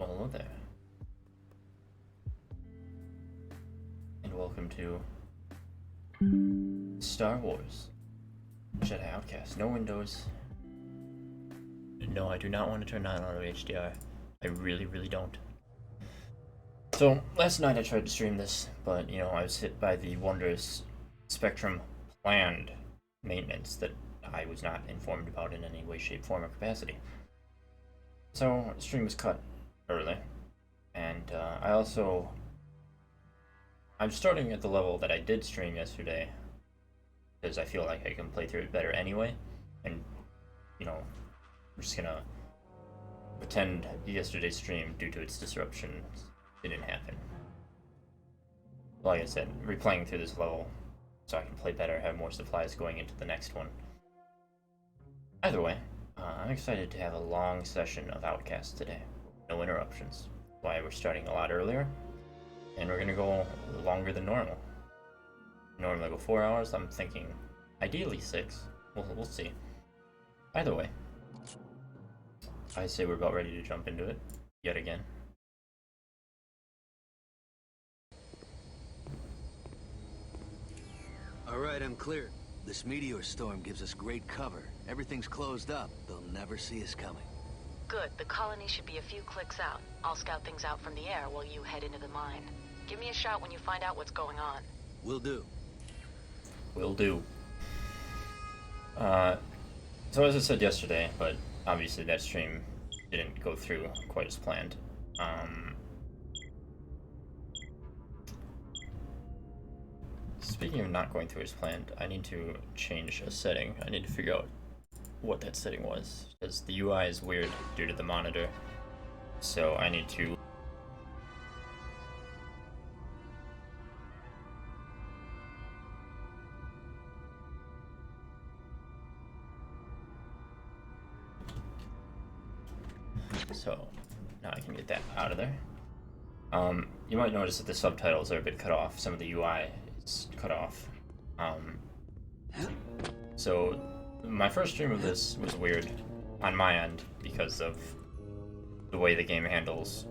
Well, hello there. And welcome to Star Wars Jedi Outcast. No windows. No, I do not want to turn on auto HDR. I really don't. So, last night I tried to stream this, but, I was hit by the wondrous Spectrum planned maintenance that I was not informed about in any way, shape, form, or capacity. So, the stream was cut early, and I'm starting at the level that I did stream yesterday, because I feel like I can play through it better anyway, and, I'm just gonna pretend yesterday's stream, due to its disruption, didn't happen. Like I said, replaying through this level so I can play better, have more supplies going into the next one. Either way, I'm excited to have a long session of Outcast today. No interruptions. That's why we're starting a lot earlier, and we're gonna go longer than normal. Normally I go 4 hours, I'm thinking ideally 6. We'll see. Either way, I say we're about ready to jump into it, yet again. Alright, I'm clear. This meteor storm gives us great cover. Everything's closed up. They'll never see us coming. Good. The colony should be a few clicks out. I'll scout things out from the air while you head into the mine. Give me a shout when you find out what's going on. Will do. Will do. So as I said yesterday, but obviously that stream didn't go through quite as planned. Speaking of not going through as planned, I need to change a setting. I need to figure out what that setting was, because the UI is weird due to the monitor. So I need to So now I can get that out of there. You might notice that the subtitles are a bit cut off. Some of the UI is cut off. So my first stream of this was weird on my end because of the way the game handles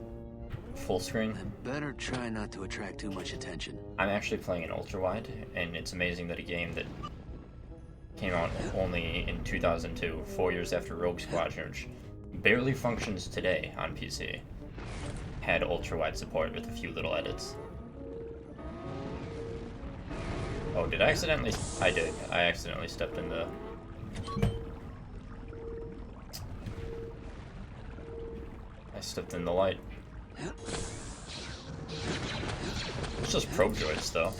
full screen. I better try not to attract too much attention. I'm actually playing in ultra wide, and it's amazing that a game that came out only in 2002, 4 years after Rogue Squadron, which barely functions today on PC, had ultra-wide support with a few little edits. Oh, did I accidentally? I did. I accidentally stepped in the... I stepped in the light. It's just probe droids, though.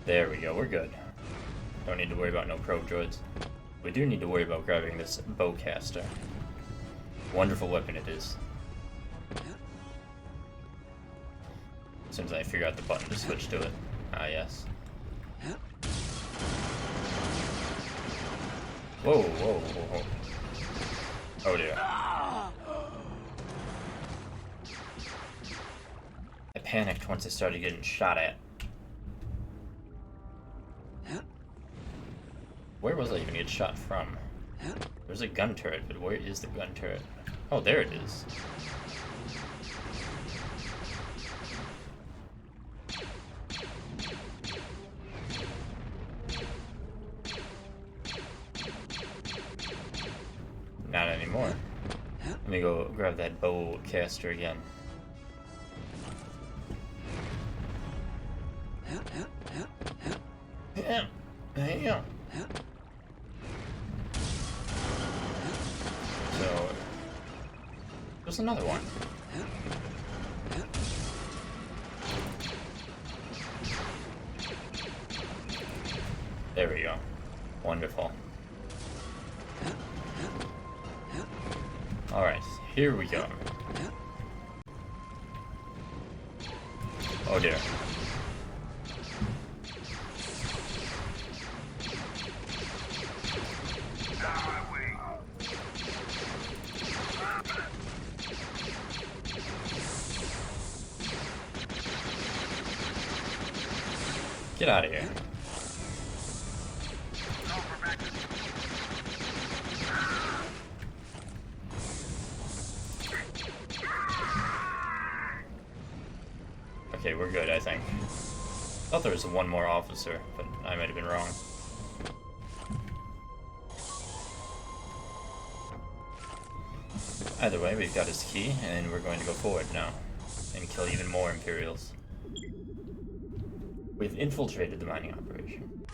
There we go, we're good. Don't need to worry about no probe droids. We do need to worry about grabbing this bowcaster. Wonderful weapon it is. As soon as I figure out the button to switch to it. Ah, yes. Whoa. Oh dear. I panicked once I started getting shot at. Where was I even get shot from? There's a gun turret, but where is the gun turret? Oh, there it is. Not anymore. Let me go grab that bow caster again. Yeah. So, there's another one. There we go. Wonderful. Alright, here we go. Oh dear. Get out of here. Okay, we're good, I think. Thought there was one more officer, but I might have been wrong. Either way, we've got his key, and we're going to go forward now and kill even more Imperials. We've infiltrated the mining operation.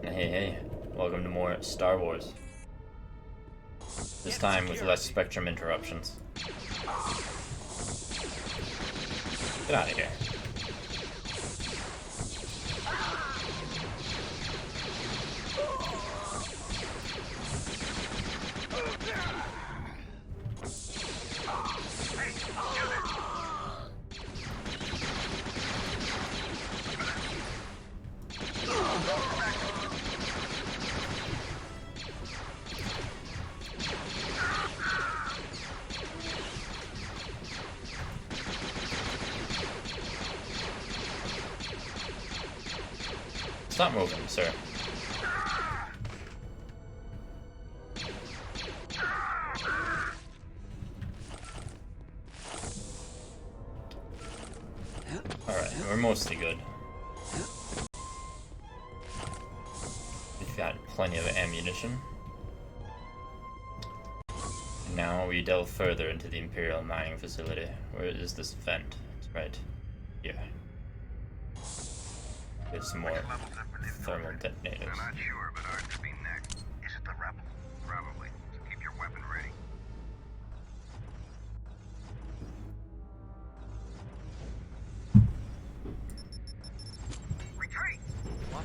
And hey, welcome to more Star Wars. This time with less spectrum interruptions. Get out of here. Stop moving, sir. Alright, we're mostly good. We've got plenty of ammunition. And now we delve further into the Imperial mining facility. Where is this vent? It's right here. There's some more thermal detonators. I'm not sure, but ours could be next. Is it the rebel? Probably. So keep your weapon ready. Retreat! What?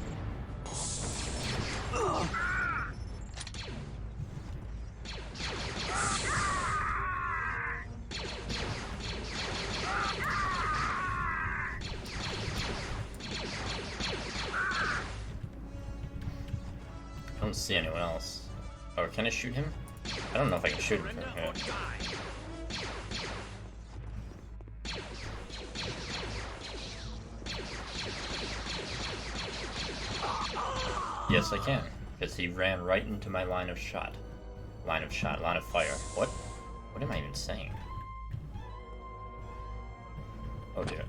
I don't see anyone else. Or can I shoot him? I don't know if I can shoot him from here. Yes, I can. Because he ran right into my line of shot. Line of fire. What? What am I even saying? Oh dear.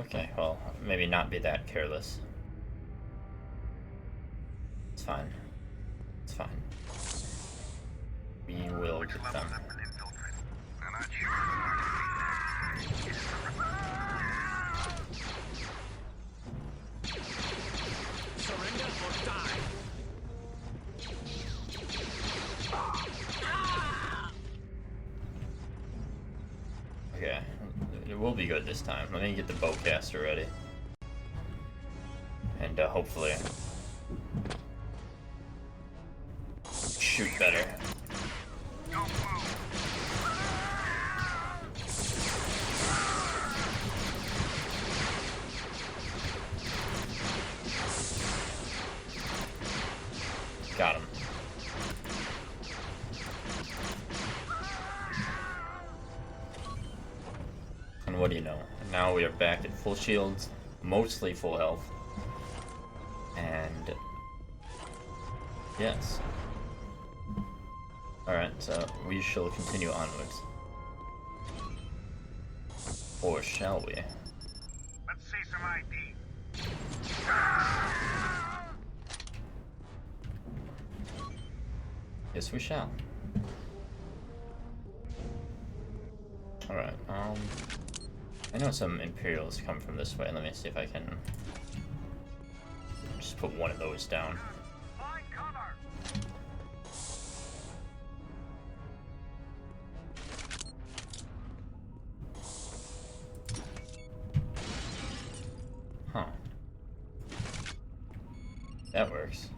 Okay, well, maybe not be that careless. It's fine. It's fine. We will get them. I'm not sure. Surrender or die. Okay, it will be good this time. Let me get the bowcaster ready. And hopefully shoot better. Got him. And what do you know? Now we are back at full shields, mostly full health. And yes. Alright, so we shall continue onwards. Or shall we? Let's see some ID. Yes, we shall. Alright, I know some Imperials come from this way. Let me see if I can just put one of those down. Find cover. Huh. That works.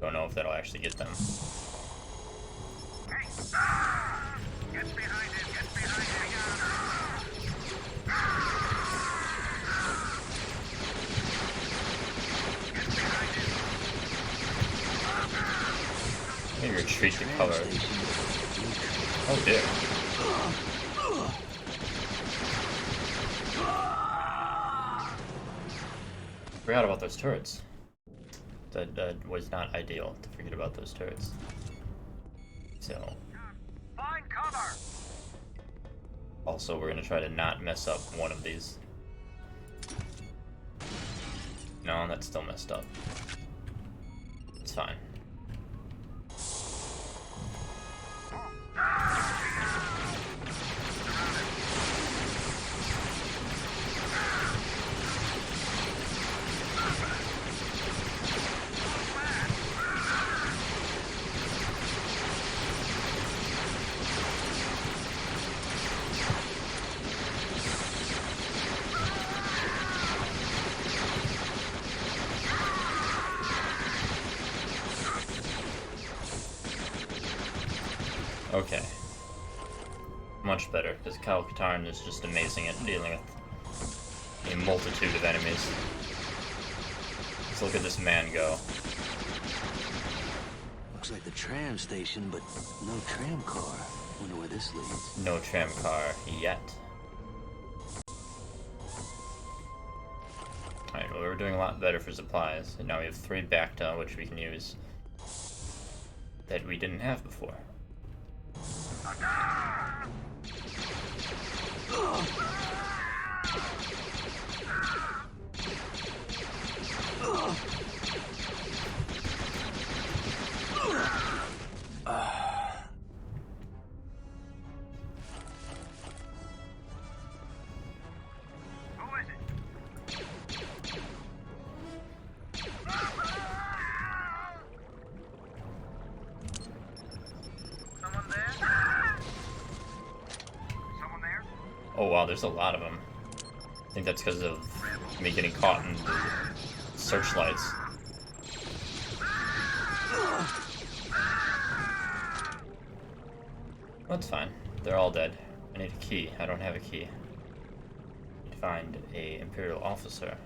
Don't know if that'll actually get them. Hey! Get behind him! Get behind him! Get behind retreat to cover. Station. Oh dear. Forgot about those turrets. That was not ideal to forget about those turrets. So. Find cover! Also, we're gonna try to not mess up one of these. No, that's still messed up. It's fine. Okay. Much better, because Kyle Katarn is just amazing at dealing with a multitude of enemies. Let's look at this man go. Looks like the tram station, but no tram car. Wonder where this leads. No tram car yet. Alright, well, we're doing a lot better for supplies. And now we have 3 Bacta, which we can use that we didn't have before. Who is it? Someone there? Someone there? Oh wow, there's a lot of them. I think that's because of me getting caught in the searchlights. That's fine. They're all dead. I need a key. I don't have a key. I need to find a Imperial officer.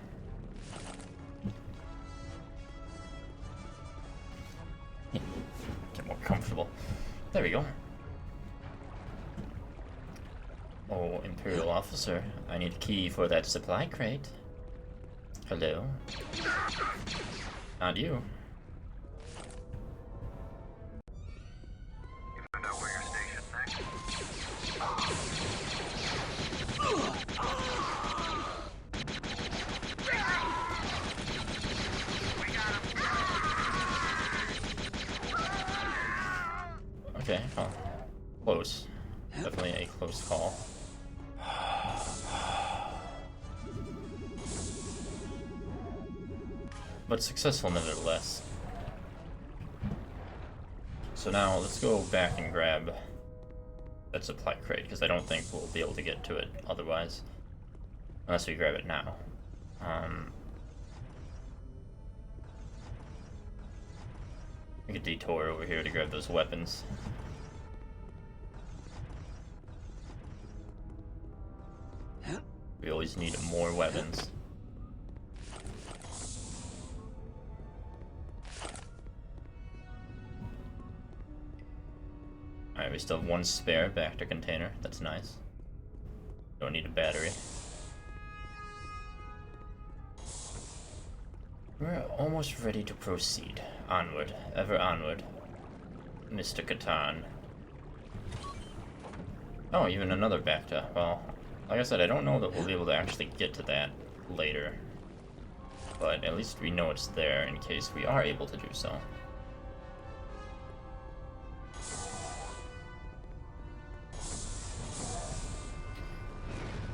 Get more comfortable. There we go. Oh, Imperial officer. I need a key for that supply crate. Hello? Not you. You find out where you're stationed next? We got him! Okay, well, close. Definitely a close call. But successful nevertheless. So now let's go back and grab that supply crate, because I don't think we'll be able to get to it otherwise. Unless we grab it now. We could detour over here to grab those weapons. We always need more weapons. Alright, we still have 1 spare Bacta container. That's nice. Don't need a battery. We're almost ready to proceed. Onward. Ever onward. Mr. Catan. Oh, even another Bacta. Well, like I said, I don't know that we'll be able to actually get to that later. But at least we know it's there in case we are able to do so.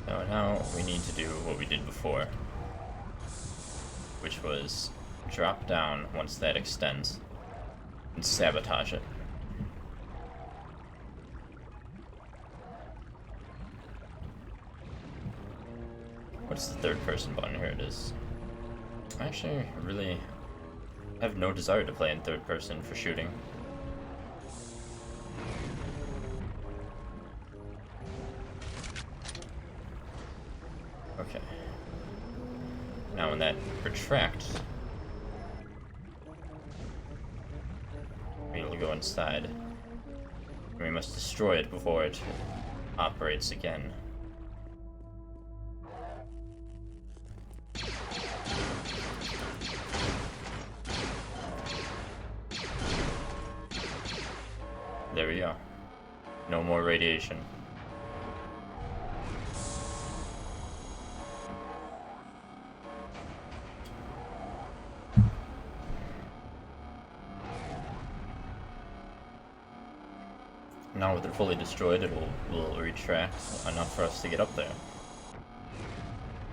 So now we need to do what we did before, which was drop down once that extends and sabotage it. What's the 3rd person button? Here it is. I actually really have no desire to play in 3rd person for shooting. Okay. Now when that retracts, we to go inside. We must destroy it before it operates again. There we go. No more radiation. Now with it fully destroyed, it will retract enough for us to get up there.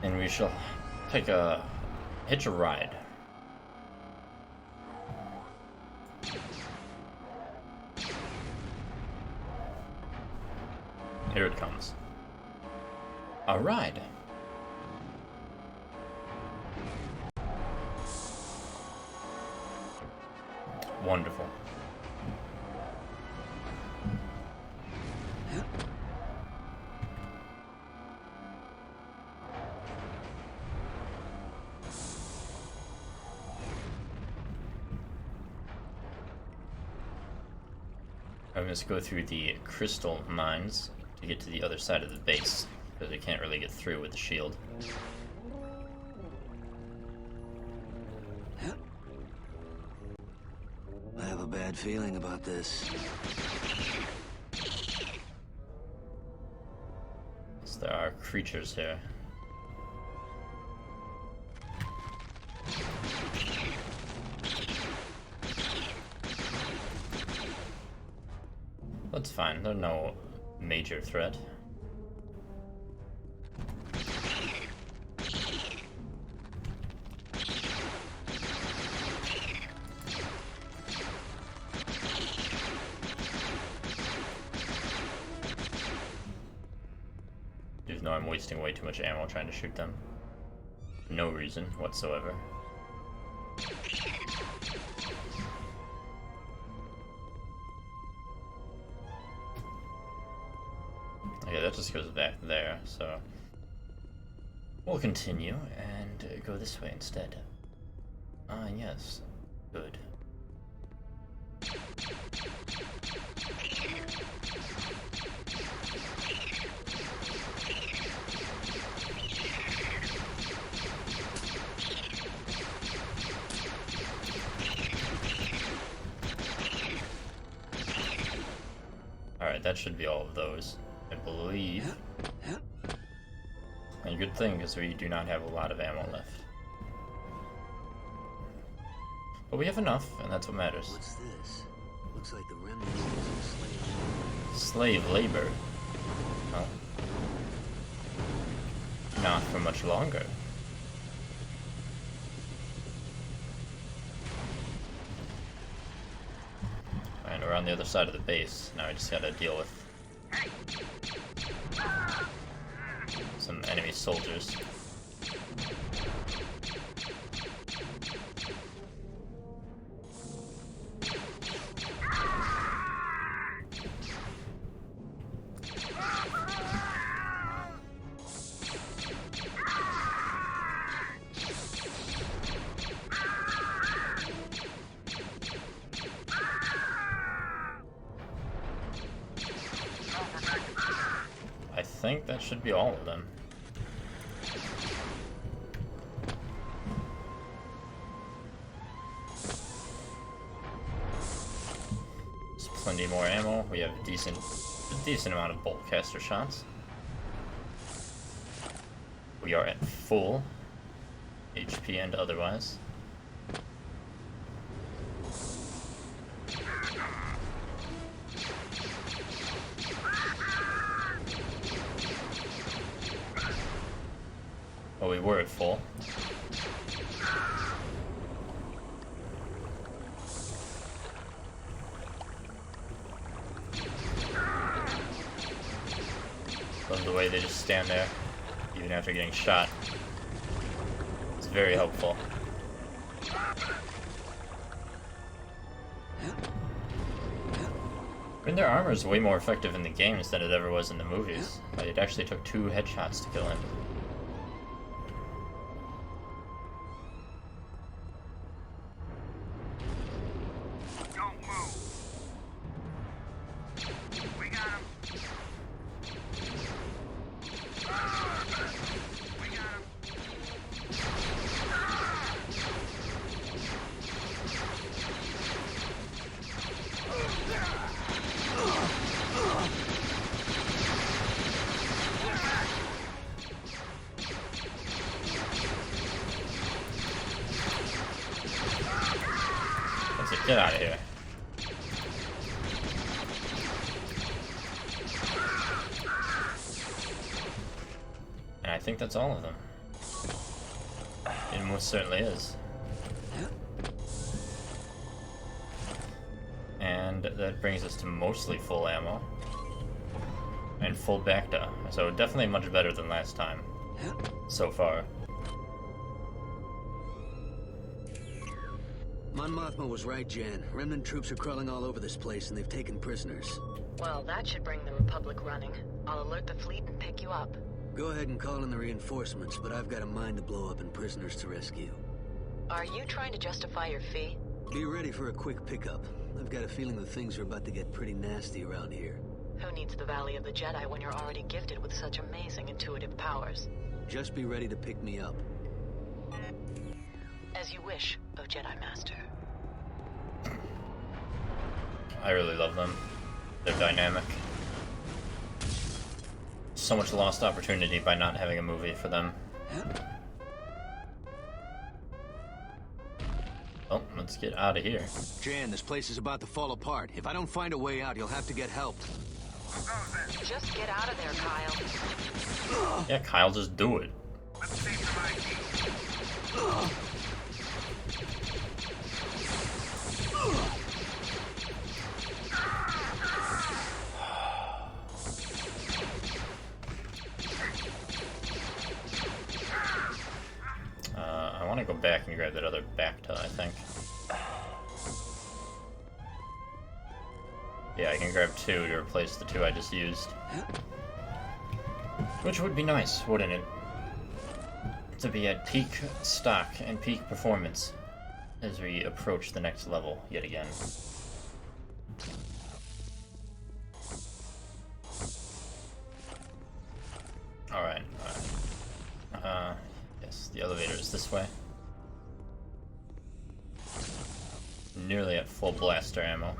And we shall hitch a ride. Here it comes. A ride. Wonderful. I must go through the crystal mines to get to the other side of the base, because we can't really get through with the shield. I have a bad feeling about this. So there are creatures here. That's fine, they're no major threat. Even though I'm wasting way too much ammo trying to shoot them. No reason whatsoever. Okay, that just goes back there, so we'll continue and go this way instead. Ah, yes. Good. Alright, that should be all of those, I believe. And good thing, because we do not have a lot of ammo left. But we have enough, and that's what matters. What's this? Looks like the remnants of Slave labor? Well, not for much longer. And we're on the other side of the base. Now we just gotta deal with some enemy soldiers. I think that should be all of them. There's plenty more ammo. We have a decent amount of bolt caster shots. We are at full HP and otherwise. Well, we were at full. Love the way they just stand there, even after getting shot. It's very helpful. I mean, their armor is way more effective in the games than it ever was in the movies. Like, it actually took 2 headshots to kill him. Don't move. Get out of here. And I think that's all of them. It most certainly is. And that brings us to mostly full ammo. And full Bacta. So definitely much better than last time. So far. Mon Mothma was right, Jan. Remnant troops are crawling all over this place and they've taken prisoners. Well, that should bring the Republic running. I'll alert the fleet and pick you up. Go ahead and call in the reinforcements, but I've got a mine to blow up and prisoners to rescue. Are you trying to justify your fee? Be ready for a quick pickup. I've got a feeling that things are about to get pretty nasty around here. Who needs the Valley of the Jedi when you're already gifted with such amazing intuitive powers? Just be ready to pick me up. As you wish, O Jedi Master. I really love them. They're dynamic. So much lost opportunity by not having a movie for them. Well, let's get out of here. Jan, this place is about to fall apart. If I don't find a way out, you'll have to get help. Just get out of there, Kyle. Yeah, Kyle, just do it. Let's see some ID. I want to go back and grab that other Bacta, I think. Yeah, I can grab 2 to replace the 2 I just used. Which would be nice, wouldn't it? To be at peak stock and peak performance as we approach the next level yet again. Alright, yes, the elevator is this way. Nearly at full blaster ammo.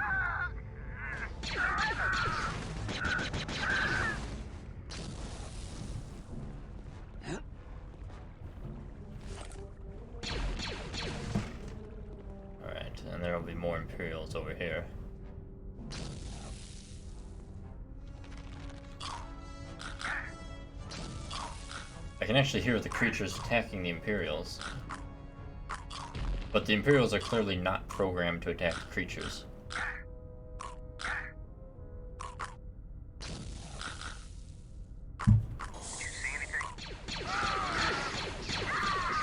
Alright, and there will be more Imperials over here. I can actually hear the creatures attacking the Imperials. But the Imperials are clearly not programmed to attack the creatures.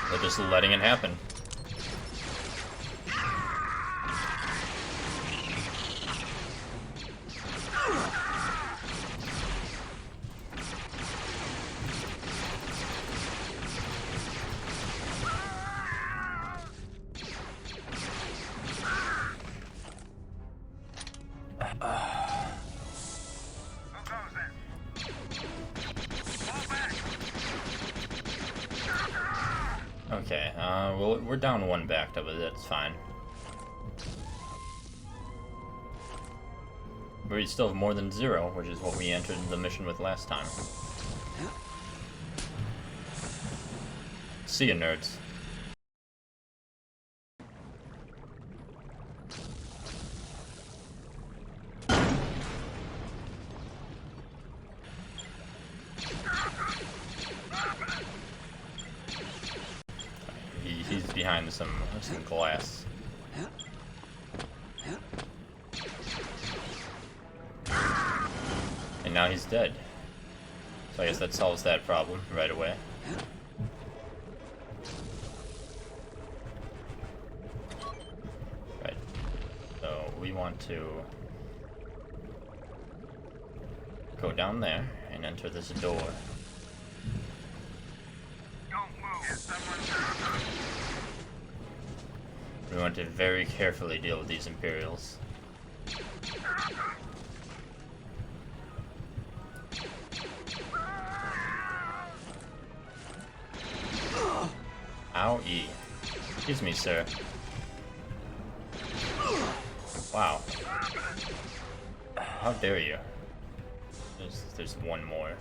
They're just letting it happen. Okay, well, we're down 1 backed up, but that's fine. But we still have more than 0, which is what we entered the mission with last time. See ya, nerds. He's behind some glass. And now he's dead. So I guess that solves that problem right away. Right. So we want to go down there and enter this door. We want to very carefully deal with these Imperials. Owie. Excuse me, sir. Wow. How dare you? There's one more.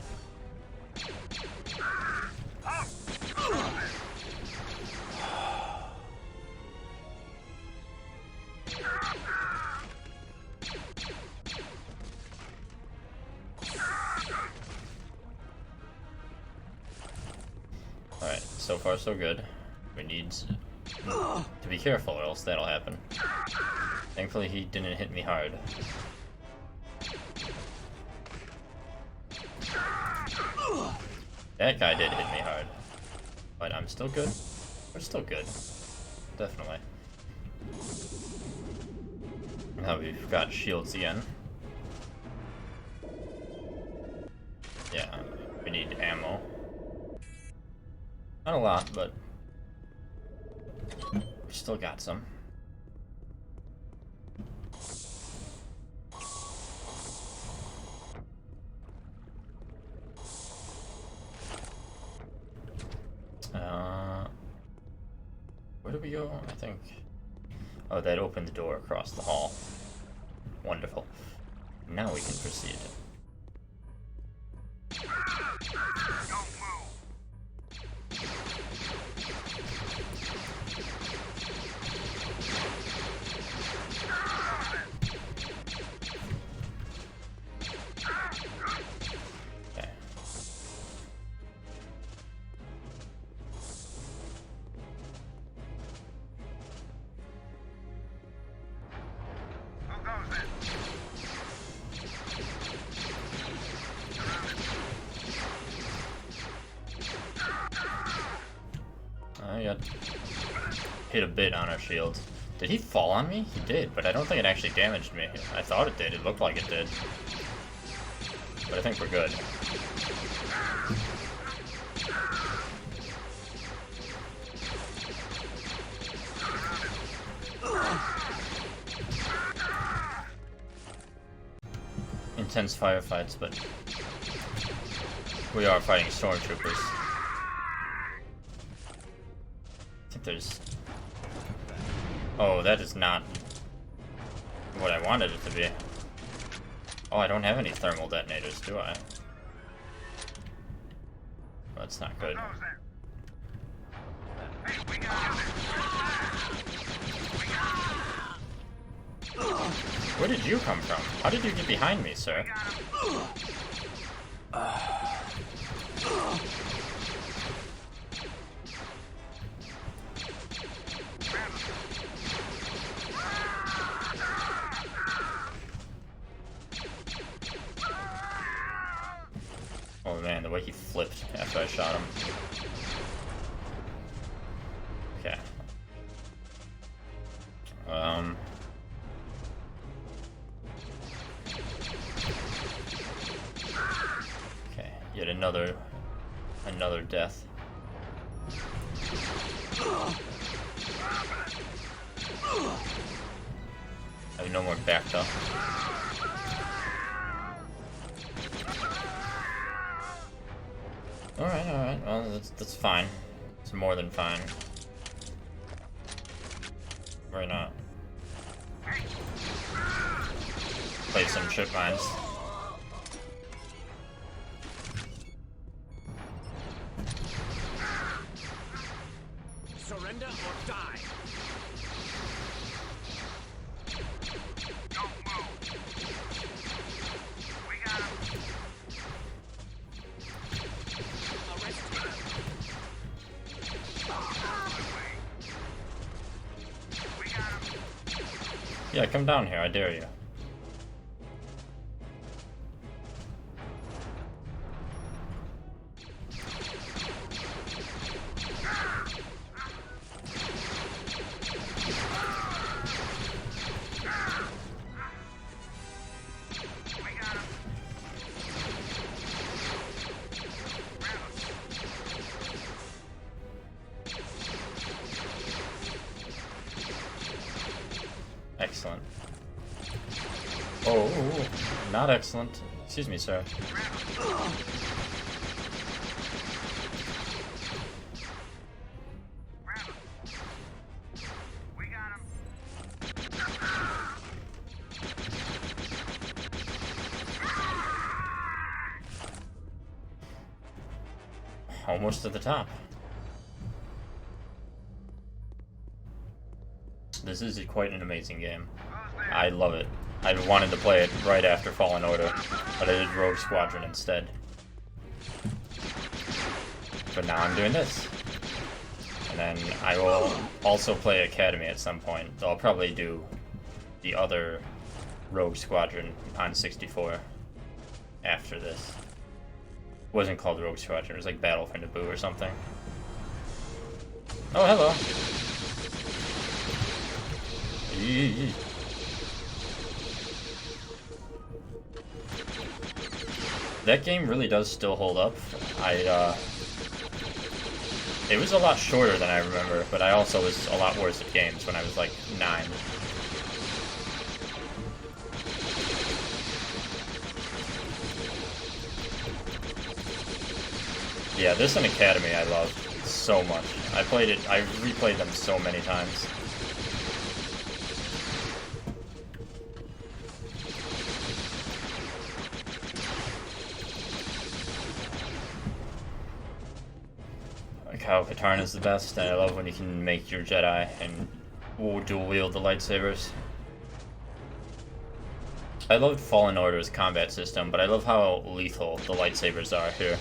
Alright, so far so good. We need to be careful or else that'll happen. Thankfully he didn't hit me hard. That guy did hit me hard. But I'm still good. We're still good. Definitely. Now we've got shields again. Yeah, we need ammo. Not a lot, but we still got some. Where do we go? I think... Oh, that opened the door across the hall. Wonderful. Now we can proceed. Okay. I got hit a bit on our shields. Did he fall on me? He did, but I don't think it actually damaged me. I thought it did. It looked like it did. But I think we're good. Intense firefights, but we are fighting stormtroopers. I think there's... Oh, that is not what I wanted it to be. Oh, I don't have any thermal detonators, do I? Well, that's not good. Where did you come from? How did you get behind me, sir? Oh man, the way he flipped after I shot him. Okay. Okay, yet another death. I have no more backup. Alright, well, that's fine. It's more than fine. Why not? Play some chip mines. Surrender or die. Don't move. We got him. Arrest him. We got him. Yeah, come down here, I dare you. Excellent. Oh, not excellent. Excuse me, sir. We got him. Almost to the top. This is quite an amazing game. I love it. I wanted to play it right after Fallen Order, but I did Rogue Squadron instead. But now I'm doing this. And then I will also play Academy at some point. I'll probably do the other Rogue Squadron on 64 after this. It wasn't called Rogue Squadron, it was like Battle for Naboo or something. Oh, hello. Eee. That game really does still hold up. It was a lot shorter than I remember, but I also was a lot worse at games when I was like 9. Yeah, this and Academy I love so much. I replayed them so many times. Kyle Katarn is the best, and I love when you can make your Jedi and dual wield the lightsabers. I loved Fallen Order's combat system, but I love how lethal the lightsabers are here.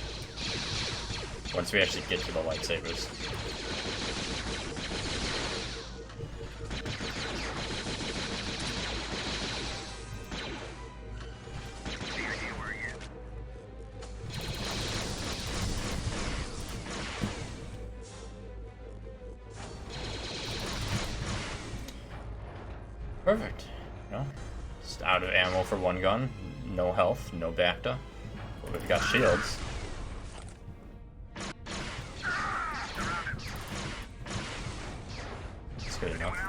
Once we actually get to the lightsabers. Perfect. You know, just out of ammo for one gun, no health, no Bacta. But we've got shields. That's good enough.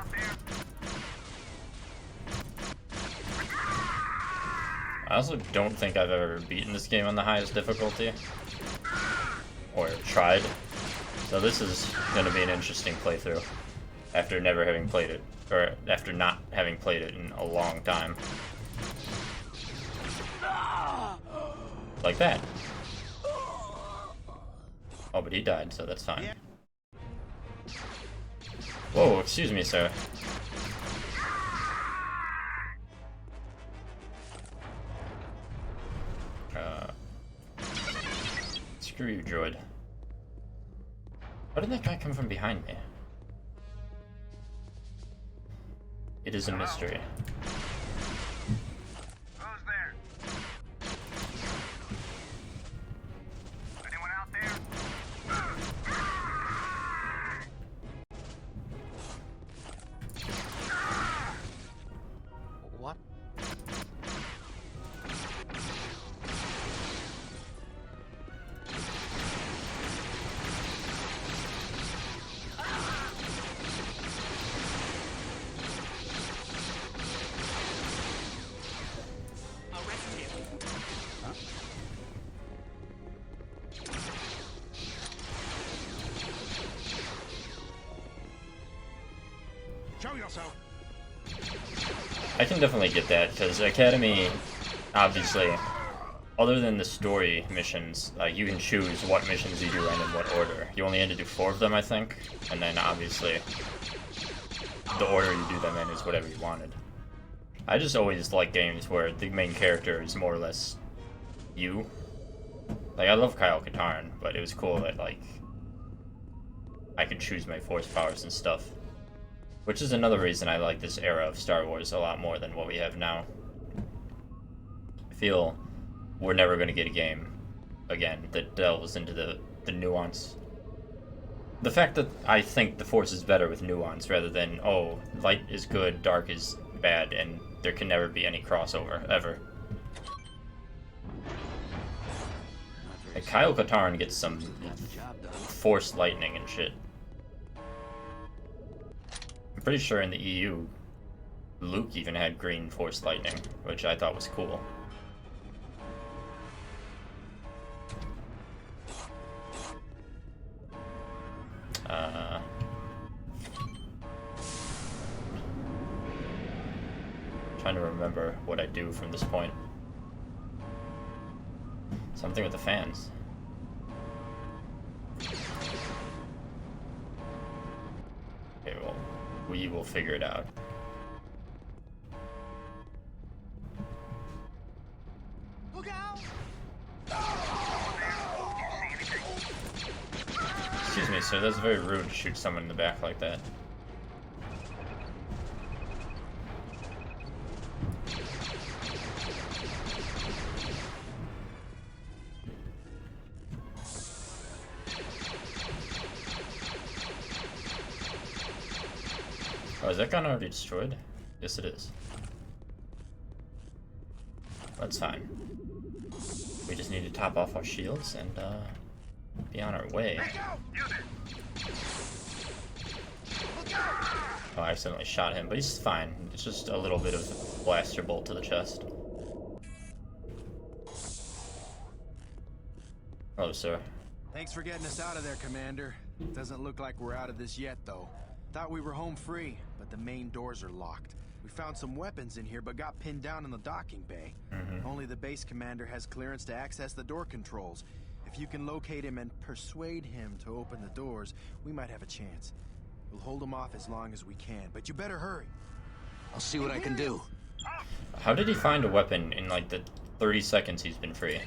I also don't think I've ever beaten this game on the highest difficulty. Or tried. So this is going to be an interesting playthrough. After never having played it. Or after not having played it in a long time. Like that. Oh, but he died, so that's fine. Whoa, excuse me, sir. Screw you, droid. Why did that guy come from behind me? It is a mystery. Who's there? Anyone out there? What? Show yourself. I can definitely get that, because Academy, obviously, other than the story missions, you can choose what missions you do and in what order. You only had to do 4 of them, I think, and then obviously the order you do them in is whatever you wanted. I just always like games where the main character is more or less you. Like, I love Kyle Katarn, but it was cool that, like, I could choose my force powers and stuff. Which is another reason I like this era of Star Wars a lot more than what we have now. I feel we're never going to get a game, again, that delves into the nuance. The fact that I think the Force is better with nuance rather than, oh, light is good, dark is bad, and there can never be any crossover, ever. Like, Kyle Katarn gets some Force lightning and shit. I'm pretty sure in the EU, Luke even had green Force lightning, which I thought was cool. Trying to remember what I do from this point. Something with the fans. Okay, well, we will figure it out. Look out! sir. That's very rude to shoot someone in the back like that. Oh, is that gun already destroyed? Yes, it is. That's fine. We just need to top off our shields and be on our way. Oh, I accidentally shot him, but he's fine. It's just a little bit of blaster bolt to the chest. Hello, sir. Thanks for getting us out of there, Commander. Doesn't look like we're out of this yet, though. Thought we were home free, but the main doors are locked. We found some weapons in here, but got pinned down in the docking bay. Only the base commander has clearance to access the door controls. If you can locate him and persuade him to open the doors, we might have a chance. We'll hold him off as long as we can, but you better hurry. I'll see what I can do. How did he find a weapon in like the 30 seconds he's been free?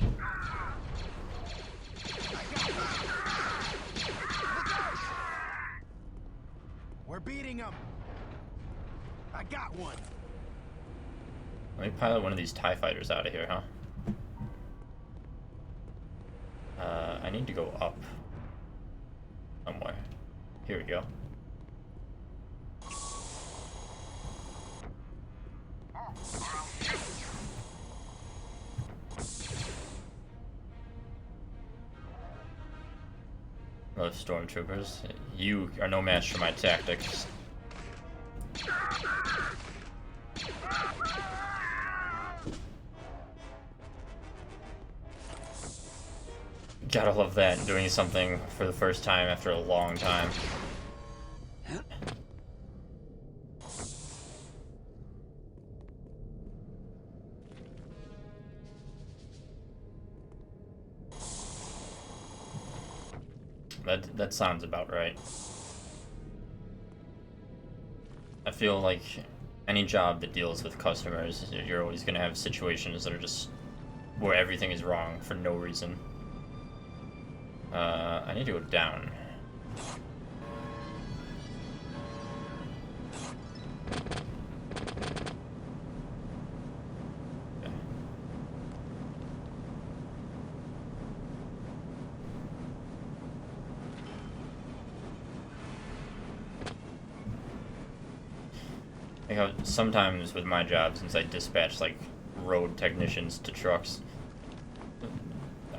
We're beating him. I got one. Let me pilot one of these TIE fighters out of here, huh? I need to go up somewhere. Here we go. Those stormtroopers. You are no match for my tactics. Gotta love that, doing something for the first time after a long time. That sounds about right. I feel like any job that deals with customers, you're always gonna have situations that are just where everything is wrong for no reason. I need to go down. Okay. You know, sometimes with my job, since I dispatch like road technicians to trucks,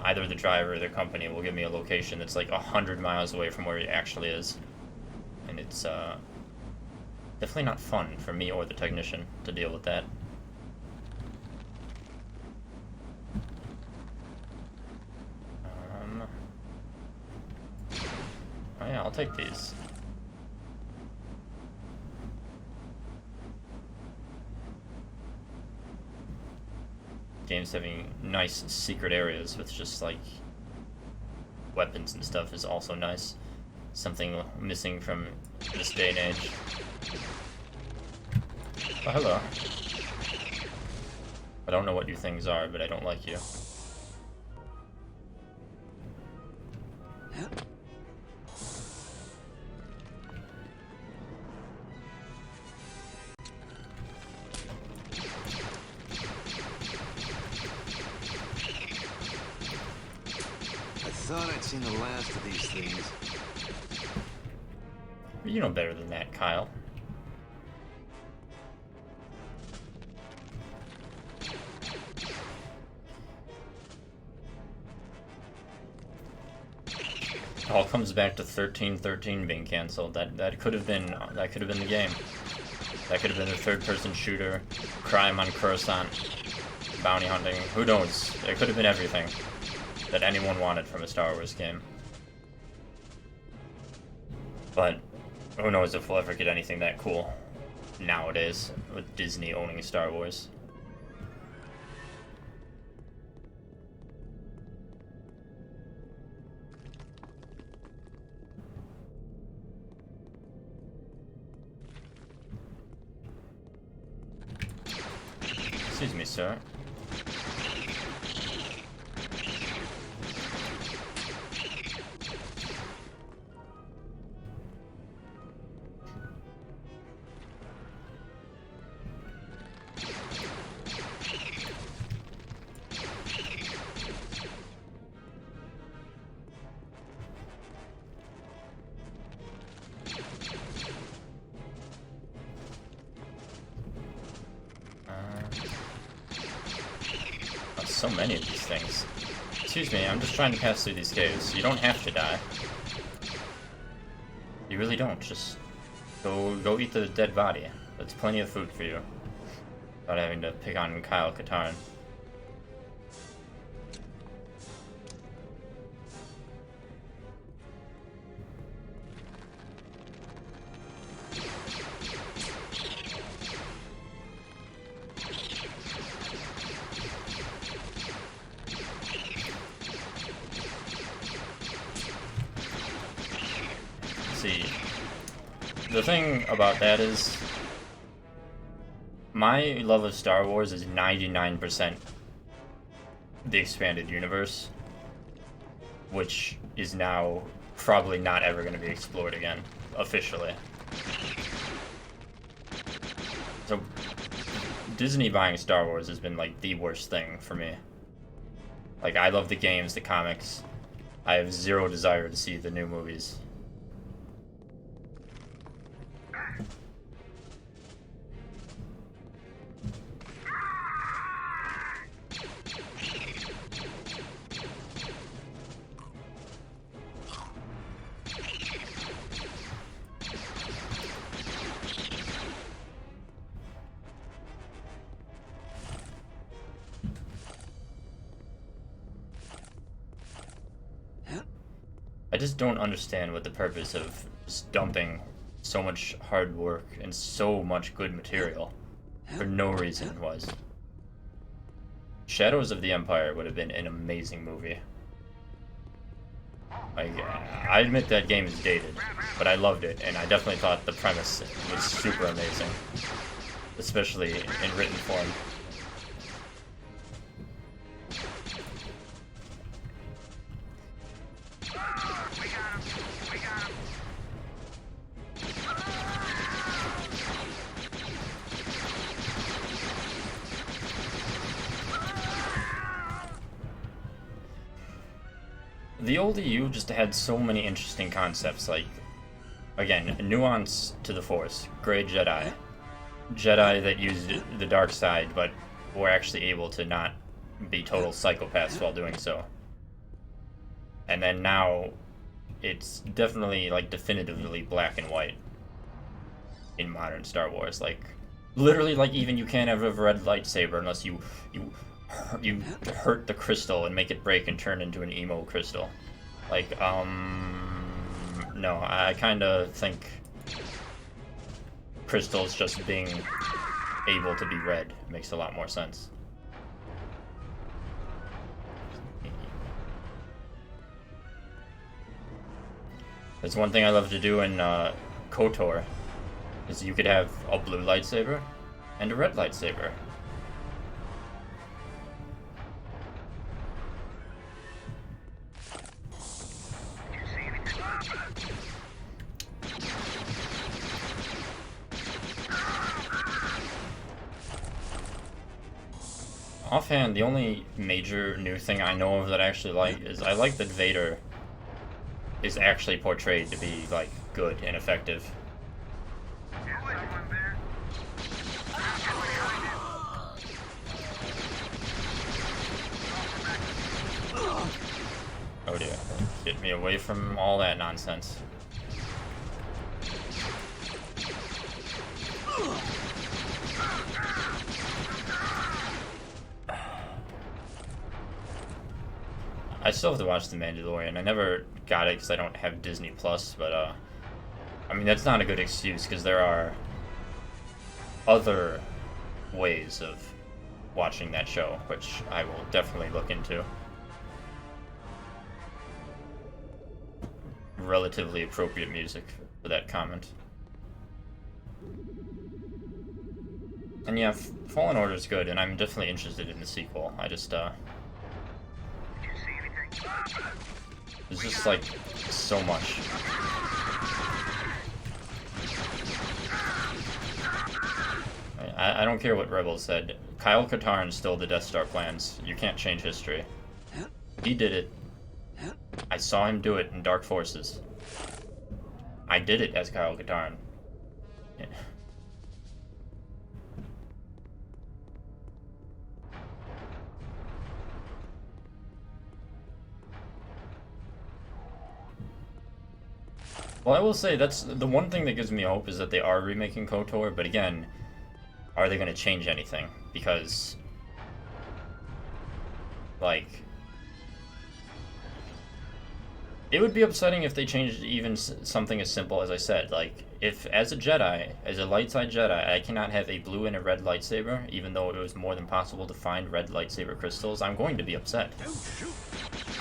either the driver or the company will give me a location that's like 100 miles away from where he actually is. And it's definitely not fun for me or the technician to deal with that. Oh yeah, I'll take these. Games having nice secret areas with just like weapons and stuff is also nice. Something missing from this day and age. Oh, hello. I don't know what you things are, but I don't like you. I thought I'd seen the last of these things. You know better than that, Kyle. It all comes back to 1313 being canceled. That could have been the game. That could have been a third-person shooter, crime on Coruscant, bounty hunting. Who knows? It could have been everything that anyone wanted from a Star Wars game. But who knows if we'll ever get anything that cool nowadays with Disney owning Star Wars. Excuse me, sir. so many of these things. Excuse me, I'm just trying to pass through these caves. You don't have to die. You really don't. Just go eat the dead body. That's plenty of food for you. Without having to pick on Kyle Katarn. See, the thing about that is my love of Star Wars is 99% the expanded universe, which is now probably not ever going to be explored again, officially. So Disney buying Star Wars has been like the worst thing for me. Like, I love the games, the comics. I have zero desire to see the new movies. I just don't understand what the purpose of just dumping so much hard work and so much good material for no reason was. Shadows of the Empire would have been an amazing movie. Like, I admit that game is dated, but I loved it, and I definitely thought the premise was super amazing, especially in written form. The old EU just had so many interesting concepts, like, again, nuance to the Force, Grey Jedi, Jedi that used the dark side, but were actually able to not be total psychopaths while doing so. And then now, it's definitely, like, definitively black and white in modern Star Wars. Like, literally, like, even you can't have a red lightsaber unless you hurt the crystal and make it break and turn into an emo crystal. Like, no, I kind of think crystals just being able to be red makes a lot more sense. There's one thing I love to do in KOTOR, is you could have a blue lightsaber and a red lightsaber. Offhand, the only major new thing I know of that I actually like is I like that Vader is actually portrayed to be, like, good and effective. Oh dear. Get me away from all that nonsense. I still have to watch The Mandalorian. I never got it because I don't have Disney Plus, but I mean, that's not a good excuse because there are other ways of watching that show, which I will definitely look into. Relatively appropriate music for that comment. And yeah, Fallen Order is good, and I'm definitely interested in the sequel. I just, there's just, like, so much. I don't care what Rebels said. Kyle Katarn stole the Death Star plans. You can't change history. He did it. I saw him do it in Dark Forces. I did it as Kyle Katarn. Yeah. Well, I will say that's the one thing that gives me hope is that they are remaking KOTOR, but again, are they going to change anything? Because, like, it would be upsetting if they changed even something as simple as I said. Like, if as a Jedi, as a light side Jedi, I cannot have a blue and a red lightsaber, even though it was more than possible to find red lightsaber crystals, I'm going to be upset. Don't shoot!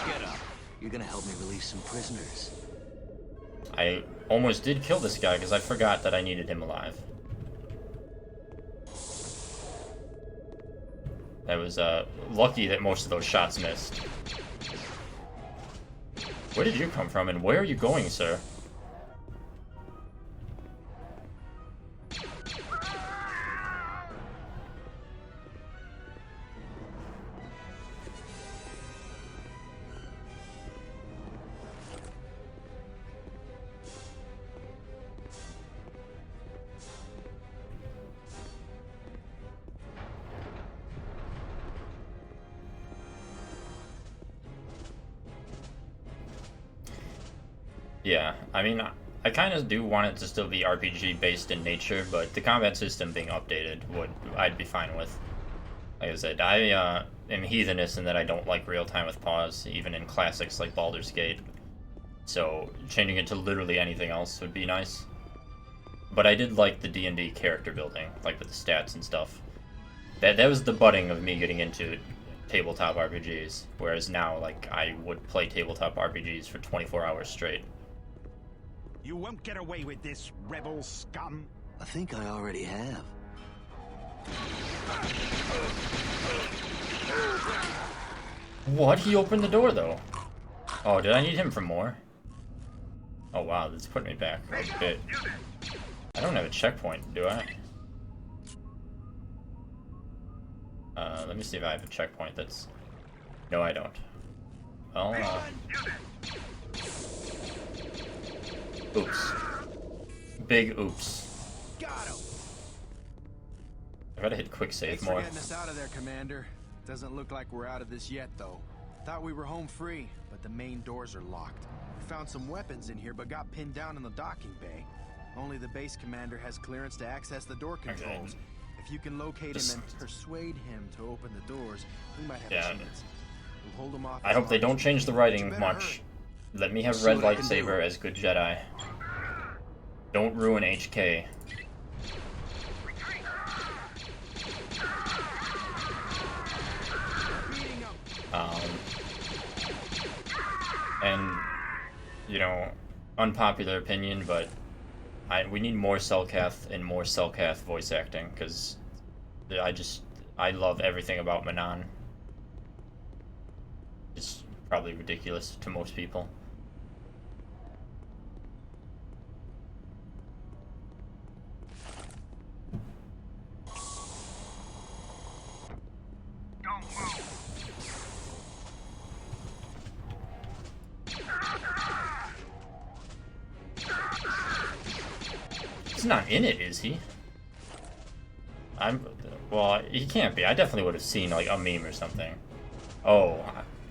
Get up. You're gonna help me release some prisoners. I almost did kill this guy because I forgot that I needed him alive. That was lucky that most of those shots missed. Where did you come from and where are you going, sir? Yeah, I mean, I kind of do want it to still be RPG based in nature, but the combat system being updated I'd be fine with. Like I said, I am heathenous in that I don't like real time with pause, even in classics like Baldur's Gate. So changing it to literally anything else would be nice. But I did like the D&D character building, like with the stats and stuff. That was the budding of me getting into tabletop RPGs, whereas now, like, I would play tabletop RPGs for 24 hours straight. You won't get away with this, rebel scum. I think I already have. What? He opened the door, though. Oh, did I need him for more? Oh, wow, that's putting me back a bit. I don't have a checkpoint, do I? Let me see if I have a checkpoint that's... No, I don't. Well, oops. Big oops. Got him. I gotta hit quick save Thanks more. for getting us out of there, Commander. Doesn't look like we're out of this yet, though. Thought we were home free, but the main doors are locked. We found some weapons in here, but got pinned down in the docking bay. Only the base commander has clearance to access the door controls. If you can locate him and persuade him to open the doors, we might have a chance. We'll hold him off. I hope they don't change the writing much. Let me have red lightsaber as good Jedi. Don't ruin HK. And, you know, unpopular opinion, but we need more Selkath and more Selkath voice acting, because I love everything about Manon. It's probably ridiculous to most people. Don't move. He's not in it, is he? Well, he can't be. I definitely would have seen, like, a meme or something. Oh,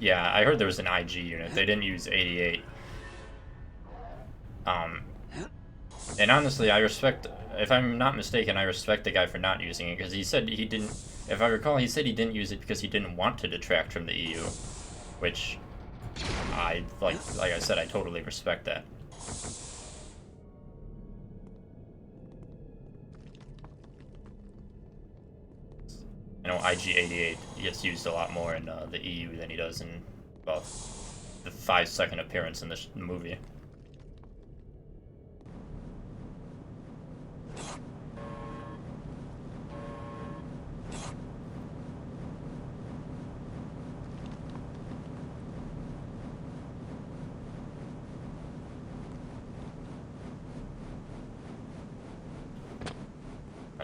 yeah, I heard there was an IG unit. They didn't use 88. And honestly, I respect, if I'm not mistaken, I respect the guy for not using it, because he said he didn't, if I recall, he said he didn't use it because he didn't want to detract from the EU, which like I said, I totally respect that. I know IG-88 gets used a lot more in the EU than he does in, well, the 5-second appearance in the movie.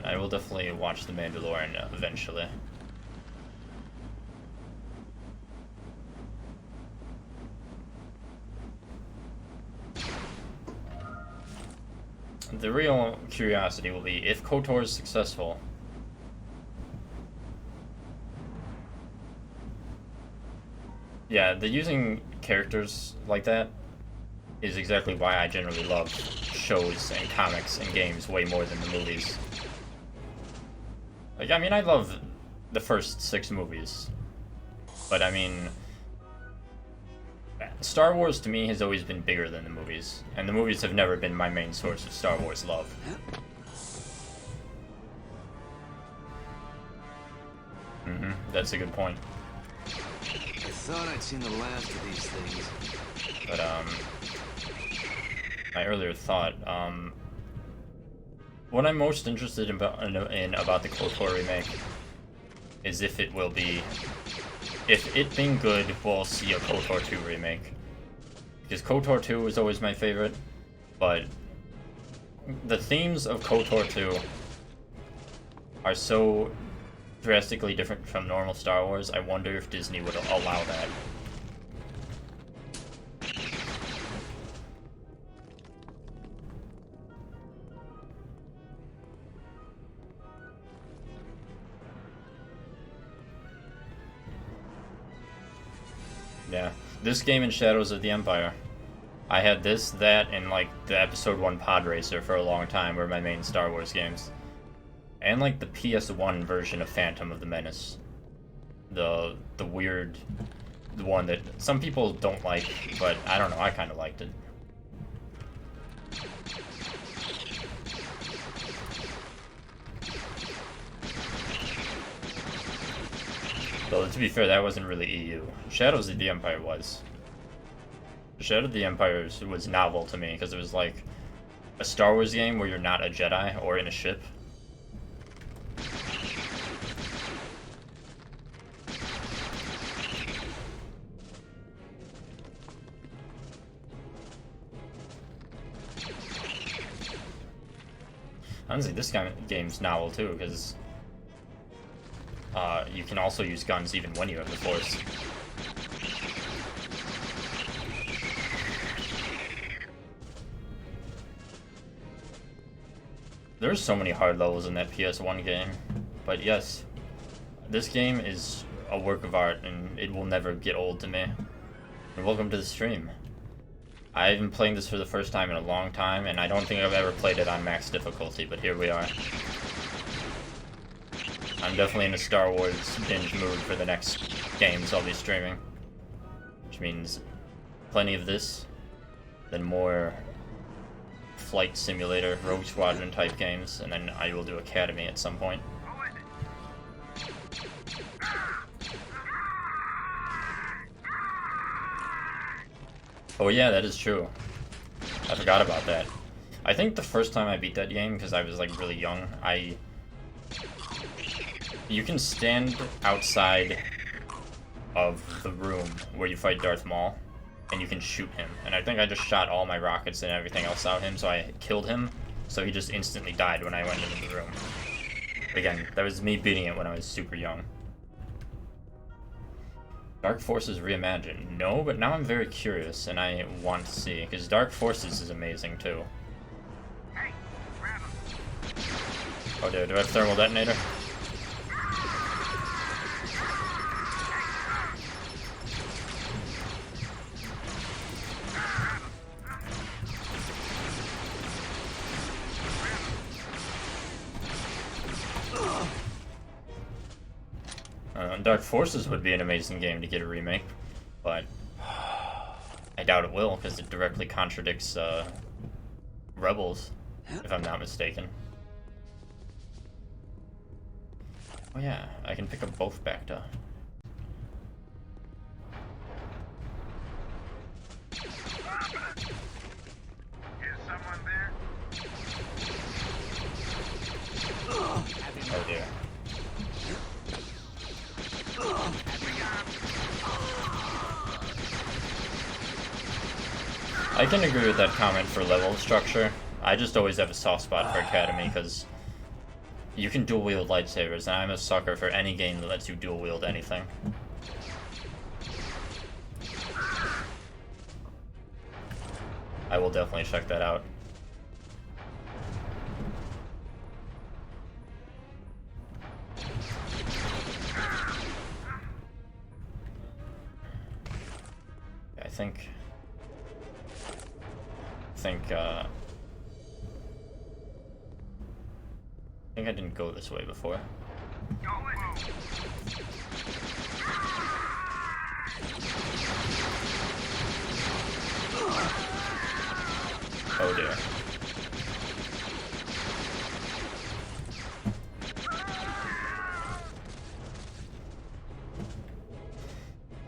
I will definitely watch The Mandalorian eventually. The real curiosity will be if KOTOR is successful. Yeah, the using characters like that is exactly why I generally love shows and comics and games way more than the movies. Like, I mean, I love the first 6 movies, but I mean, Star Wars to me has always been bigger than the movies, and the movies have never been my main source of Star Wars love. That's a good point. I thought I'd seen the last of these things. But, my earlier thought, what I'm most interested in about the KOTOR remake is if it will be, if it being good, we'll see a KOTOR 2 remake. Because KOTOR 2 was always my favorite, but the themes of KOTOR 2 are so drastically different from normal Star Wars, I wonder if Disney would allow that. Yeah, this game and Shadows of the Empire. I had this, that, and like the Episode 1 Pod Racer for a long time were my main Star Wars games. And like the PS1 version of Phantom of the Menace. The weird one that some people don't like, but I don't know, I kind of liked it. Though, to be fair, that wasn't really EU. Shadows of the Empire was. Shadow of the Empire was novel to me, because it was like a Star Wars game where you're not a Jedi or in a ship. Honestly, this game's novel too, because you can also use guns even when you have the Force. There's so many hard levels in that PS1 game, but yes, this game is a work of art and it will never get old to me. And welcome to the stream. I've been playing this for the first time in a long time, and I don't think I've ever played it on max difficulty, but here we are. I'm definitely in a Star Wars binge mood for the next games I'll be streaming. Which means plenty of this, then more flight simulator, Rogue Squadron type games, and then I will do Academy at some point. Oh yeah, that is true. I forgot about that. I think the first time I beat that game, because I was like really young, you can stand outside of the room where you fight Darth Maul, and you can shoot him. And I think I just shot all my rockets and everything else out him, so I killed him, so he just instantly died when I went into the room. Again, that was me beating it when I was super young. Dark Forces Reimagined. No, but now I'm very curious, and I want to see, because Dark Forces is amazing, too. Oh, dude, do I have Thermal Detonator? Dark Forces would be an amazing game to get a remake, but I doubt it will, because it directly contradicts Rebels, if I'm not mistaken. Oh yeah, I can pick up both Bacta. Is someone there? Oh dear. I can agree with that comment for level structure. I just always have a soft spot for Academy because you can dual wield lightsabers, and I'm a sucker for any game that lets you dual wield anything. I will definitely check that out. I think think I didn't go this way before. Oh dear.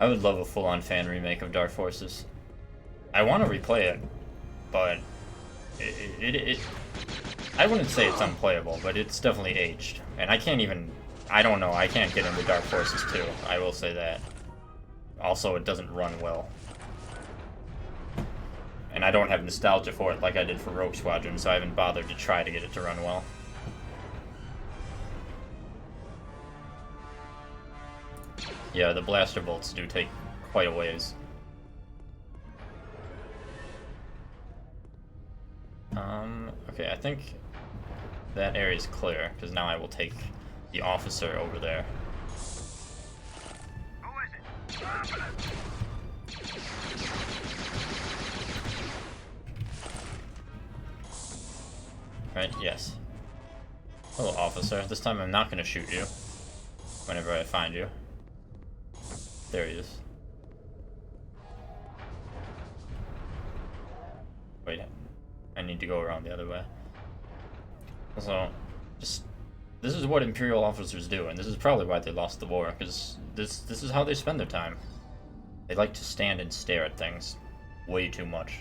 I would love a full-on fan remake of Dark Forces. I want to replay it, but I wouldn't say it's unplayable, but it's definitely aged. And I can't get into Dark Forces 2, I will say that. Also, it doesn't run well. And I don't have nostalgia for it like I did for Rogue Squadron, so I haven't bothered to try to get it to run well. Yeah, the blaster bolts do take quite a ways. Okay, I think that area is clear, because now I will take the officer over there. Who is it? Right, yes. Hello, officer. This time I'm not going to shoot you whenever I find you. There he is. Wait, I need to go around the other way. Also, this is what Imperial officers do, and this is probably why they lost the war, because this is how they spend their time. They like to stand and stare at things way too much.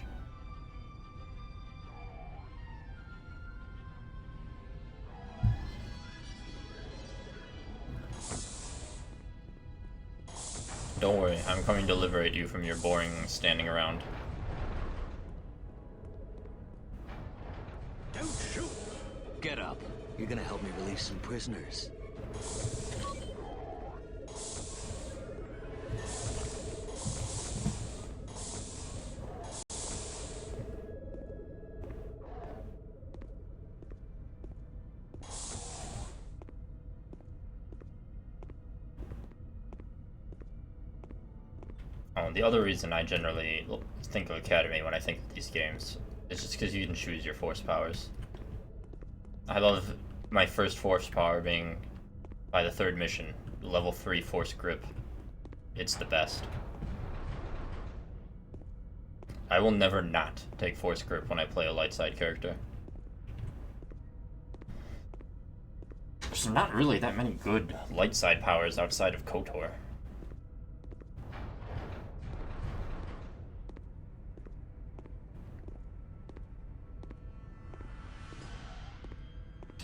Don't worry, I'm coming to liberate you from your boring standing around. Don't shoot! Get up. You're gonna help me release some prisoners. Oh, the other reason I generally think of Academy when I think of these games is just because you can choose your force powers. I love my first force power being, by the third mission, level 3 force grip. It's the best. I will never not take force grip when I play a light side character. There's not really that many good light side powers outside of KOTOR.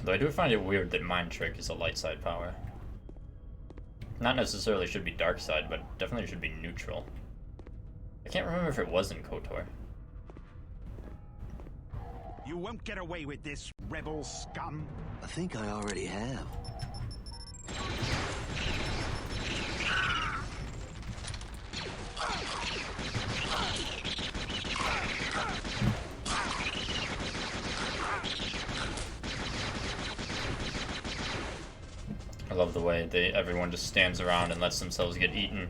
Though I do find it weird that Mind Trick is a light side power. Not necessarily should be dark side, but definitely should be neutral. I can't remember if it was in KOTOR. You won't get away with this, rebel scum. I think I already have. I love the way everyone just stands around and lets themselves get eaten.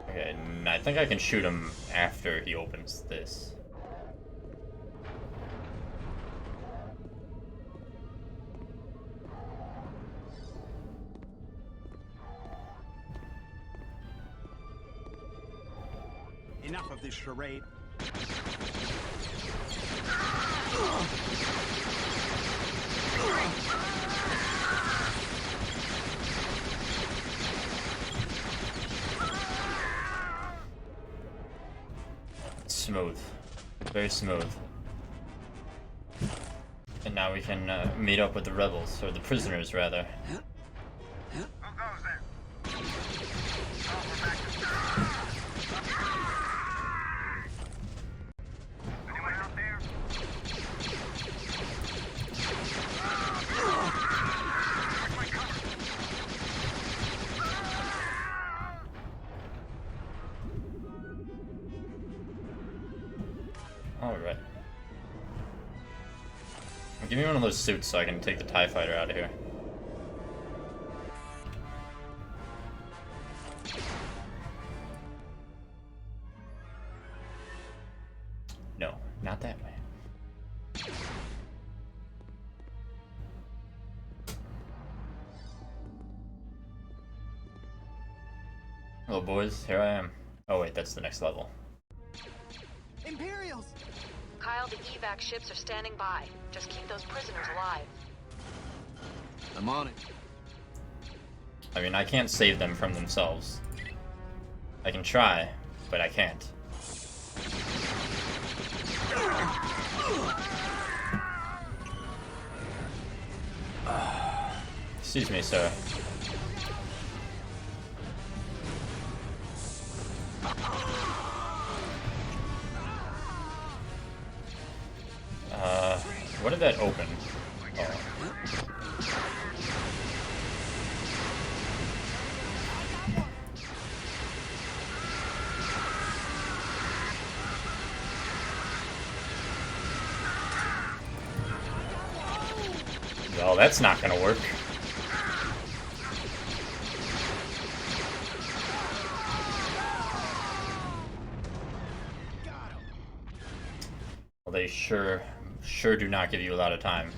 Okay, and I think I can shoot him after he opens this. Enough of this charade. Smooth. Very smooth. And now we can meet up with the rebels, or the prisoners rather. Who goes there? Anyone out there? Alright. Give me one of those suits so I can take the TIE fighter out of here. No, not that way. Hello, boys. Here I am. Oh, wait, that's the next level. Imperials! Kyle, the evac ships are standing by. Just keep those prisoners alive. I'm on it. I mean, I can't save them from themselves. I can try, but I can't. Excuse me, sir. What did that open? Oh. Well, that's not gonna work. Well, they sure do not give you a lot of time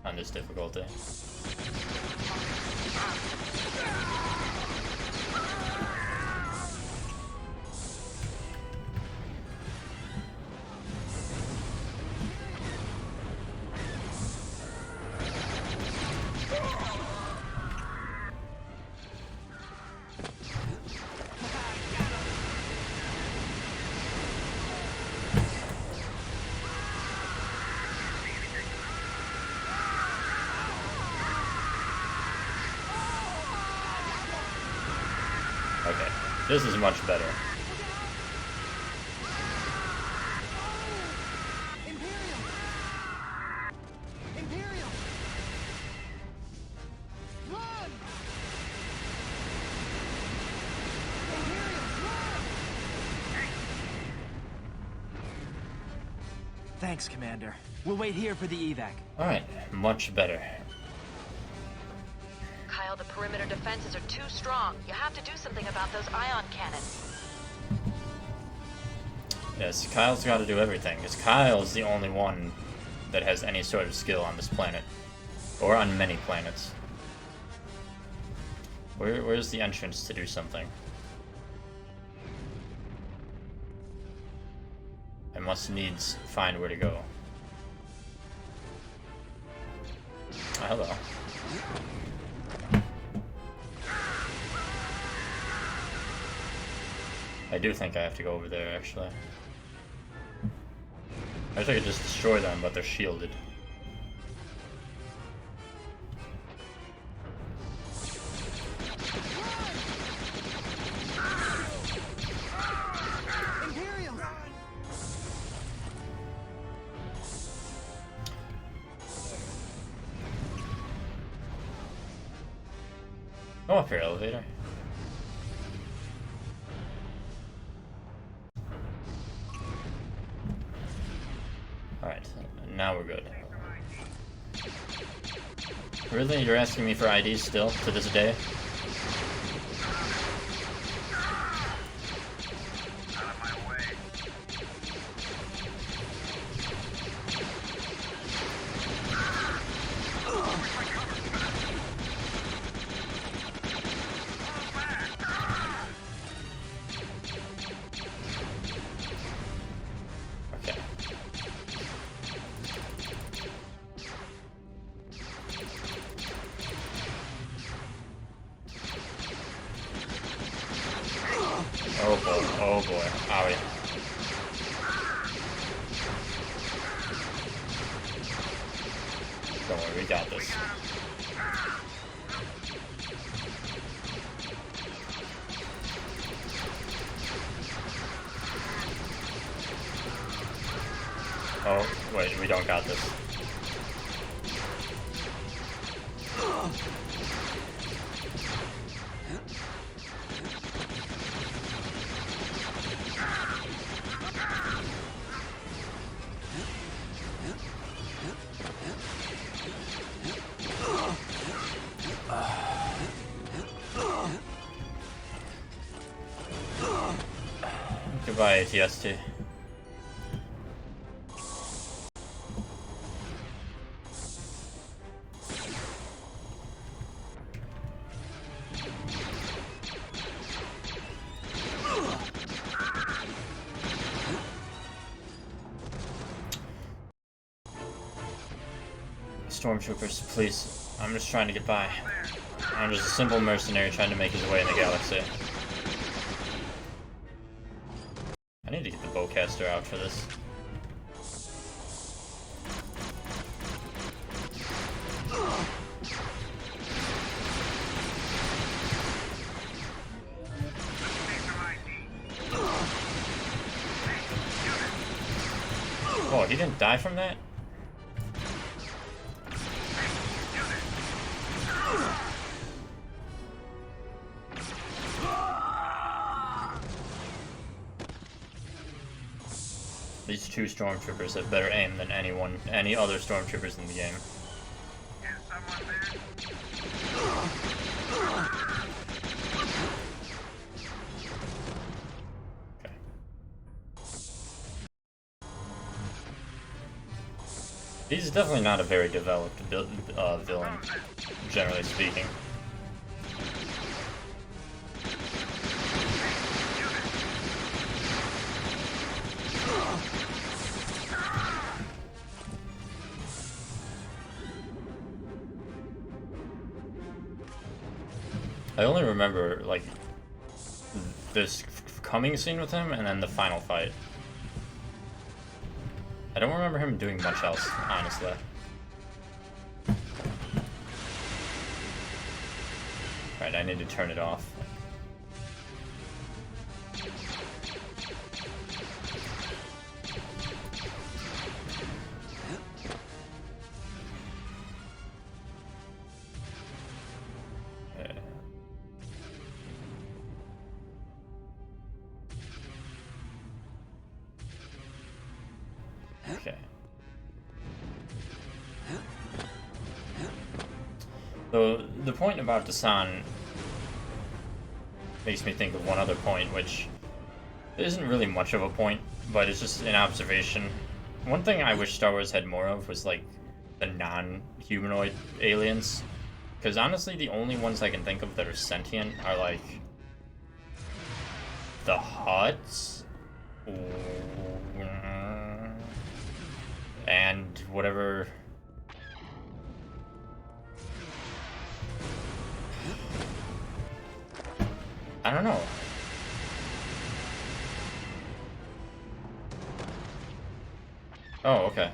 on this difficulty. Okay, this is much better. Imperial! Imperial! Run! Imperials, run! Thanks, Commander. We'll wait here for the evac. Alright, much better. Kyle, the perimeter defenses are too strong. You have to do something about those ion cannons. Yes, Kyle's got to do everything, because Kyle's the only one that has any sort of skill on this planet. Or on many planets. Where's the entrance to do something? I must needs find where to go. Oh, hello. I do think I have to go over there, actually. I wish I could just destroy them, but they're shielded. Imperials! Go up here, elevator. Alright, now we're good. Really? You're asking me for IDs still, to this day? Out of my way. Okay. Oh boy, oh boy, owie. Don't worry, we got this. Oh, wait, we don't got this. Goodbye, ATST. stormtroopers, please. I'm just trying to get by. I'm just a simple mercenary trying to make his way in the galaxy. I need to get the bowcaster out for this. Oh, he didn't die from that? These two stormtroopers have better aim than any other stormtroopers in the game. Is someone there? Okay. He's definitely not a very developed villain, generally speaking. I only remember, like, this coming scene with him and then the final fight. I don't remember him doing much else, honestly. Right, I need to turn it off. Okay. So the point about Dasan makes me think of one other point, which isn't really much of a point, but it's just an observation. One thing I wish Star Wars had more of was like the non-humanoid aliens, because honestly the only ones I can think of that are sentient are like the Hutts and whatever. I don't know. Oh, okay.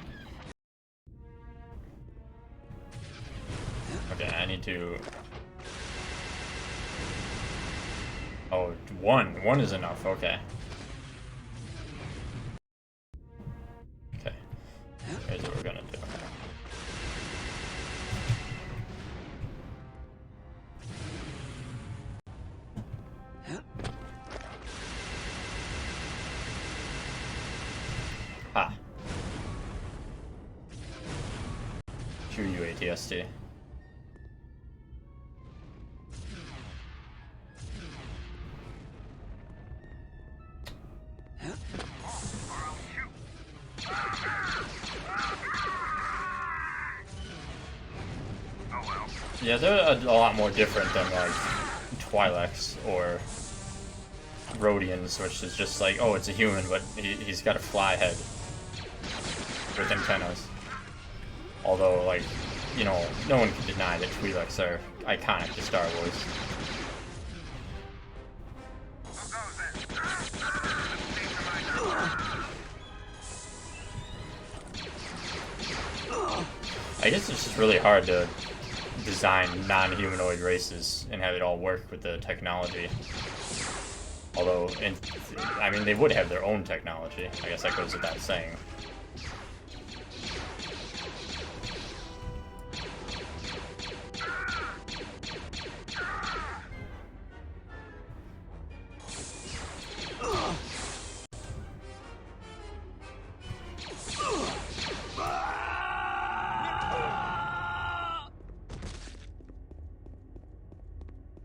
Okay, I need to... Oh, one. One is enough, okay. Okay. Here's what we're gonna do. Ah. QUATSD. Yeah, they're a lot more different than like Twi'leks or Rhodians, which is just like, oh, it's a human, but he's got a fly head with antennas. Although, like, you know, no one can deny that Twi'leks are iconic to Star Wars. I guess it's just really hard to design non-humanoid races and have it all work with the technology. Although, I mean, they would have their own technology. I guess that goes without saying.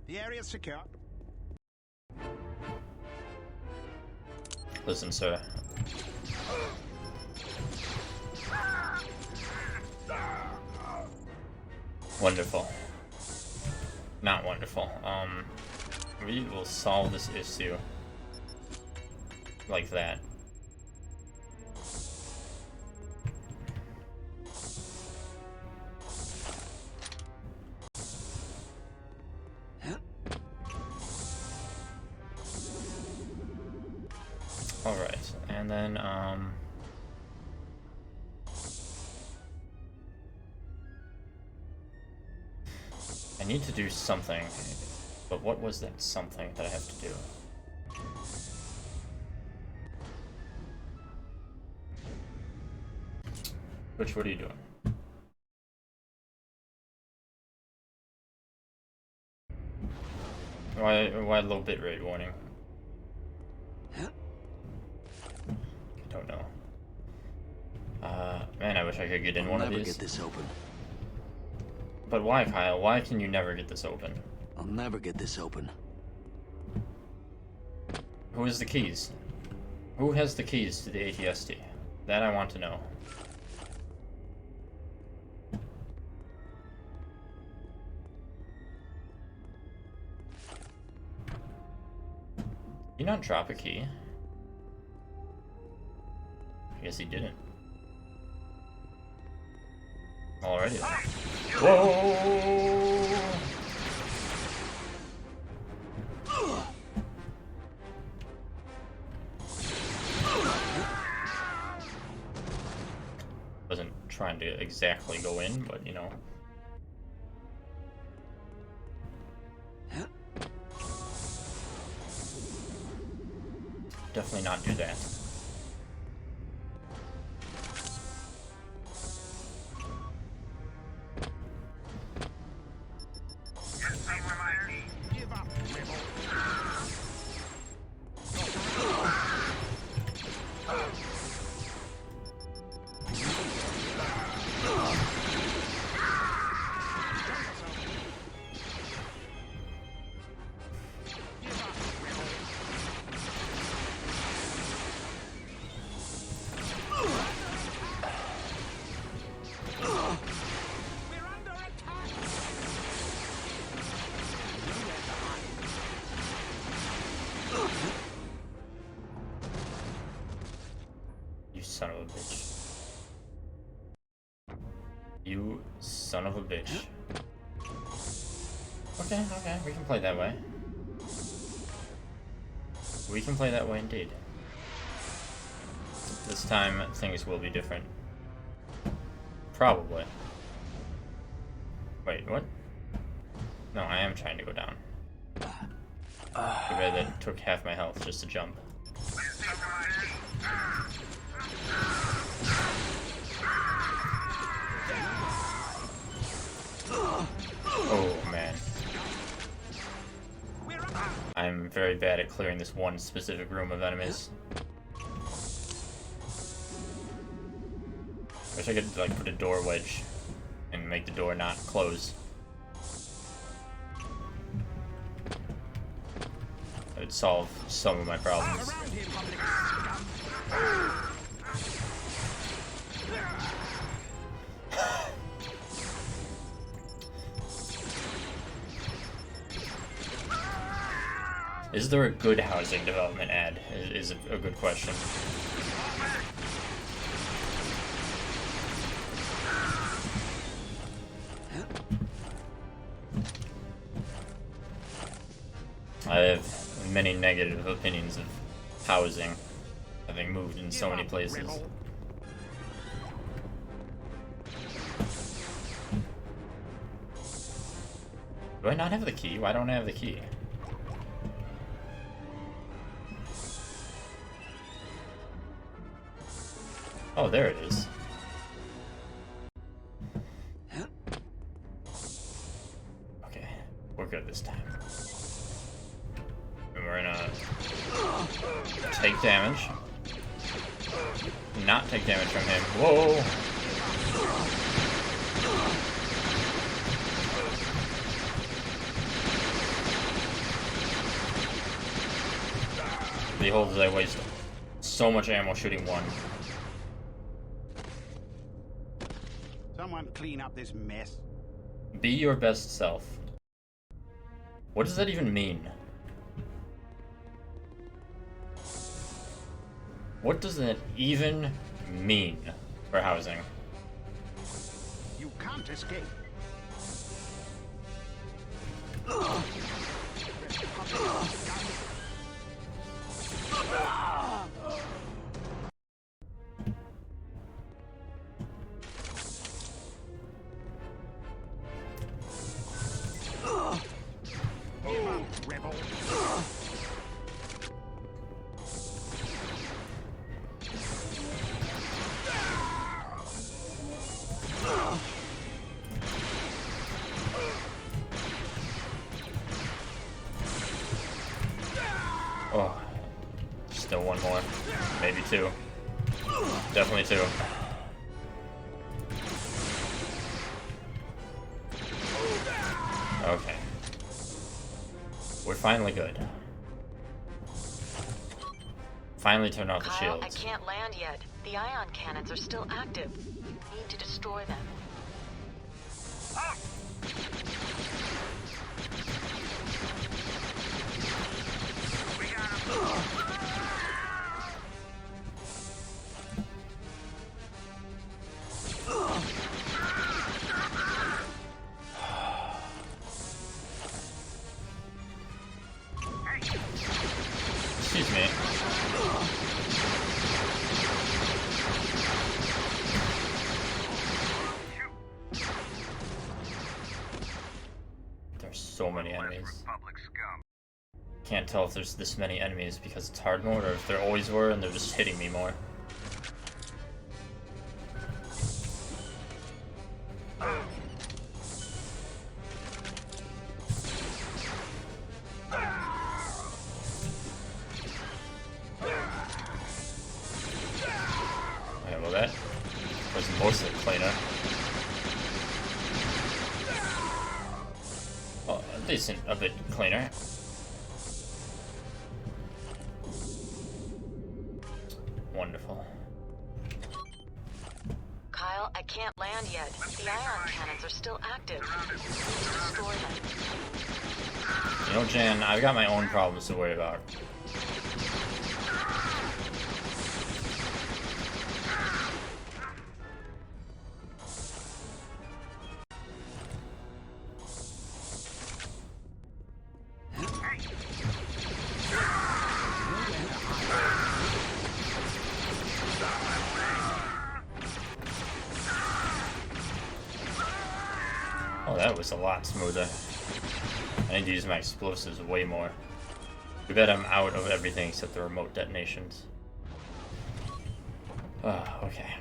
The area's secure. Listen, sir. Wonderful. Not wonderful. We will solve this issue like that. Alright, and then, I need to do something, but what was that something that I have to do? Which, what are you doing? Why low bitrate warning? I don't know. Man, I wish I could get in one of these. I'll never get this open. But why, Kyle? Why can you never get this open? I'll never get this open. Who has the keys? Who has the keys to the ATST? That I want to know. Did he not drop a key? I guess he didn't. Already. Whoa! Wasn't trying to exactly go in, but you know. Definitely not do that. Give up, rebel. You son of a bitch. You son of a bitch. Okay, okay, we can play that way. We can play that way indeed. This time, things will be different. Probably. Wait, what? No, I am trying to go down. Too bad that took half my health just to jump. Oh man. I'm very bad at clearing this one specific room of enemies. Wish I could like put a door wedge and make the door not close. That would solve some of my problems. Is there a good housing development ad? Is a good question. I have many negative opinions of housing, having moved in so many places. Do I not have the key? Why don't I have the key? Oh, there it is. Okay, we're good this time. And we're gonna take damage. Not take damage from him. Whoa! Behold, as I waste so much ammo shooting one. Someone clean up this mess. Be your best self. What does that even mean? What does that even mean for housing? You can't escape. one more. Maybe two. Definitely two. Okay. We're finally good. Finally turn off the Kyle, shields. I can't land yet. The ion cannons are still active. Need to destroy them. Excuse me. There's so many enemies. Republic scum. Can't tell if there's this many enemies because it's hard mode or if there always were and they're just hitting me more. Okay, well that was mostly cleaner. Well, decent, a bit cleaner. Wonderful. Kyle, I can't land yet. The ion cannons are still active. Need to destroy them. You know, Jan, I've got my own problems to worry about. Oh, that was a lot smoother. I need to use my explosives way more. Too bad I'm out of everything except the remote detonations. Okay.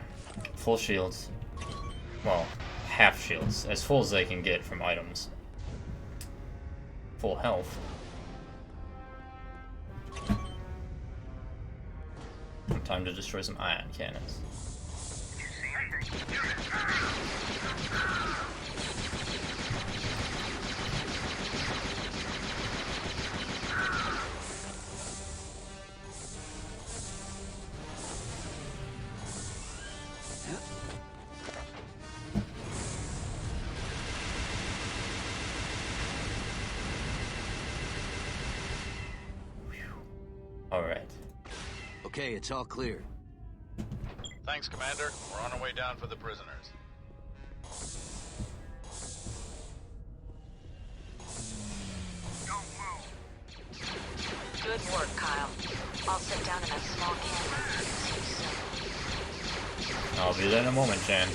Full shields. Well, half shields. As full as they can get from items. Full health. Time to destroy some ion cannons. Alright. Okay, it's all clear. Thanks, Commander. We're on our way down for the prisoners. Don't move. Good work, Kyle. I'll sit down in that small canyon. See you soon. I'll be there in a moment, Jan.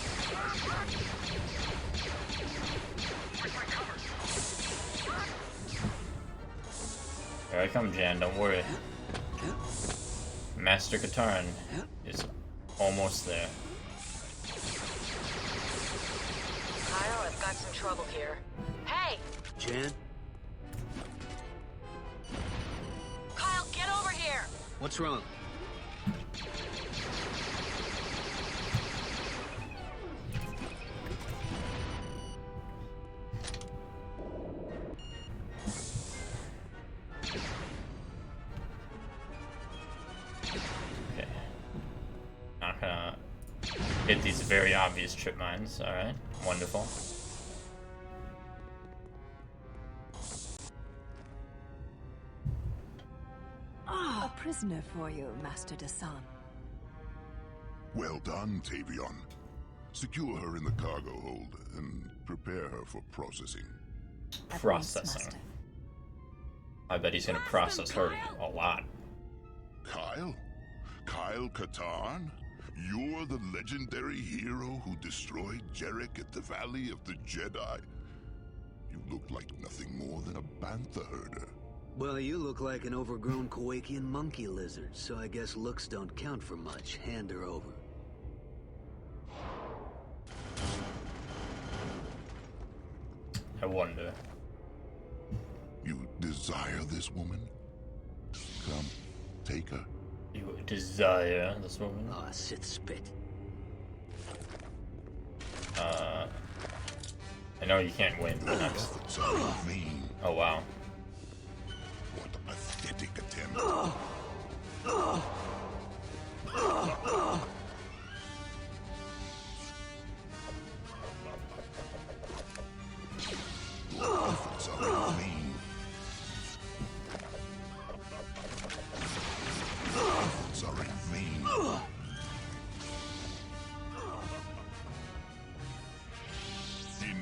Here I come, Jan, don't worry. Master Kataran is almost there. Kyle, I've got some trouble here. Hey! Jan? Kyle, get over here! What's wrong? Okay. Not gonna hit these very obvious trip mines. Alright, wonderful. A prisoner for you, Master Desan. Well done, Tavion. Secure her in the cargo hold and prepare her for processing. At once, Processing. Master. I bet he's gonna process her a lot. Kyle? Kyle Katarn? You're the legendary hero who destroyed Jarek at the Valley of the Jedi? You look like nothing more than a bantha herder. Well, you look like an overgrown Kowakian monkey lizard, so I guess looks don't count for much. Hand her over. I wonder. You desire this woman? Come, take her. You desire this woman? Ah, Sith spit. I know you can't win. Your efforts are in vain. Oh wow. What a pathetic attempt. Your efforts are in vain. Your efforts are in vain.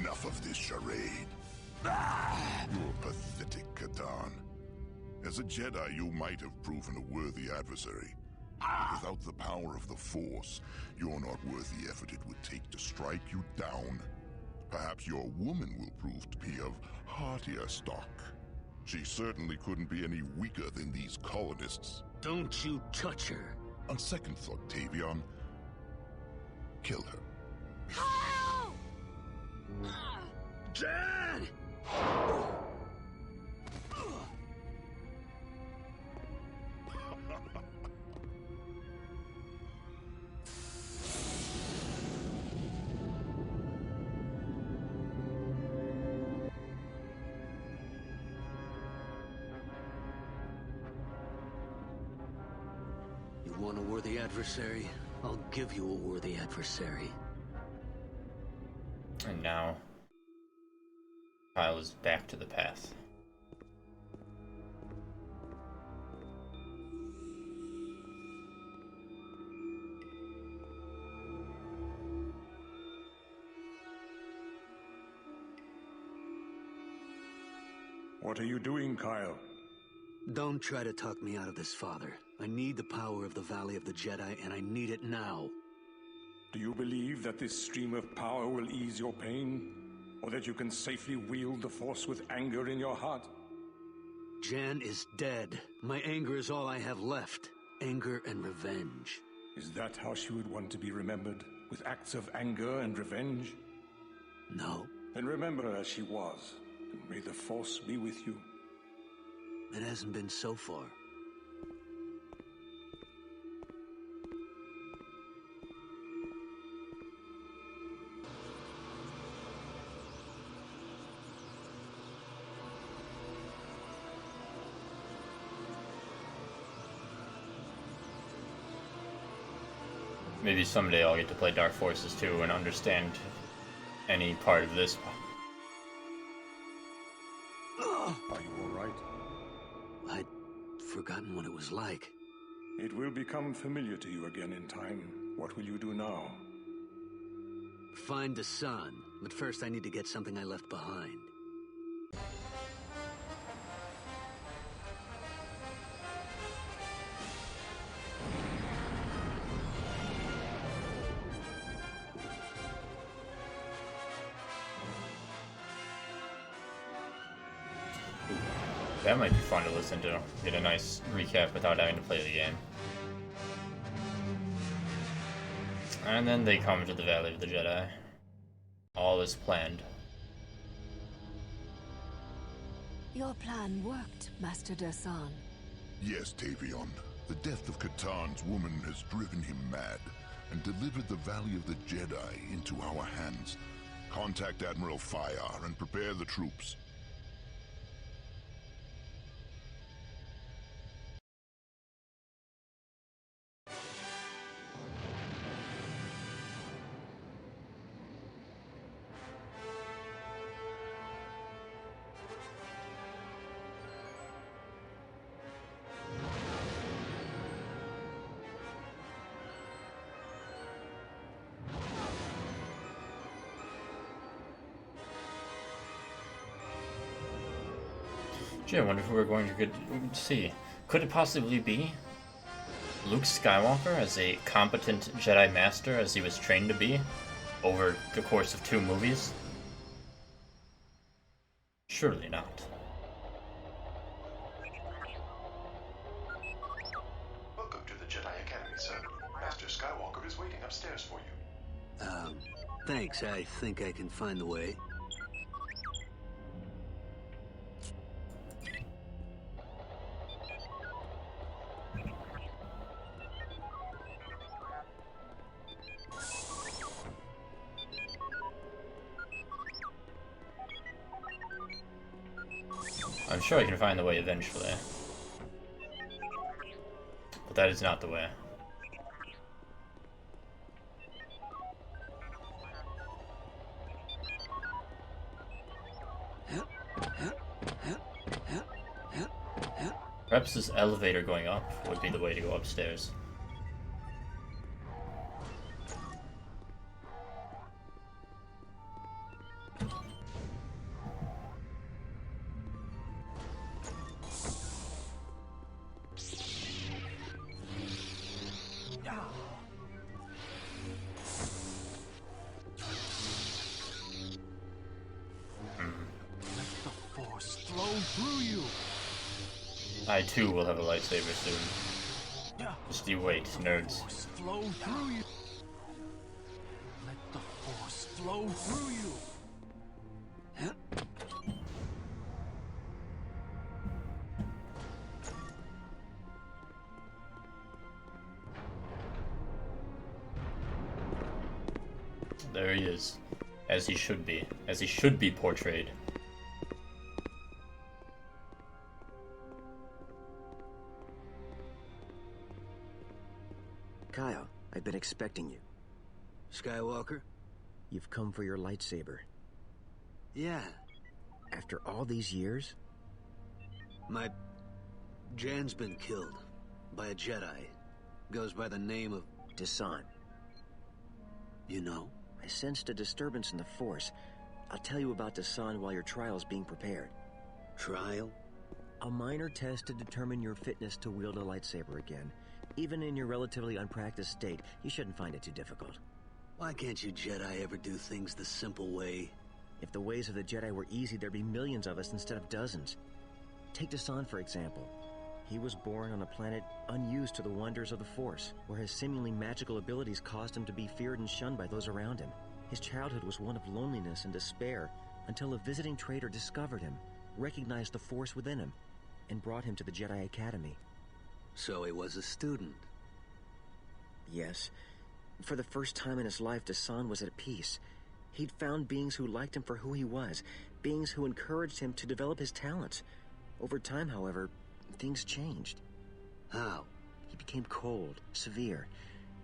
Enough of this charade. You're pathetic, Katan. As a Jedi, you might have proven a worthy adversary. But without the power of the Force, you're not worth the effort it would take to strike you down. Perhaps your woman will prove to be of heartier stock. She certainly couldn't be any weaker than these colonists. Don't you touch her. On second thought, Tavion, kill her. Jan! You want a worthy adversary? I'll give you a worthy adversary. And now, Kyle is back to the path. What are you doing, Kyle? Don't try to talk me out of this, Father. I need the power of the Valley of the Jedi, and I need it now. Do you believe that this stream of power will ease your pain? Or that you can safely wield the Force with anger in your heart? Jan is dead. My anger is all I have left. Anger and revenge. Is that how she would want to be remembered? With acts of anger and revenge? No. Then remember her as she was, and may the Force be with you. It hasn't been so far. Maybe someday I'll get to play Dark Forces too and understand any part of this. Are you all right? I'd forgotten what it was like. It will become familiar to you again in time. What will you do now? Find the sun. But first I need to get something I left behind. That might be fun to listen to. Get a nice recap without having to play the game. And then they come to the Valley of the Jedi. All is planned. Your plan worked, Master Dosan. Yes, Tavion. The death of Katan's woman has driven him mad and delivered the Valley of the Jedi into our hands. Contact Admiral Fayar and prepare the troops. Gee, I wonder if we're going to see. Could it possibly be Luke Skywalker as a competent Jedi Master as he was trained to be over the course of 2 movies? Surely not. Welcome to the Jedi Academy, sir. Master Skywalker is waiting upstairs for you. Thanks. I think I can find the way. I'm sure I can find the way eventually. But that is not the way. Perhaps this elevator going up would be the way to go upstairs. I too will have a lightsaber soon. Just you wait, nerds. Flow through you. Let the force flow through you. There he is. As he should be. As he should be portrayed. Kyle, I've been expecting you. Skywalker? You've come for your lightsaber. Yeah. After all these years? My... Jan's been killed. By a Jedi. Goes by the name of... Desan. You know? I sensed a disturbance in the Force. I'll tell you about Desan while your trial's being prepared. Trial? A minor test to determine your fitness to wield a lightsaber again. Even in your relatively unpracticed state, you shouldn't find it too difficult. Why can't you Jedi ever do things the simple way? If the ways of the Jedi were easy, there'd be millions of us instead of dozens. Take Desan, for example. He was born on a planet unused to the wonders of the Force, where his seemingly magical abilities caused him to be feared and shunned by those around him. His childhood was one of loneliness and despair, until a visiting trader discovered him, recognized the Force within him, and brought him to the Jedi Academy. So he was a student? Yes. For the first time in his life, Desan was at peace. He'd found beings who liked him for who he was, beings who encouraged him to develop his talents. Over time, however, things changed. How? He became cold, severe.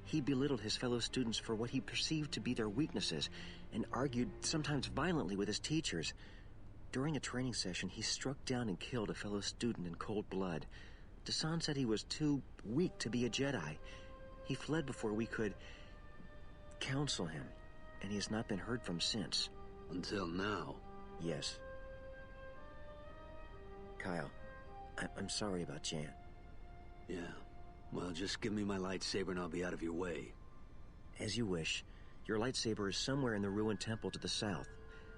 He belittled his fellow students for what he perceived to be their weaknesses, and argued, sometimes violently, with his teachers. During a training session, he struck down and killed a fellow student in cold blood. Desan said he was too weak to be a Jedi. He fled before we could counsel him, and he has not been heard from since. Until now? Yes. Kyle, I'm sorry about Jan. Yeah. Well, just give me my lightsaber and I'll be out of your way. As you wish. Your lightsaber is somewhere in the ruined temple to the south.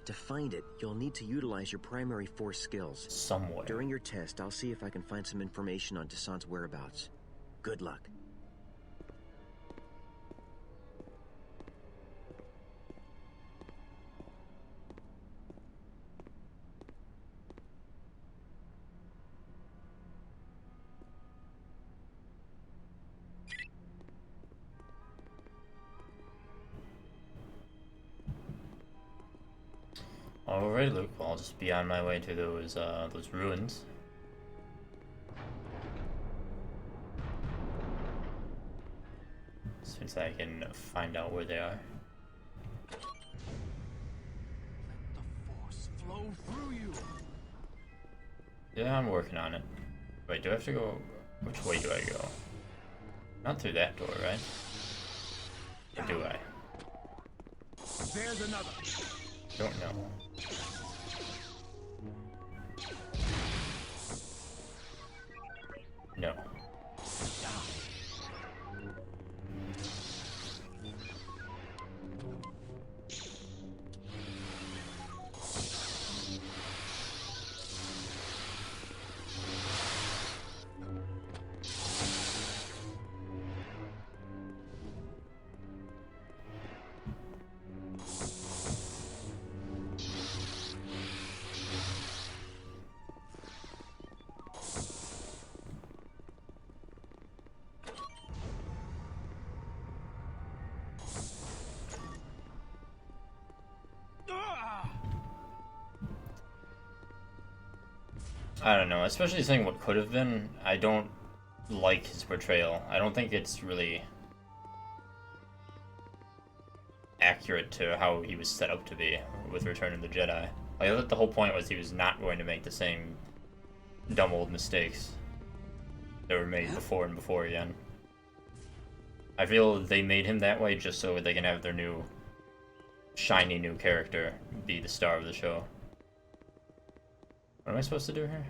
To find it, you'll need to utilize your primary Force skills. Somewhere. During your test, I'll see if I can find some information on Desan's whereabouts. Good luck. Alright, Luke. Well, I'll just be on my way to those ruins. Since I can find out where they are. Let the force flow through you. Yeah, I'm working on it. Wait, do I have to go? Which way do I go? Not through that door, right? Or do I? There's another. Don't know. No. I don't know, especially saying what could have been. I don't like his portrayal. I don't think it's really accurate to how he was set up to be with Return of the Jedi. Like, I thought the whole point was he was not going to make the same dumb old mistakes that were made before and before again. I feel they made him that way just so they can have their new, shiny new character be the star of the show. What am I supposed to do here?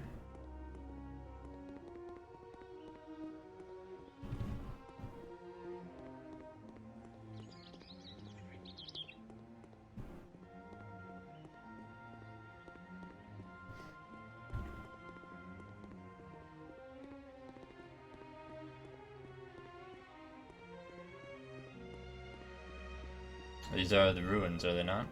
These are the ruins, are they not?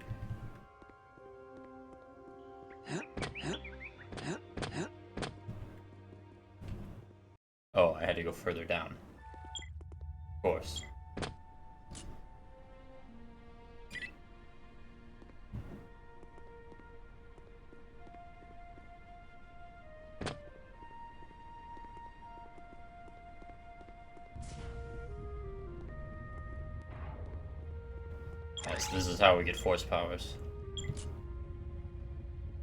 Oh, I had to go further down. Of course. Yes, this is how we get force powers.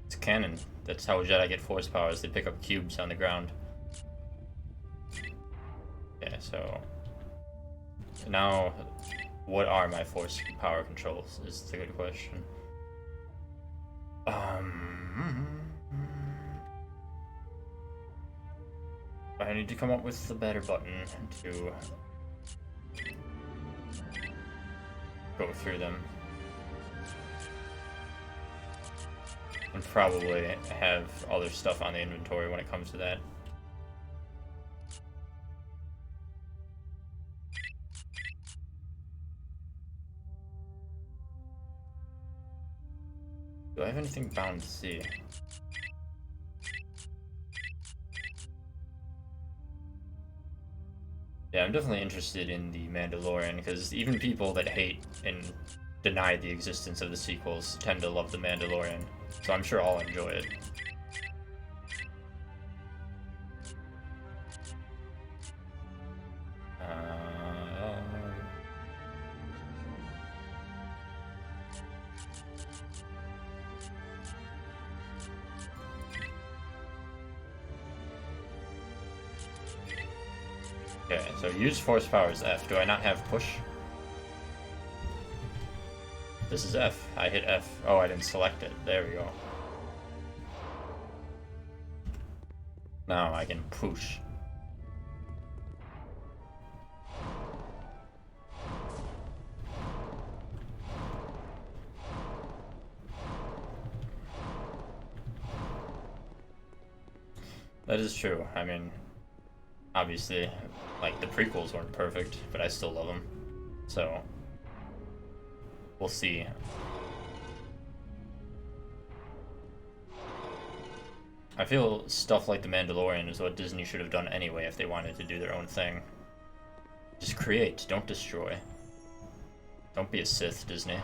It's canon. That's how Jedi get force powers. They pick up cubes on the ground. Yeah, so now what are my force power controls is the good question. I need to come up with the better button to go through them. And probably have other stuff on the inventory when it comes to that. Do I have anything bound to see? Yeah, I'm definitely interested in the Mandalorian, because even people that hate and deny the existence of the sequels tend to love the Mandalorian, so I'm sure I'll enjoy it. Okay, so use force powers F. Do I not have push? This is F. I hit F. Oh, I didn't select it. There we go. Now I can push. That is true. I mean, obviously, like, the prequels weren't perfect, but I still love them. So, we'll see. I feel stuff like The Mandalorian is what Disney should have done anyway if they wanted to do their own thing. Just create, don't destroy. Don't be a Sith, Disney.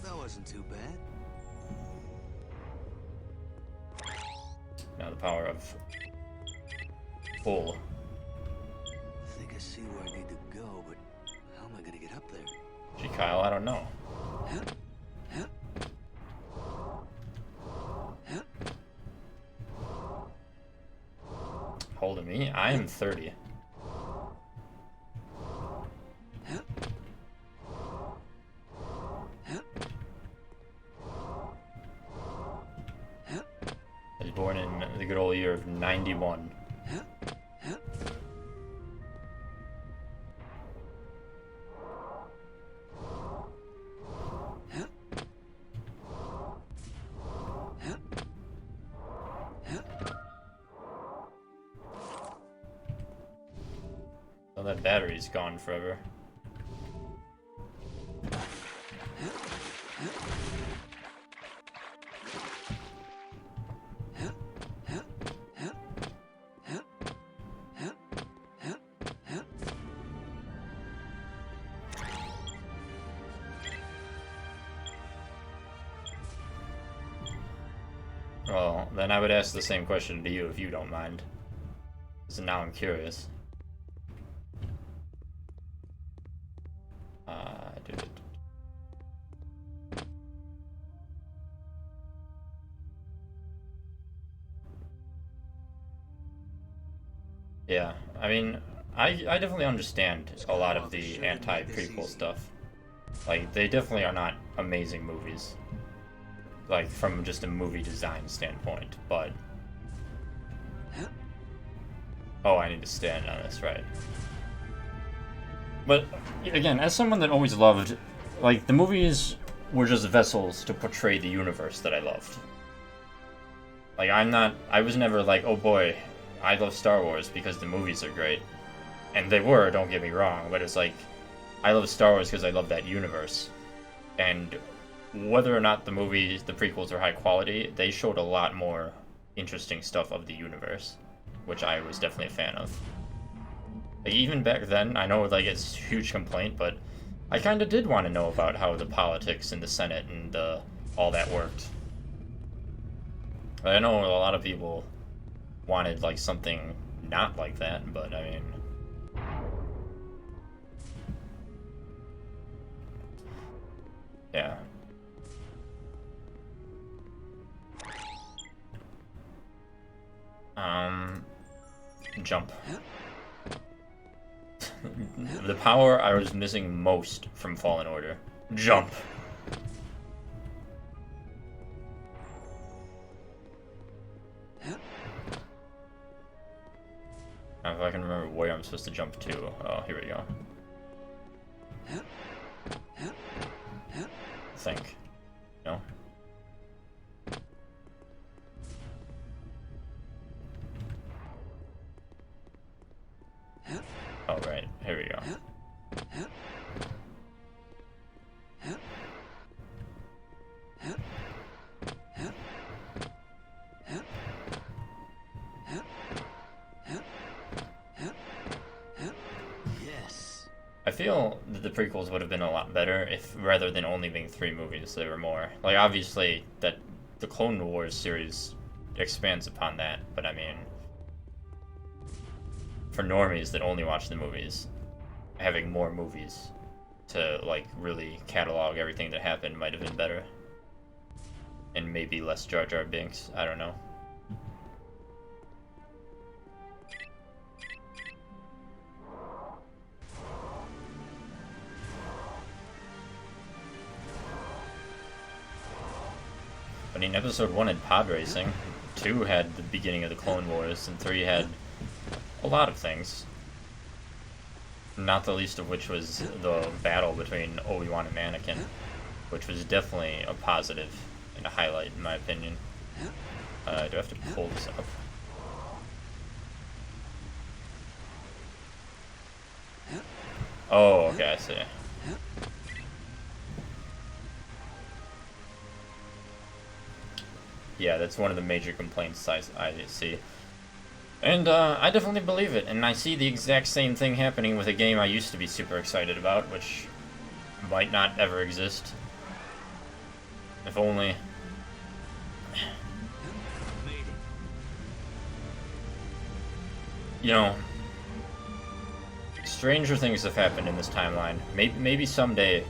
That wasn't too bad. Now the power of pull. I think I see where I need to go, but how am I gonna get up there? Gee, Kyle, I don't know. Holding me? I am 30. I was born in the good old year of 91. Well, that battery's gone forever. Well, then I would ask the same question to you if you don't mind. So now I'm curious. Yeah, I mean, I definitely understand a lot of the anti-prequel stuff. Like, they definitely are not amazing movies. Like, from just a movie design standpoint, but... Oh, I need to stand on this, right. But, again, as someone that always loved... Like, the movies were just vessels to portray the universe that I loved. Like, I was never like, oh boy, I love Star Wars because the movies are great. And they were, don't get me wrong, but it's like, I love Star Wars because I love that universe. And whether or not the movies, the prequels are high quality, they showed a lot more interesting stuff of the universe, which I was definitely a fan of. Like, even back then, I know like it's a huge complaint, but I kind of did want to know about how the politics in the Senate and all that worked. I know a lot of people wanted like something not like that, but I mean... Yeah. Jump. The power I was missing most from Fallen Order. Jump. Now, if I can remember where I'm supposed to jump to. Oh, here we go. Think. No? Oh, right. Here we go. I feel that the prequels would have been a lot better if, rather than only being 3 movies, there were more. Like, obviously, that the Clone Wars series expands upon that, but I mean, for normies that only watch the movies, having more movies to, like, really catalog everything that happened might have been better. And maybe less Jar Jar Binks, I don't know. I mean, episode 1 had pod racing, 2 had the beginning of the Clone Wars, and 3 had a lot of things. Not the least of which was the battle between Obi-Wan and Anakin, which was definitely a positive and a highlight in my opinion. Do I have to pull this up? Oh, okay, I see. Yeah, that's one of the major complaints I see. And I definitely believe it, and I see the exact same thing happening with a game I used to be super excited about, which might not ever exist. If only... You know, stranger things have happened in this timeline. Maybe someday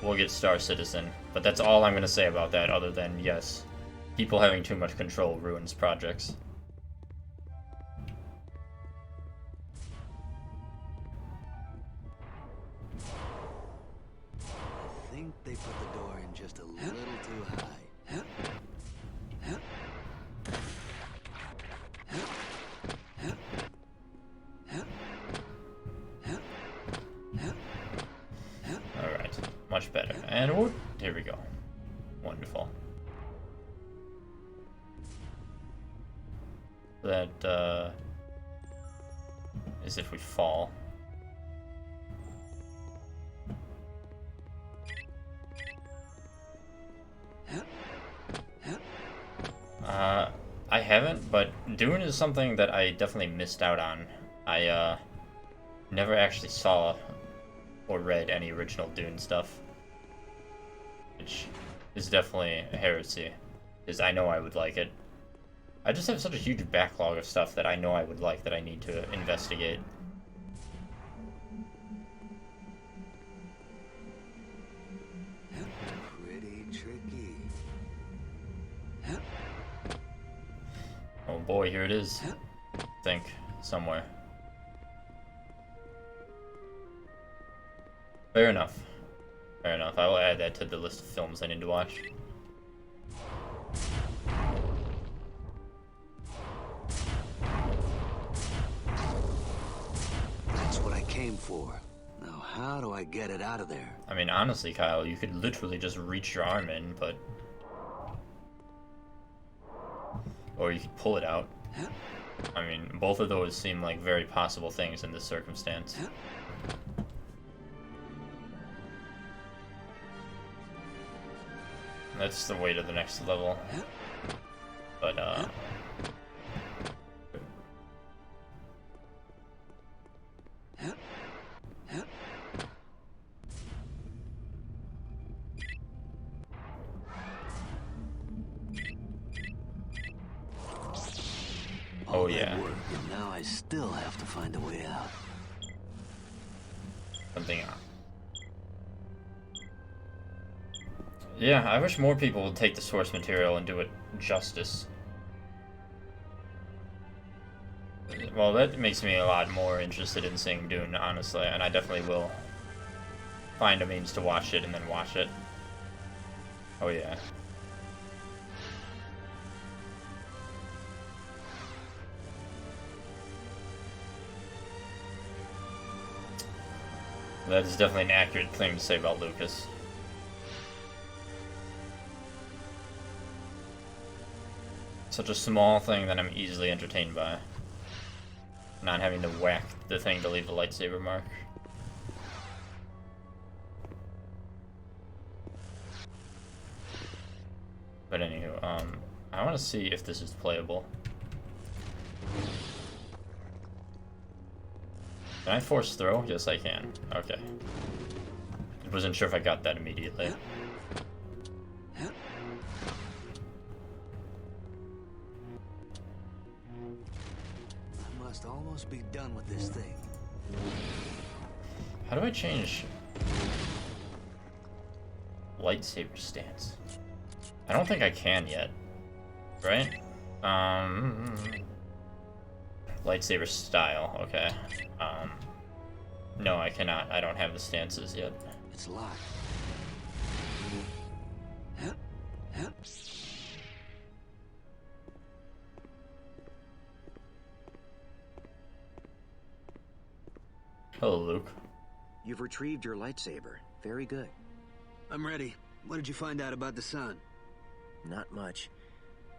we'll get Star Citizen, but that's all I'm going to say about that, other than, yes, people having too much control ruins projects. I think they put the door in just a little too high. Alright, much better. And whoop, here we go. Wonderful. That, is if we fall. I haven't, but Dune is something that I definitely missed out on. I, never actually saw or read any original Dune stuff, which is definitely a heresy. because I know I would like it. I just have such a huge backlog of stuff that I know I would like that I need to investigate. Pretty tricky. Oh boy, here it is. I think, somewhere. Fair enough. Fair enough. I will add that to the list of films I need to watch. That's what I came for. Now, how do I get it out of there? I mean, honestly, Kyle, you could literally just reach your arm in, but... Or you could pull it out. I mean, both of those seem like very possible things in this circumstance. That's the way to the next level. But, oh yeah. Work, and now I still have to find a way out. Something else. Yeah, I wish more people would take the source material and do it justice. Well, that makes me a lot more interested in seeing Dune, honestly, and I definitely will find a means to watch it and then watch it. Oh yeah. That is definitely an accurate thing to say about Lucas. Such a small thing that I'm easily entertained by. Not having to whack the thing to leave a lightsaber mark. But anywho, I want to see if this is playable. Can I force throw? Yes, I can. Okay. I wasn't sure if I got that immediately. Almost be done with this thing. How do I change lightsaber stance? I don't think I can yet, right? Lightsaber style, okay. No, I cannot. I don't have the stances yet. It's locked. Hello, Luke. You've retrieved your lightsaber. Very good. I'm ready. What did you find out about the sun? Not much.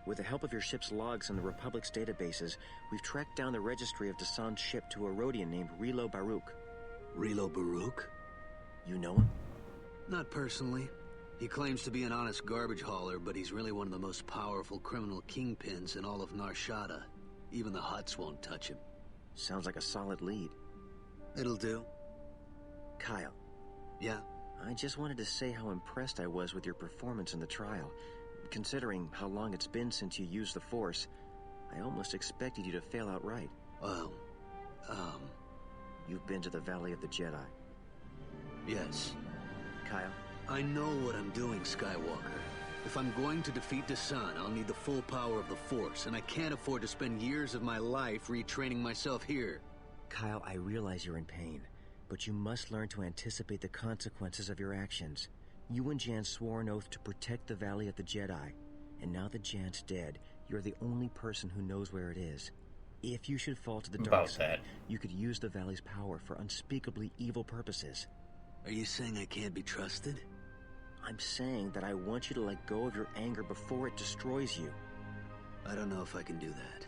With the help of your ship's logs and the Republic's databases, we've tracked down the registry of Dasan's ship to a Rhodian named Rilo Baruch. Rilo Baruch? You know him? Not personally. He claims to be an honest garbage hauler, but he's really one of the most powerful criminal kingpins in all of Nar Shaddaa. Even the Hutts won't touch him. Sounds like a solid lead. It'll do. Kyle. Yeah? I just wanted to say how impressed I was with your performance in the trial. Considering how long it's been since you used the Force, I almost expected you to fail outright. You've been to the Valley of the Jedi. Yes. Kyle? I know what I'm doing, Skywalker. If I'm going to defeat Dasan, I'll need the full power of the Force, and I can't afford to spend years of my life retraining myself here. Kyle, I realize you're in pain, but you must learn to anticipate the consequences of your actions. You and Jan swore an oath to protect the Valley of the Jedi, and now that Jan's dead, you're the only person who knows where it is. If you should fall to the dark side, you could use the Valley's power for unspeakably evil purposes. Are you saying I can't be trusted? I'm saying that I want you to let go of your anger before it destroys you. I don't know if I can do that,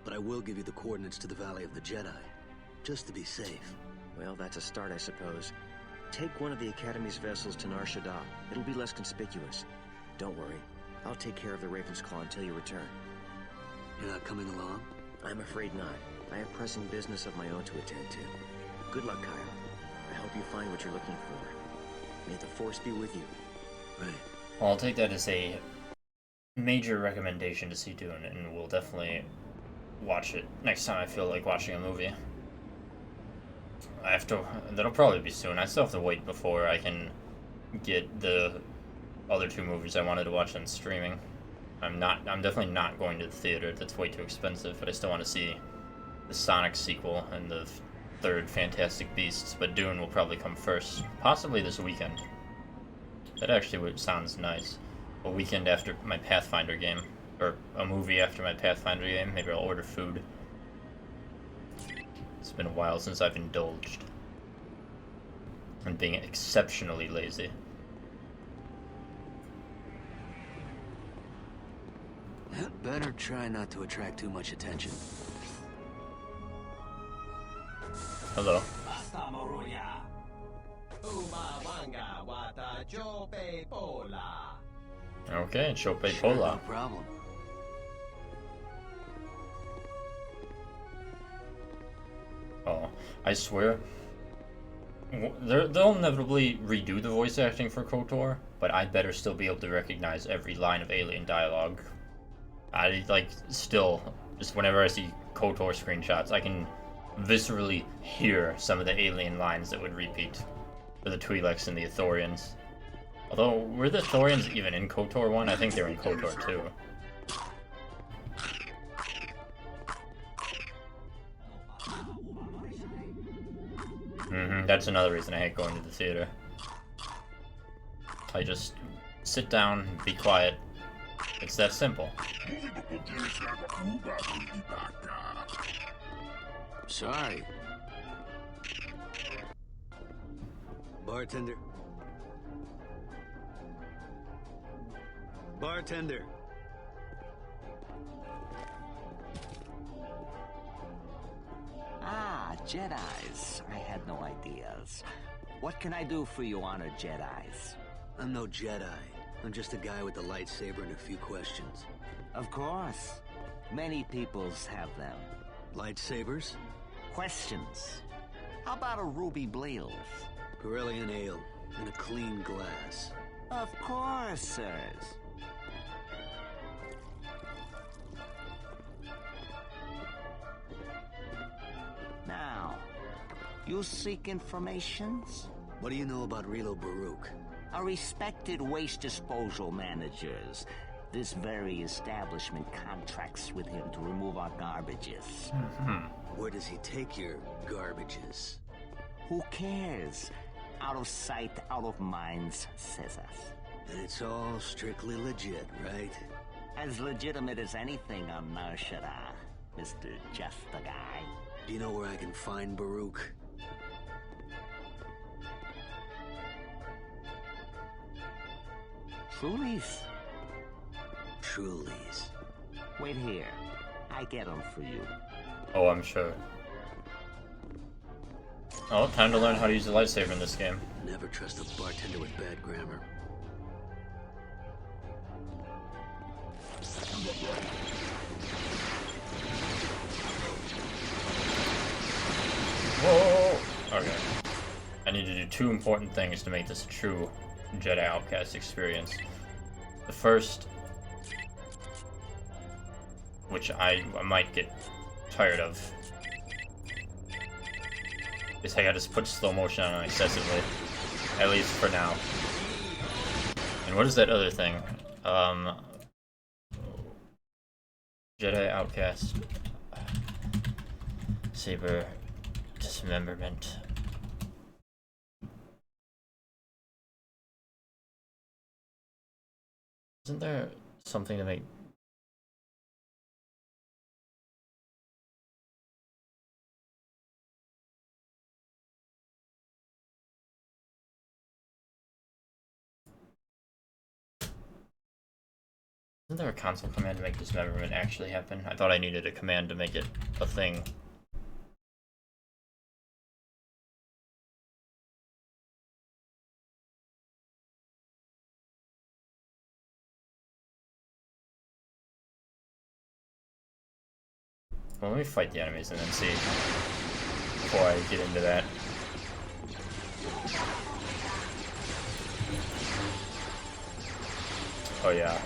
but I will give you the coordinates to the Valley of the Jedi, just to be safe. Well, that's a start, I suppose. Take one of the Academy's vessels to Nar Shaddaa. It'll be less conspicuous. Don't worry. I'll take care of the Raven's Claw until you return. You're not coming along? I'm afraid not. I have pressing business of my own to attend to. Good luck, Kyle. I hope you find what you're looking for. May the Force be with you. Right. Well, I'll take that as a major recommendation to see Dune, and we'll definitely watch it next time I feel like watching a movie. That'll probably be soon. I still have to wait before I can get the other two movies I wanted to watch on streaming. I'm definitely not going to the theater. That's way too expensive, but I still want to see the Sonic sequel and the third Fantastic Beasts, but Dune will probably come first, possibly this weekend. That actually sounds nice. A weekend after my Pathfinder game, or a movie after my Pathfinder game. Maybe I'll order food. It's been a while since I've indulged. I'm being exceptionally lazy. Better try not to attract too much attention. Hello. Okay, Chope Pola. No problem. Oh, I swear. They'll inevitably redo the voice acting for KOTOR, but I better still be able to recognize every line of alien dialogue. I, still, just whenever I see KOTOR screenshots, I can viscerally hear some of the alien lines that would repeat for the Twi'leks and the Ithorians. Although, were the Ithorians even in KOTOR 1? I think they were in KOTOR 2. That's another reason I hate going to the theater. I just sit down, be quiet. It's that simple. Sorry. Bartender. Bartender. Ah, Jedis. I had no ideas. What can I do for you, honored Jedis? I'm no Jedi. I'm just a guy with a lightsaber and a few questions. Of course. Many peoples have them. Lightsabers? Questions. How about a ruby bleels? Corellian ale in a clean glass. Of course, sirs. Now, you seek informations? What do you know about Rilo Baruch? A respected waste disposal managers. This very establishment contracts with him to remove our garbages. Where does he take your garbages? Who cares? Out of sight, out of minds, says us. And it's all strictly legit, right? As legitimate as anything on Nar Shaddaa, Mr. Just the Guy. Do you know where I can find Baruch? Trulies? Trulies. Wait here. I get them for you. Oh, I'm sure. Oh, time to learn how to use the lightsaber in this game. Never trust a bartender with bad grammar. Whoa! Okay. I need to do two important things to make this a true Jedi Outcast experience. The first, which I might get tired of, is I gotta put slow motion on excessively. At least for now. And what is that other thing? Jedi Outcast. Saber dismemberment. Isn't there something to make... Isn't there a console command to make dismemberment actually happen? I thought I needed a command to make it a thing. Well, let me fight the enemies and then see before I get into that. Oh yeah,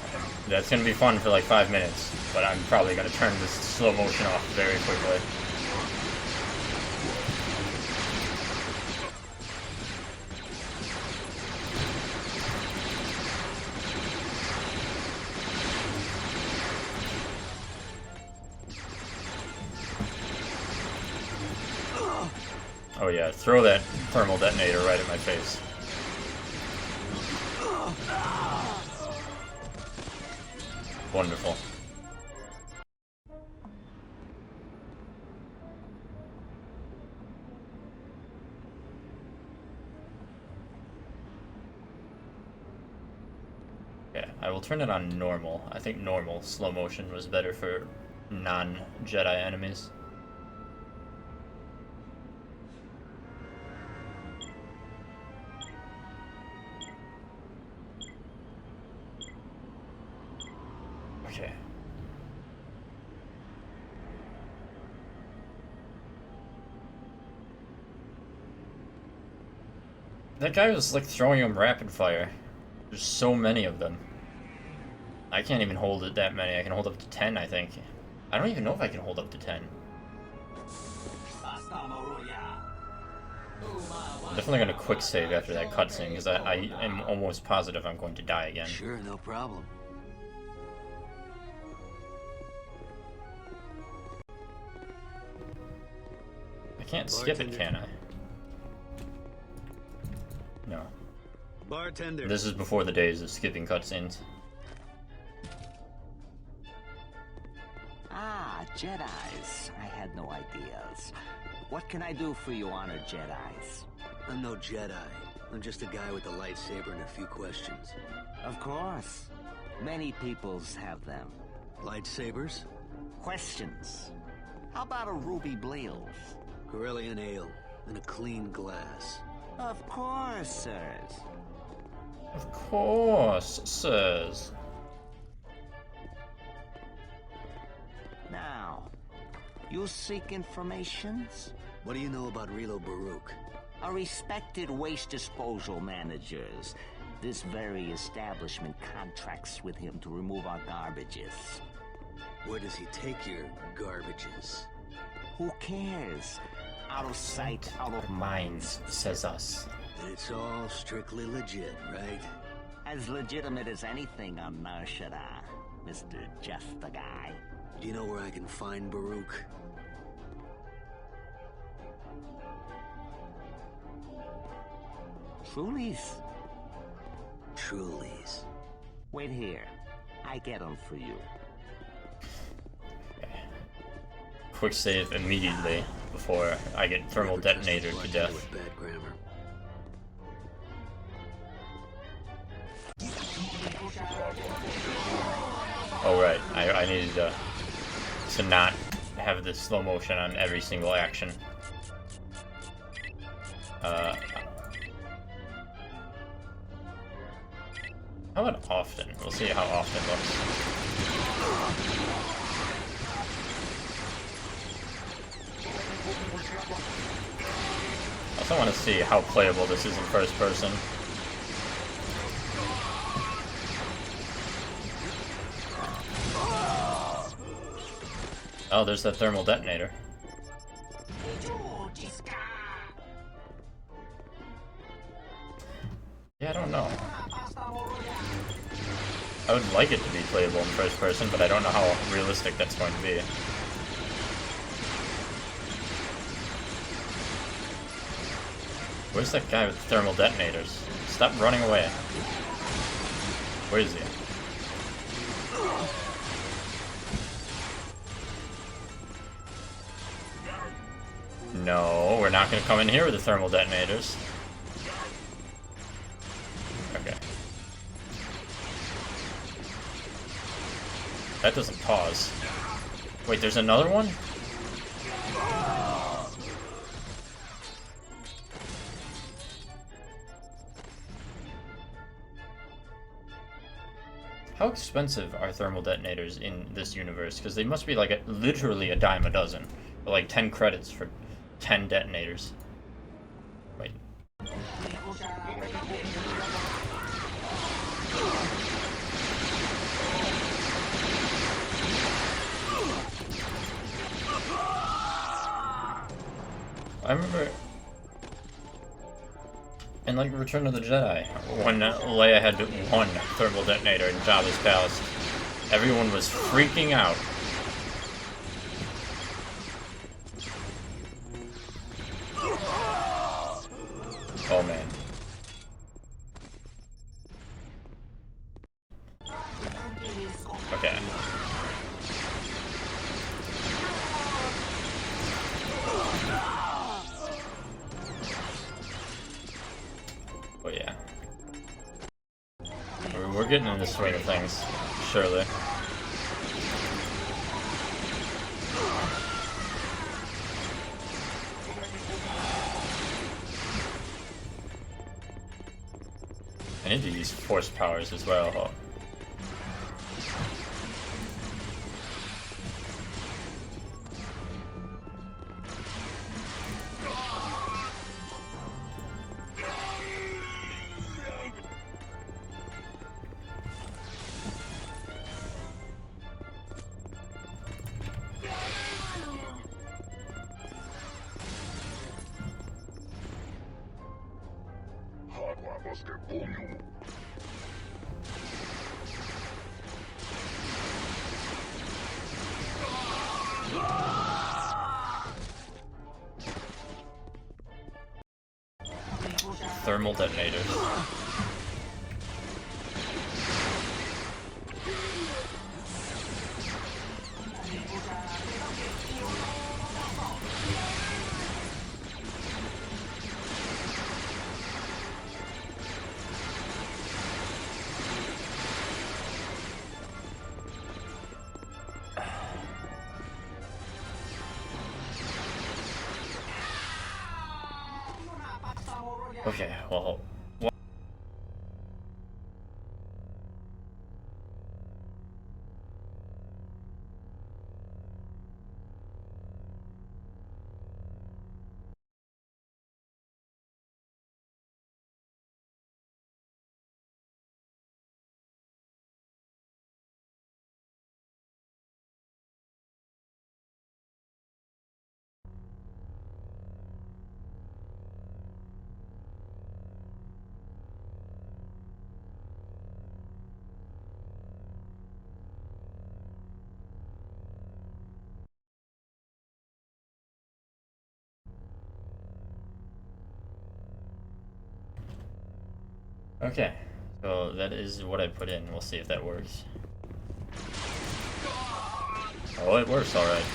that's gonna be fun for like 5 minutes, but I'm probably gonna turn this slow motion off very quickly. Oh yeah, throw that thermal detonator right at my face. Wonderful. Yeah, I will turn it on normal. I think normal slow motion was better for non-Jedi enemies. Okay. That guy was like throwing them rapid fire. There's so many of them. I can't even hold it that many. I can hold up to 10, I think. I don't even know if I can hold up to 10. I'm definitely gonna quick save after that cutscene because I am almost positive I'm going to die again. Sure, no problem. I can't skip it, can I? No. Bartender. This is before the days of skipping cutscenes. Ah, Jedis. I had no ideas. What can I do for you, honored Jedis? I'm no Jedi. I'm just a guy with a lightsaber and a few questions. Of course. Many peoples have them. Lightsabers? Questions. How about a ruby bleals? Corellian ale and a clean glass. Of course, sirs. Of course, sirs. Now, you seek informations? What do you know about Rilo Baruch? A respected waste disposal managers. This very establishment contracts with him to remove our garbages. Where does he take your garbages? Who cares? Out of sight, out of mind, says us. And it's all strictly legit, right? As legitimate as anything on Nar Shaddaa, Mr. Just the Guy. Do you know where I can find Baruch? Trulies? Trulies. Wait here. I get them for you. Quick save immediately before I get thermal detonated to death. Bad grammar. Oh right, I needed to not have the slow motion on every single action. How about often? We'll see how often looks. I also want to see how playable this is in first person. Oh, there's that thermal detonator. Yeah, I don't know. I would like it to be playable in first person, but I don't know how realistic that's going to be. Where's that guy with the thermal detonators? Stop running away. Where is he? No, we're not going to come in here with the thermal detonators. Okay. That doesn't pause. Wait, there's another one? How expensive are thermal detonators in this universe? Because they must be like literally a dime a dozen. Or like 10 credits for 10 detonators. Wait. I remember in like Return of the Jedi, when Leia had one thermal detonator in Jabba's palace, everyone was freaking out. Oh man. Okay. Oh yeah. We're getting in the swing of things, surely. I need to use force powers as well. Thermal detonators. Okay, well... Okay, so that is what I put in. We'll see if that works. Oh, it works alright.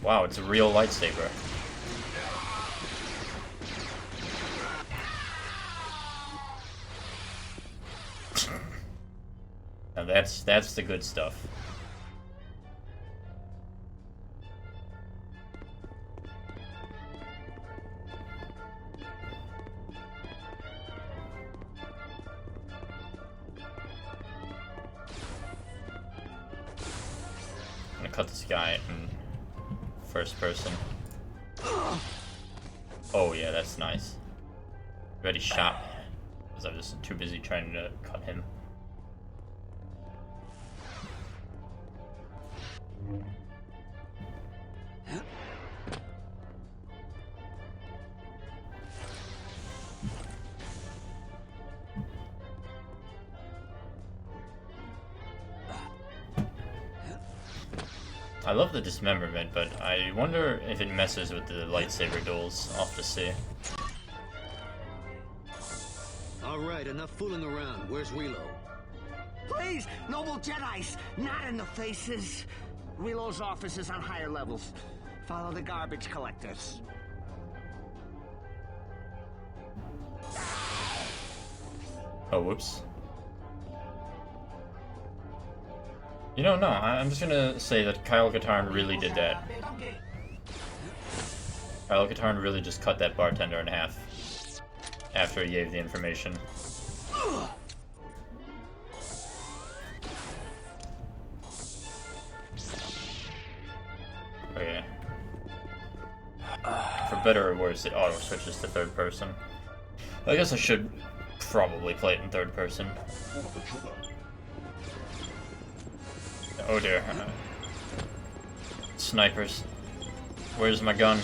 Wow, it's a real lightsaber. Now that's the good stuff. I'm gonna cut this guy in first person. Oh yeah, that's nice. Already shot me because I was too busy trying to cut him. I love the dismemberment, but I wonder if it messes with the lightsaber duels. I'll have to see. Alright, enough fooling around. Where's Relo? Please, noble Jedis, not in the faces. Relo's office is on higher levels. Follow the garbage collectors. Oh, whoops. You don't know. I'm just gonna say that Kyle Katarn really did that. Kyle Katarn really just cut that bartender in half after he gave the information. Okay. For better or worse, it auto switches to third person. I guess I should probably play it in third person. Oh dear. Snipers. Where's my gun?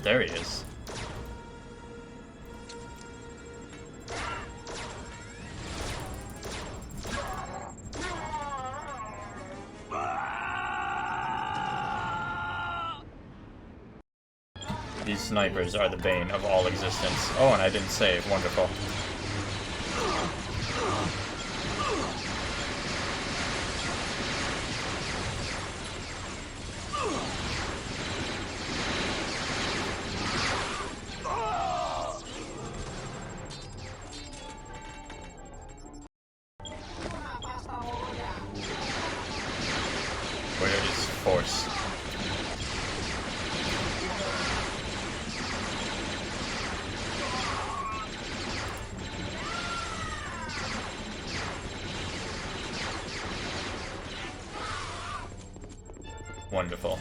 There he is. These snipers are the bane of all existence. Oh, and I didn't save. Wonderful. Where is force? Wonderful.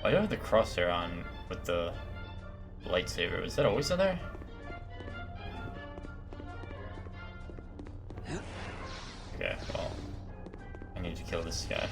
Why do I have the crosshair on with the lightsaber? Was that always in there? Okay, well, I need to kill this guy.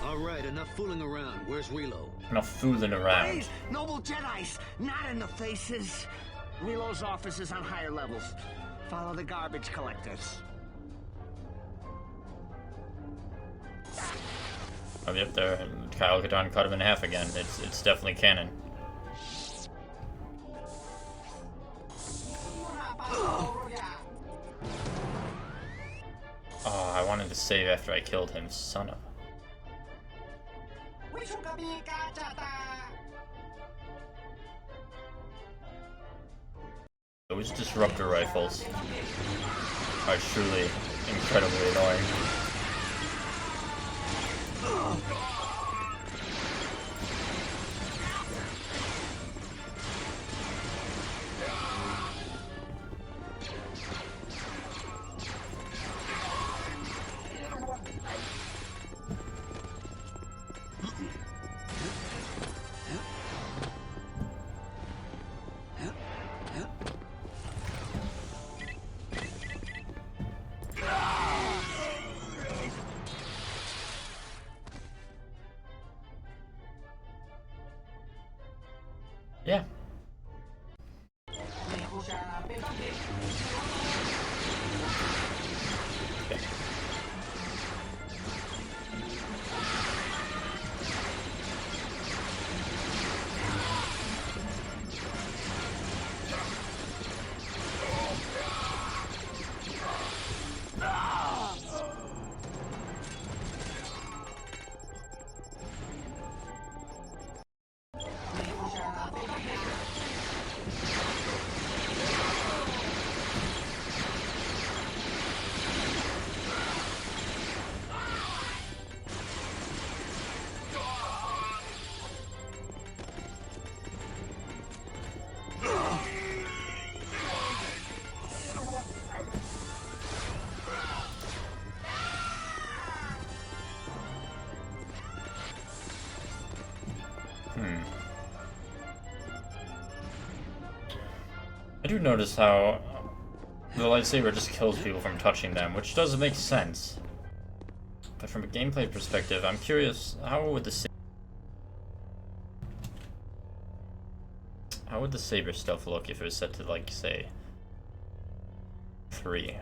Alright, enough fooling around. Where's Relo? Enough fooling around. Please, noble Jedis, not in the faces. Relo's office is on higher levels. Follow the garbage collectors. I'll be up there, and Kyle Katarn cut him in half again. It's definitely canon. Oh, I wanted to save after I killed him, son of. Those disruptor rifles are truly incredibly annoying. Yeah. I do notice how the lightsaber just kills people from touching them, which does make sense. But from a gameplay perspective, I'm curious, how would the How would the saber stealth look if it was set to, like, say, 3?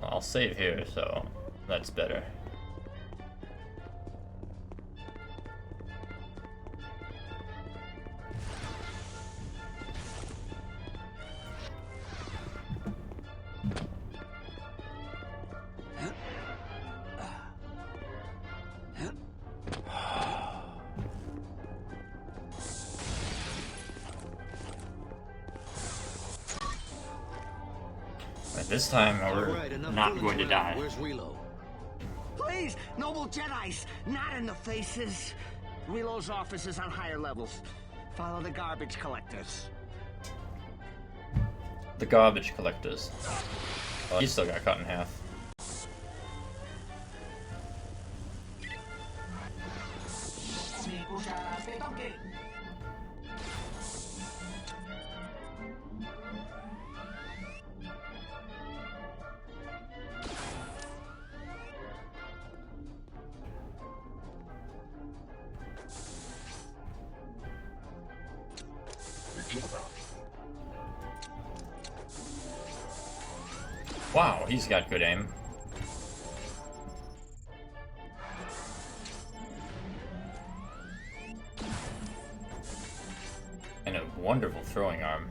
Well, I'll save here, so that's better. This time we're not going to die. Where's Relo? Please, noble Jedis, not in the faces. Relo's office is on higher levels. Follow the garbage collectors. The garbage collectors. Well, he still got cut in half. Wow, he's got good aim. And a wonderful throwing arm.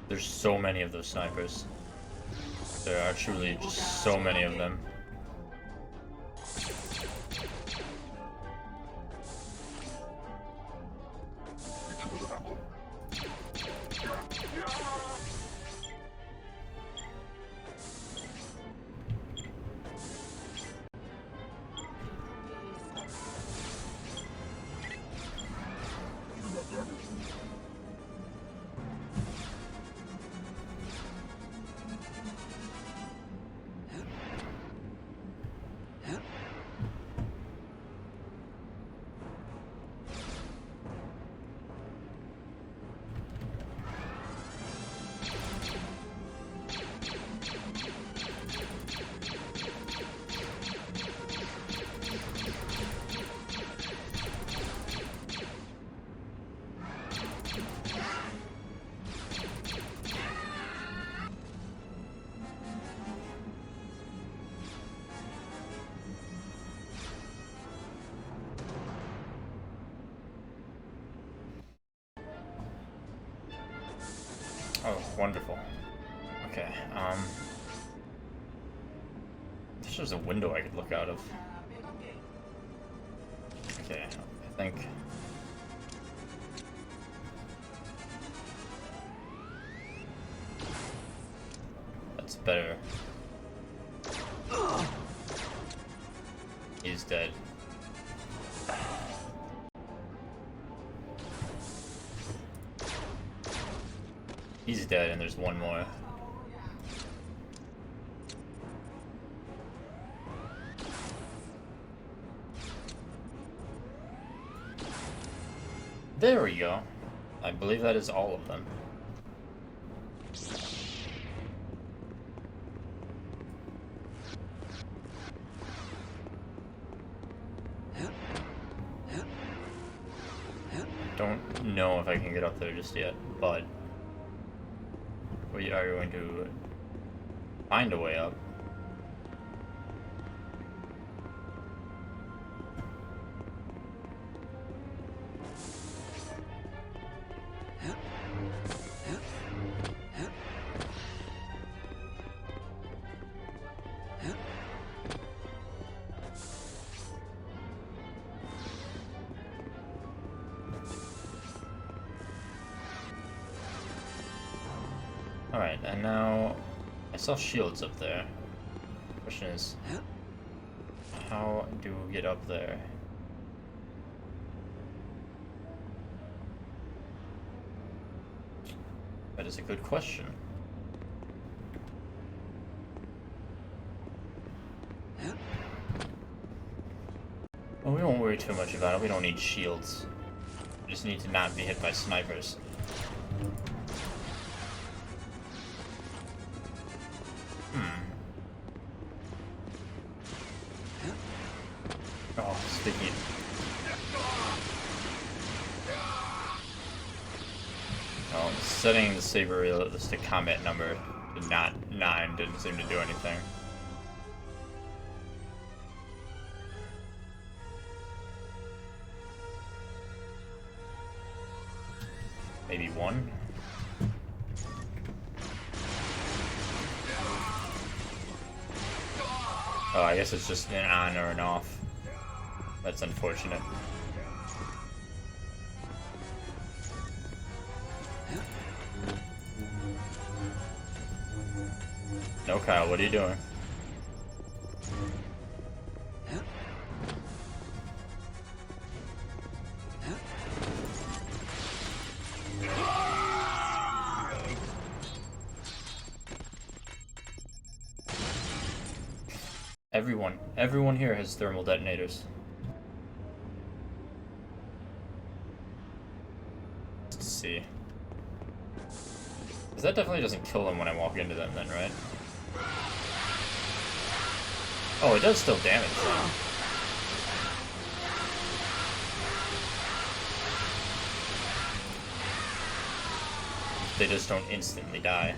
There's so many of those snipers. There are truly just so many of them. Oh, wonderful. Okay, there's just a window I could look out of. Okay, I think... that's better. He's dead. He's dead, and there's one more. There we go. I believe that is all of them. Don't know if I can get up there just yet, but we are going to find a way up. Alright, and now I saw shields up there. Question is, how do we get up there? That is a good question. Well, we won't worry too much about it. We don't need shields. We just need to not be hit by snipers. Oh, speaking. Oh, setting the saber realistic combat number to not 9 didn't seem to do anything. Maybe 1? Oh, I guess it's just an on or an off. That's unfortunate. No, Kyle, what are you doing? Everyone here has thermal detonators. Let's see. Because that definitely doesn't kill them when I walk into them then, right? Oh, it does still damage them. They just don't instantly die.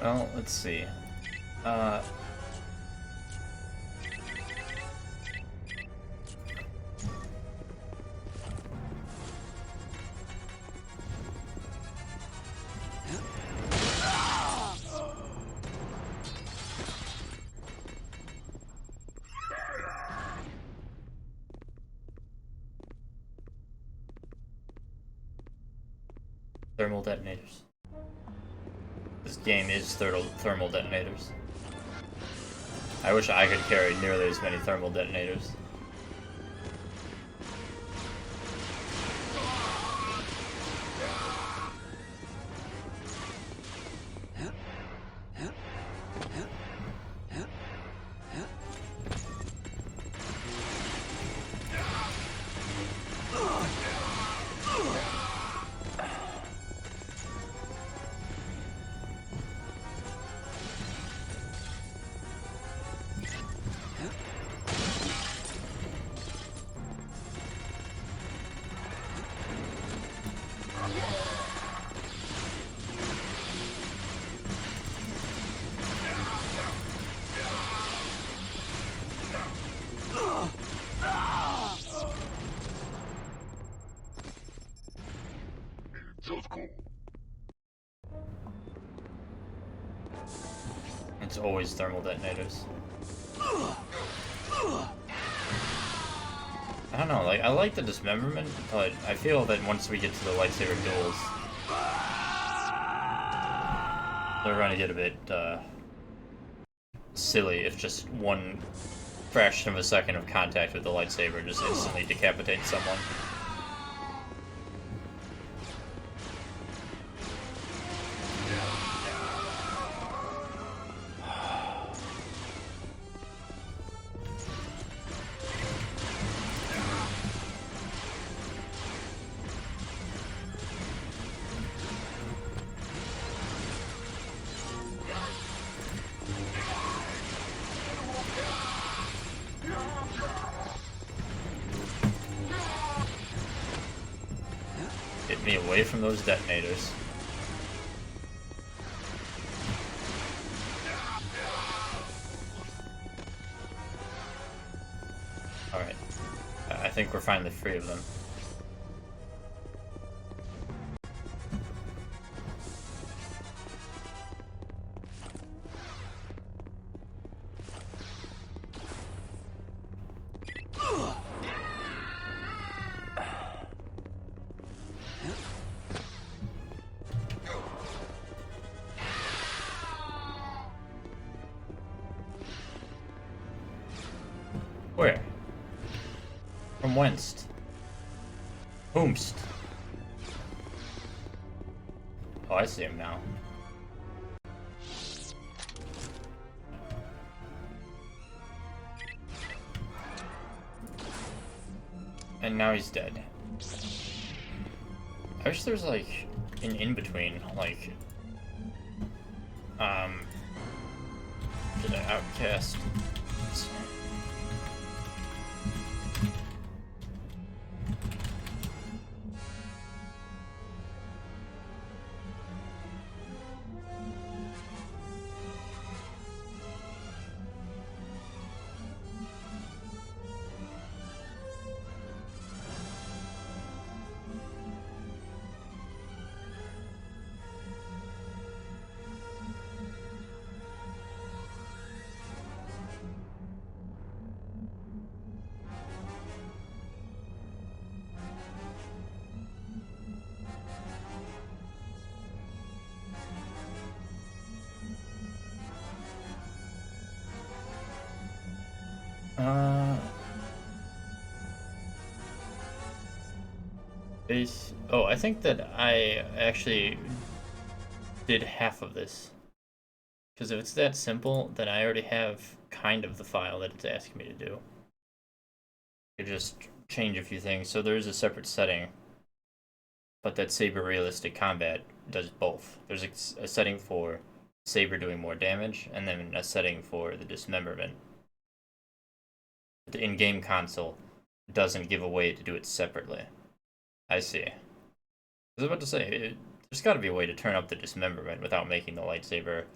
Well, let's see. Thermal detonators. This game is thermal detonators. I wish I could carry nearly as many thermal detonators. It's always thermal detonators. I don't know, like, I like the dismemberment, but I feel that once we get to the lightsaber duels, they're gonna get a bit, silly if just one fraction of a second of contact with the lightsaber just instantly decapitates someone. Get me away from those detonators. Alright. I think we're finally free of them. from whence? Whomst? Oh, I see him now. And now he's dead. I wish there was like an in-between, like Jedi Outcast. Oh, I think that I actually did half of this. Because if it's that simple, then I already have kind of the file that it's asking me to do. You just change a few things. So there is a separate setting, but that Saber Realistic Combat does both. There's a setting for Saber doing more damage, and then a setting for the dismemberment. The in-game console doesn't give a way to do it separately. I see. I was about to say, there's got to be a way to turn up the dismemberment without making the lightsaber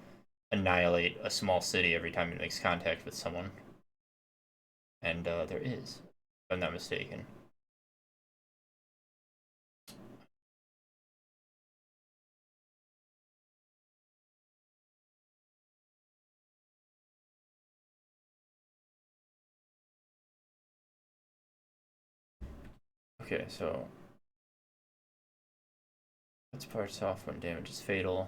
annihilate a small city every time it makes contact with someone. And there is, if I'm not mistaken. Okay, so let's parts off when damage is fatal.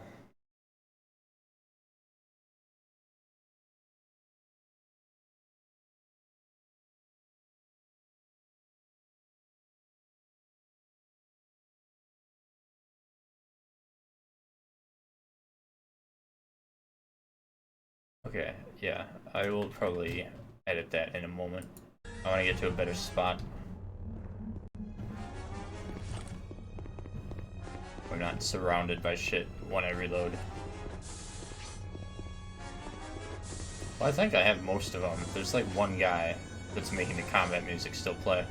Okay, yeah, I will probably edit that in a moment. I want to get to a better spot. We're not surrounded by shit when I reload. Well, I think I have most of them. There's like one guy that's making the combat music still play.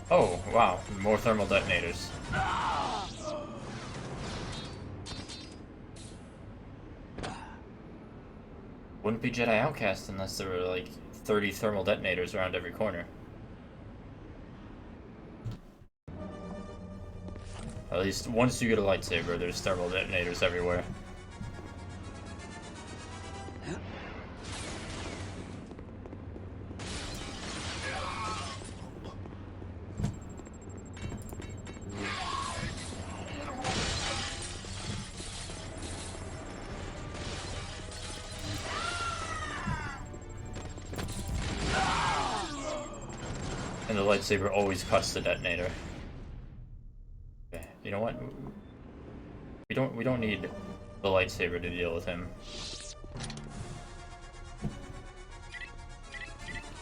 Oh, wow, more thermal detonators. Wouldn't be Jedi Outcast unless there were like 30 thermal detonators around every corner. At least once you get a lightsaber, there's thermal detonators everywhere. And the lightsaber always cuts the detonator. Okay, you know what? We don't need the lightsaber to deal with him.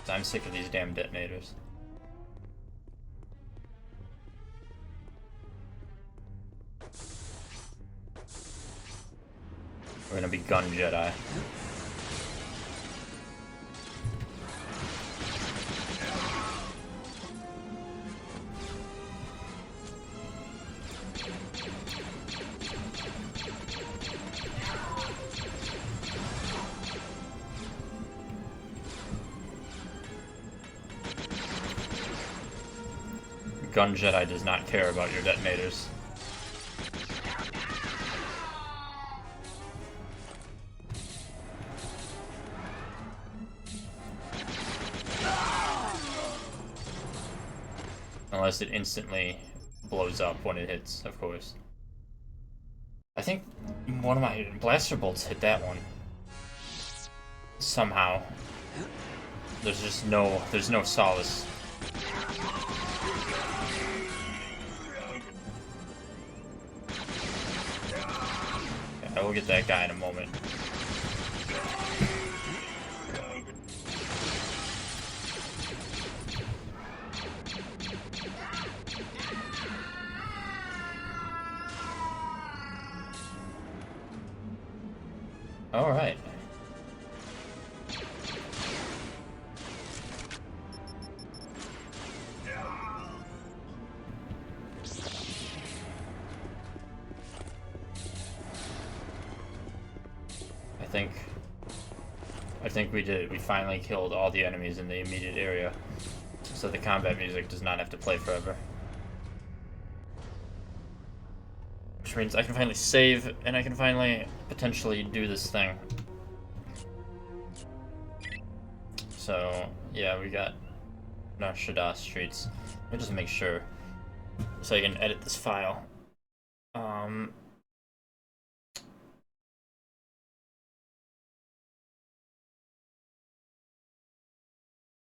I'm sick of these damn detonators. We're gonna be gun Jedi. Gun Jedi does not care about your detonators. Unless it instantly blows up when it hits, of course. I think One of my blaster bolts hit that one. Somehow. There's no solace. I will get that guy in a moment. All right. I think we did. We finally killed all the enemies in the immediate area, so the combat music does not have to play forever. Which means I can finally save, and I can finally potentially do this thing. So, yeah, we got Shada streets. Let me just make sure, so I can edit this file.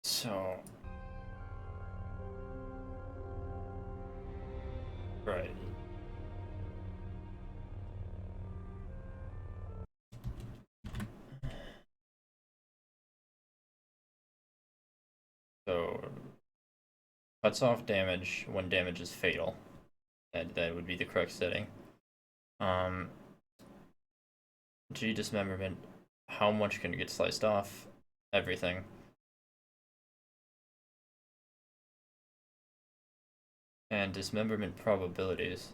So, right. So, cuts off damage when damage is fatal. That would be the correct setting. G dismemberment. How much can it get sliced off? Everything. And dismemberment probabilities.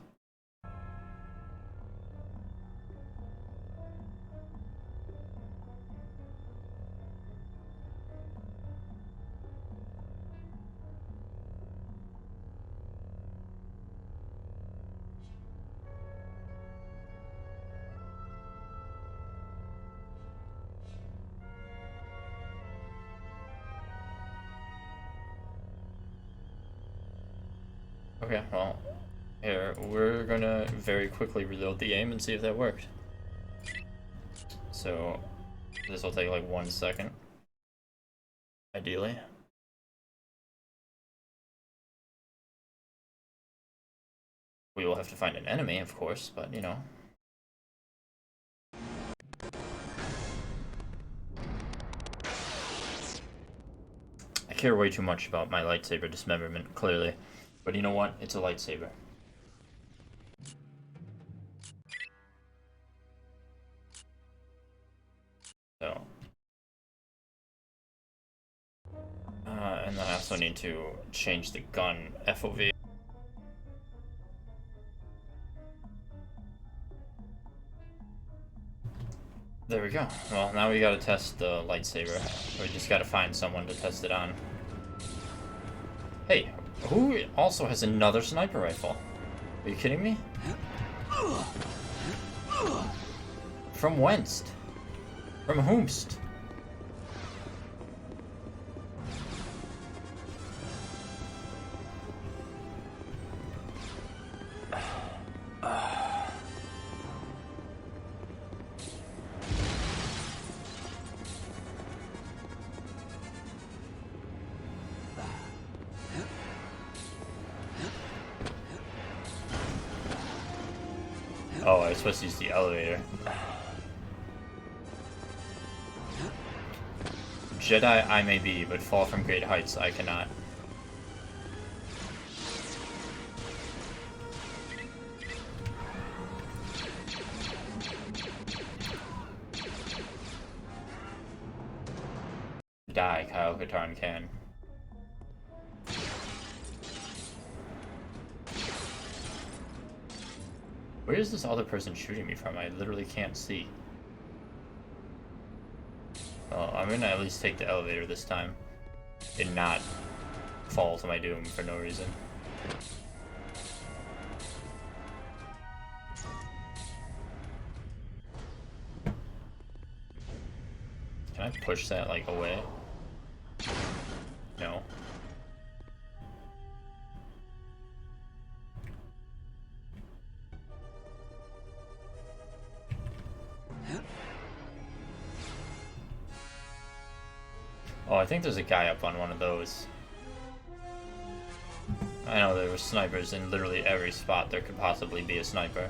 Okay, well, here, we're gonna very quickly reload the game and see if that worked. So, this will take like 1 second, ideally. We will have to find an enemy, of course, but you know. I care way too much about my lightsaber dismemberment, clearly. But you know what? It's a lightsaber. So. And then I also need to change the gun FOV. There we go. Well, now we gotta test the lightsaber. We just gotta find someone to test it on. Hey, who also has another sniper rifle? Are you kidding me? From whence? From whomst? Oh, I was supposed to use the elevator. Jedi I may be, but fall from great heights I cannot. Die, Kyle Katarn can. Where is this other person shooting me from? I literally can't see. Well, I'm gonna at least take the elevator this time and not fall to my doom for no reason. Can I push that, like, away? No. Oh, I think there's a guy up on one of those. I know there were snipers in literally every spot there could possibly be a sniper.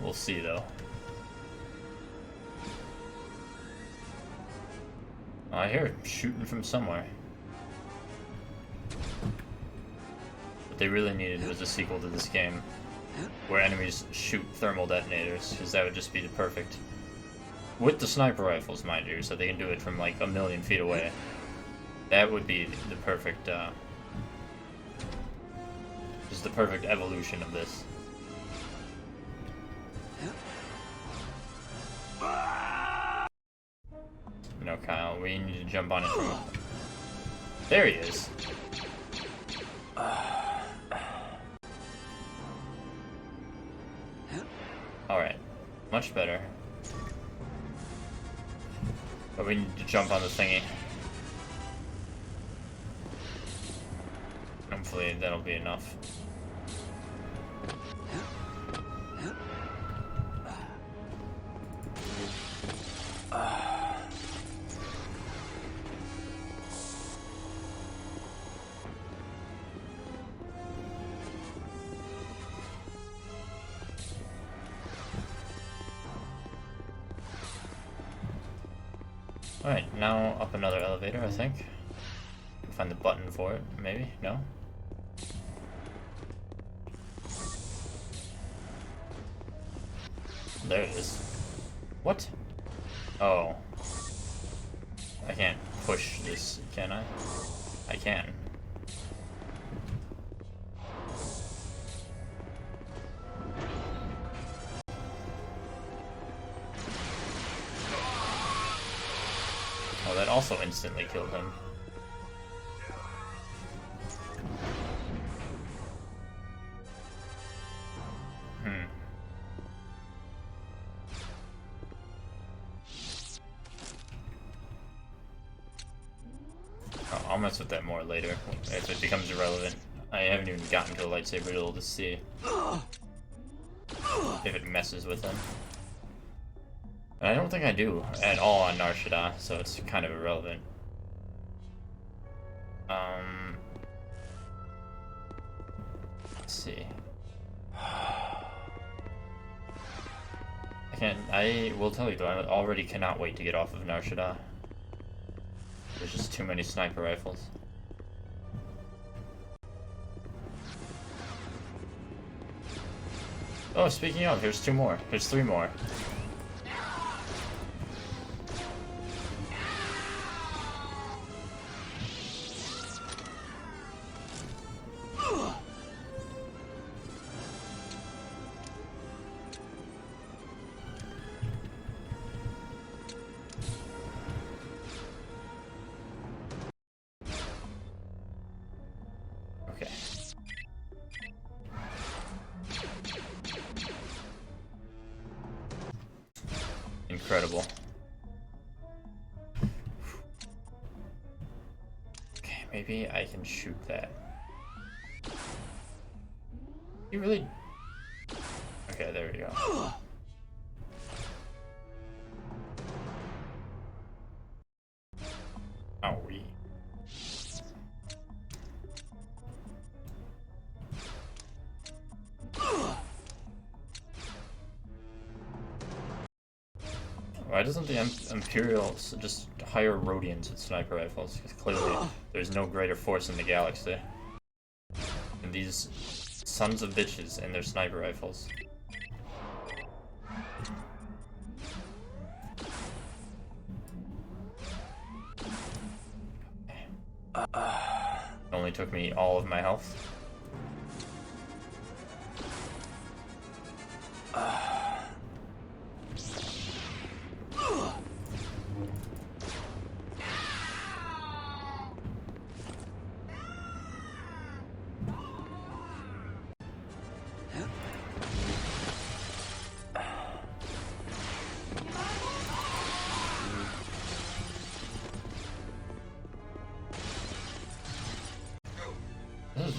We'll see though. I hear it shooting from somewhere. What they really needed was a sequel to this game where enemies shoot thermal detonators, because that would just be the perfect... With the sniper rifles, mind you, so they can do it from like 1,000,000 feet away. That would be the perfect, just the perfect evolution of this. No, Kyle, we need to jump on it from... There he is. Alright, much better. But we need to jump on the thingy. Hopefully that'll be enough. Alright, now up another elevator, I think. Find the button for it, maybe? No? There it is. What? Oh. I can't push this, can I? I can. Oh, that also instantly killed him. I'll mess with that more later, if it becomes irrelevant. I haven't even gotten to a lightsaber duel to see if it messes with them. And I don't think I do at all on Nar Shaddaa, so it's kind of irrelevant. Let's see. I will tell you though, I already cannot wait to get off of Nar Shaddaa. There's just too many sniper rifles. Oh, speaking of, here's 2 more. There's 3 more. Okay. Incredible. Okay, maybe I can shoot that. You really... Okay, there we go. Oh, we... Why doesn't the Imperials just hire Rhodians with sniper rifles? Because clearly there's no greater force in the galaxy than these sons of bitches and their sniper rifles. Only took me all of my health.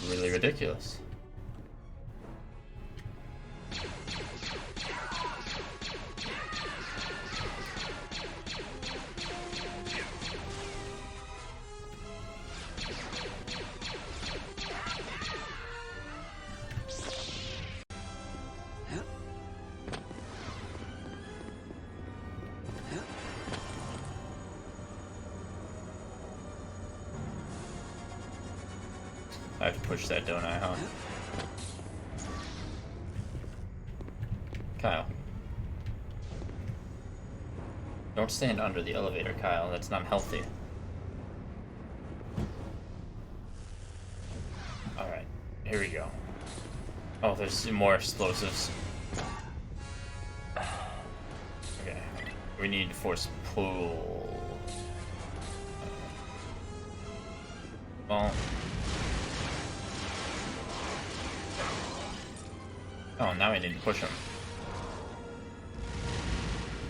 really ridiculous. I have to push that, don't I, huh? Kyle. Don't stand under the elevator, Kyle. That's not healthy. Alright, here we go. Oh, there's more explosives. Okay. We need force pull. Well. Oh, now I need to push him.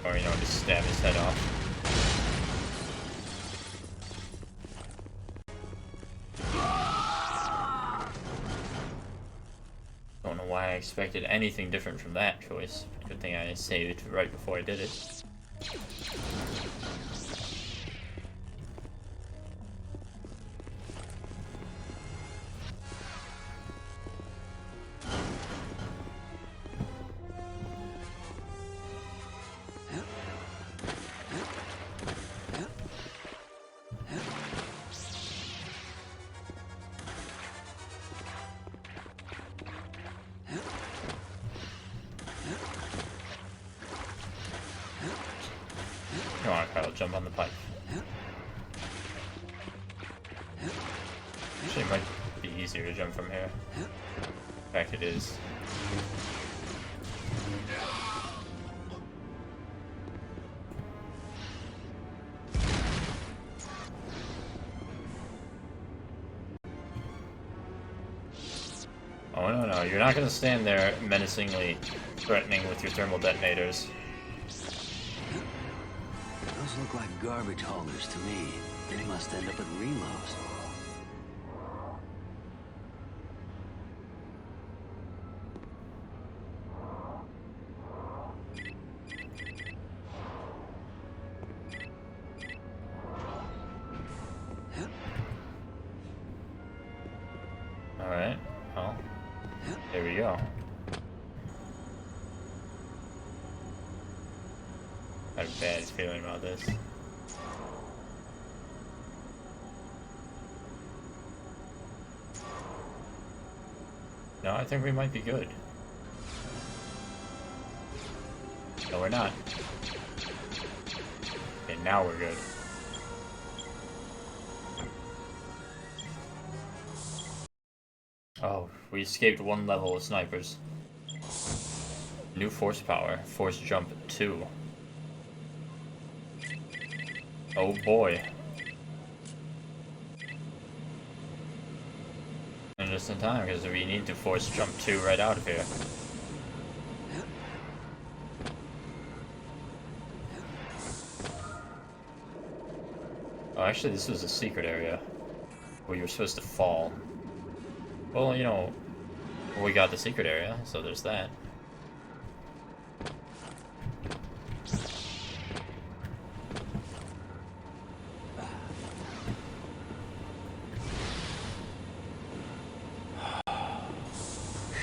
Or, you know, just stab his head off. Don't know why I expected anything different from that choice. Good thing I saved right before I did it. Come on, Kyle, jump on the pipe. Actually, it might be easier to jump from here. In fact, it is. Oh no, you're not gonna stand there menacingly threatening with your thermal detonators. Those look like garbage haulers to me. They must end up at reloads. Alright, well, there we go. I have a bad feeling about this. No, I think we might be good. No, we're not. Okay, now we're good. Oh, we escaped one level of snipers. New force power. Force jump 2. Oh boy. And just in time, because we need to force jump 2 right out of here. Oh, actually, this was a secret area where you were supposed to fall. Well, you know, we got the secret area, so there's that.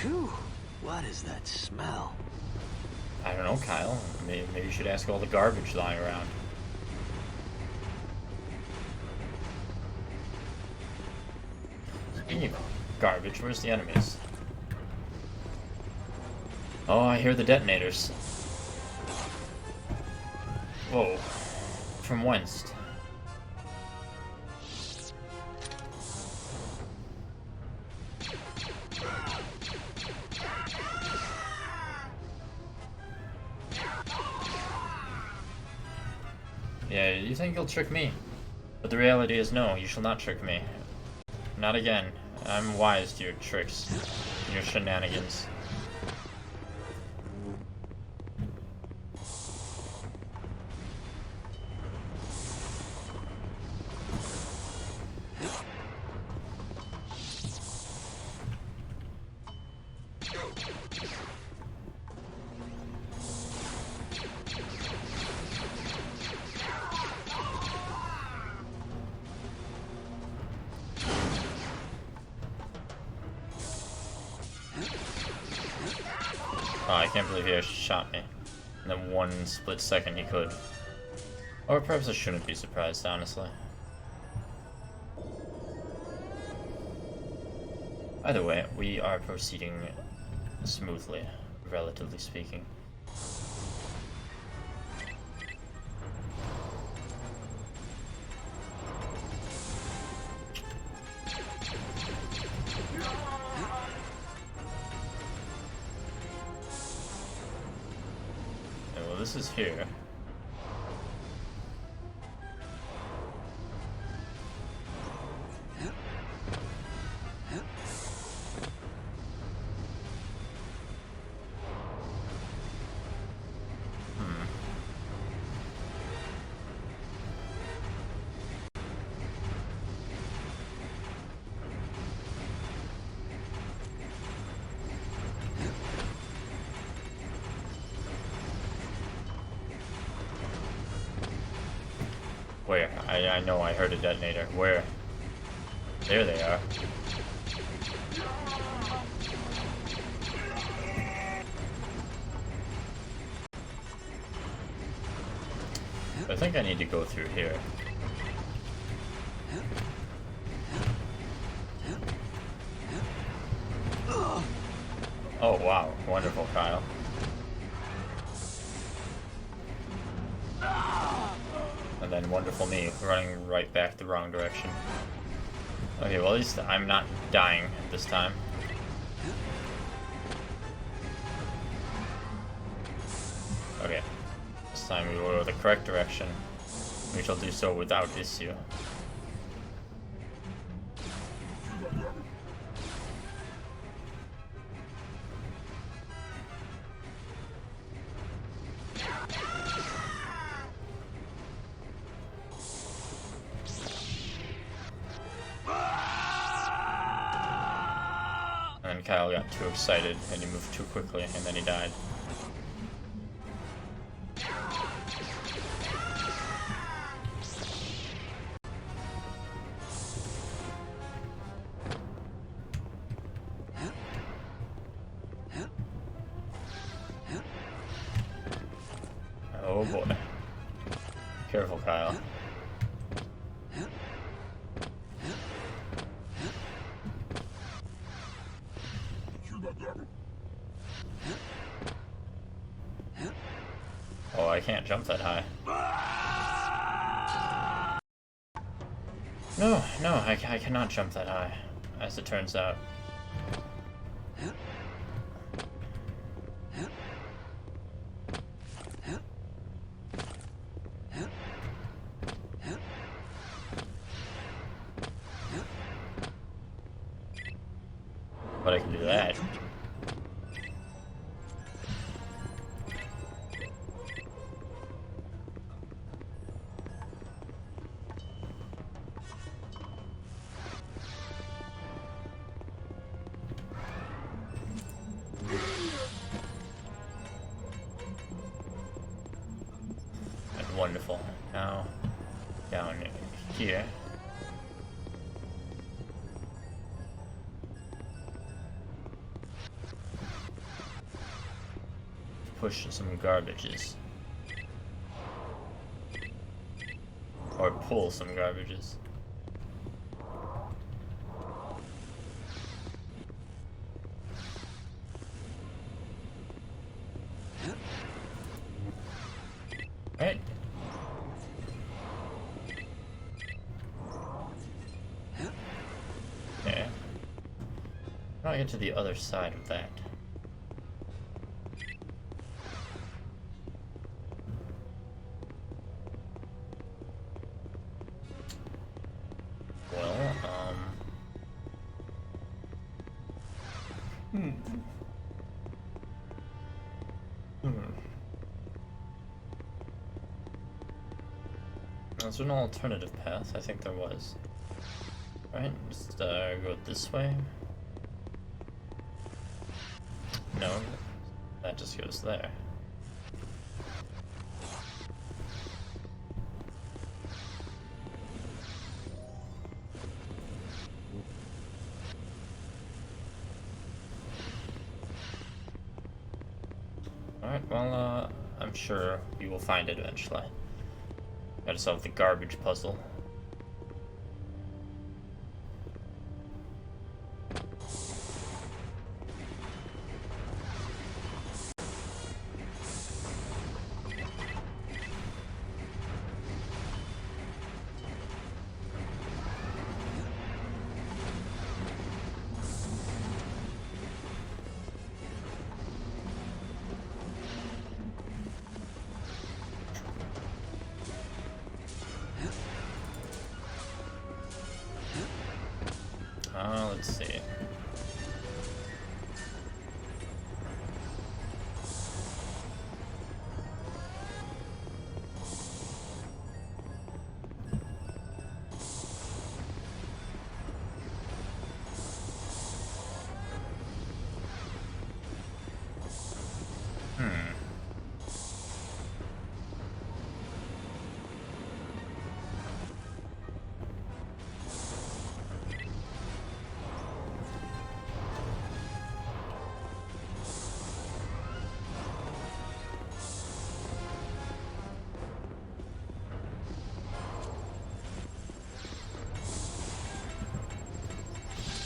Phew, what is that smell? I don't know, Kyle. Maybe you should ask all the garbage lying around. Speaking of garbage, where's the enemies? Oh, I hear the detonators. Whoa. From whence? Yeah, you think you'll trick me. But the reality is no, you shall not trick me. Not again. I'm wise to your tricks and your shenanigans. Oh, I can't believe he actually shot me. In that one split second he could. Or perhaps I shouldn't be surprised, honestly. Either way, we are proceeding smoothly, relatively speaking. And well, this is here. Where? I know I heard a detonator. Where? There they are. I think I need to go through here. Oh wow, wonderful, Kyle. And then wonderful me, running right back the wrong direction. Okay, well at least I'm not dying this time. Okay, this time we will go the correct direction. We shall do so without issue. And Kyle got too excited and he moved too quickly and then he died. Oh boy. Careful, Kyle. Oh, I can't jump that high. No, I cannot jump that high, as it turns out. But I can do that. And wonderful. Now, down here. Push some garbages. Or pull some garbages. Right. Yeah. How do I get to the other side of that? Is there an alternative path? I think there was. Right, just go this way. No, that just goes there. Alright, well, I'm sure we will find it eventually. Gotta solve the garbage puzzle. Let's see.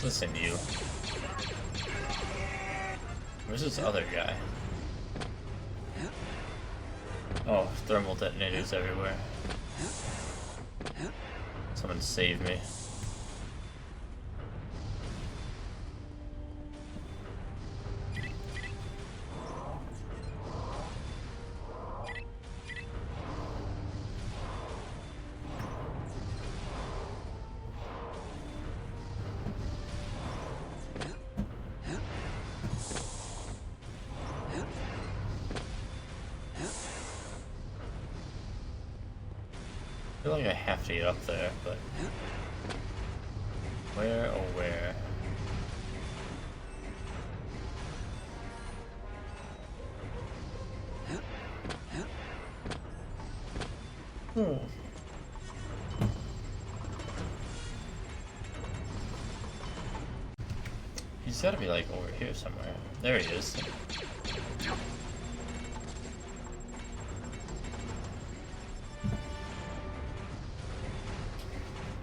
Listen, you. Where's this other guy? Oh, thermal detonators everywhere. Someone save me. I feel like I have to get up there, but where, oh where? He's gotta be like over here somewhere. There he is.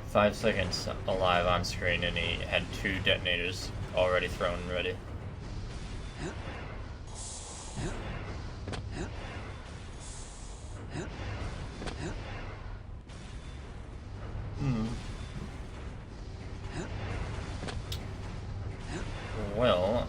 5 seconds alive on screen, and he had 2 detonators already thrown and ready. Well,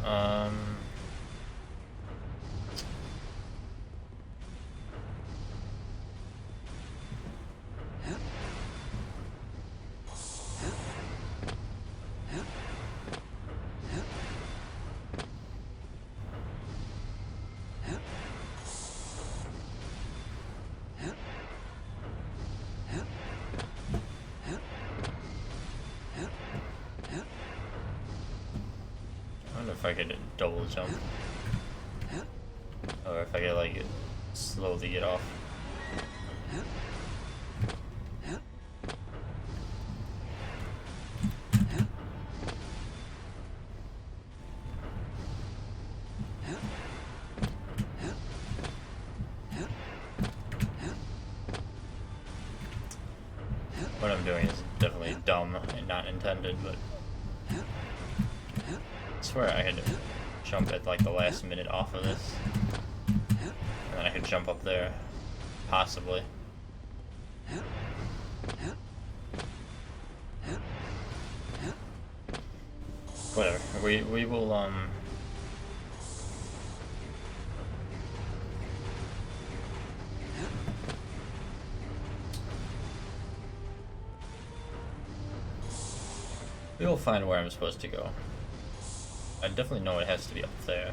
if I could double jump, or if I could like slowly get off. What I'm doing is definitely dumb and not intended, but I swear I had to jump at like the last minute off of this, and then I could jump up there, possibly. Whatever. We will we will find where I'm supposed to go. I definitely know it has to be up there.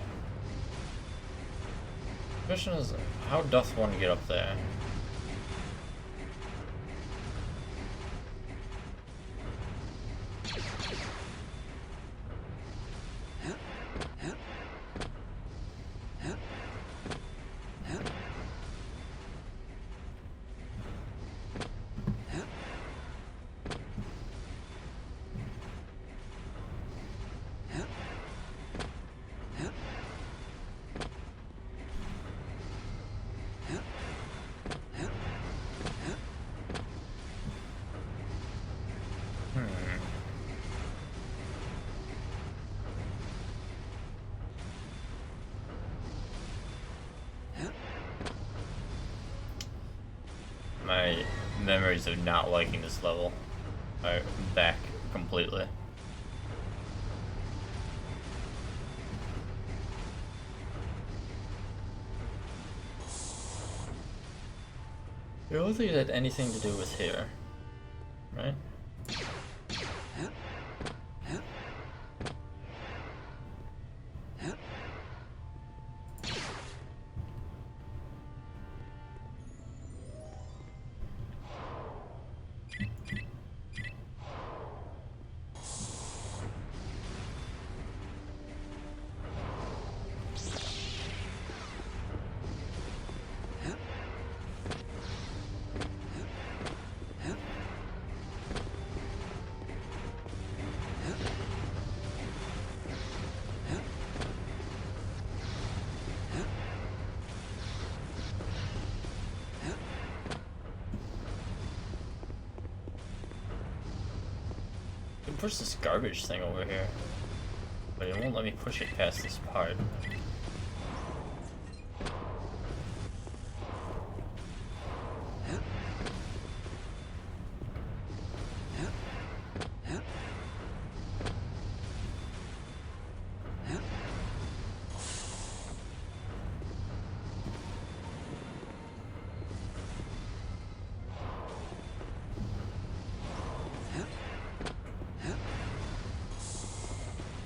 The question is, how doth one get up there? My memories of not liking this level are back completely. I don't think it had anything to do with here, right? Push this garbage thing over here, but it won't let me push it past this part.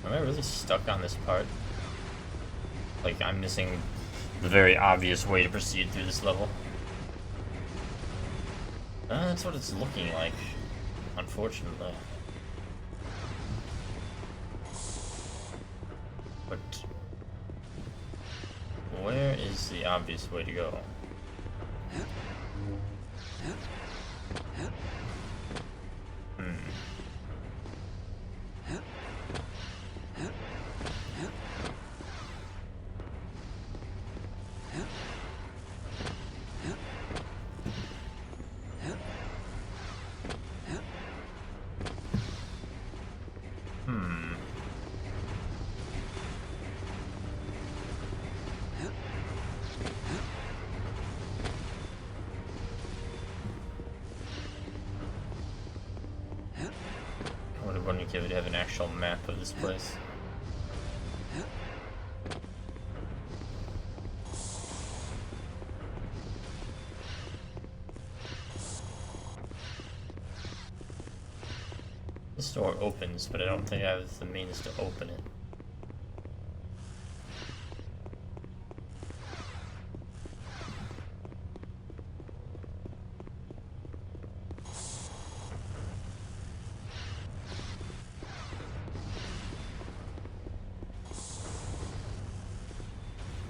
Am I really stuck on this part? Like, I'm missing the very obvious way to proceed through this level. That's what it's looking like, unfortunately. But where is the obvious way to go? Wouldn't give it have an actual map of this place. This door opens, but I don't think I have the means to open it.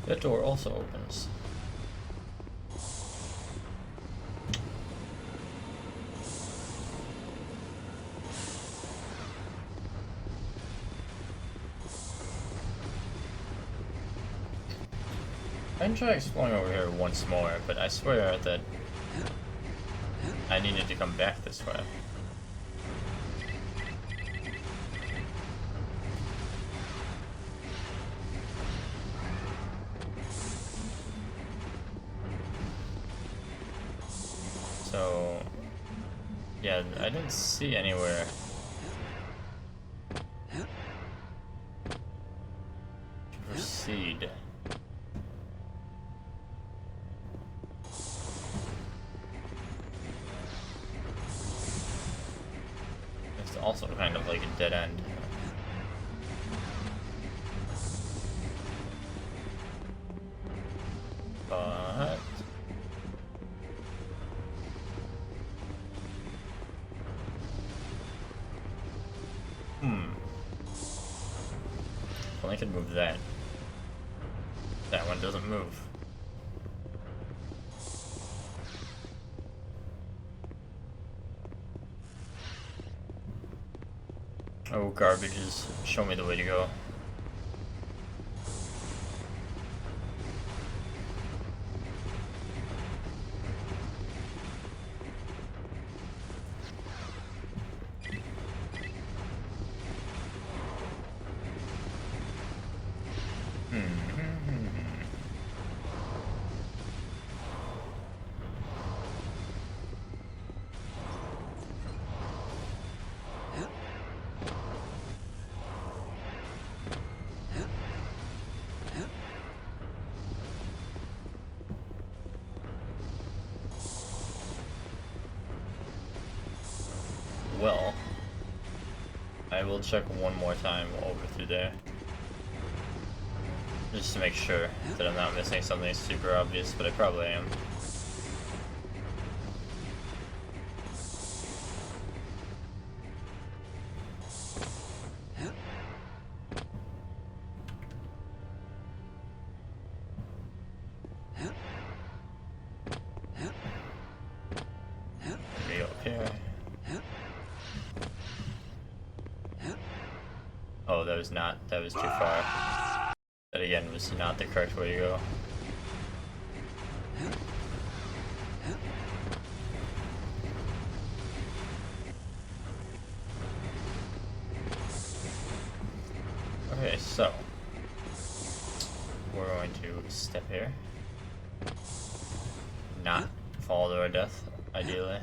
That door also opens. I can try exploring over here once more, but I swear that I needed to come back this way. So, yeah, I didn't see anywhere to proceed. It's also kind of like a dead end. But well, I could move that. That one doesn't move. Oh, garbages. Show me the way to go. well, I will check one more time over through there. Just to make sure that I'm not missing something super obvious, but I probably am. Maybe up here. Oh, that was too far. That again was not the correct way to go. Okay, so we're going to step here. Not fall to our death, ideally.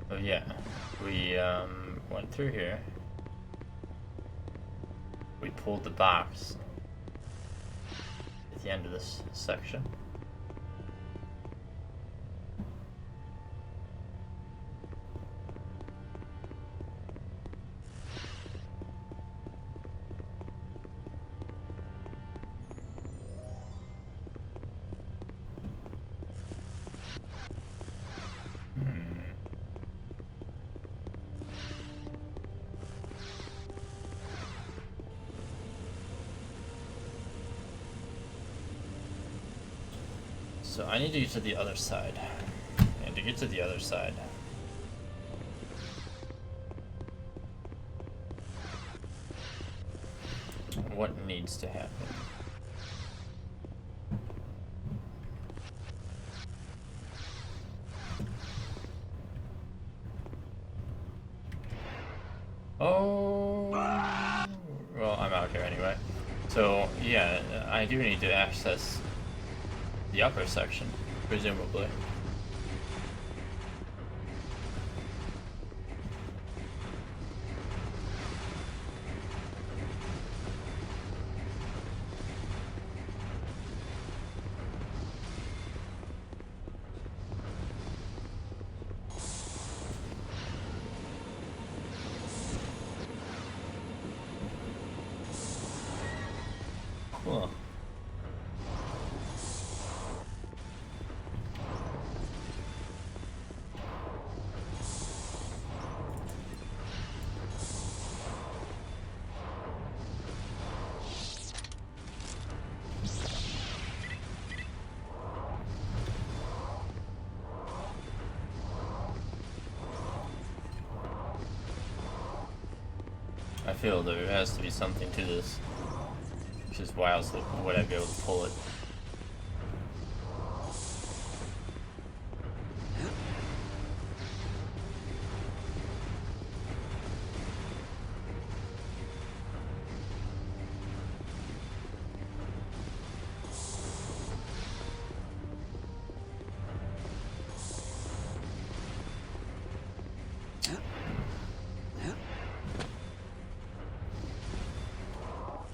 Oh yeah, we went through here. We pulled the box at the end of this section. So I need to get to the other side. And to get to the other side, what needs to happen? Oh, well, I'm out here anyway. So yeah, I do need to access the upper section, presumably. Cool. I feel there has to be something to this, which is why else would I be able to pull it?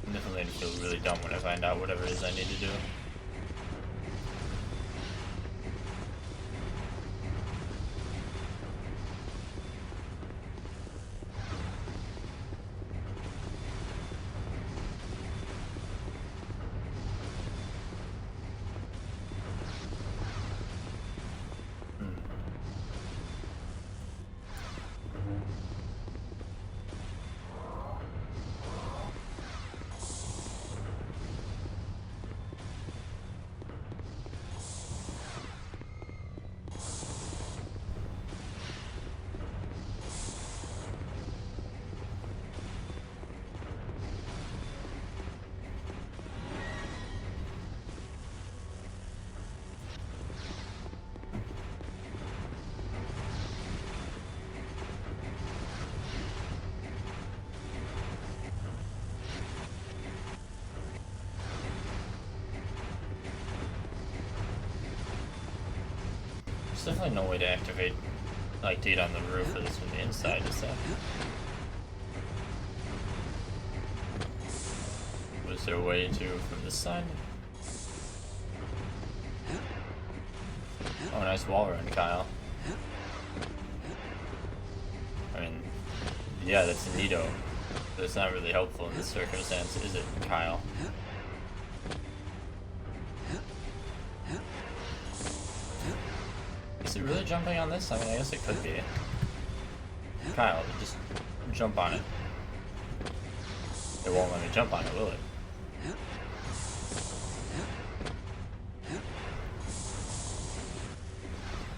I'm definitely gonna feel really dumb when I find out whatever it is I need to do. There's definitely no way to activate, like, to get on the roof of this from the inside, is there? Is there a way to from this side? Oh, nice wall run, Kyle. I mean, yeah, that's neato. But it's not really helpful in this circumstance, is it, Kyle? Is it really jumping on this? I mean, I guess it could be. Kyle, just jump on it. It won't let me jump on it, will it?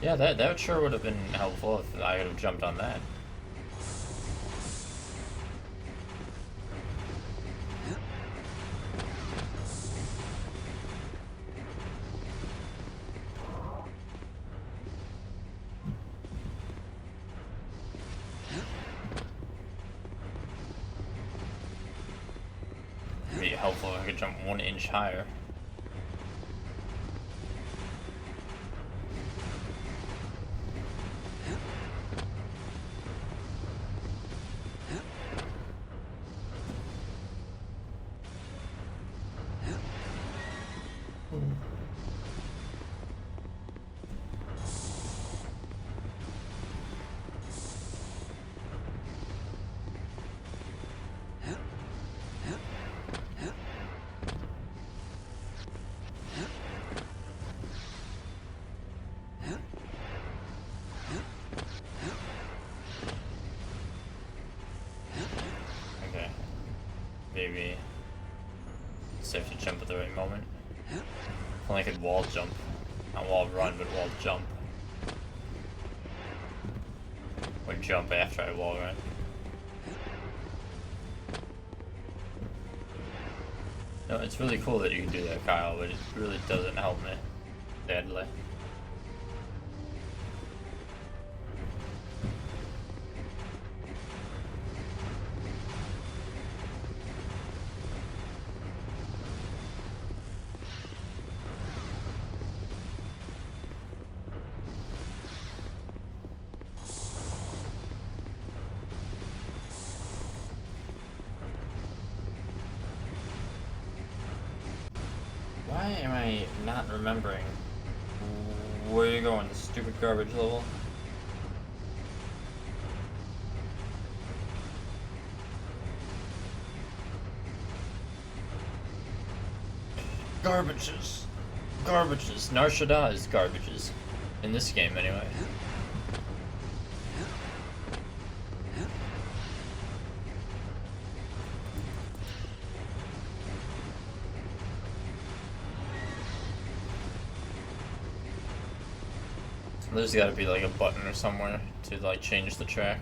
Yeah, that sure would have been helpful if I had jumped on that. It'd be helpful if I could jump 1 inch higher. Maybe just have to jump at the right moment. If only I could wall jump. Not wall run, but wall jump. Or jump after I wall run. No, it's really cool that you can do that, Kyle, but it really doesn't help me. Sadly. Why am I not remembering where you're going, this stupid garbage level? Garbages. Garbages. Nar Shaddaa is garbages. In this game, anyway. There's gotta be like a button or somewhere to like change the track.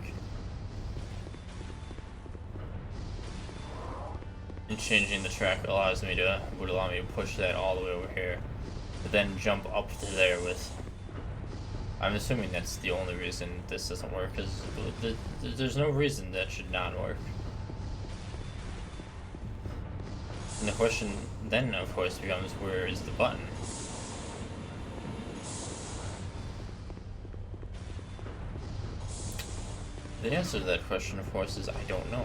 And changing the track would allow me to push that all the way over here. But then jump up to there with... I'm assuming that's the only reason this doesn't work, because there's no reason that should not work. And the question then, of course, becomes, where is the button? The answer to that question, of course, is I don't know.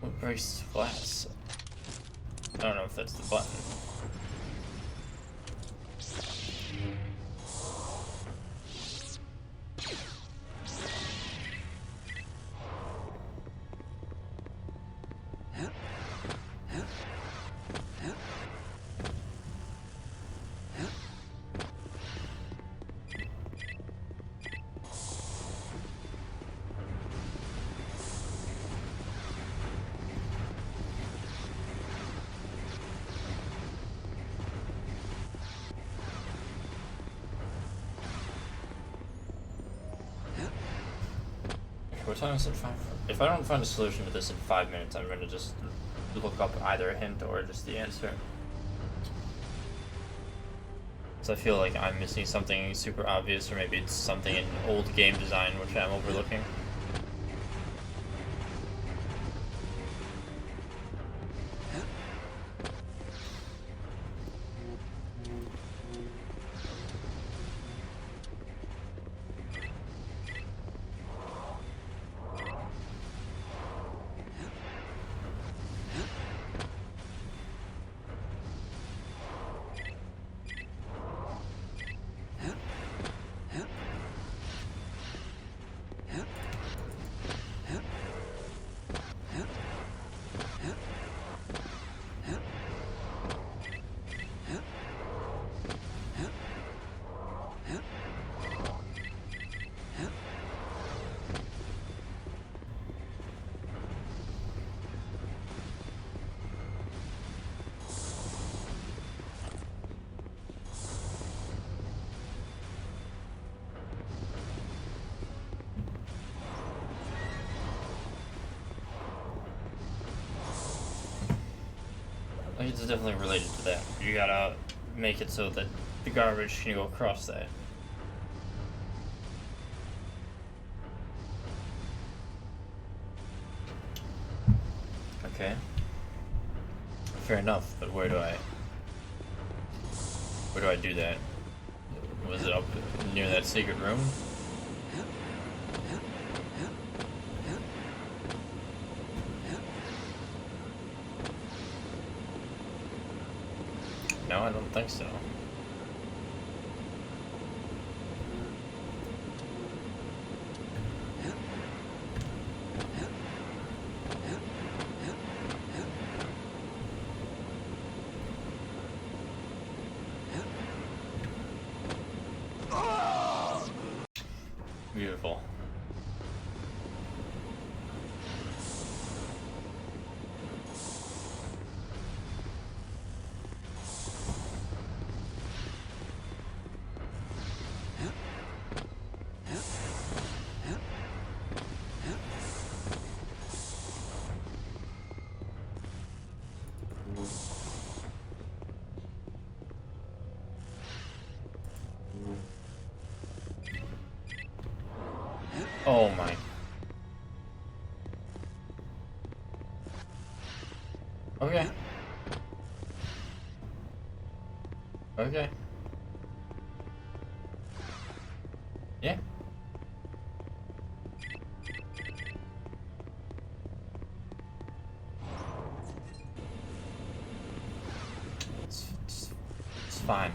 What breaks glass? I don't know if that's the button. what time is it? 5? If I don't find a solution to this in 5 minutes, I'm gonna just look up either a hint or just the answer. So I feel like I'm missing something super obvious, or maybe it's something in old game design which I'm overlooking. It's definitely related to that. You gotta make it so that the garbage can go across that. Okay. Fair enough, but where do I do that? Was it up near that secret room? No, I don't think so. Beautiful. Oh my. Okay. Okay. Yeah. It's fine.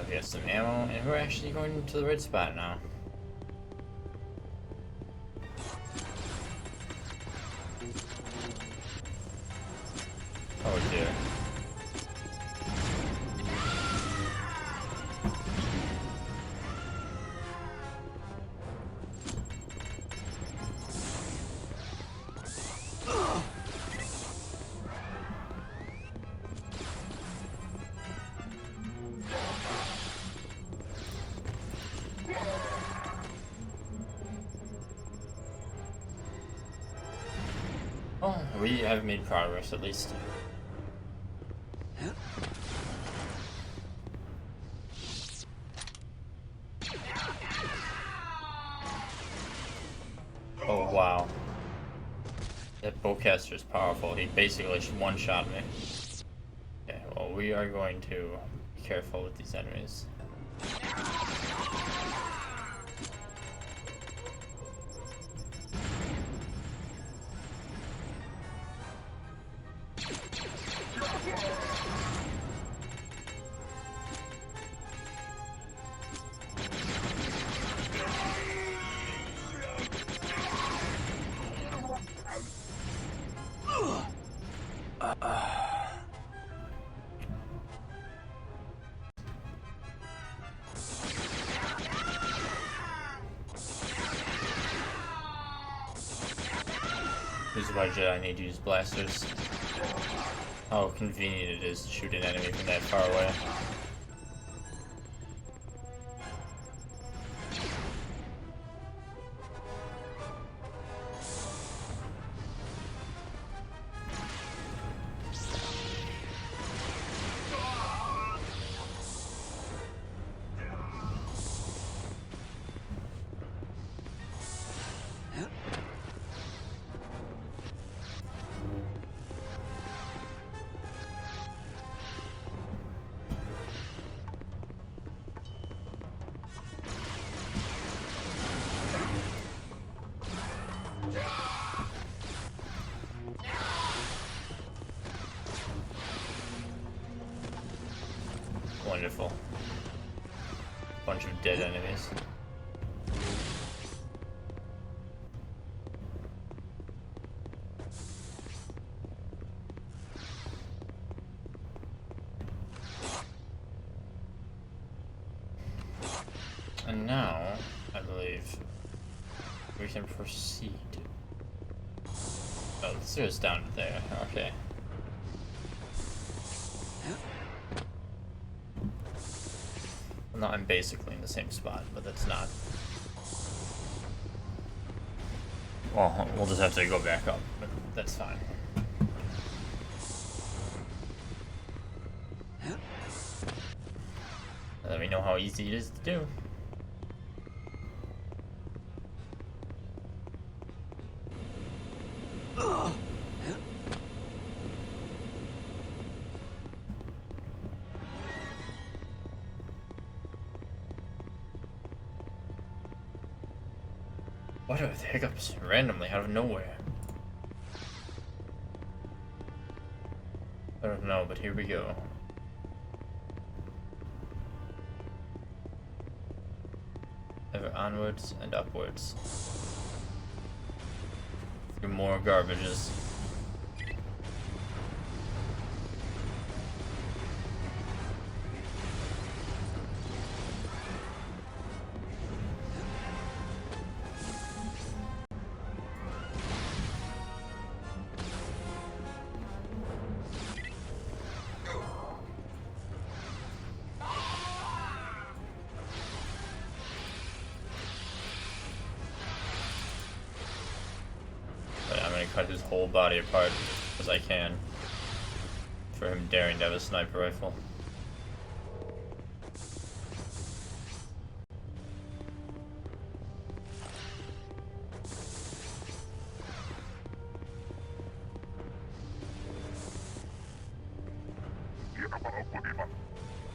We have some ammo, and we're actually going to the right spot now. Oh dear. Oh, we have made progress at least. Oh wow. That bowcaster is powerful. He basically one-shot me. Okay, well we are going to be careful with these enemies. This is why Jedi need to use blasters. How convenient it is to shoot an enemy from that far away. Wonderful. Bunch of dead enemies. And now, I believe, we can proceed. Oh, the stairs down to there. Okay. No, I'm basically in the same spot, but that's not. Well, we'll just have to go back up, but that's fine. Let me know how easy it is to do. What are the hiccups randomly out of nowhere? I don't know, but here we go. Ever onwards and upwards. Through more garbages. Cut his whole body apart as I can for him daring to have a sniper rifle.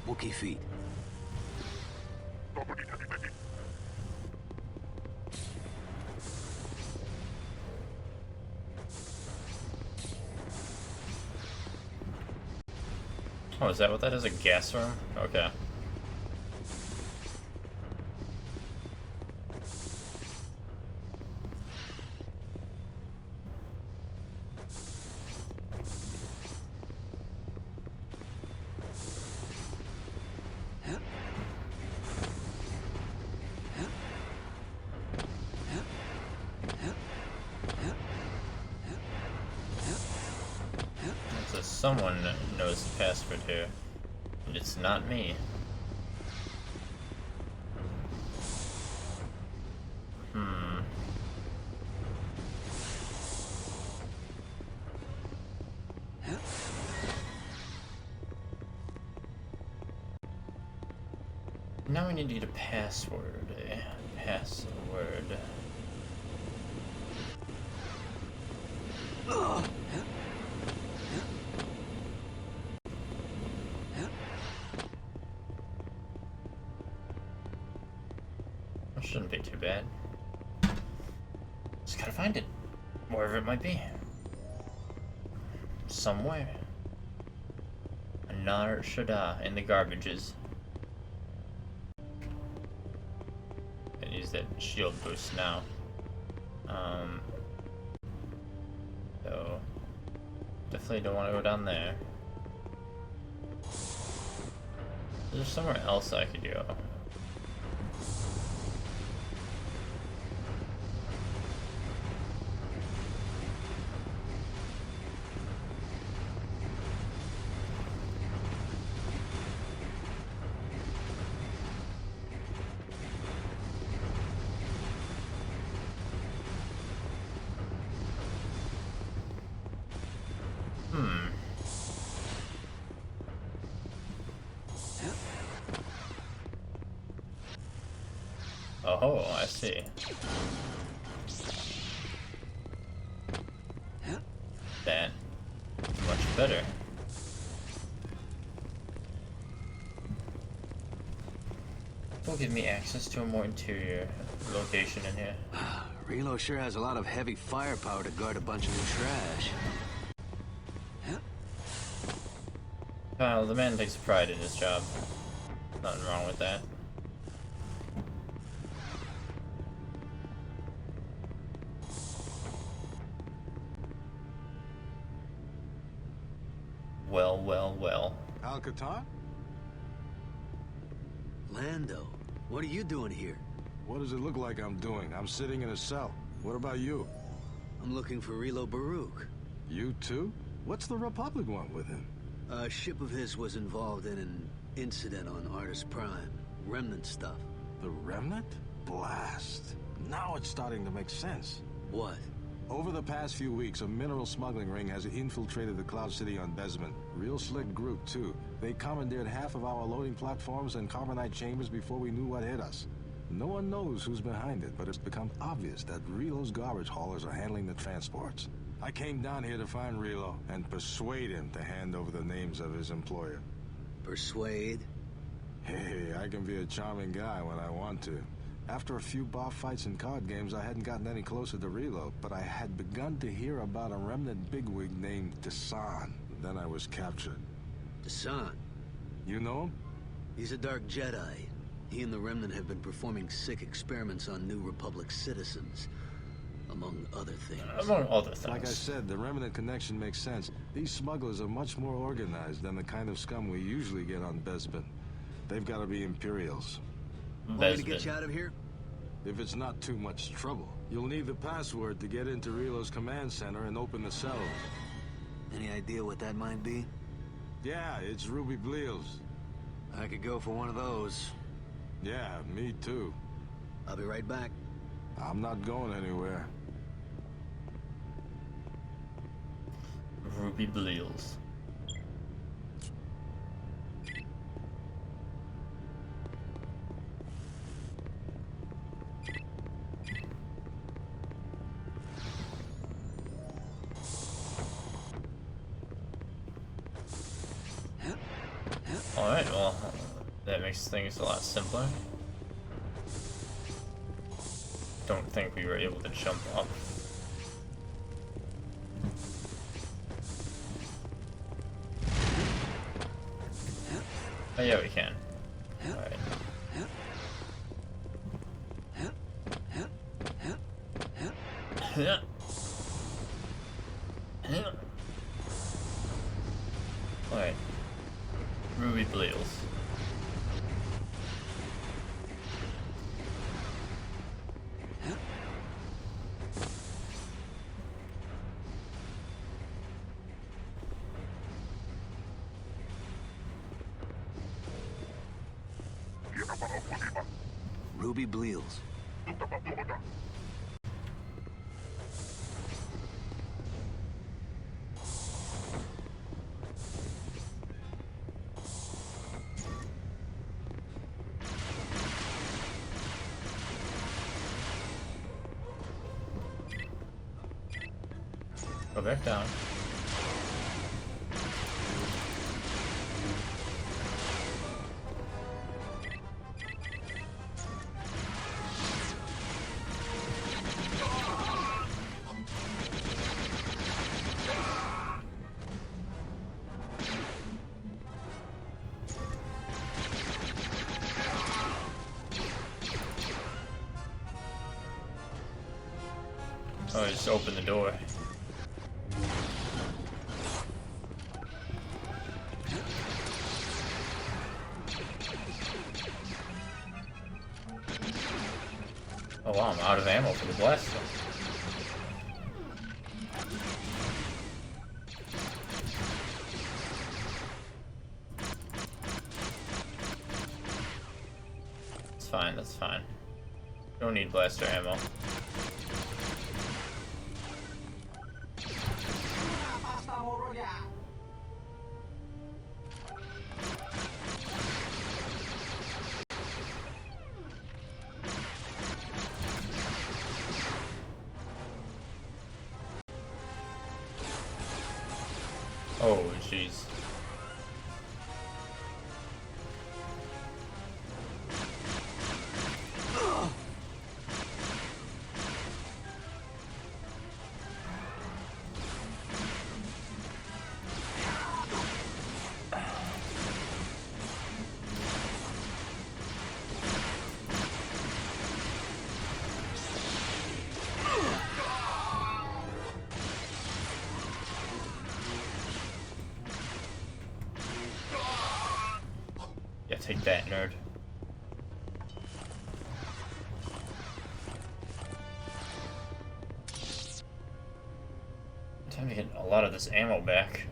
Wookiee feet. Oh, is that what that is? A gas room? Okay. So someone knows the password here, and it's not me. Now we need to get a password. Password. That shouldn't be too bad. Just gotta find it. Wherever it might be. Somewhere. Anar Shada in the garbages. And use that shield boost now. So definitely don't want to go down there. There's somewhere else I could go. Oh, I see. That much better. Will give me access to a more interior location in here. Relo sure has a lot of heavy firepower to guard a bunch of new trash. Kyle, the man takes pride in his job. Nothing wrong with that. Well, well, well. Al-Qatar? Lando, what are you doing here? What does it look like I'm doing? I'm sitting in a cell. What about you? I'm looking for Relo Baruch. You too? What's the Republic want with him? A ship of his was involved in an incident on Artus Prime. Remnant stuff. The Remnant? Blast. Now it's starting to make sense. What? Over the past few weeks, a mineral smuggling ring has infiltrated the Cloud City on Desmond. Real slick group, too. They commandeered half of our loading platforms and carbonite chambers before we knew what hit us. No one knows who's behind it, but it's become obvious that Relo's garbage haulers are handling the transports. I came down here to find Relo and persuade him to hand over the names of his employer. Persuade? Hey, I can be a charming guy when I want to. After a few bar fights and card games, I hadn't gotten any closer to Relo, but I had begun to hear about a remnant bigwig named Desan. Then I was captured. Desan? You know him? He's a dark Jedi. He and the Remnant have been performing sick experiments on New Republic citizens. Among other things. Among other things. Like I said, the Remnant connection makes sense. These smugglers are much more organized than the kind of scum we usually get on Bespin. They've got to be Imperials. Want me to get you out of here? If it's not too much trouble. You'll need the password to get into Relo's command center and open the cells. Any idea what that might be? Yeah, it's Ruby Bleals. I could go for one of those. Yeah, me too. I'll be right back. I'm not going anywhere. Ruby Bleals. Alright, well, that makes things a lot simpler. Don't think we were able to jump up. Oh yeah, we can. Alright. Yeah. Alright. Ruby Bleals. Ruby Bleals. Go back down. Oh, I just opened the door. Oh wow, I'm out of ammo for the blaster. That's fine, that's fine. Don't need blaster ammo. Oh, jeez. Yeah, take that, nerd. Time to get a lot of this ammo back.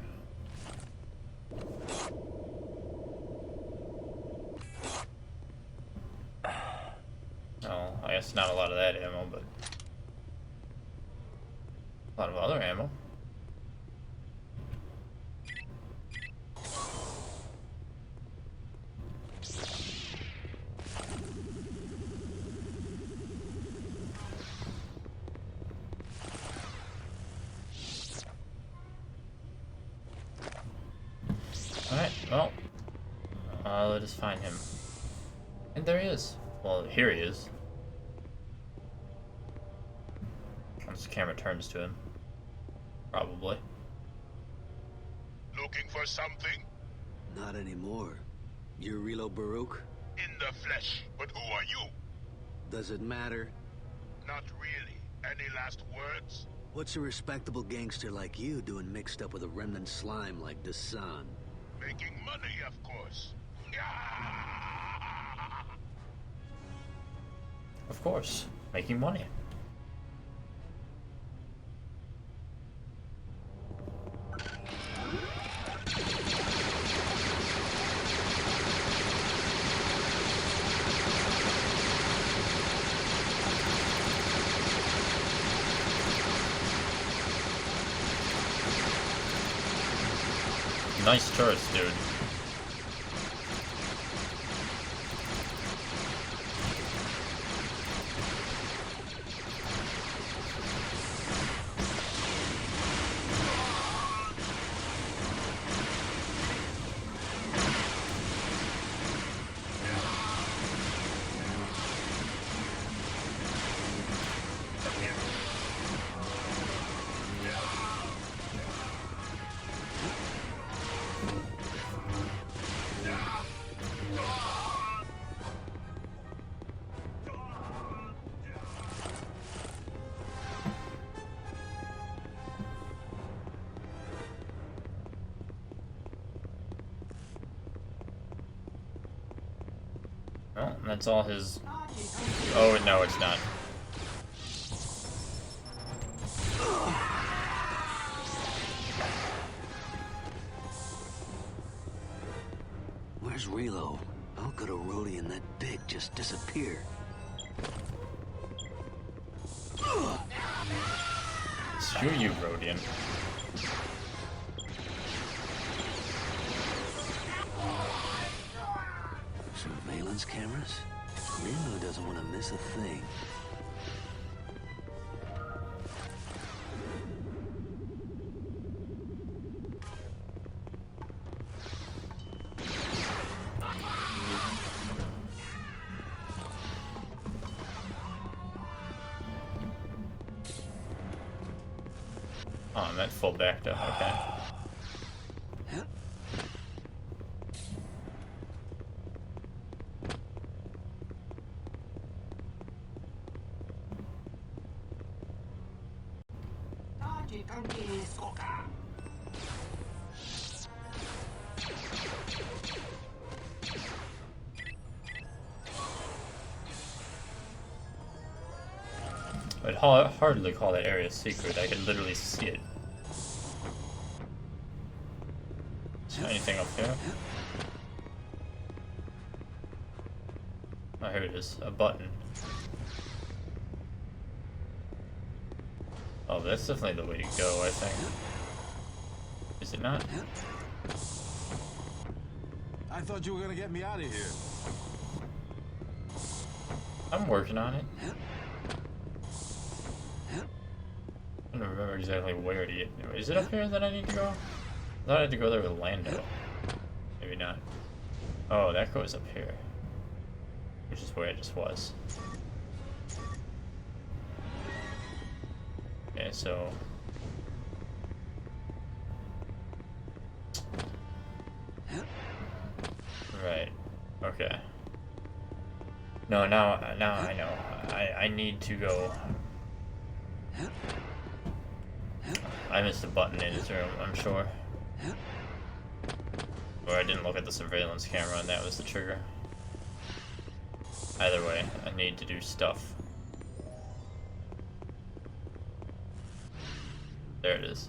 Oh, I guess not a lot of that ammo, but a lot of other ammo. Alright, well, let us find him. And there he is. Well, here he is. Once the camera turns to him. Probably. Looking for something? Not anymore. You're Rilo Baruch? In the flesh. But who are you? Does it matter? Not really. Any last words? What's a respectable gangster like you doing mixed up with a remnant slime like the sun? Making money, of course. Of course, making money. Nice turrets, dude. Well, that's all his... Oh, no, it's not. Where's Rilo? How could a Rodian that big just disappear? Screw you, Rodian. Surveillance cameras? Rilo doesn't want to miss a thing. Oh, I'm at full backed up, okay. I'd hardly call that area secret. I can literally see it. Is there anything up here? Oh, here it is. A button. Oh, that's definitely the way to go, I think. Is it not? I thought you were gonna get me out of here. I'm working on it. I don't remember exactly where to get. Is it up here that I need to go? I thought I had to go there with Lando. Maybe not. Oh, that goes up here. Which is where I just was. Okay, so... Right. Okay. No, now I know. I need to go... I missed a button in his room, I'm sure. Or I didn't look at the surveillance camera and that was the trigger. Either way, I need to do stuff. There it is.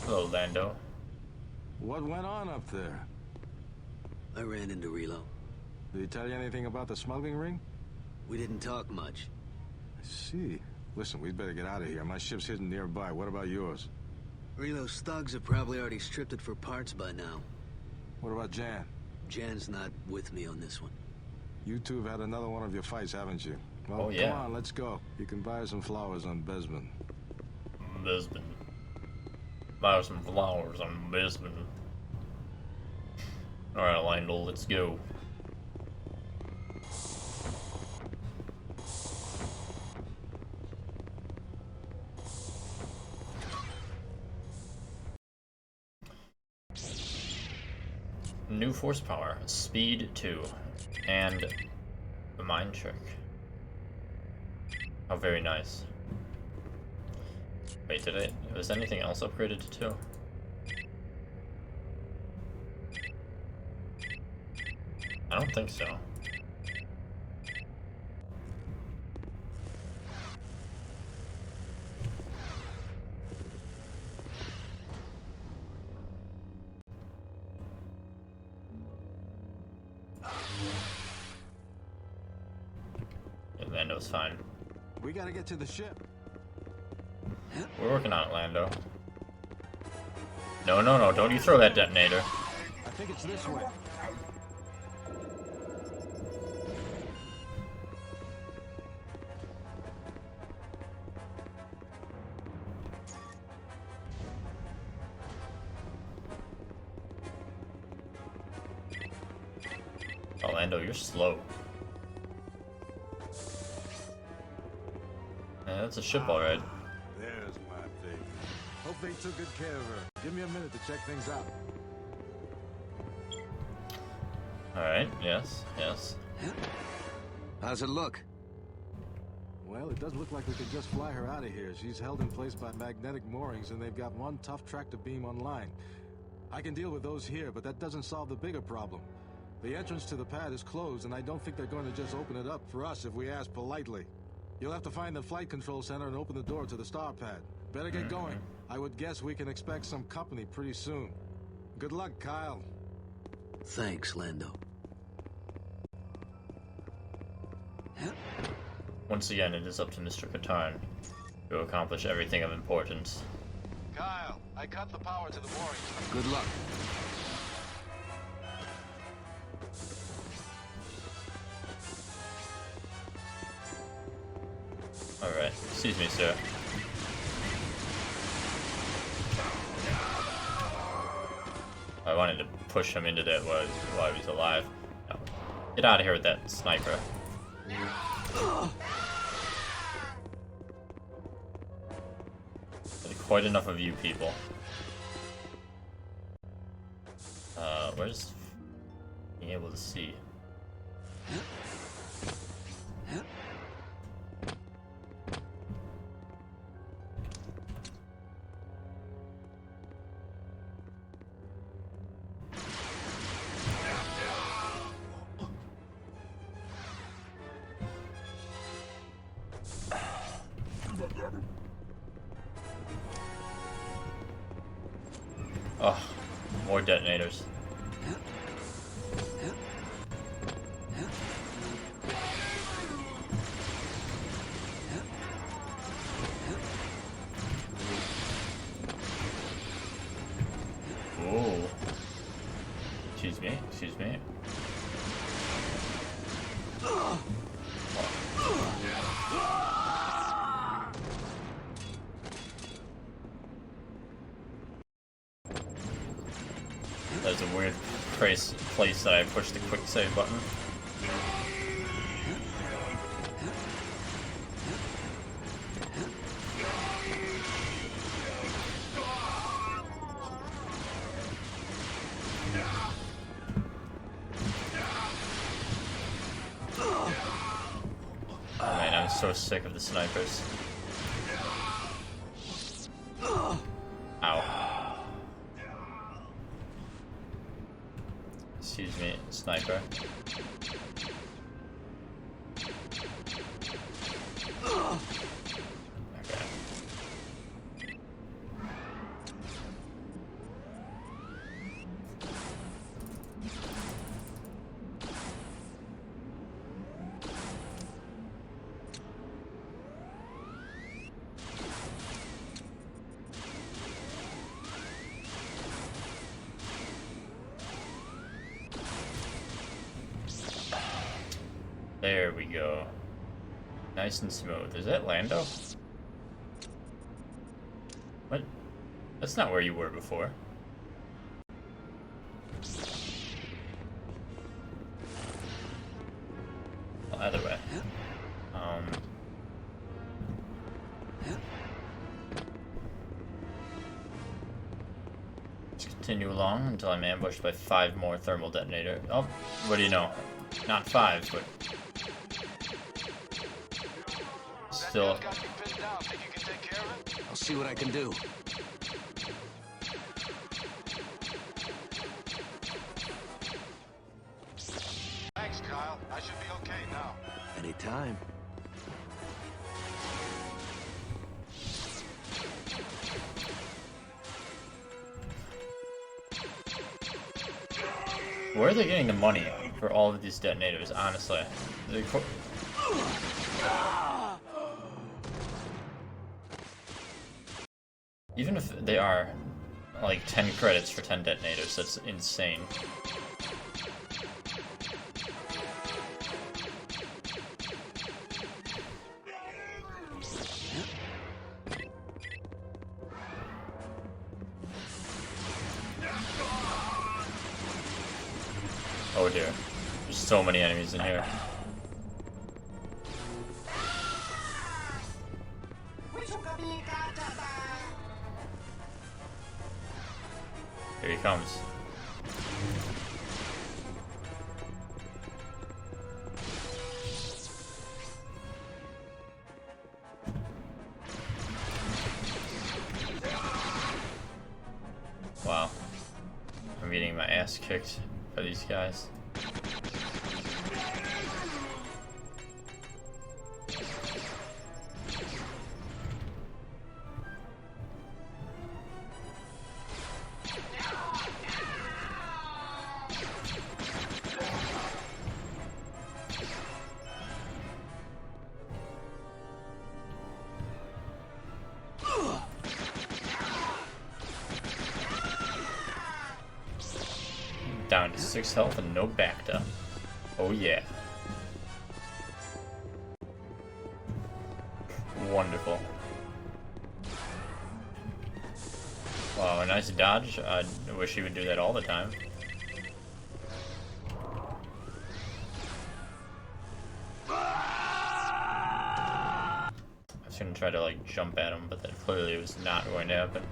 Hello, Lando. What went on up there? I ran into Relo. Did he tell you anything about the smuggling ring? We didn't talk much. I see. Listen, we'd better get out of here. My ship's hidden nearby. What about yours? Relo's thugs have probably already stripped it for parts by now. What about Jan? Jan's not with me on this one. You two have had another one of your fights, haven't you? Well, oh, yeah. Come on, let's go. You can buy some flowers on Besman. Besman. Buy some flowers on Besman. Alright, Lando, let's go. New force power, speed 2, and a mind trick. Oh, very nice. Wait, was anything else upgraded to 2? I don't think so. Yeah, Lando's fine. We gotta get to the ship. We're working on it, Lando. No, no, no, don't you throw that detonator. I think it's this way. Oh, Lando, you're slow. Yeah, that's a ship, alright. There's my baby. Hope they took good care of her. Give me a minute to check things out. Alright, yes, yes. How's it look? Well, it does look like we could just fly her out of here. She's held in place by magnetic moorings, and they've got one tough tractor beam online. I can deal with those here, but that doesn't solve the bigger problem. The entrance to the pad is closed, and I don't think they're going to just open it up for us if we ask politely. You'll have to find the flight control center and open the door to the star pad. Better get going. I would guess we can expect some company pretty soon. Good luck, Kyle. Thanks, Lando. Once again, it is up to Mr. Katarn to accomplish everything of importance. Kyle, I cut the power to the moorings. Good luck. Alright, excuse me, sir. I wanted to push him into that while he was alive. No. Get out of here with that sniper. There's quite enough of you people. Where's being able to see? Oh, more detonators. Excuse me, excuse me. There's a weird place that I pushed the quick save button. Oh man, I'm so sick of the snipers. Ow. Excuse me, sniper. Okay. There we go. Nice and smooth. Is that Lando? What? That's not where you were before. Well, either way. Let's continue along until I'm ambushed by 5 more thermal detonators. Oh, what do you know? Not 5, but... Still. I'll see what I can do. Thanks, Kyle. I should be okay now. Anytime. Where are they getting the money for all of these detonators, honestly? Even if they are like 10 credits for 10 detonators, that's insane. Oh dear. There's so many enemies in here. Here he comes. Wow. I'm getting my ass kicked by these guys. Down to 6 health and no Bacta. Oh yeah. Wonderful. Wow, a nice dodge. I wish he would do that all the time. I was gonna try to like jump at him, but that clearly was not going to happen.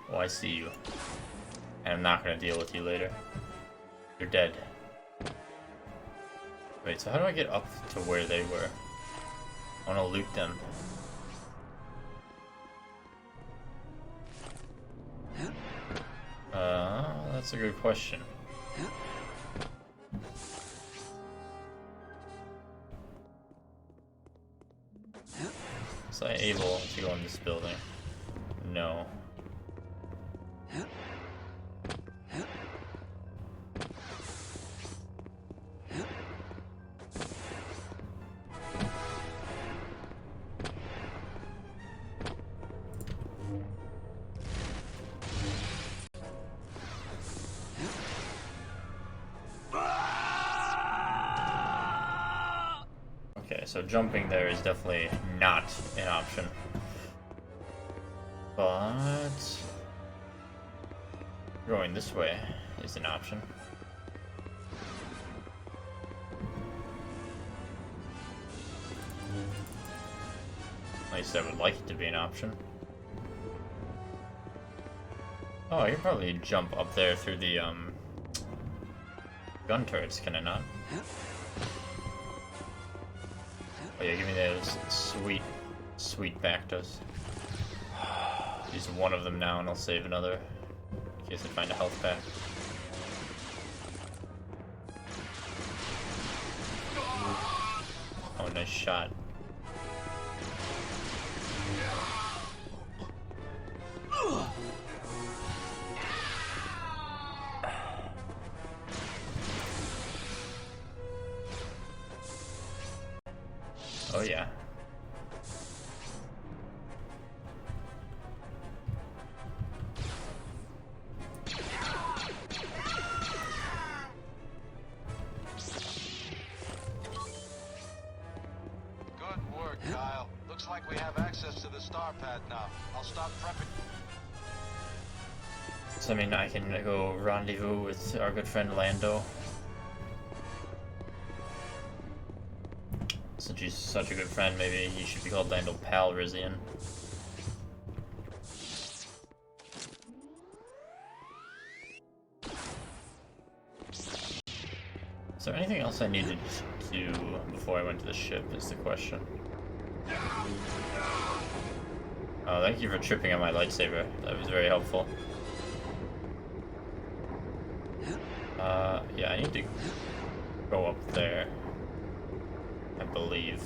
Oh, I see you. And I'm not gonna deal with you later. You're dead. Wait, so how do I get up to where they were? I want to loot them. That's a good question. Was I able to go in this building? No. Okay, so jumping there is definitely not an option. But going this way is an option. At least I would like it to be an option. Oh, I could probably jump up there through the gun turrets, can I not? Oh yeah, give me those sweet Bactas. Use one of them now and I'll save another in case I find a health pack. Oh, nice shot. Oh yeah. Good work, Kyle. Looks like we have access to the star pad now. I'll stop prepping. So I mean, I can go rendezvous with our good friend Lando. Since he's such a good friend, maybe he should be called Lando Calrissian. Is there anything else I needed to do before I went to the ship is the question. Oh, thank you for tripping on my lightsaber. That was very helpful. Yeah, I need to go up there, I believe.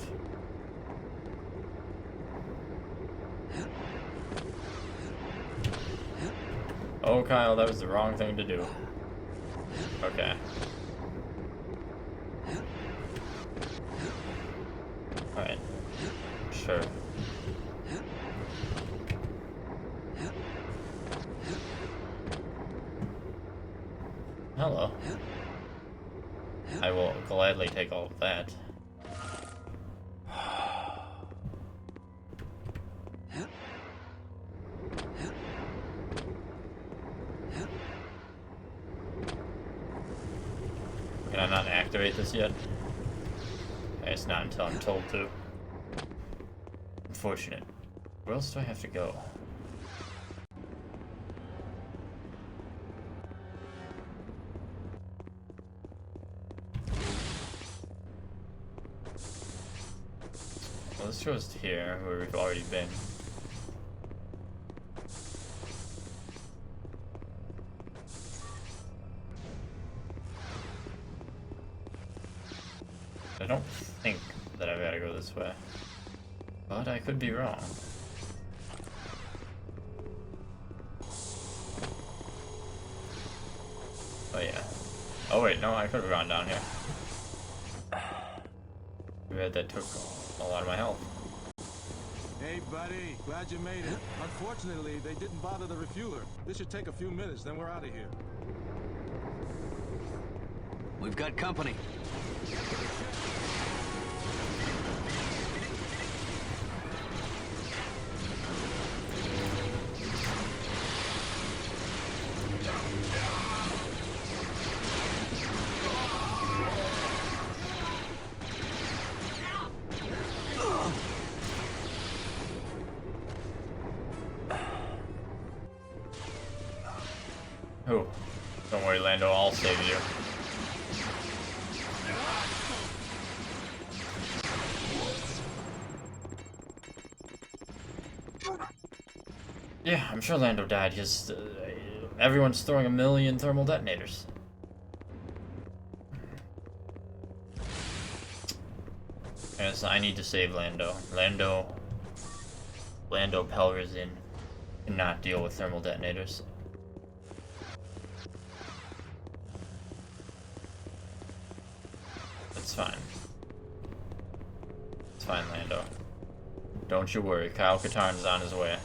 Oh, Kyle, that was the wrong thing to do. Okay. Alright. Sure. Hello. I will gladly take all of that. Can I not activate this yet? It's not until I'm told to. Unfortunate. Where else do I have to go? Well, this goes to here, where we've already been. I don't think that I've got to go this way, but I could be wrong. Oh yeah. Oh wait, no, I could have gone down here. Too bad that took a lot of my health. Hey, buddy. Glad you made it. Unfortunately, they didn't bother the refueler. This should take a few minutes, then we're out of here. We've got company. Oh, don't worry, Lando, I'll save you. Yeah, I'm sure Lando died because everyone's throwing a million thermal detonators. Yes, I need to save Lando. Lando Pelrizin cannot deal with thermal detonators. It's fine. It's fine, Lando. Don't you worry, Kyle Katarn is on his way.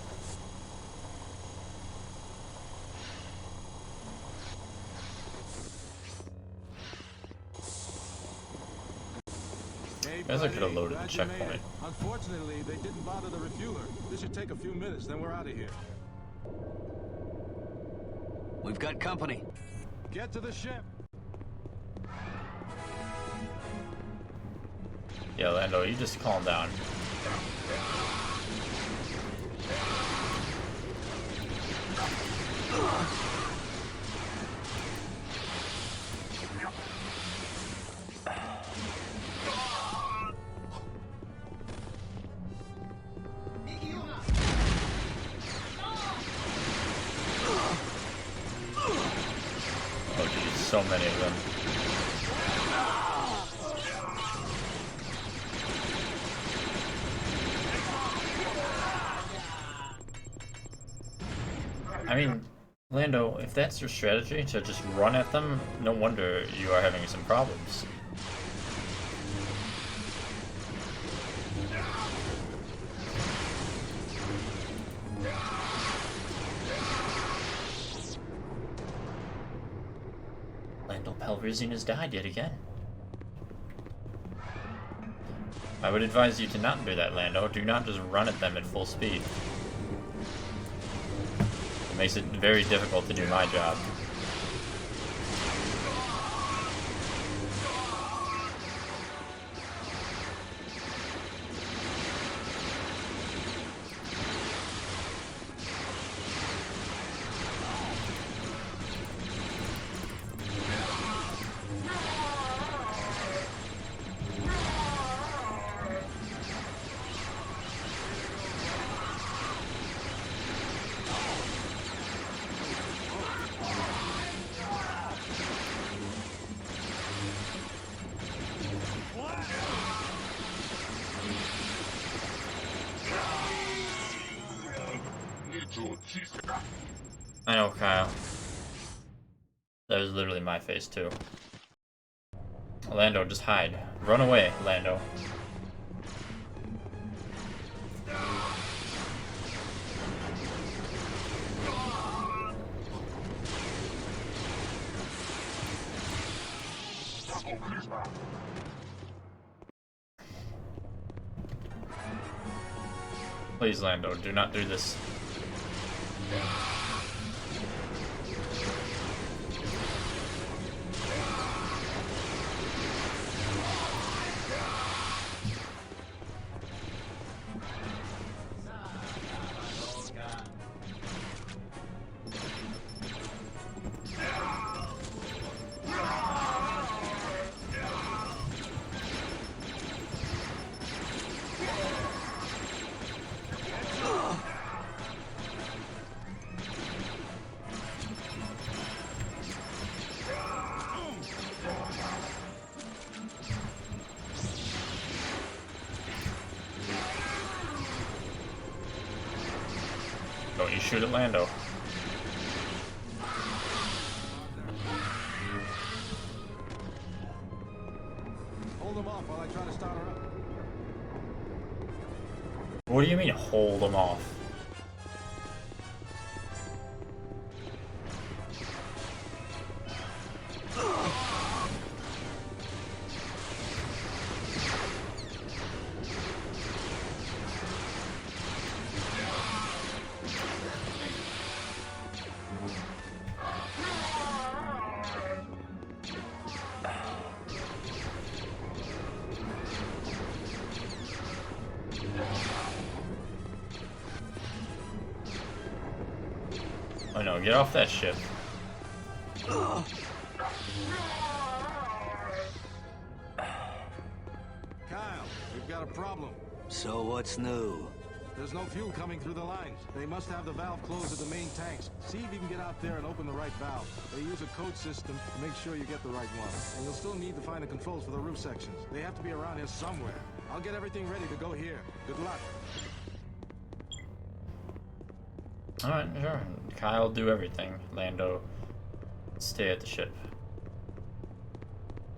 Hey, Guess I could have buddy, loaded the glad you made checkpoint. it. Unfortunately, they didn't bother the refueler. This should take a few minutes, then we're out of here. We've got company. Get to the ship. Yeah, Lando, you just calm down. Oh geez, so many of them. I mean, Lando, if that's your strategy, to just run at them, no wonder you are having some problems. Lando Pelrissian has died yet again. I would advise you to not do that, Lando. Do not just run at them at full speed. It makes it very difficult to do my job. I know, Kyle. That was literally my face, too. Lando, just hide. Run away, Lando. Please, Lando, do not do this. Don't you shoot at Lando. Hold them off while I try to start her up. What do you mean, hold them off? Oh no, get off that ship. Kyle, we've got a problem. So what's new? There's no fuel coming through the lines. They must have the valve closed at the main tanks. See if you can get out there and open the right valve. They use a code system to make sure you get the right one. And you'll still need to find the controls for the roof sections. They have to be around here somewhere. I'll get everything ready to go here. Good luck. Alright, sure. Kyle do everything. Lando stay at the ship.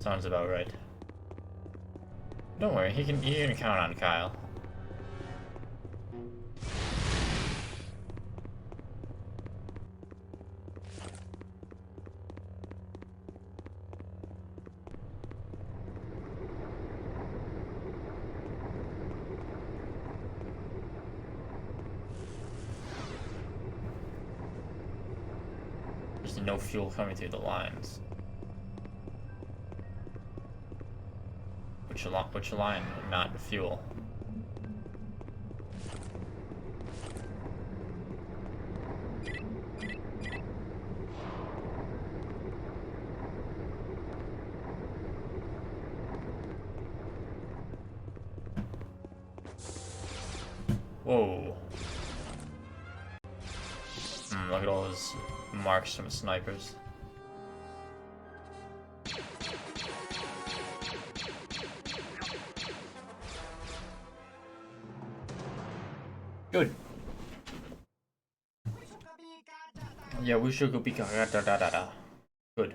Sounds about right. Don't worry, you can count on Kyle. There's no fuel coming through the lines. Which line? Not fuel. Whoa. Look at all those marks from snipers. Good. Yeah, we should go pick da. Good.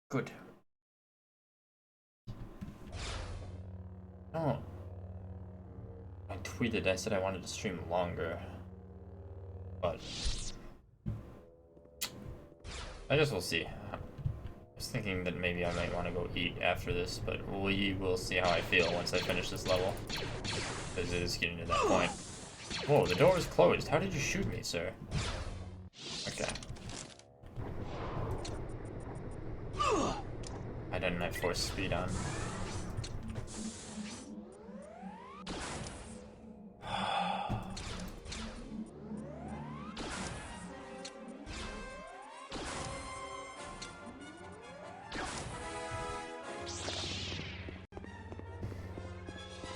Good. Oh. I tweeted, I said I wanted to stream longer. But I guess we'll see. I was thinking that maybe I might want to go eat after this, but we will see how I feel once I finish this level. Because it is getting to that point. Whoa, the door is closed. How did you shoot me, sir? Okay. I didn't have force speed on.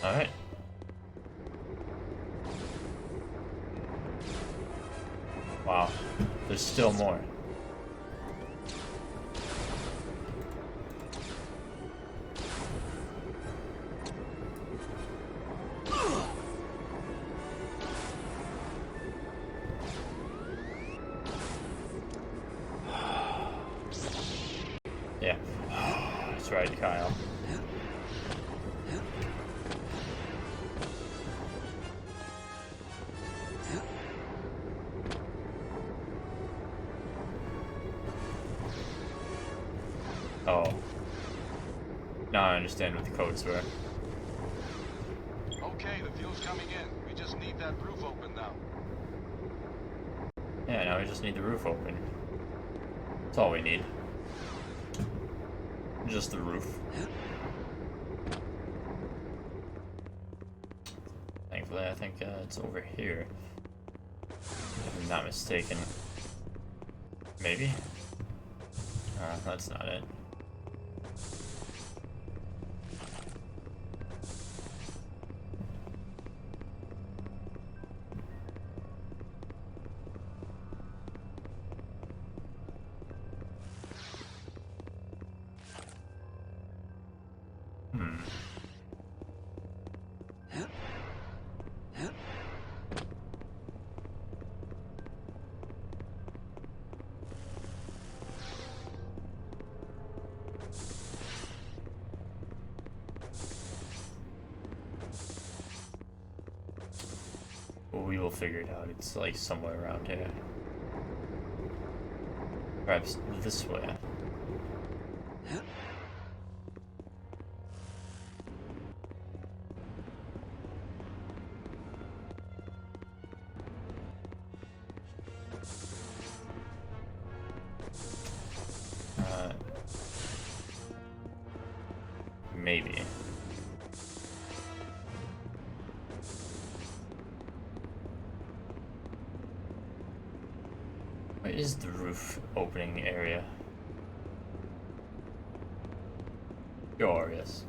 Alright. Wow. There's still more. Yeah. That's right, Kyle. Oh. Now I understand what the codes were. Okay, the fuel's coming in. We just need that roof open now. Yeah, now we just need the roof open. That's all we need. Just the roof. Thankfully, I think it's over here. If I'm not mistaken. Maybe? That's not it. We will figure it out. It's like somewhere around here. Perhaps this way. Maybe. Where is the roof opening area? Glorious.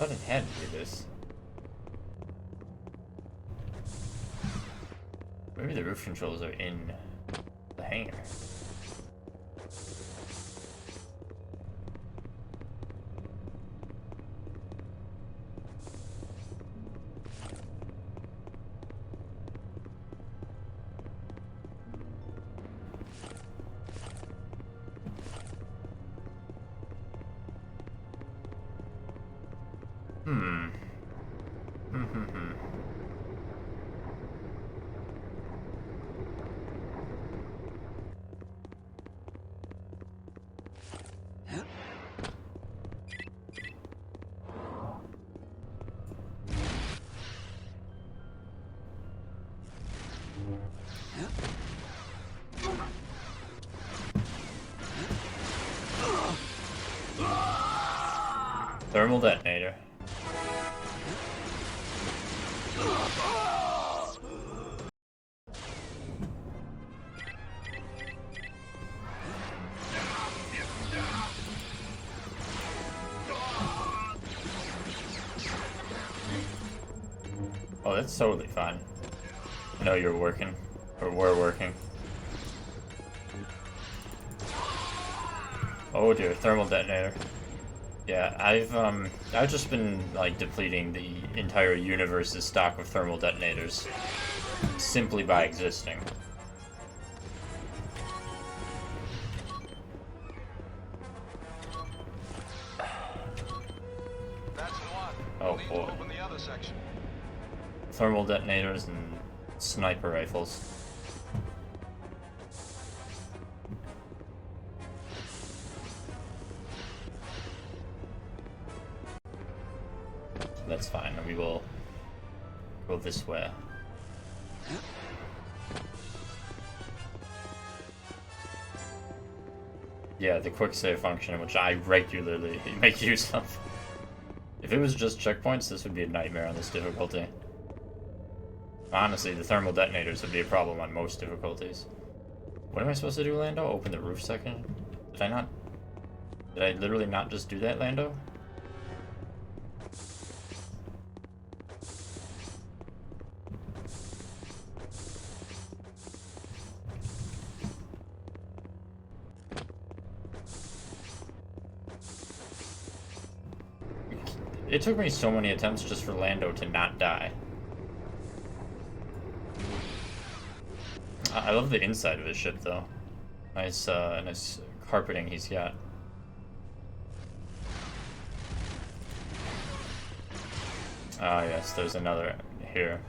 I thought it had to do this. Maybe the roof controls are in the hangar. Thermal detonator. Oh, that's totally fine. I know you're working, or we're working. Oh dear, thermal detonator. Yeah, I've just been like depleting the entire universe's stock of thermal detonators simply by existing. That's the one. Oh We'll need to boy. open the other section. Thermal detonators and sniper rifles. That's fine. We will go this way. Yeah, the quick save function, which I regularly make use of. If it was just checkpoints, this would be a nightmare on this difficulty. Honestly, the thermal detonators would be a problem on most difficulties. What am I supposed to do, Lando? Open the roof section? Did I not? Did I literally not just do that, Lando? It took me so many attempts just for Lando to not die. I love the inside of his ship, though. Nice, nice carpeting he's got. Ah, yes, there's another here.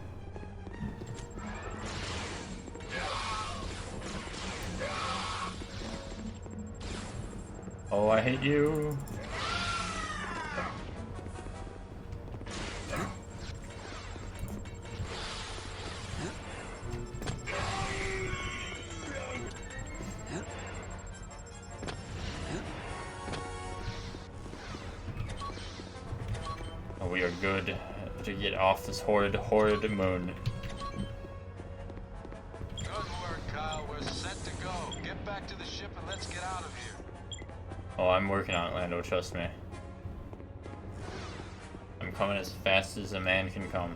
Oh, I hate you. We are good to get off this horrid moon. Good work, Kyle. We're set to go. Get back to the ship and let's get out of here. Oh, I'm working on it, Lando, trust me. I'm coming as fast as a man can come.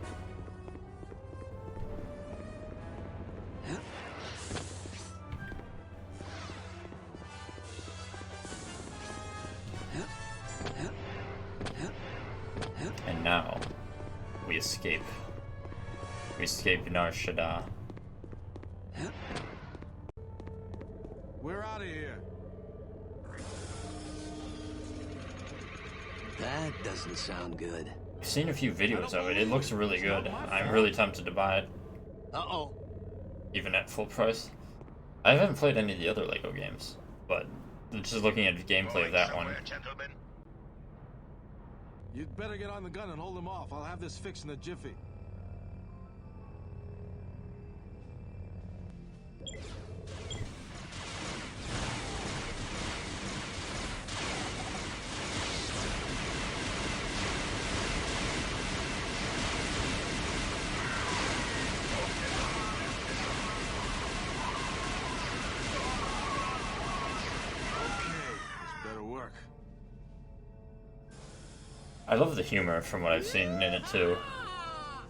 And now, we escape. We escape Nar Shaddaa. We're out of here. That doesn't sound good. I've seen a few videos of it. It looks really good. I'm really tempted to buy it. Uh-oh. Even at full price. I haven't played any of the other LEGO games, but just looking at the gameplay of that one. You'd better get on the gun and hold him off. I'll have this fixed in a jiffy. Okay, this better work. I love the humor from what I've seen in it too.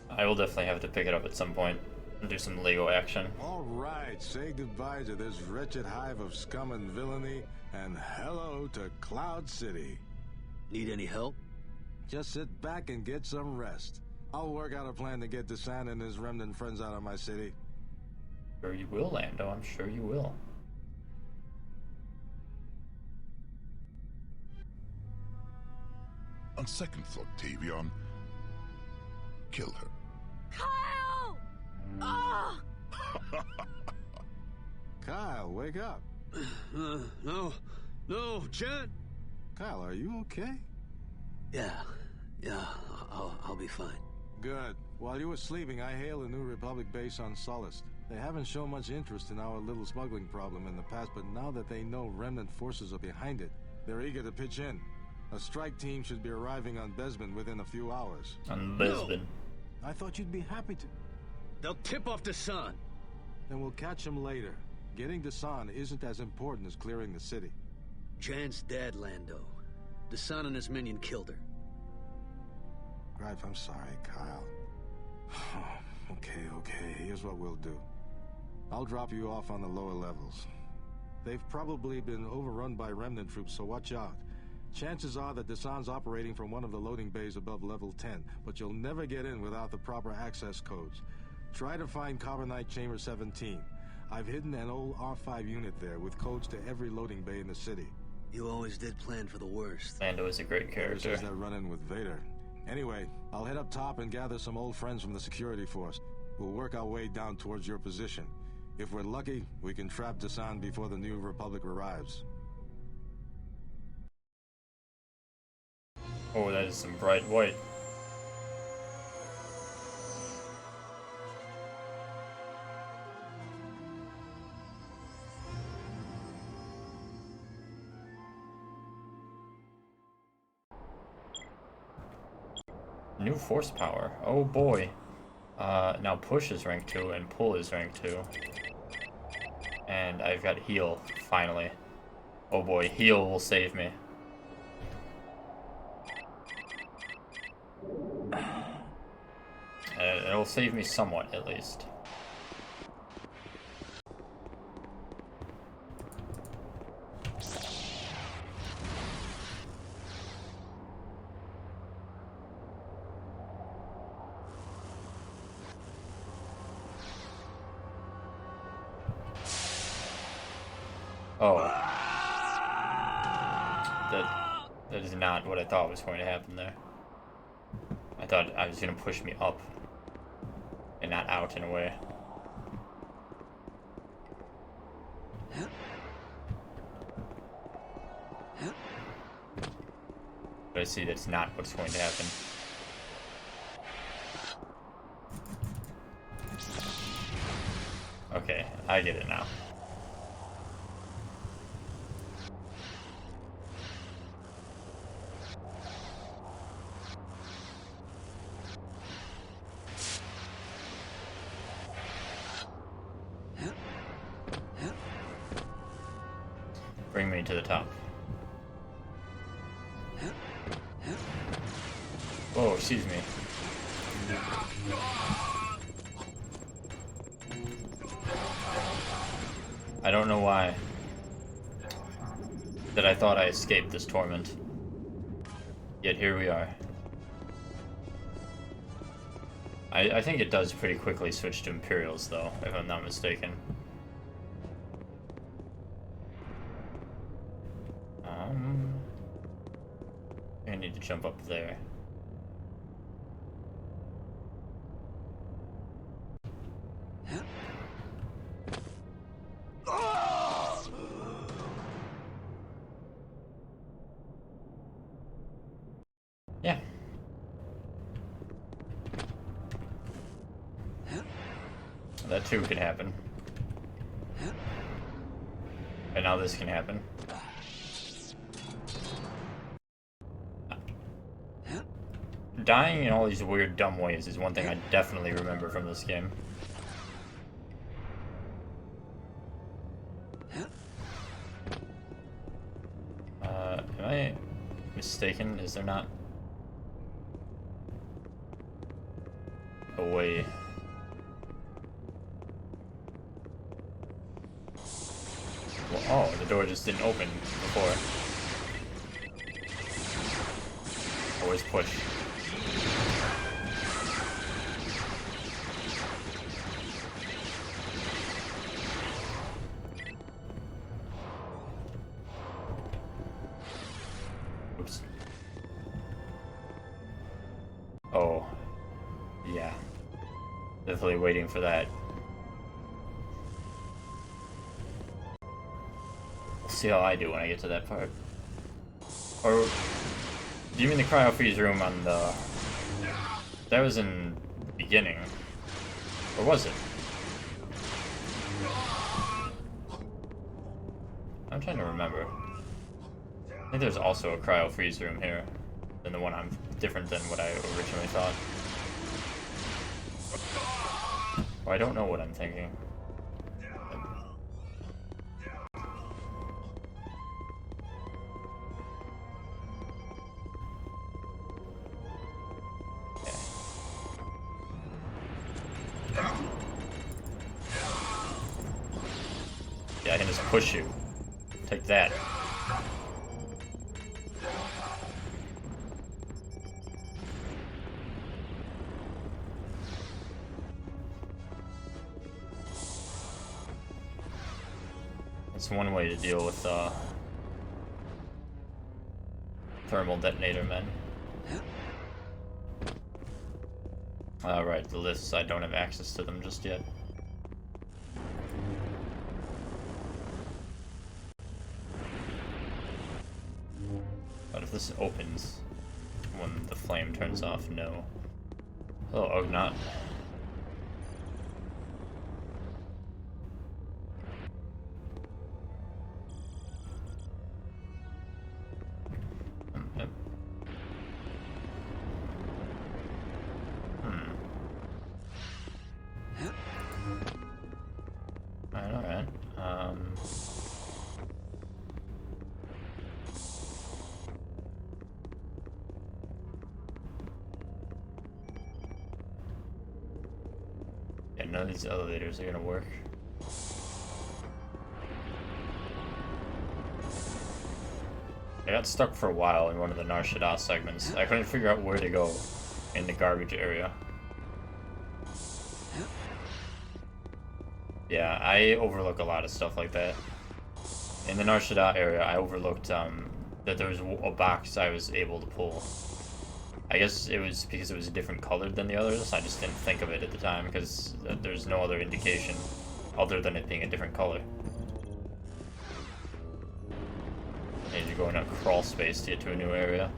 I will definitely have to pick it up at some point and do some Lego action. All right, say goodbye to this wretched hive of scum and villainy, and hello to Cloud City. Need any help? Just sit back and get some rest. I'll work out a plan to get Desan and his remnant friends out of my city. Sure you will, Lando. I'm sure you will. On second thought, Tavion, kill her. Kyle! Ah! Kyle, wake up. No, Jet. Kyle, are you okay? Yeah, I'll be fine. Good. While you were sleeping, I hailed a new Republic base on Solist. They haven't shown much interest in our little smuggling problem in the past, but now that they know remnant forces are behind it, they're eager to pitch in. A strike team should be arriving on Besman within a few hours. On Besman? I thought you'd be happy to. They'll tip off Desan. Then we'll catch him later. Getting Desan isn't as important as clearing the city. Jan's dead, Lando. Desan and his minion killed her. Greif, I'm sorry, Kyle. Okay. Here's what we'll do. I'll drop you off on the lower levels. They've probably been overrun by remnant troops, so watch out. Chances are that Desan's operating from one of the loading bays above level 10, but you'll never get in without the proper access codes. Try to find Carbonite Chamber 17. I've hidden an old R5 unit there with codes to every loading bay in the city. You always did plan for the worst. Lando is a great character. Ever since that run-in with Vader. Anyway, I'll head up top and gather some old friends from the security force. We'll work our way down towards your position. If we're lucky, we can trap Desan before the new Republic arrives. Oh, that is some bright white. New force power. Oh boy. Now push is rank 2 and pull is rank 2. And I've got heal, finally. Oh boy, heal will save me. It'll save me somewhat, at least. Oh. That is not what I thought was going to happen there. I thought I was going to push me up and not out in a way. But I see that's not what's going to happen. Okay, I get it now. Bring me to the top. Oh, excuse me. I don't know why that I thought I escaped this torment. Yet here we are. I think it does pretty quickly switch to Imperials though, if I'm not mistaken. I need to jump up there. Yeah. That too can happen. And now this can happen. Dying in all these weird, dumb ways is one thing I definitely remember from this game. Am I mistaken? Is there not away. Well, oh, the door just didn't open before. Always push. Oops. Oh. Yeah. Definitely waiting for that. We'll see how I do when I get to that part. Or do you mean the cryo freeze room on the... That was in the beginning. Or was it? I'm trying to remember. I think there's also a cryo freeze room here than the one I'm different than what I originally thought. Well, I don't know what I'm thinking. Yeah, I can just push you. Take that. That's one way to deal with thermal detonator men. Alright, the lists, I don't have access to them just yet. But if this opens when the flame turns off, no. Hello, Ugnaught. Yep. Alright. Yeah, none of these elevators are gonna work. I got stuck for a while in one of the Nar Shaddaa segments. I couldn't figure out where to go in the garbage area. Yeah, I overlook a lot of stuff like that. In the Nar Shaddaa area, I overlooked that there was a box I was able to pull. I guess it was because it was different colored than the others. I just didn't think of it at the time because there's no other indication other than it being a different color. And you're going up crawl space to get to a new area.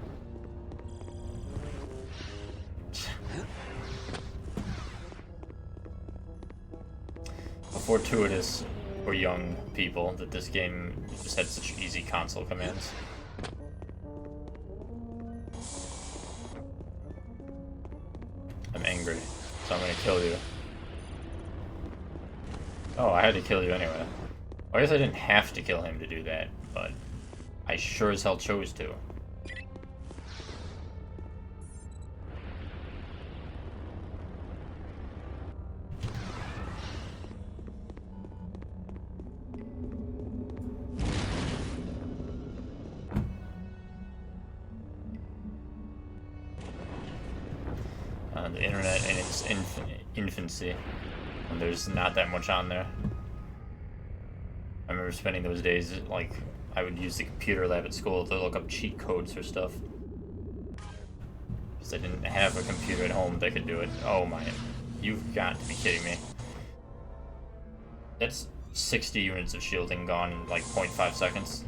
Fortuitous for young people that this game just had such easy console commands. I'm angry, so I'm gonna kill you. Oh, I had to kill you anyway. Well, I guess I didn't have to kill him to do that, but I sure as hell chose to. The internet in its infancy, and there's not that much on there. I remember spending those days, like, I would use the computer lab at school to look up cheat codes for stuff. Because I didn't have a computer at home that could do it. Oh my, you've got to be kidding me. That's 60 units of shielding gone in like 0.5 seconds.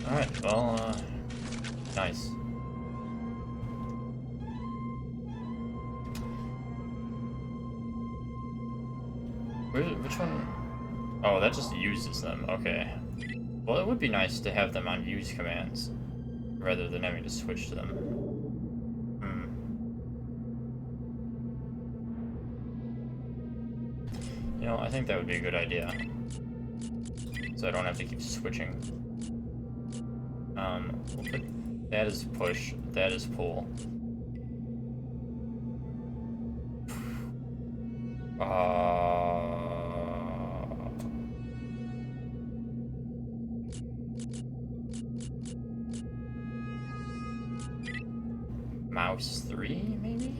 Alright, well, nice. Which one? Oh, Oh, that just uses them. Okay. Well, it would be nice to have them on use commands rather than having to switch to them. You know, I think that would be a good idea. So I don't have to keep switching. We'll put that is push, that is pull. Mouse 3, maybe?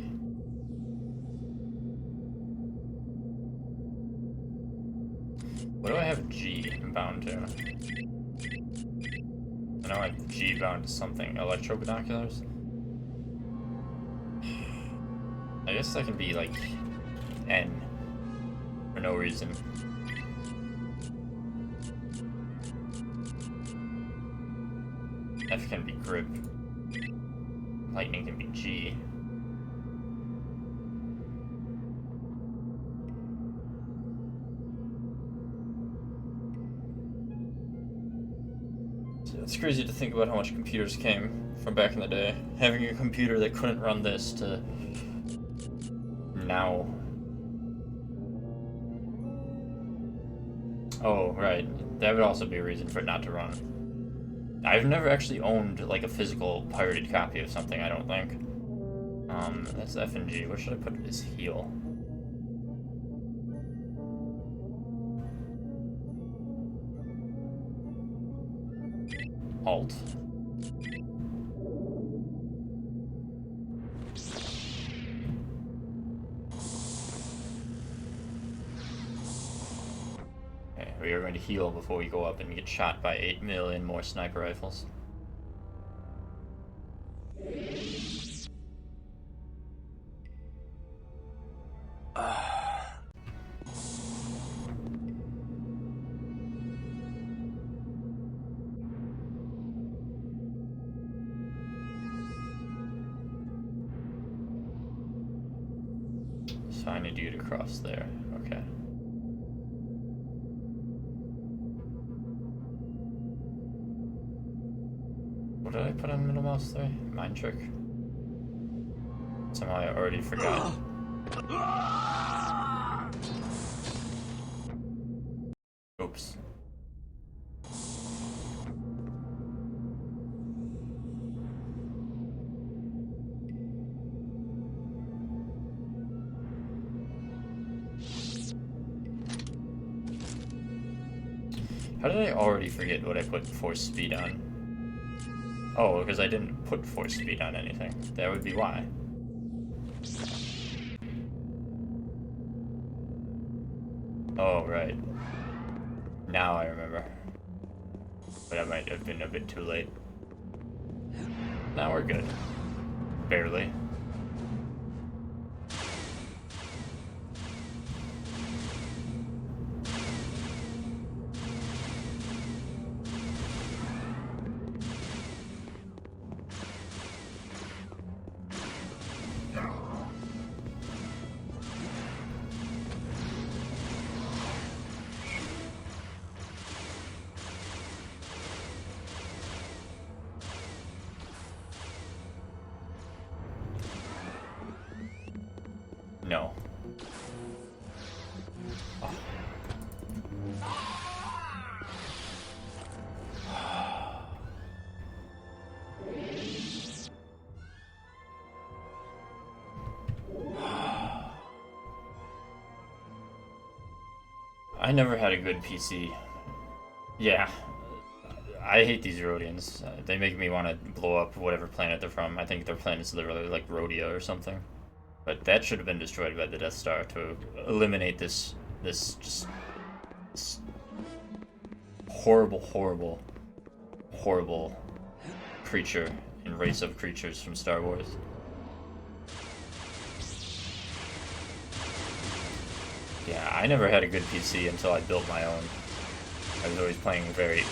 What do I have G bound to? I know I have G bound to something. Electro binoculars? I guess that can be like N for no reason. F can be grip. Lightning can be G. It's crazy to think about how much computers came from back in the day. Having a computer that couldn't run this to now. Oh, right. That would also be a reason for it not to run. I've never actually owned like a physical pirated copy of something, I don't think. That's F and G. What should I put as heal? Alt. Okay, we are going to heal before we go up and get shot by 8 million more sniper rifles. So I need you to cross there. Okay. What did I put on middle mouse there? Mind trick? Somehow I already forgot. Oops. How did I already forget what I put force speed on? Oh, because I didn't put force speed on anything. That would be why. Oh, right. Now I remember. But I might have been a bit too late. Now we're good. Barely. No. Oh. I never had a good PC. Yeah. I hate these Rhodians. They make me want to blow up whatever planet they're from. I think their planet's literally like Rhodia or something. But that should have been destroyed by the Death Star to eliminate this horrible creature and race of creatures from Star Wars. Yeah, I never had a good PC until I built my own. I was always playing very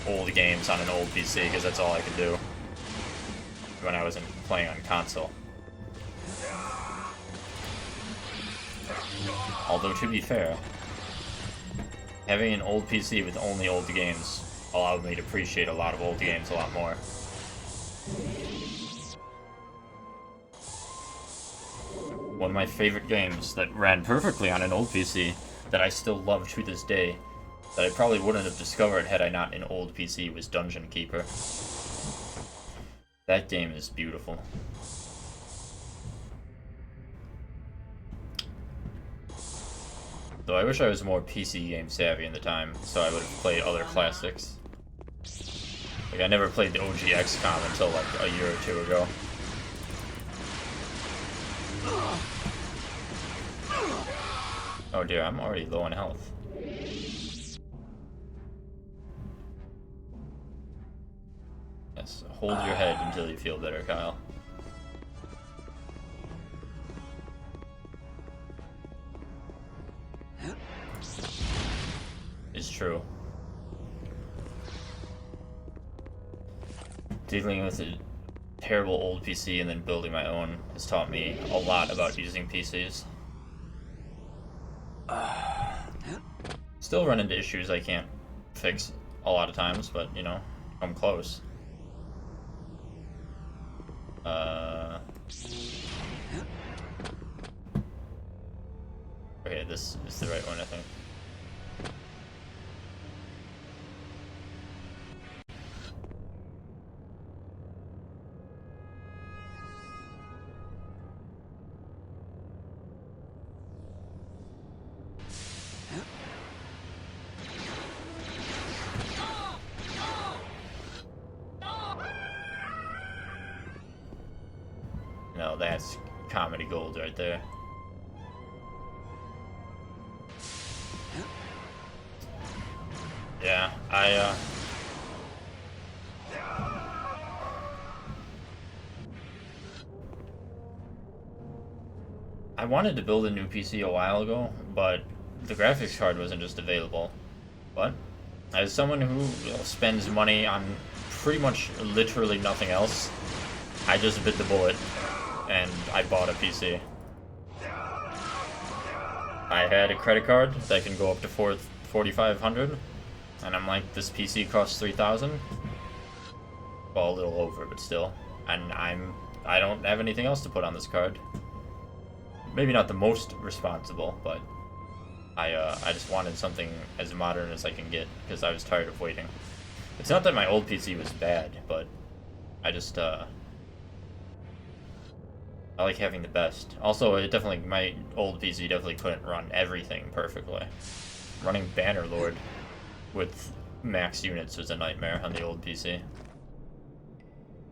old games on an old PC because that's all I could do when I wasn't playing on console. Although, to be fair, Having an old PC with only old games allowed me to appreciate a lot of old games a lot more. One of my favorite games that ran perfectly on an old PC that I still love to this day, that I probably wouldn't have discovered had I not an old PC, was Dungeon Keeper. That game is beautiful. Though I wish I was more PC game savvy in the time, so I would have played other classics. Like, I never played the OG XCOM until like a year or two ago. Oh dear, I'm already low on health. Yes, hold your head until you feel better, Kyle. It's true. Dealing with a terrible old PC and then building my own has taught me a lot about using PCs. Still run into issues I can't fix a lot of times, but, you know, I'm close. Okay, this is the right one, I think. No, that's comedy gold right there. Yeah, I wanted to build a new PC a while ago, but the graphics card wasn't just available. But as someone who spends money on pretty much literally nothing else, I just bit the bullet and I bought a PC. I had a credit card that can go up to $4,500, and I'm like, this PC costs $3,000. Well, a little over, but still. And I don't have anything else to put on this card. Maybe not the most responsible, but I just wanted something as modern as I can get because I was tired of waiting. It's not that my old PC was bad, but I just I like having the best. Also, my old PC definitely couldn't run everything perfectly. Running Bannerlord with max units was a nightmare on the old PC.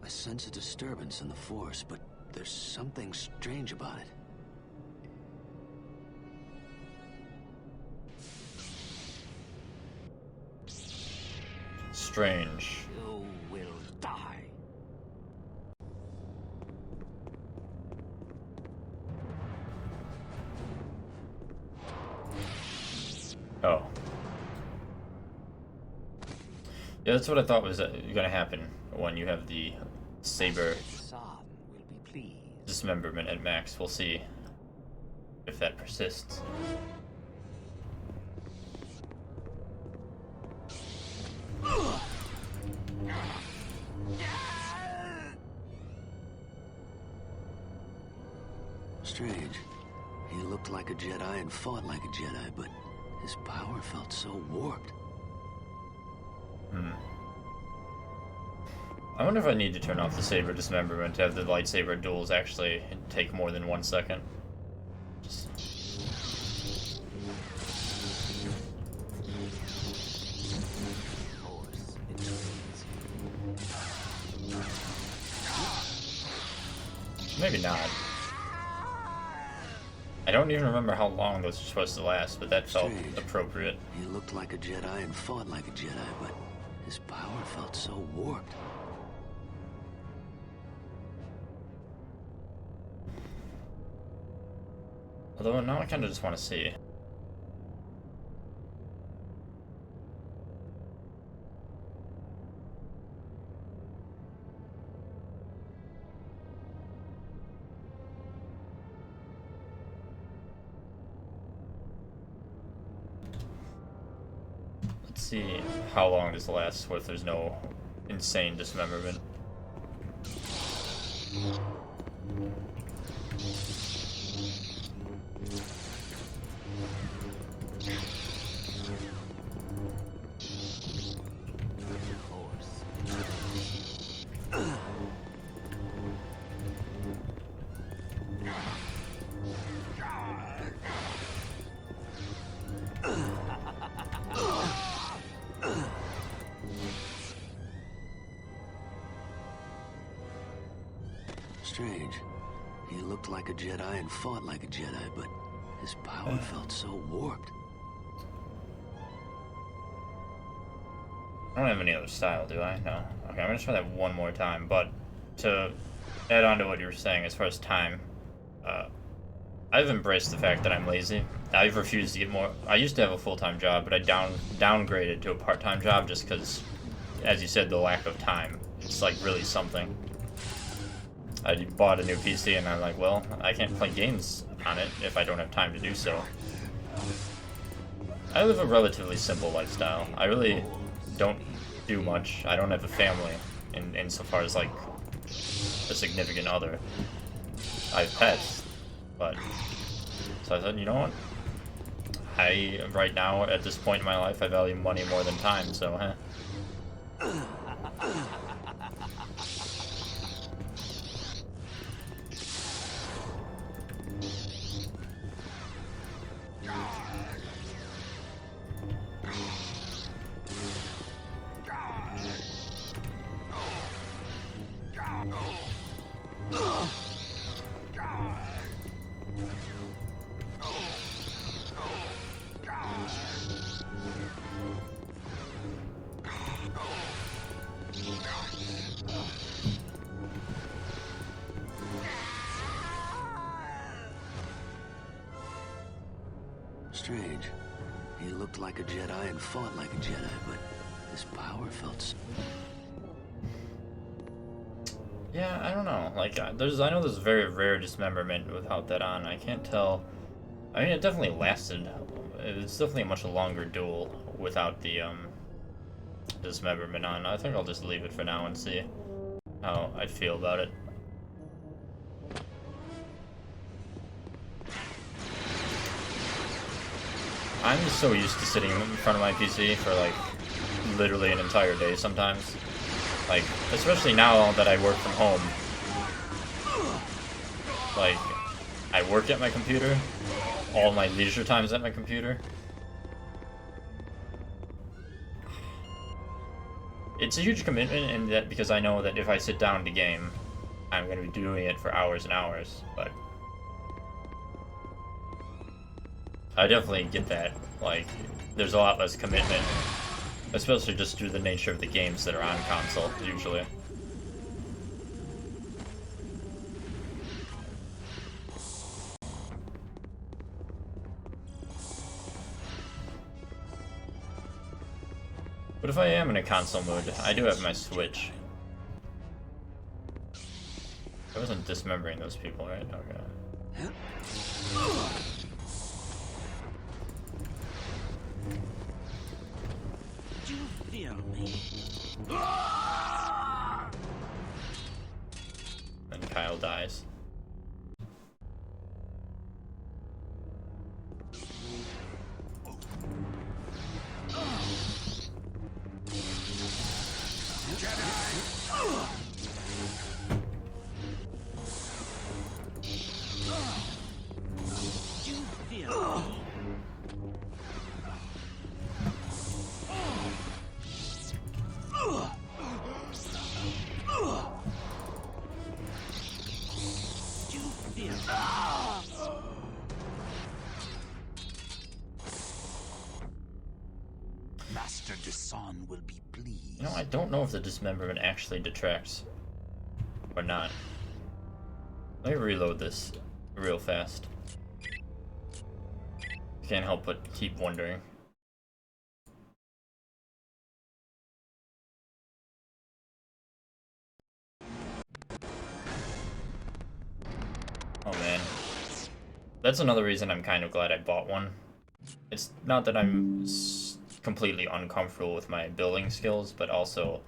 I sense a disturbance in the Force, but there's something strange about it. Strange. You will die. Oh. Yeah, that's what I thought was gonna happen when you have the saber dismemberment at max. We'll see if that persists. Strange. He looked like a Jedi and fought like a Jedi, but his power felt so warped. I wonder if I need to turn off the saber dismemberment to have the lightsaber duels actually take more than 1 second. Maybe not. I don't even remember how long those were supposed to last, but that felt appropriate. He looked like a Jedi and fought like a Jedi, but his power felt so warped. Although now I kind of just want to see. see how long this lasts if there's no insane dismemberment. Strange. He looked like a Jedi and fought like a Jedi, but his power felt so warped. I don't have any other style, do I? No. Okay, I'm gonna try that one more time, but to add on to what you were saying as far as time, I've embraced the fact that I'm lazy. I've refused to get more. I used to have a full-time job, but I downgraded to a part-time job just because, as you said, the lack of time. It's like really something. I bought a new PC and I'm like, well, I can't play games on it if I don't have time to do so. I live a relatively simple lifestyle. I really don't do much. I don't have a family insofar as like a significant other. I have pets, but so I said, you know what? Right now at this point in my life I value money more than time, so Strange. He looked like a Jedi and fought like a Jedi, but his power felt so... yeah, I don't know. Like, I know there's very rare dismemberment without that on. I can't tell. I mean, it definitely lasted. It's definitely a much longer duel without the dismemberment on. I think I'll just leave it for now and see how I feel about it. I'm just so used to sitting in front of my PC for like literally an entire day sometimes. Like, especially now that I work from home. Like, I work at my computer. All my leisure time's at my computer. It's a huge commitment in that because I know that if I sit down to game, I'm going to be doing it for hours and hours, but I definitely get that. Like, there's a lot less commitment, especially just due to the nature of the games that are on console, usually. But if I am in a console mood, I do have my Switch. I wasn't dismembering those people, right? Okay. You feel me? Then Kyle dies. Master Desan will be pleased. You know, I don't know if the dismemberment actually detracts or not. Let me reload this real fast. Can't help but keep wondering. Oh man. That's another reason I'm kind of glad I bought one. It's not that I'm just completely uncomfortable with my building skills, but also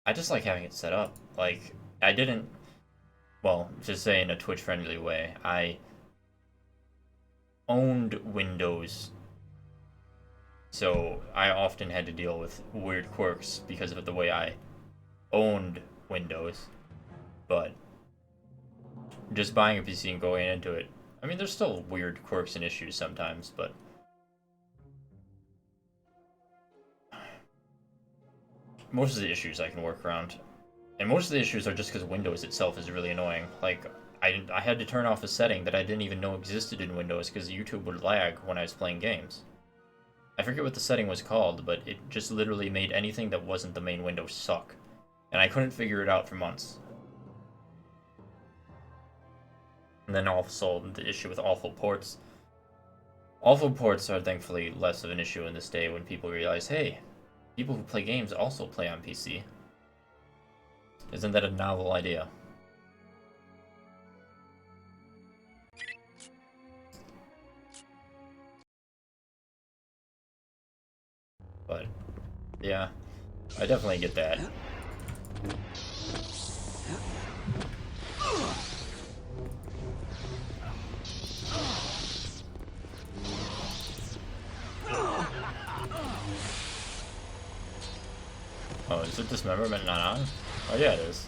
I just like having it set up. Like, I didn't, well, just say in a Twitch-friendly way, I owned Windows, so I often had to deal with weird quirks because of the way I owned Windows. But just buying a PC and going into it, I mean, there's still weird quirks and issues sometimes, but most of the issues I can work around. And most of the issues are just because Windows itself is really annoying. Like, I had to turn off a setting that I didn't even know existed in Windows because YouTube would lag when I was playing games. I forget what the setting was called, but it just literally made anything that wasn't the main window suck. And I couldn't figure it out for months. And then also the issue with awful ports. Awful ports are thankfully less of an issue in this day when people realize, hey, people who play games also play on PC. Isn't that a novel idea? But, yeah, I definitely get that. Oh, is it dismemberment not on? Oh yeah, it is.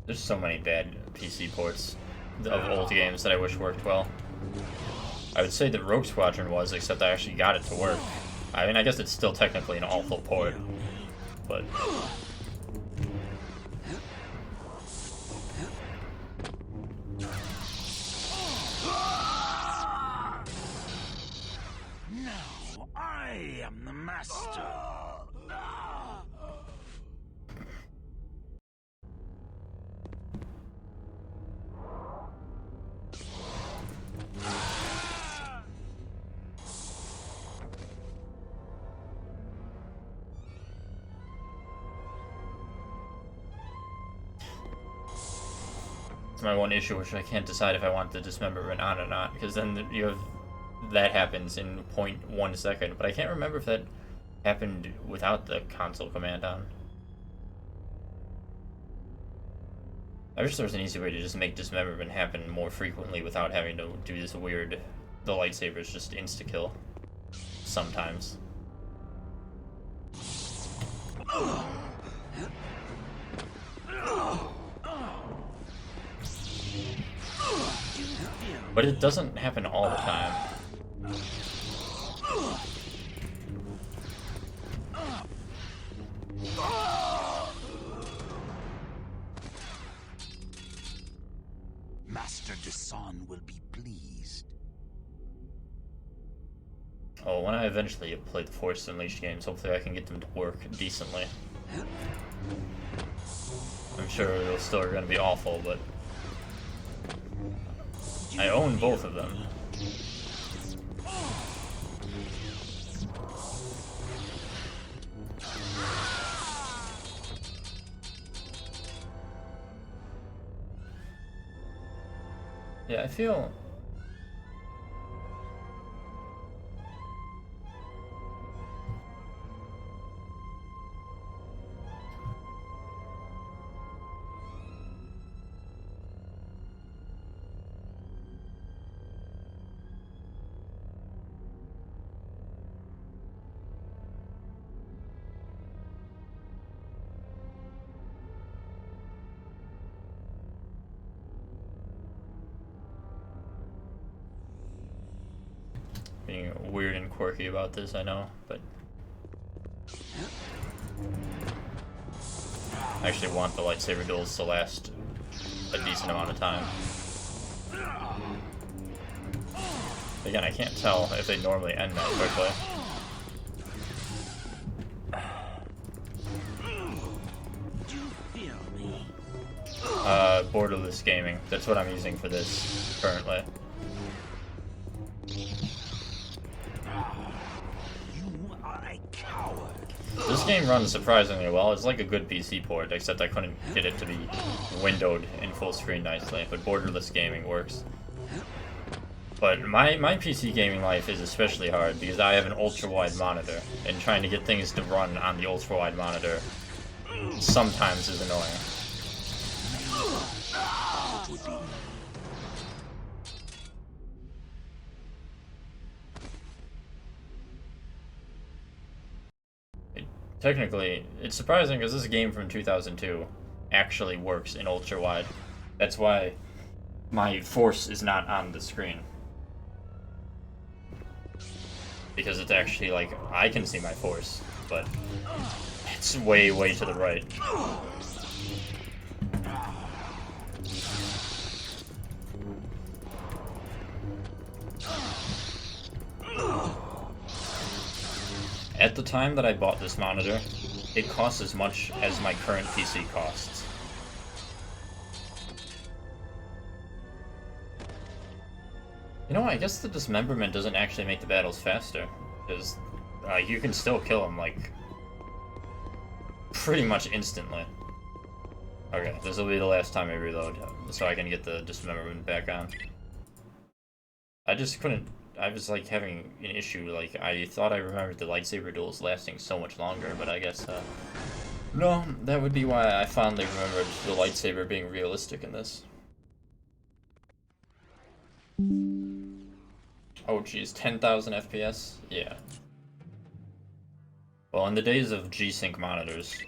There's so many bad PC ports of old games that I wish worked well. I would say that Rogue Squadron was, except I actually got it to work. I mean, I guess it's still technically an awful port, but... Now I am the master. It's my one issue, which I can't decide if I want the dismemberment on or not, because then you have that happens in 0.1 second, but I can't remember if that happened without the console command on. I wish there was an easy way to just make dismemberment happen more frequently without having to do this weird, the lightsabers just insta-kill sometimes. But it doesn't happen all the time. Master Desan will be pleased. Oh, when I eventually play the Force Unleashed games, hopefully I can get them to work decently. I'm sure they'll still are going to be awful, but I own both of them. Yeah, I feel... being weird and quirky about this, I know, but I actually want the lightsaber duels to last a decent amount of time. Again, I can't tell if they normally end that quickly. Borderless Gaming. That's what I'm using for this currently. You are a coward. This game runs surprisingly well. It's like a good PC port, except I couldn't get it to be windowed in full screen nicely, but borderless gaming works. But my PC gaming life is especially hard because I have an ultra-wide monitor, and trying to get things to run on the ultra-wide monitor sometimes is annoying. Technically, it's surprising because this game from 2002 actually works in ultra-wide. That's why my force is not on the screen. Because it's actually, like, I can see my force, but it's way, way to the right. At the time that I bought this monitor, it costs as much as my current PC costs. You know, I guess the dismemberment doesn't actually make the battles faster, because you can still kill them, like, pretty much instantly. Okay, this will be the last time I reload, so I can get the dismemberment back on. I just couldn't... I was, like, having an issue. Like, I thought I remembered the lightsaber duels lasting so much longer, but I guess, no, that would be why I fondly remembered the lightsaber being realistic in this. Oh, geez, 10,000 FPS? Yeah. Well, in the days of G-Sync monitors,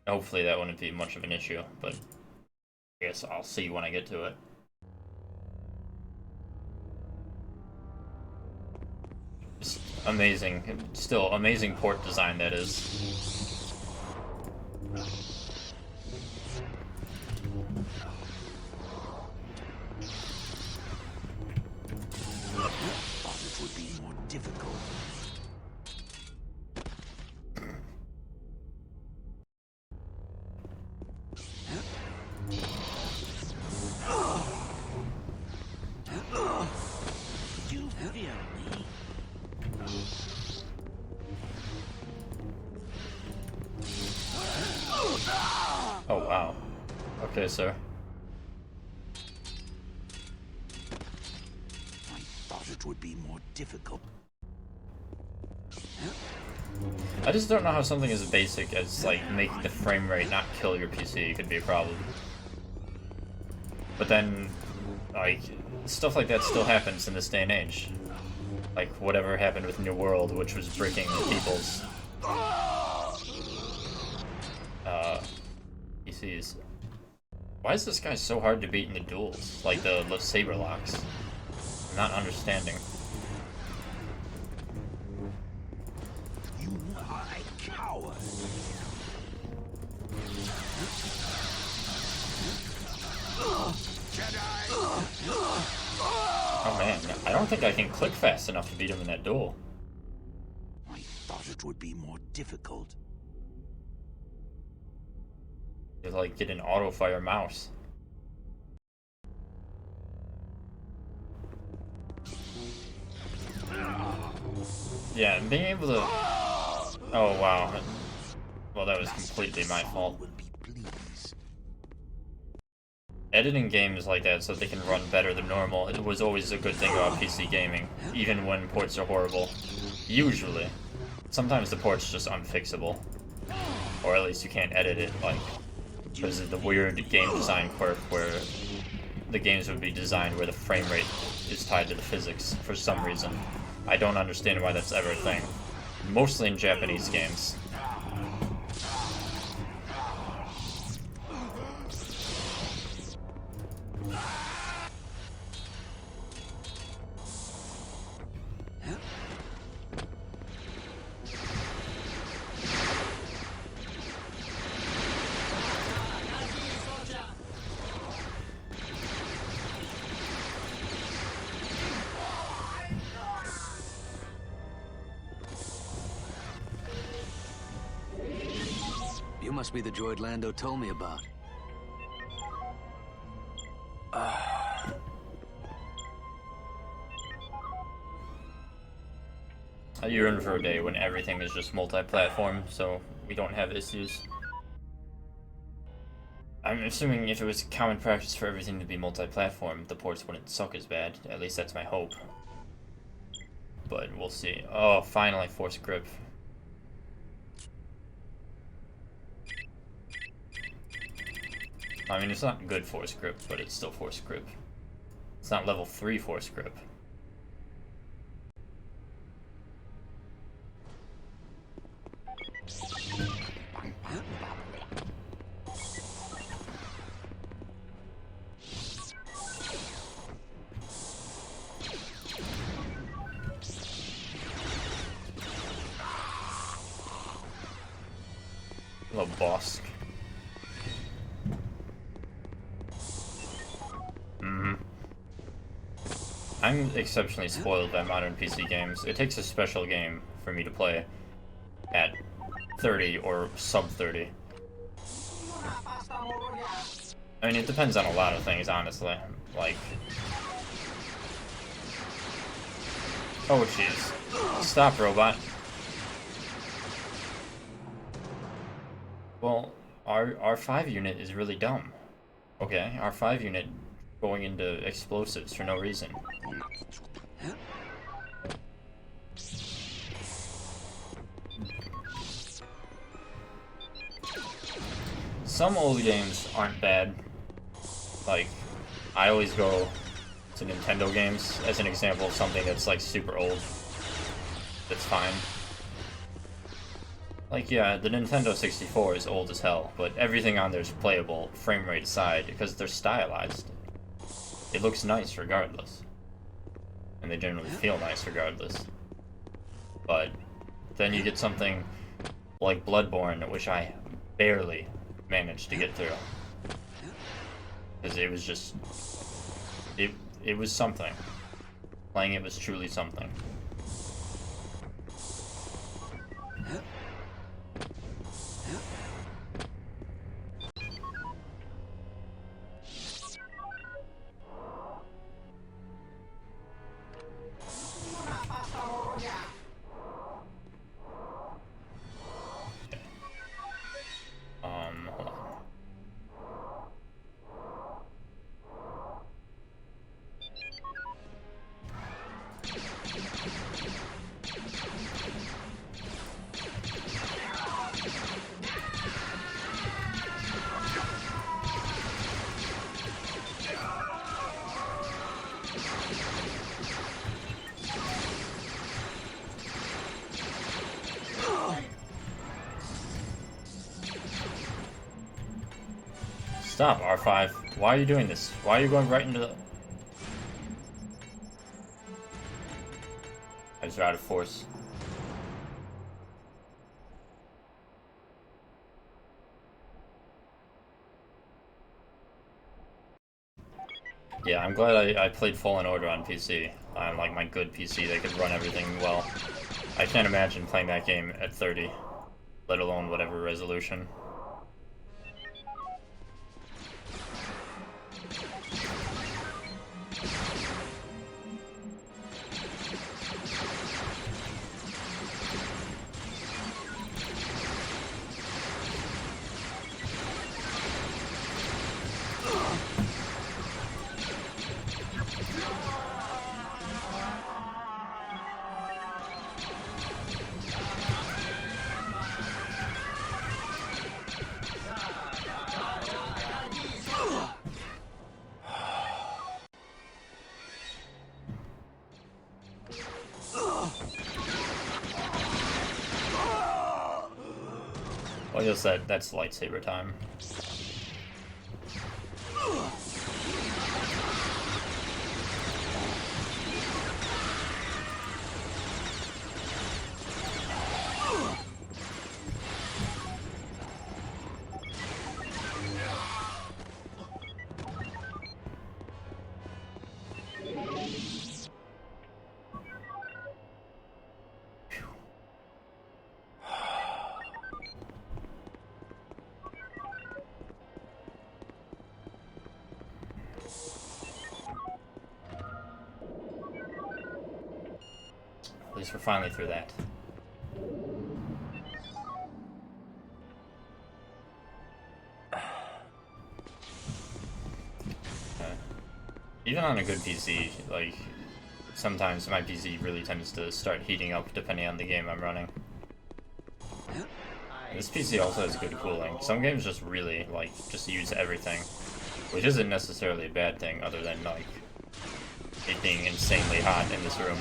hopefully that wouldn't be much of an issue, but I guess I'll see when I get to it. Just amazing. Still, amazing port design, that is. Thought it would be more difficult. You fear me? Oh, wow. Okay, sir. I thought it would be more difficult. I just don't know how something as basic as, like, making the frame rate not kill your PC could be a problem. But then, like, stuff like that still happens in this day and age. Like, whatever happened with New World, which was breaking people's PCs. Why is this guy so hard to beat in the duels? Like the saber locks. I'm not understanding. You are a coward. Oh man, I don't think I can click fast enough to beat him in that duel. I thought it would be more difficult. You like get an auto fire mouse. Yeah, and being able to... Oh wow. Well, that was completely my fault. Editing games like that so they can run better than normal, it was always a good thing about PC gaming, even when ports are horrible. Usually. Sometimes the port's just unfixable. Or at least you can't edit it, like, because of the weird game design quirk where the games would be designed where the frame rate is tied to the physics for some reason. I don't understand why that's ever a thing. Mostly in Japanese games. You must be the droid Lando told me about. I yearn for a day when everything is just multi-platform, so we don't have issues. I'm assuming if it was common practice for everything to be multi-platform, the ports wouldn't suck as bad. At least that's my hope. But we'll see. Oh, finally, Force Grip. I mean, it's not good Force Grip, but it's still Force Grip. It's not level 3 Force Grip. Little boss. I'm exceptionally spoiled by modern PC games. It takes a special game for me to play at 30 or sub 30. I mean, it depends on a lot of things, honestly. Like... Oh, jeez. Stop, robot. Well, our 5 unit is really dumb. Okay, our 5 unit going into explosives for no reason. Some old games aren't bad. Like, I always go to Nintendo games as an example of something that's like super old. That's fine. Like, yeah, the Nintendo 64 is old as hell, but everything on there is playable, frame rate aside, because they're stylized. It looks nice regardless. And they generally feel nice regardless. But then you get something like Bloodborne, which I barely managed to get through. Because it was just... It was something. Playing it was truly something. Hold on. Stop, R5. Why are you doing this? Why are you going right into the... I just out of force. Yeah, I'm glad I played Fallen Order on PC. On like my good PC that could run everything well. I can't imagine playing that game at 30, let alone whatever resolution. Well, I guess that's lightsaber time. At least we're finally through that. Even on a good PC, like, sometimes my PC really tends to start heating up depending on the game I'm running. This PC also has good cooling. Some games just really, like, just use everything, which isn't necessarily a bad thing other than, like, it being insanely hot in this room.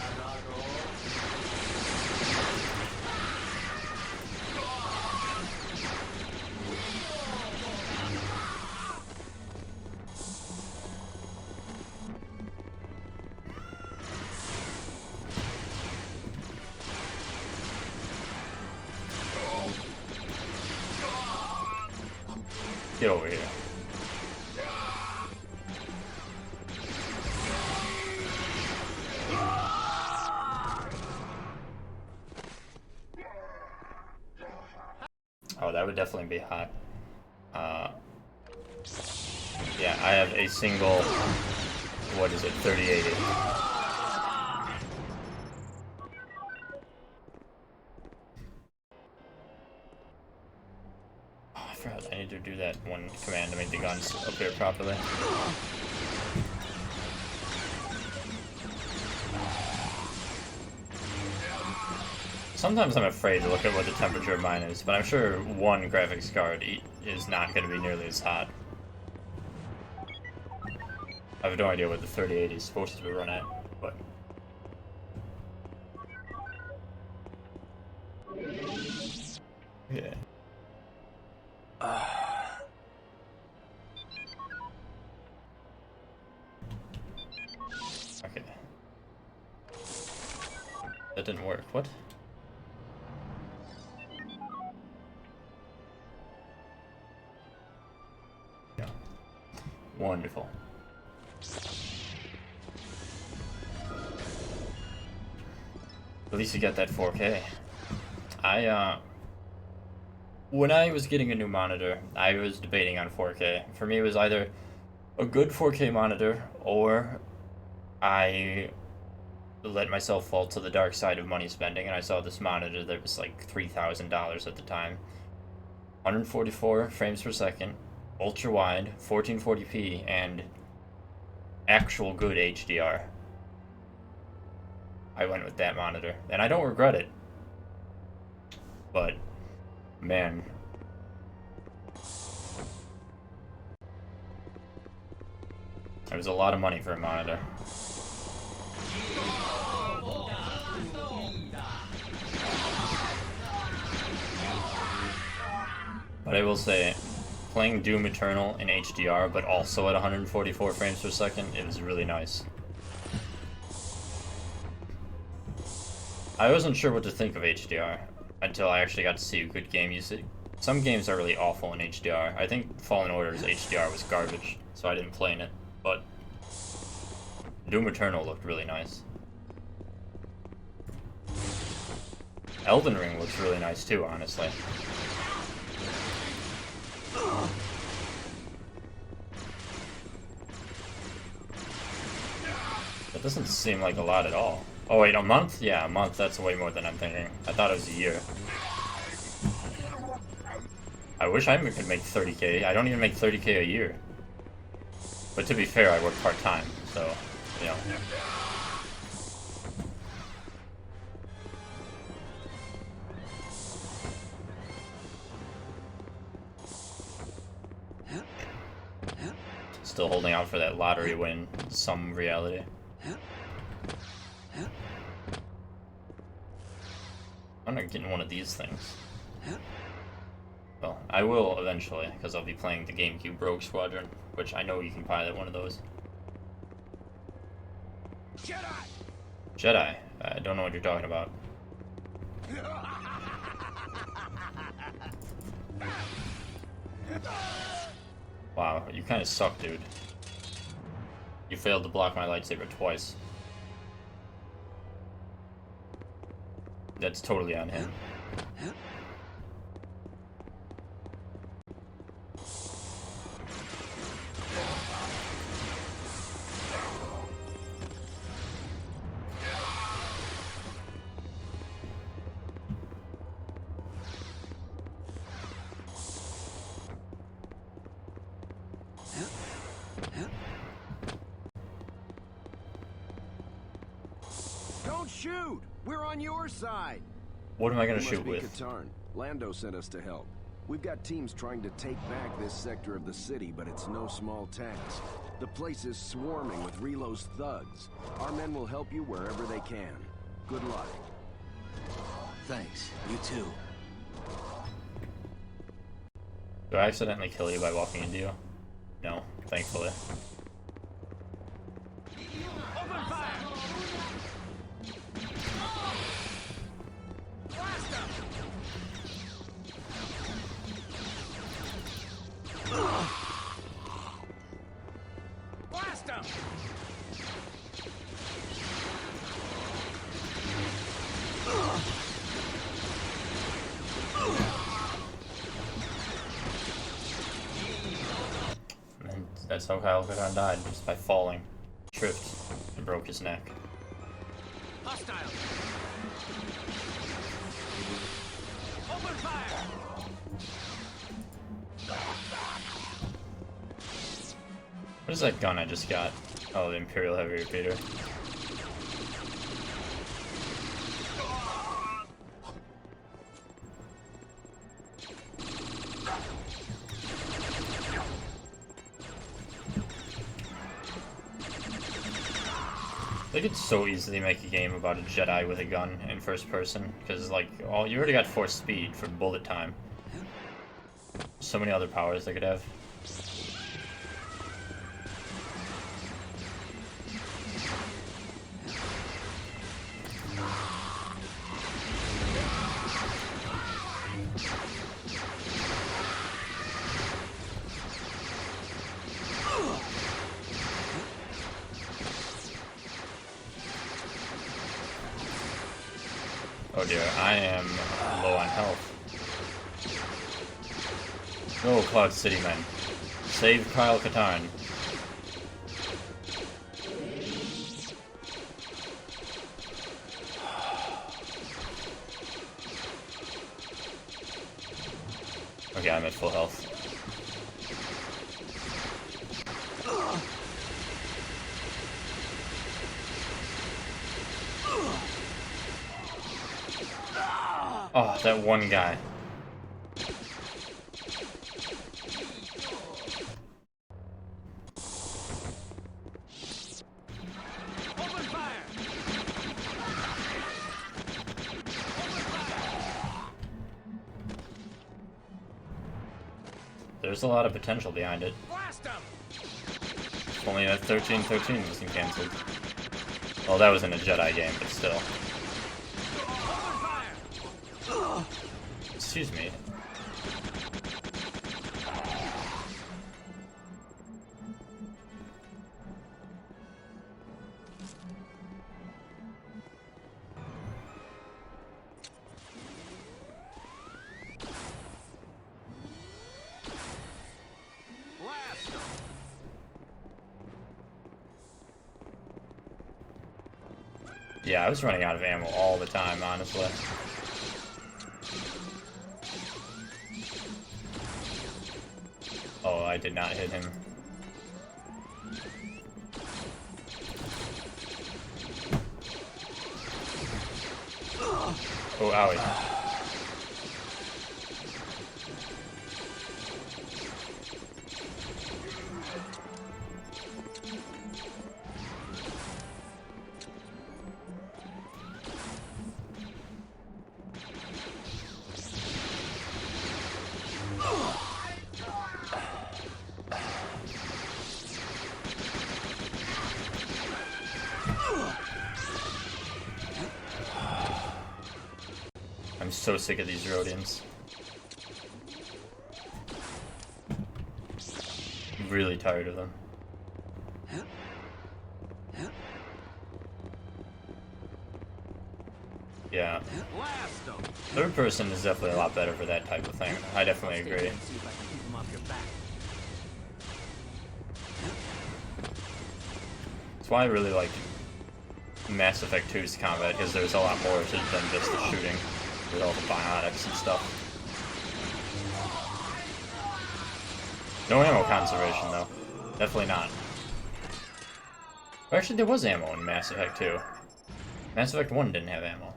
Get over here. Oh, that would definitely be hot. Yeah, I have a single, what is it, 3080. I forgot I need to do that one command to make the guns appear properly. Sometimes I'm afraid to look at what the temperature of mine is, but I'm sure one graphics card is not going to be nearly as hot. I have no idea what the 3080 is supposed to run at, but... yeah. Okay. That didn't work. What? Yeah. Wonderful. At least you got that 4K. When I was getting a new monitor, I was debating on 4K. For me, it was either a good 4K monitor, or I let myself fall to the dark side of money spending, and I saw this monitor that was like $3,000 at the time. 144 frames per second, ultra wide, 1440p, and actual good HDR. I went with that monitor, and I don't regret it. But, man. It was a lot of money for a monitor. But I will say, playing Doom Eternal in HDR, but also at 144 frames per second, it was really nice. I wasn't sure what to think of HDR until I actually got to see a good game use it. Some games are really awful in HDR. I think Fallen Order's HDR was garbage, so I didn't play in it, but Doom Eternal looked really nice. Elden Ring looks really nice too, honestly. That doesn't seem like a lot at all. Oh wait, a month? Yeah, a month, that's way more than I'm thinking. I thought it was a year. I wish I could make 30K. I don't even make 30K a year. But to be fair, I work part-time, so, you know. Still holding out for that lottery win, some reality. I'm not getting one of these things. Well, I will eventually, because I'll be playing the GameCube Rogue Squadron, which I know you can pilot one of those. Jedi? I don't know what you're talking about. Wow, you kind of suck, dude. You failed to block my lightsaber twice. That's totally on him. Don't shoot! We're on your side! What am I gonna You shoot must be with? Katarn. Lando sent us to help. We've got teams trying to take back this sector of the city, but it's no small task. The place is swarming with Relo's thugs. Our men will help you wherever they can. Good luck. Thanks. You too. Do I accidentally kill you by walking into you? No, thankfully. Open fire! Blast him! Blast him! And that's how Kyle Katarn died, just by falling. Tripped and broke his neck. Hostile! Open fire! What is that gun I just got? Oh, the Imperial Heavy Repeater. They could so easily make a game about a Jedi with a gun in first person, because like, you already got force speed for bullet time. So many other powers they could have. Oh dear, I am low on health. Go, Cloud City men. Save Kyle Katarn. Okay, I'm at full health. Oh, that one guy. Open fire! There's a lot of potential behind it. Blast him! If only that 1313 wasn't cancelled. Well, that was in a Jedi game, but still. Excuse me. Blast him! Yeah, I was running out of ammo all the time, honestly. Oh, I did not hit him. Oh, owie. I'm so sick of these Rhodians. I'm really tired of them. Yeah. Third person is definitely a lot better for that type of thing. I definitely agree. That's why I really like Mass Effect 2's combat, because there's a lot more to it than just the shooting with all the biotics and stuff. No ammo conservation though. Definitely not. Or actually, there was ammo in Mass Effect 2. Mass Effect 1 didn't have ammo.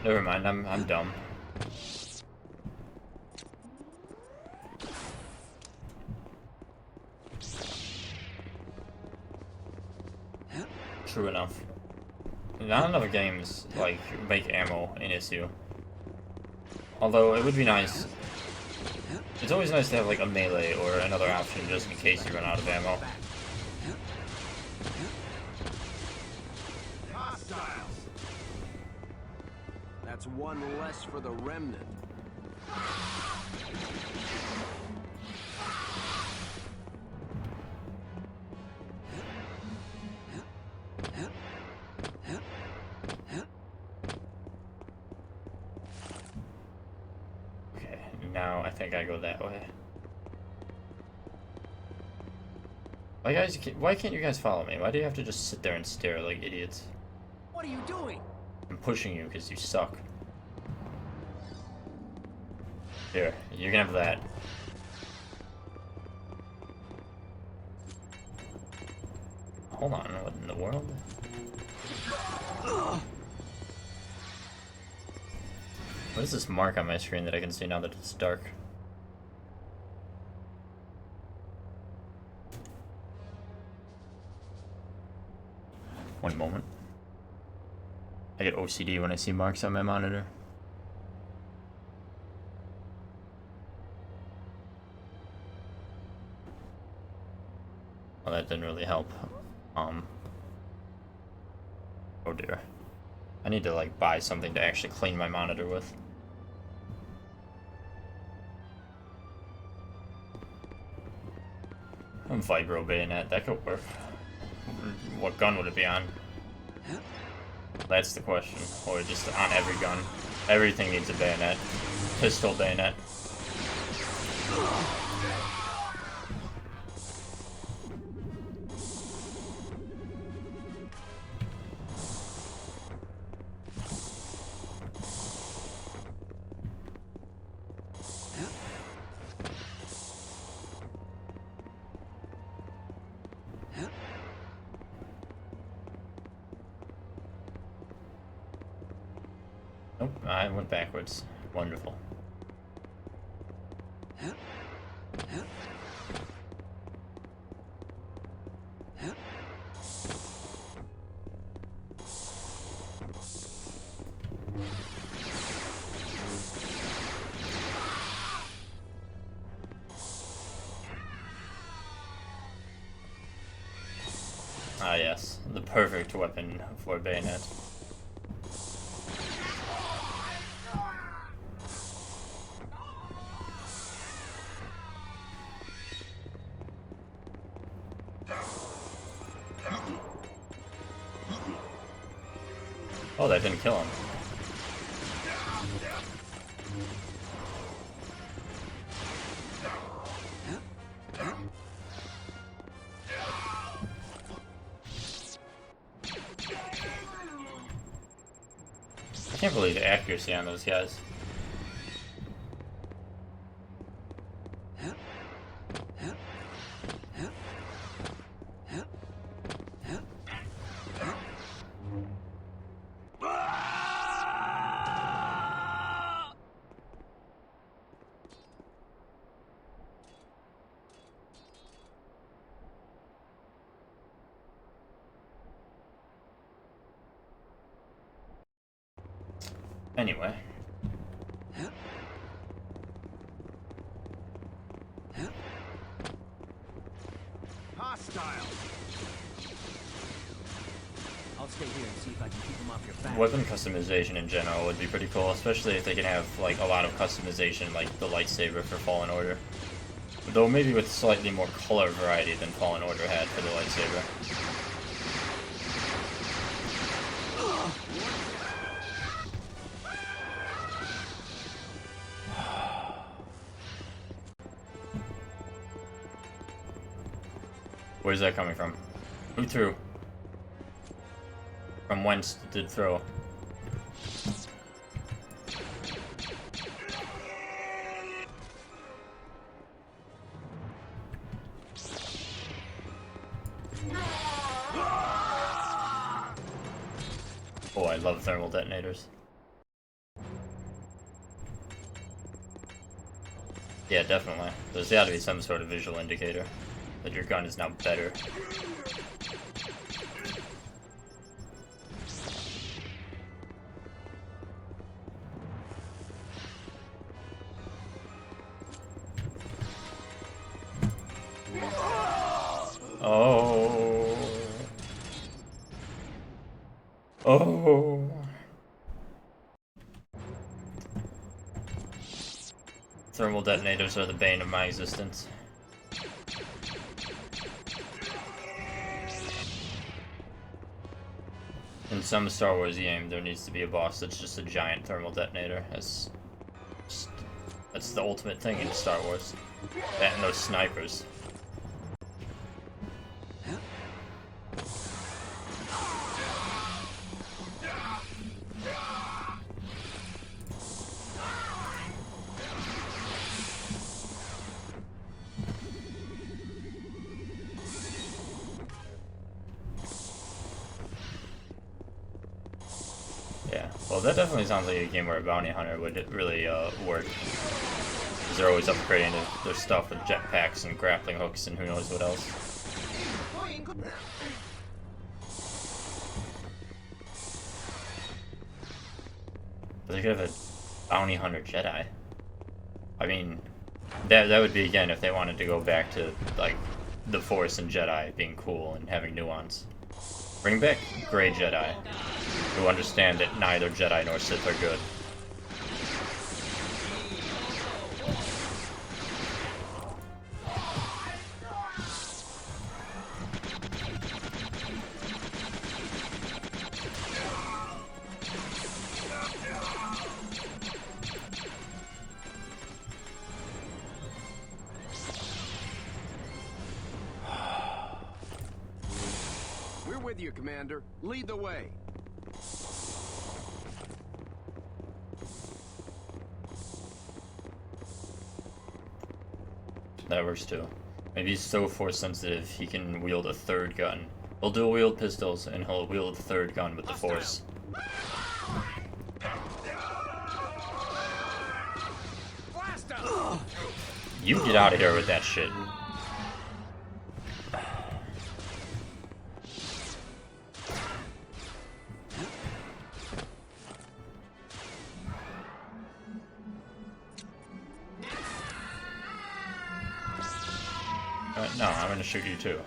Never mind, I'm dumb. True enough. Not enough games, like, make ammo an issue. Although, it would be nice. It's always nice to have, like, a melee or another option just in case you run out of ammo. That's one less for the remnant. Okay, now I think I go that way. Why can't you guys follow me? Why do you have to just sit there and stare like idiots? What are you doing? I'm pushing you because you suck. Here, you can have that. Hold on, what in the world? What is this mark on my screen that I can see now that it's dark? One moment. I get OCD when I see marks on my monitor. Well, that didn't really help. Oh dear. I need to, like, buy something to actually clean my monitor with. Vibro bayonet, that could work. What gun would it be on? That's the question. Or just on every gun. Everything needs a bayonet. Pistol bayonet. Nope, I went backwards. Wonderful. Ah yes, the perfect weapon for a bayonet. Oh, that didn't kill him. I can't believe the accuracy on those guys. Anyway. Hostile. I'll stay here and see if I can keep them off your back. Weapon customization in general would be pretty cool, especially if they can have like a lot of customization, like the lightsaber for Fallen Order. Though maybe with slightly more color variety than Fallen Order had for the lightsaber. Where's that coming from? Who threw? From whence did throw? I love thermal detonators. Yeah, definitely. There's gotta be some sort of visual indicator that your gun is now better. Oh. Oh. Thermal detonators are the bane of my existence. In some Star Wars game, there needs to be a boss that's just a giant thermal detonator. That's the ultimate thing in Star Wars. That and those snipers. Yeah, well that definitely sounds like a game where a bounty hunter would really work. Because they're always upgrading their stuff with jetpacks and grappling hooks and who knows what else. But they could have a bounty hunter Jedi. I mean, that would be, again, if they wanted to go back to, like, the Force and Jedi being cool and having nuance. Bring back Grey Jedi, who understand that neither Jedi nor Sith are good. We're with you, Commander. Lead the way. That works too. Maybe he's so force sensitive he can wield a third gun. He'll dual wield pistols and he'll wield a third gun with the force. You get out of here with that shit. No, I'm gonna shoot you too.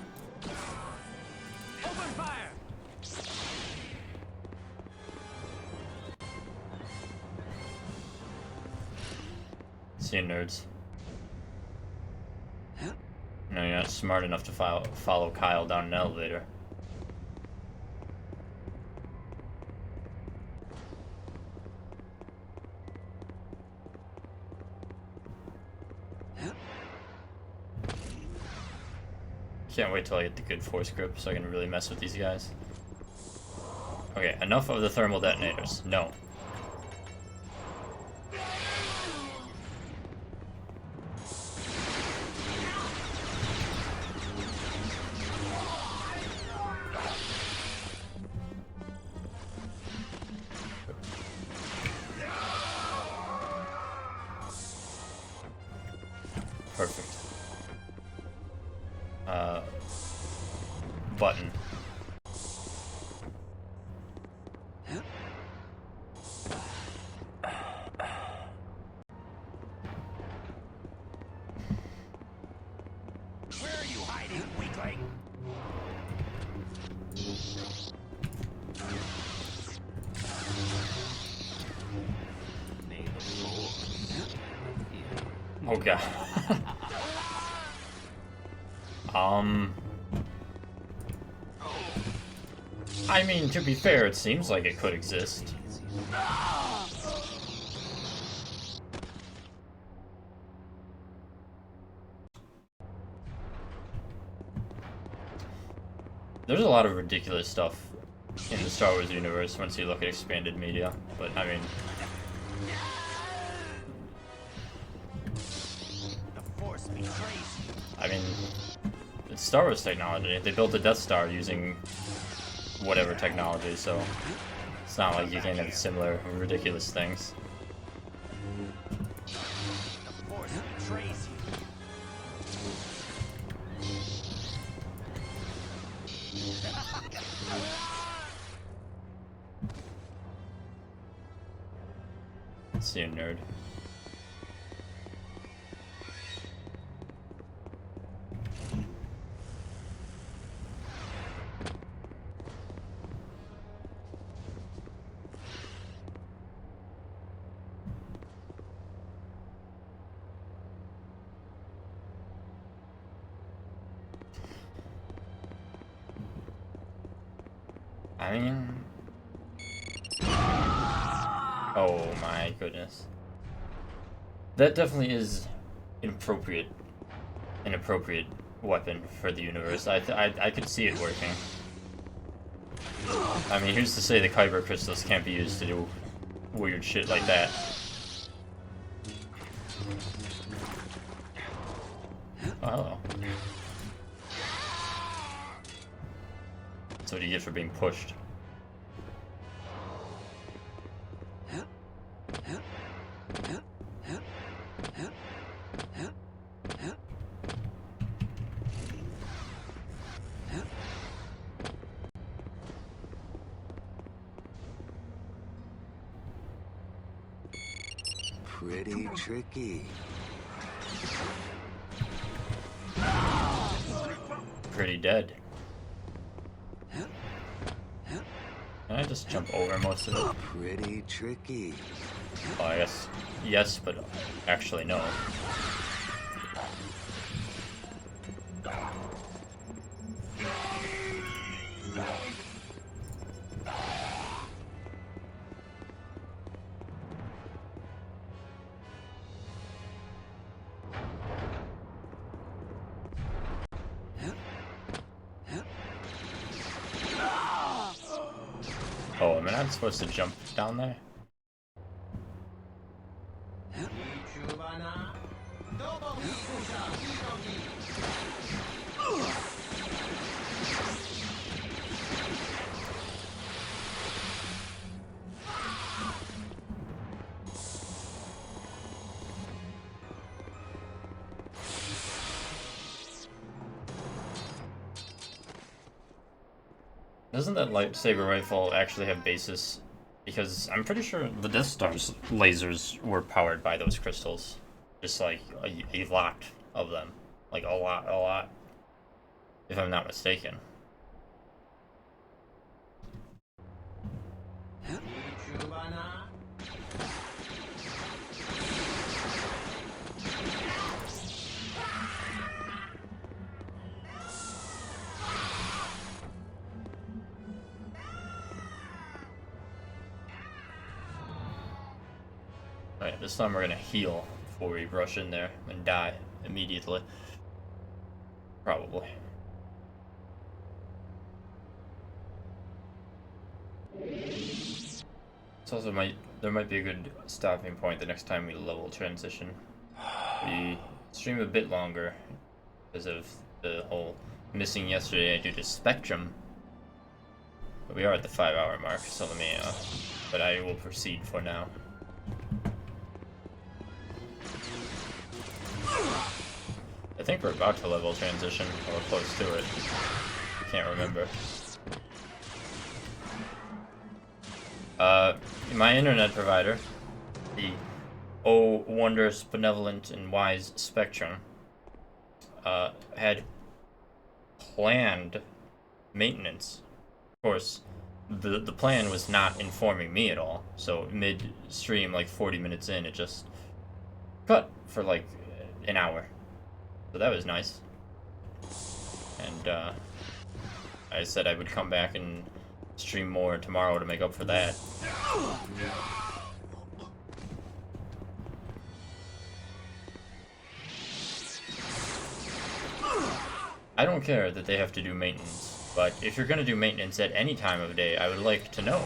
Open fire! See you, nerds. No, you're not smart enough to follow Kyle down an elevator. Can't wait till I get the good force grip so I can really mess with these guys. Okay, enough of the thermal detonators. No. Perfect. Button. Where are you hiding, weakling? Oh god. I mean, to be fair, it seems like it could exist. There's a lot of ridiculous stuff in the Star Wars universe once you look at expanded media, but I mean... I mean, it's Star Wars technology. They built the Death Star using whatever technology, so It's not like you can't have similar ridiculous things. See you, nerd. I mean... Oh my goodness. That definitely is an appropriate weapon for the universe. I could see it working. I mean, who's to say the Kyber crystals can't be used to do weird shit like that? Oh, hello. That's what you get for being pushed. Pretty tricky. Pretty dead. Can I just jump over most of it? Pretty tricky. Well, I guess yes, but actually no. Oh, am I not supposed to jump down there? Doesn't that lightsaber rifle actually have basis? Because I'm pretty sure the Death Star's lasers were powered by those crystals. Just like a lot of them. Like a lot. If I'm not mistaken. Alright, this time we're gonna heal before we rush in there and die immediately. Probably. It's also there might be a good stopping point the next time we level transition. We stream a bit longer because of the whole missing yesterday due to Spectrum. But we are at the 5-hour mark, so let me but I will proceed for now. I think we're about to level transition, or close to it. Can't remember. My internet provider, the Oh Wondrous, Benevolent, and Wise Spectrum, had planned maintenance. Of course, the plan was not informing me at all, so mid-stream, like 40 minutes in, it just cut for like an hour. So that was nice. And I said I would come back and stream more tomorrow to make up for that. I don't care that they have to do maintenance, but if you're gonna do maintenance at any time of day, I would like to know.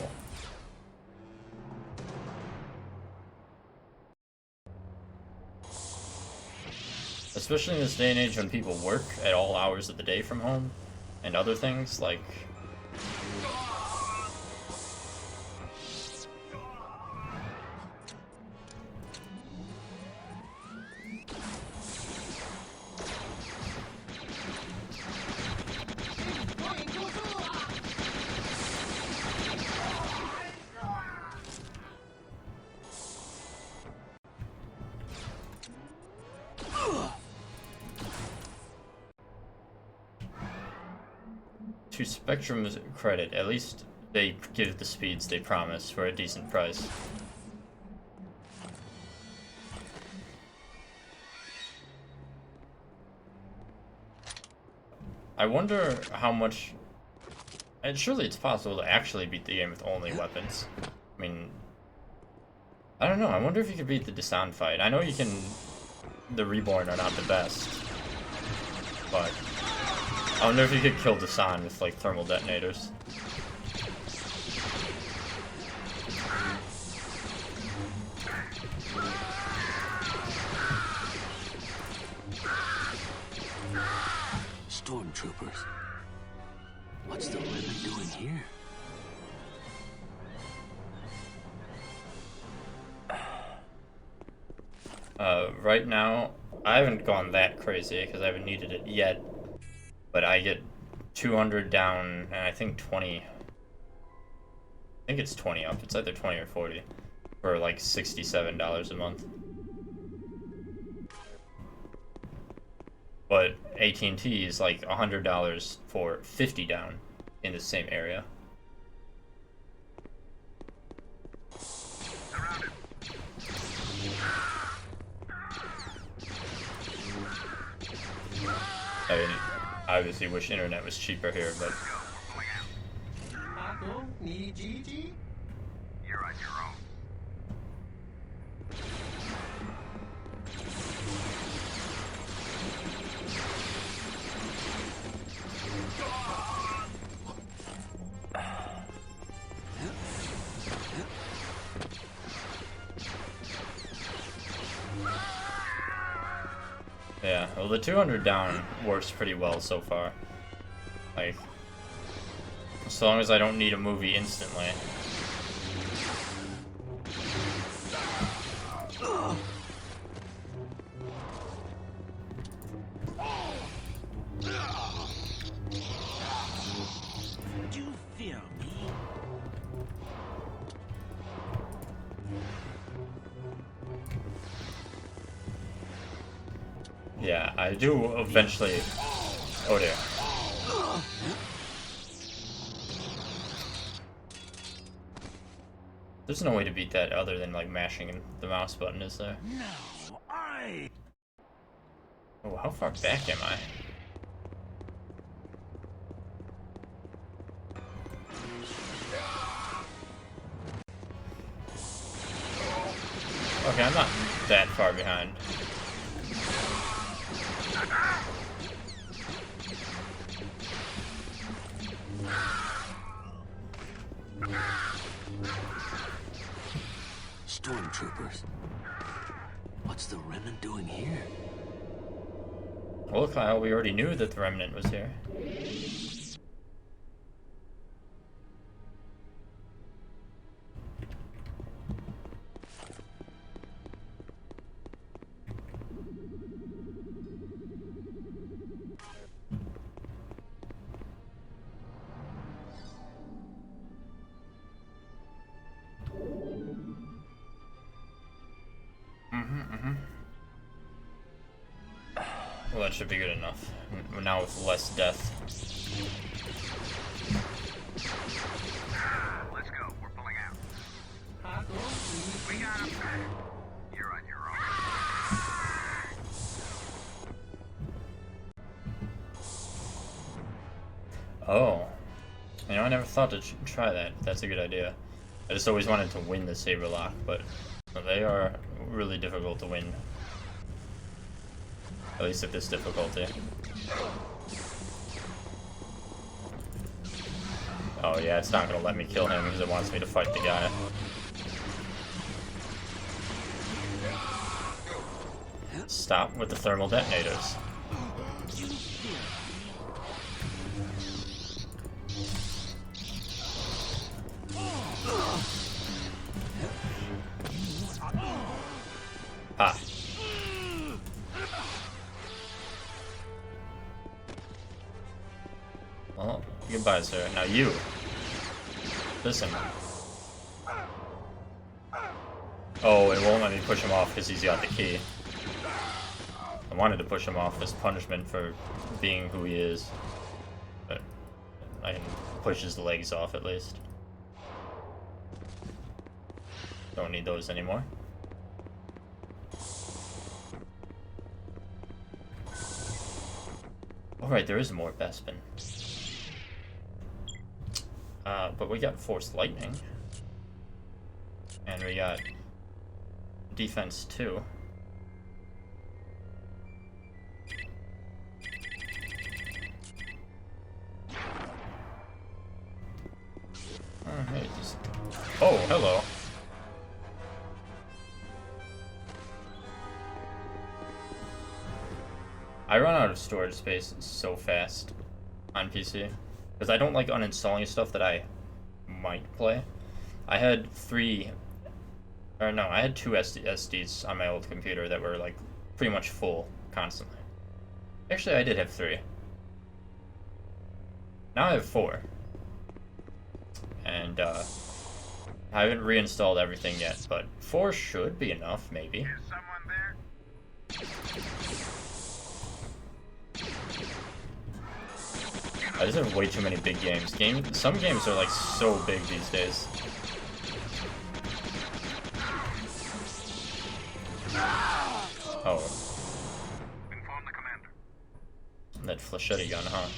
Especially in this day and age when people work at all hours of the day from home and other things, like... To Spectrum's credit, at least they give the speeds they promise for a decent price. I wonder how much... And surely it's possible to actually beat the game with only weapons. I mean... I don't know, I wonder if you could beat the Desan fight. I know you can... The Reborn are not the best. But... I wonder if you could kill Desan with, like, thermal detonators. Stormtroopers. What's the women doing here? Right now, I haven't gone that crazy because I haven't needed it yet. But I get 200 down, and I think 20. I think it's 20 up. It's either 20 or 40 for like $67 a month. But AT&T is like $100 for 50 down in the same area. I mean, I obviously wish internet was cheaper here, but... You're on your own. Yeah, well, the 200 down works pretty well so far. Like, as long as I don't need a movie instantly. Do you fear me? Yeah, I do eventually... Oh dear. There's no way to beat that other than like mashing the mouse button, is there? No, I... Oh, how far back am I? Okay, I'm not that far behind. Stormtroopers. What's the Remnant doing here? Well, Kyle, we already knew that the Remnant was here. Well, that should be good enough. Now with less death. Let's go. We're pulling out. We got him. You're on your own. Oh. You know, I never thought to try that. That's a good idea. I just always wanted to win the saber lock, but they are really difficult to win. At least at this difficulty. Oh yeah, it's not gonna let me kill him because it wants me to fight the guy. Stop with the thermal detonators. Ah. Well, goodbye, sir. Now you. Listen. Oh, it won't let me push him off because he's got the key. I wanted to push him off as punishment for being who he is. But I can push his legs off at least. Don't need those anymore. Alright, there is more Bespin. But we got Force Lightning. And we got Defense 2. Hey, just... Oh, hello. I run out of storage space so fast on PC because I don't like uninstalling stuff that I might play. I had two SSDs on my old computer that were like pretty much full constantly. Actually, I did have 3. Now I have 4. And I haven't reinstalled everything yet, but 4 should be enough, maybe. Is someone there? I just have way too many big games. Some games are like so big these days. Oh. Inform the commander. That flechette gun, huh?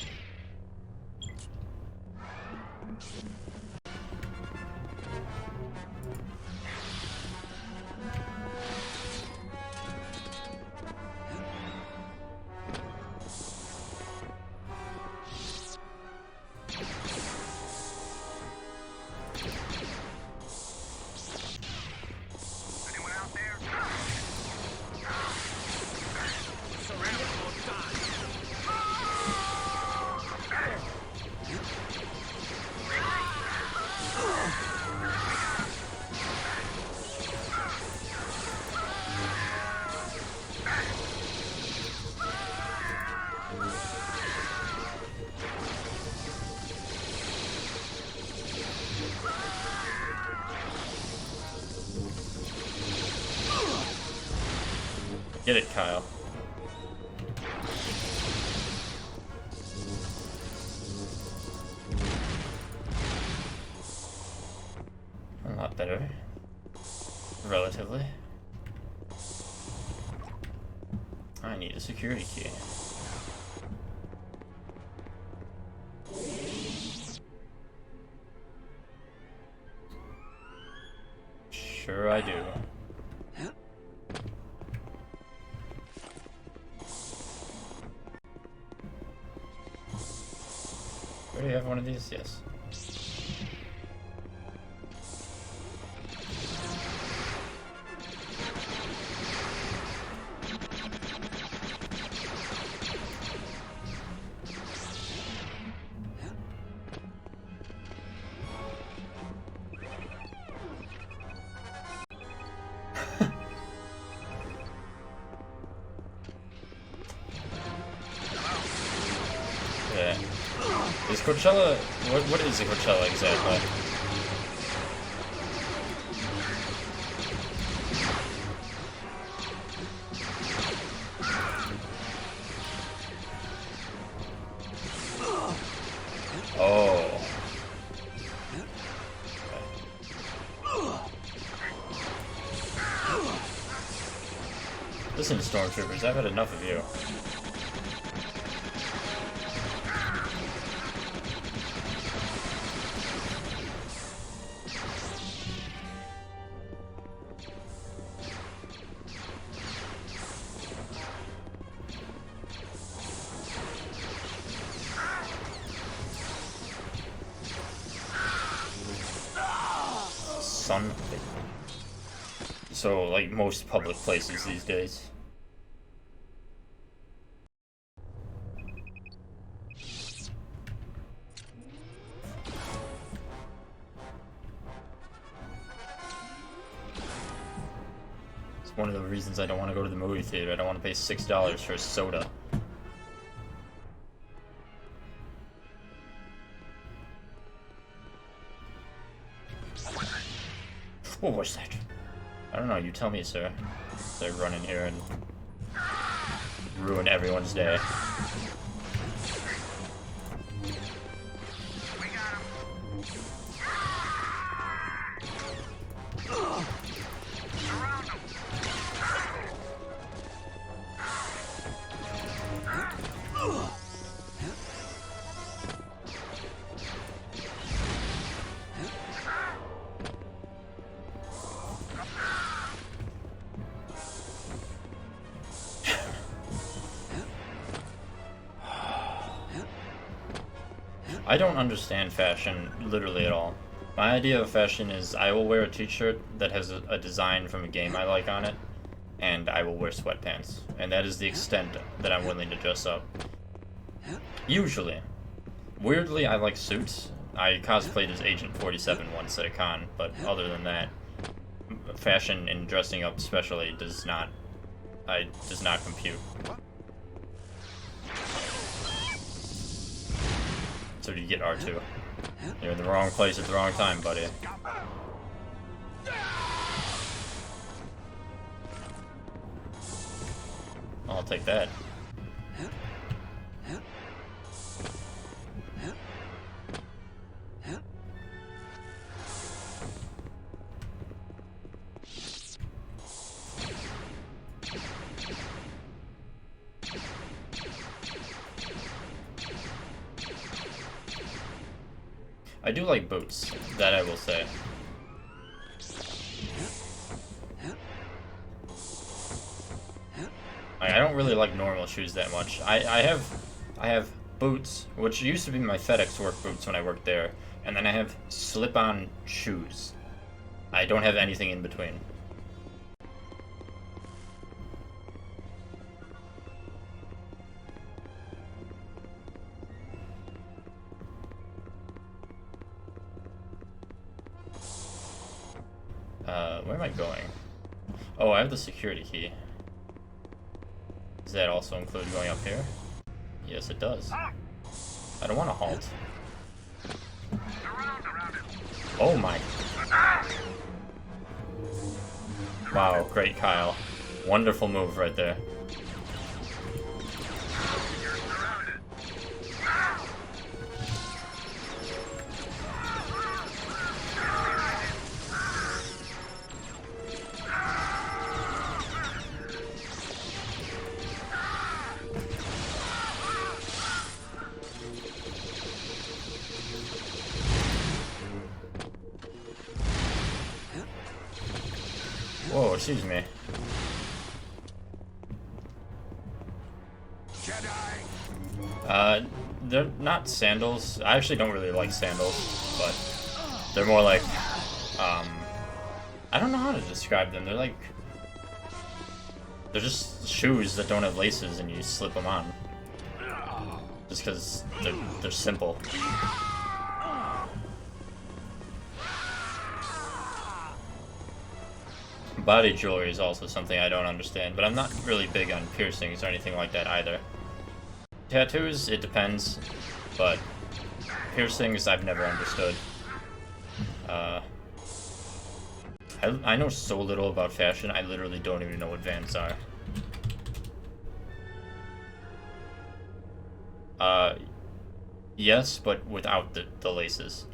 Get it, Kyle. A lot better. Relatively. I need a security key. Sure I do. Do you have one of these? Yes. Yeah. Is Coachella... What is the Coachella exactly? Oh. Listen, Stormtroopers, I've had enough of you. Son of a... So, like most public places these days. It's one of the reasons I don't want to go to the movie theater. I don't want to pay $6 for a soda. What was that? I don't know, you tell me, sir. So I run in here and ruin everyone's day. I don't understand fashion literally at all. My idea of fashion is I will wear a t-shirt that has a design from a game I like on it, and I will wear sweatpants. And that is the extent that I'm willing to dress up. Usually. Weirdly, I like suits. I cosplayed as Agent 47 once at a con, but other than that, fashion and dressing up especially does not compute. So you get R2. You're in the wrong place at the wrong time, buddy. I'll take that. I do like boots, that I will say. I don't really like normal shoes that much. I have boots, which used to be my FedEx work boots when I worked there, and then I have slip-on shoes. I don't have anything in between. Where am I going? Oh, I have the security key. Does that also include going up here? Yes, it does. I don't want to halt. Oh my. Wow, great Kyle. Wonderful move right there. Whoa, excuse me. They're not sandals. I actually don't really like sandals, but they're more like, I don't know how to describe them. They're like, they're just shoes that don't have laces and you slip them on. Just because they're simple. Body jewelry is also something I don't understand, but I'm not really big on piercings or anything like that either. Tattoos, it depends, but piercings I've never understood. I know so little about fashion, I literally don't even know what Vans are. Yes, but without the laces.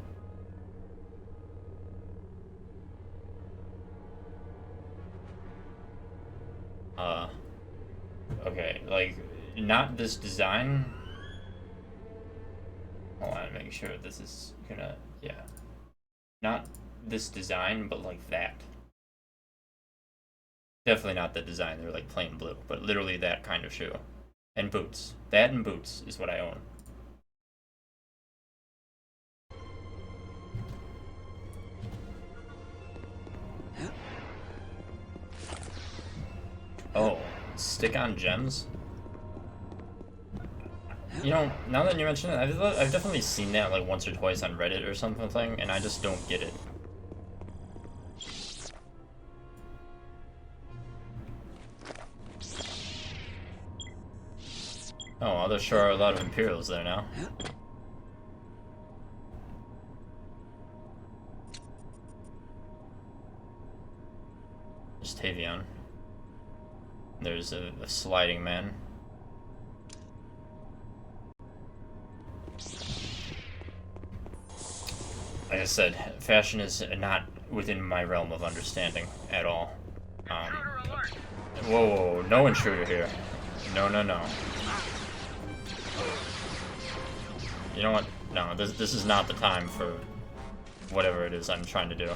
Okay, like, not this design. Hold on, make sure this is gonna, yeah. Not this design, but like that. Definitely not the design, they're like plain blue, but literally that kind of shoe. And boots. That and boots is what I own. Oh, stick-on gems? You know, now that you mention it, I've definitely seen that like once or twice on Reddit or something, and I just don't get it. Oh, well, there sure are a lot of Imperials there now. There's Tavion. There's a sliding man. Like I said, fashion is not within my realm of understanding at all. Whoa, no intruder here. No. You know what? No, this is not the time for whatever it is I'm trying to do.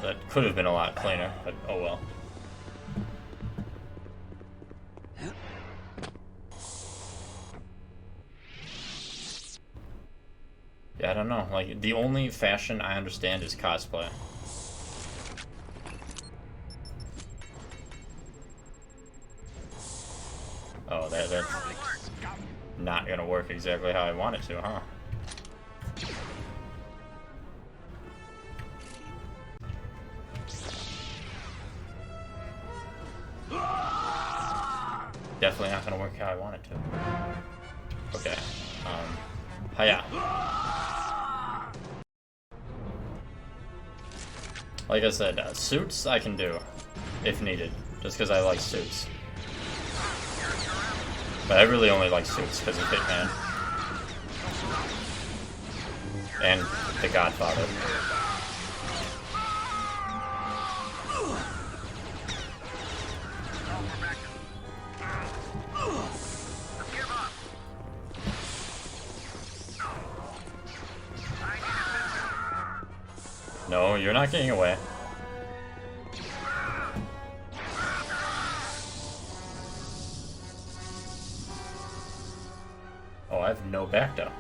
That could have been a lot cleaner, but oh well. Yeah, I don't know. Like, the only fashion I understand is cosplay. Oh, that's not gonna work exactly how I want it to, huh? Definitely not gonna work how I want it to. Okay. Hiya. Like I said, suits I can do, if needed, just because I like suits. But I really only like suits because of Hitman. And The Godfather. No, you're not getting away. Oh, I have no backup.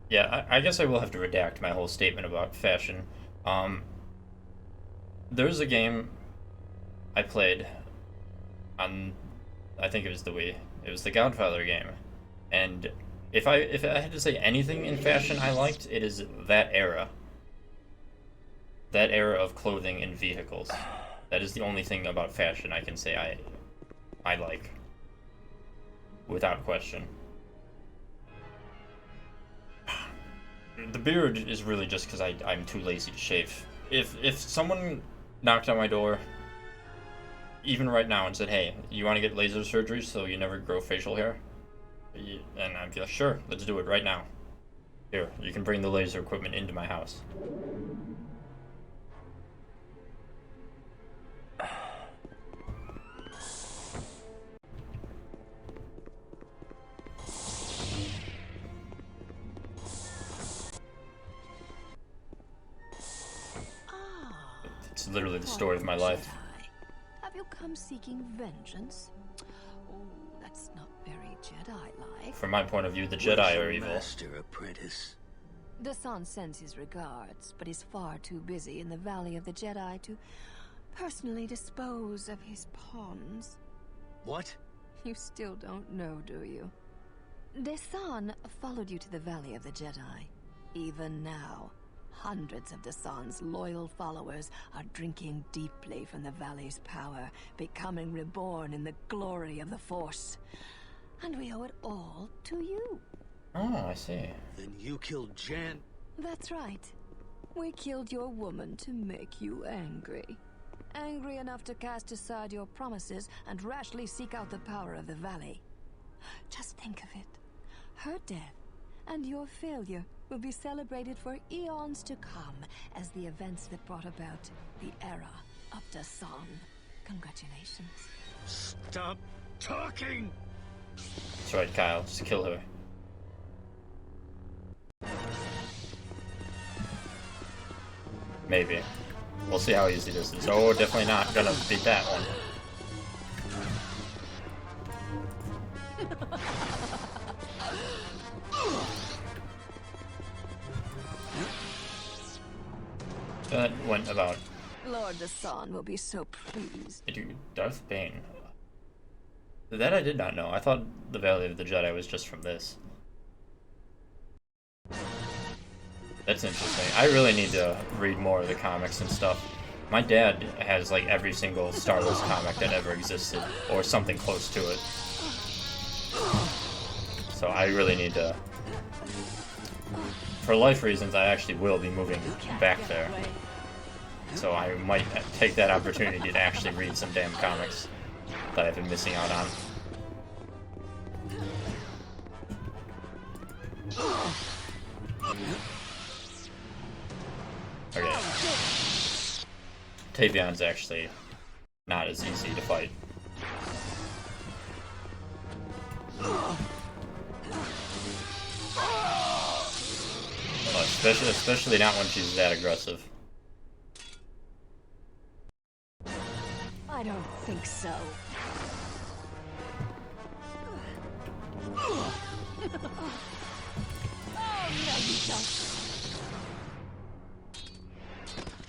Yeah, I guess I will have to redact my whole statement about fashion. There's a game I played on, I think it was the Wii. It was the Godfather game, and if I had to say anything in fashion I liked, it is that era. That era of clothing and vehicles. That is the only thing about fashion I can say I like, without question. The beard is really just because I'm too lazy to shave. If someone knocked on my door, even right now, and said, "Hey, you want to get laser surgery so you never grow facial hair?" And I'd be like, "Sure, let's do it right now. Here, you can bring the laser equipment into my house." It's literally the story of my life. Have you come seeking vengeance? Oh, that's not very Jedi-like. From my point of view, the Jedi are evil. Master apprentice. Dasan sends his regards, but is far too busy in the Valley of the Jedi to personally dispose of his pawns. What? You still don't know, do you? Dasan followed you to the Valley of the Jedi. Even now, hundreds of Dasan's loyal followers are drinking deeply from the Valley's power, becoming reborn in the glory of the Force. And we owe it all to you. Oh, I see. Then you killed Jan? That's right. We killed your woman to make you angry. Angry enough to cast aside your promises and rashly seek out the power of the Valley. Just think of it. Her death and your failure will be celebrated for eons to come as the events that brought about the era of Dasan. Congratulations. Stop talking! That's right, Kyle. Just kill her. Maybe. We'll see how easy this is. Oh, definitely not gonna beat that one. That went about. Lord Dasan will be so pleased. Dude, Darth Bane. That I did not know. I thought the Valley of the Jedi was just from this. That's interesting. I really need to read more of the comics and stuff. My dad has like every single Star Wars comic that ever existed, or something close to it. So I really need to... For life reasons, I actually will be moving back there. So I might take that opportunity to actually read some damn comics that I've been missing out on. Okay. Tavion's actually not as easy to fight. Especially not when she's that aggressive. I don't think so.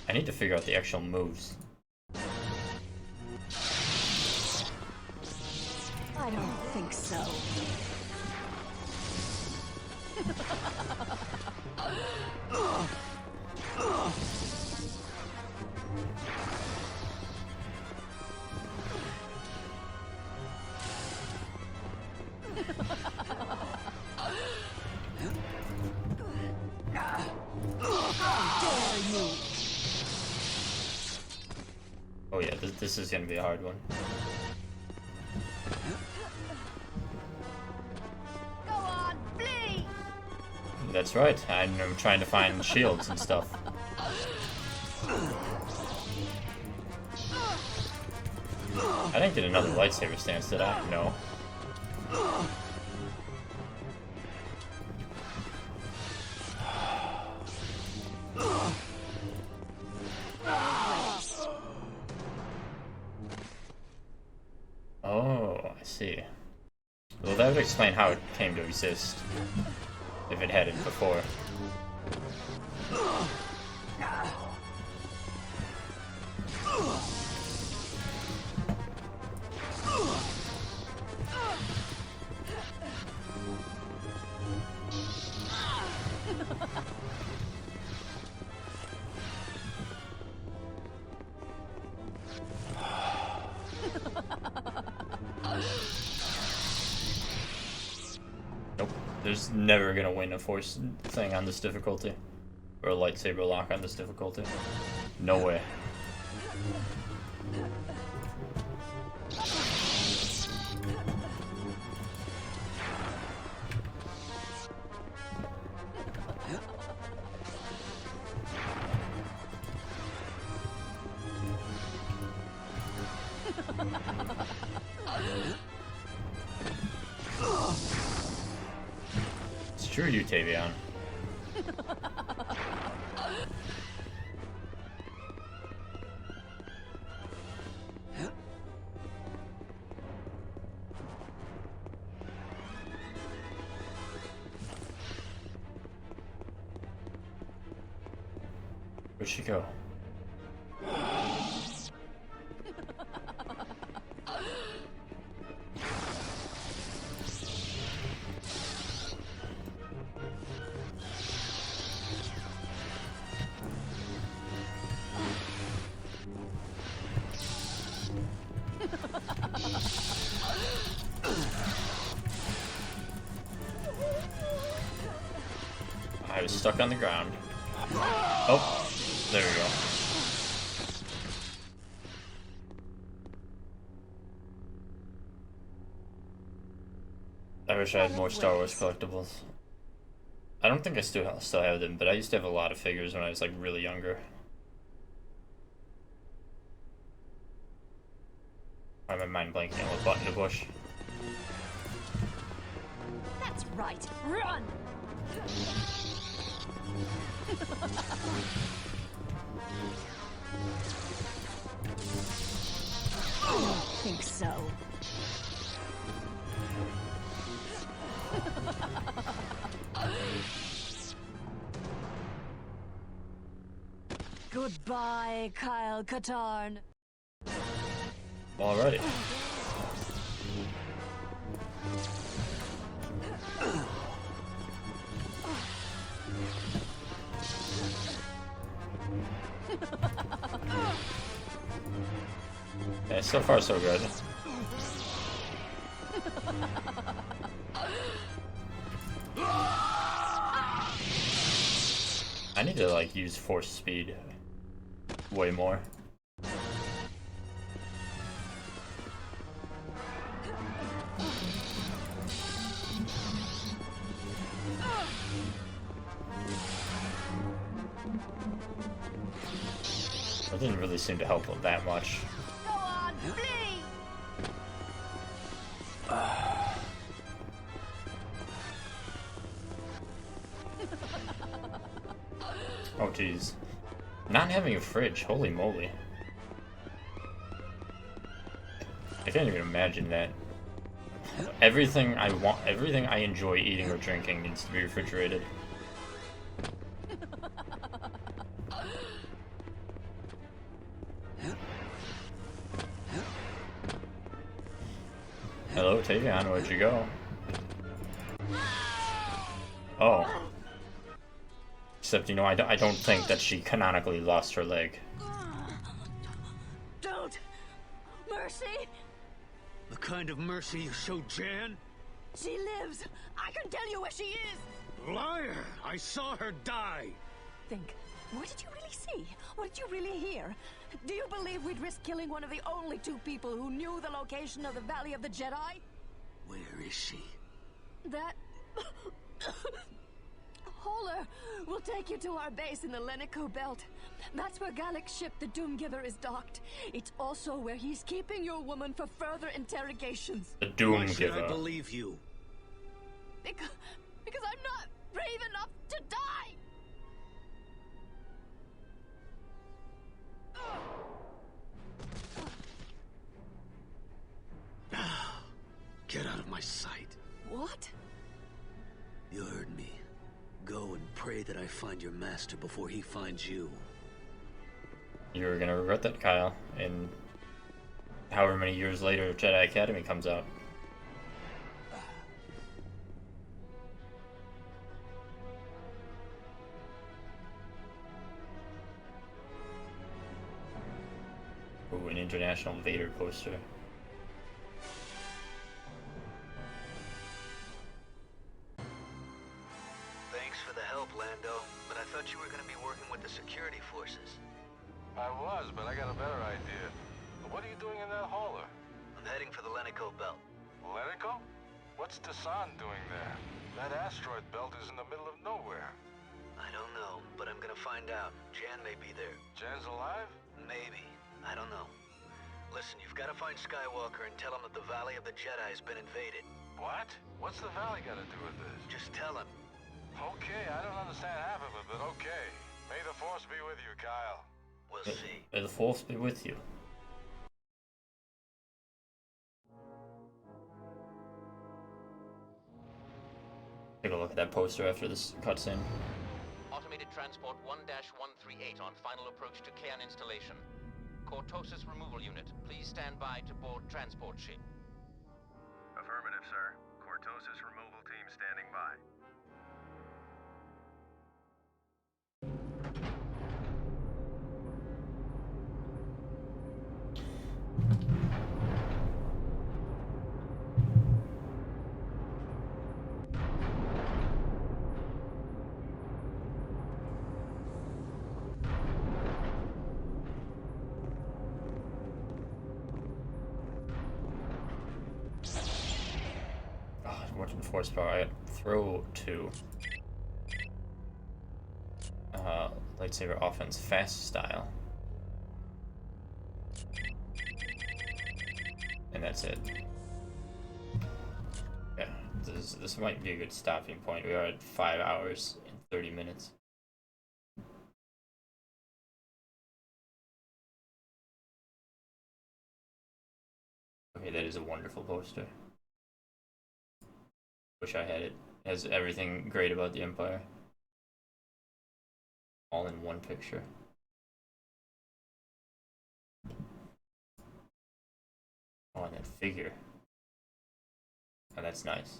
I need to figure out the actual moves. I don't think so. Oh yeah, this is gonna be a hard one. Go on, flee! That's right, I'm trying to find shields and stuff. I didn't get another lightsaber stance, did I? No. Oh, I see. Well, that would explain how it came to exist, if it hadn't before. Nope, there's never gonna win a force thing on this difficulty. Or a lightsaber lock on this difficulty. No way. It's true, you Tavion. Where'd she go? I was stuck on the ground. Oh, there we go. I wish I had more Star Wars collectibles. I don't think I still have them, but I used to have a lot of figures when I was like really younger. Why am I mind blanking on what button to push? That's right. Run! I don't think so. Goodbye, Kyle Katarn. Alrighty. Yeah, so far so good. I need to like use force speed way more. That didn't really seem to help them that much. Go on, flee! Oh jeez. Not having a fridge, holy moly. I can't even imagine that. Everything I want, everything I enjoy eating or drinking needs to be refrigerated. Hello, Tavion, where'd you go? Oh. Except, you know, I don't think that she canonically lost her leg. Don't! Mercy! The kind of mercy you showed Jan? She lives! I can tell you where she is! Liar! I saw her die! Think. What did you really see? What did you really hear? Do you believe we'd risk killing one of the only two people who knew the location of the Valley of the Jedi? Where is she? That... Hauler will take you to our base in the Lenico Belt. That's where Galec's ship, the Doomgiver, is docked. It's also where he's keeping your woman for further interrogations. The Doomgiver. Why should I believe you? Because I'm not brave enough to die! Get out of my sight. What? You heard me. Go and pray that I find your master before he finds you. You're gonna regret that, Kyle. And however many years later Jedi Academy comes out. Ooh, an International Vader poster. Thanks for the help, Lando. But I thought you were going to be working with the security forces. I was, but I got a better idea. What are you doing in that hauler? I'm heading for the Lenico Belt. Lenico? What's Desan doing there? That asteroid belt is in the middle of nowhere. I don't know, but I'm gonna find out. Jan may be there. Jan's alive? Maybe. I don't know. Listen, you've got to find Skywalker and tell him that the Valley of the Jedi has been invaded. What? What's the Valley got to do with this? Just tell him. Okay, I don't understand half of it, but okay. May the Force be with you, Kyle. We'll see. May the Force be with you. Take a look at that poster after this cutscene. Automated Transport 1-138 on final approach to Cairn installation. Cortosis removal unit, please stand by to board transport ship. Affirmative, sir. Cortosis removal team standing by. Force power. I got throw 2. Lightsaber offense fast style. And that's it. Yeah, this might be a good stopping point. We are at 5 hours and 30 minutes. Okay, that is a wonderful poster. Wish I had it. It has everything great about the Empire. All in one picture. Oh, and that figure. Oh, that's nice.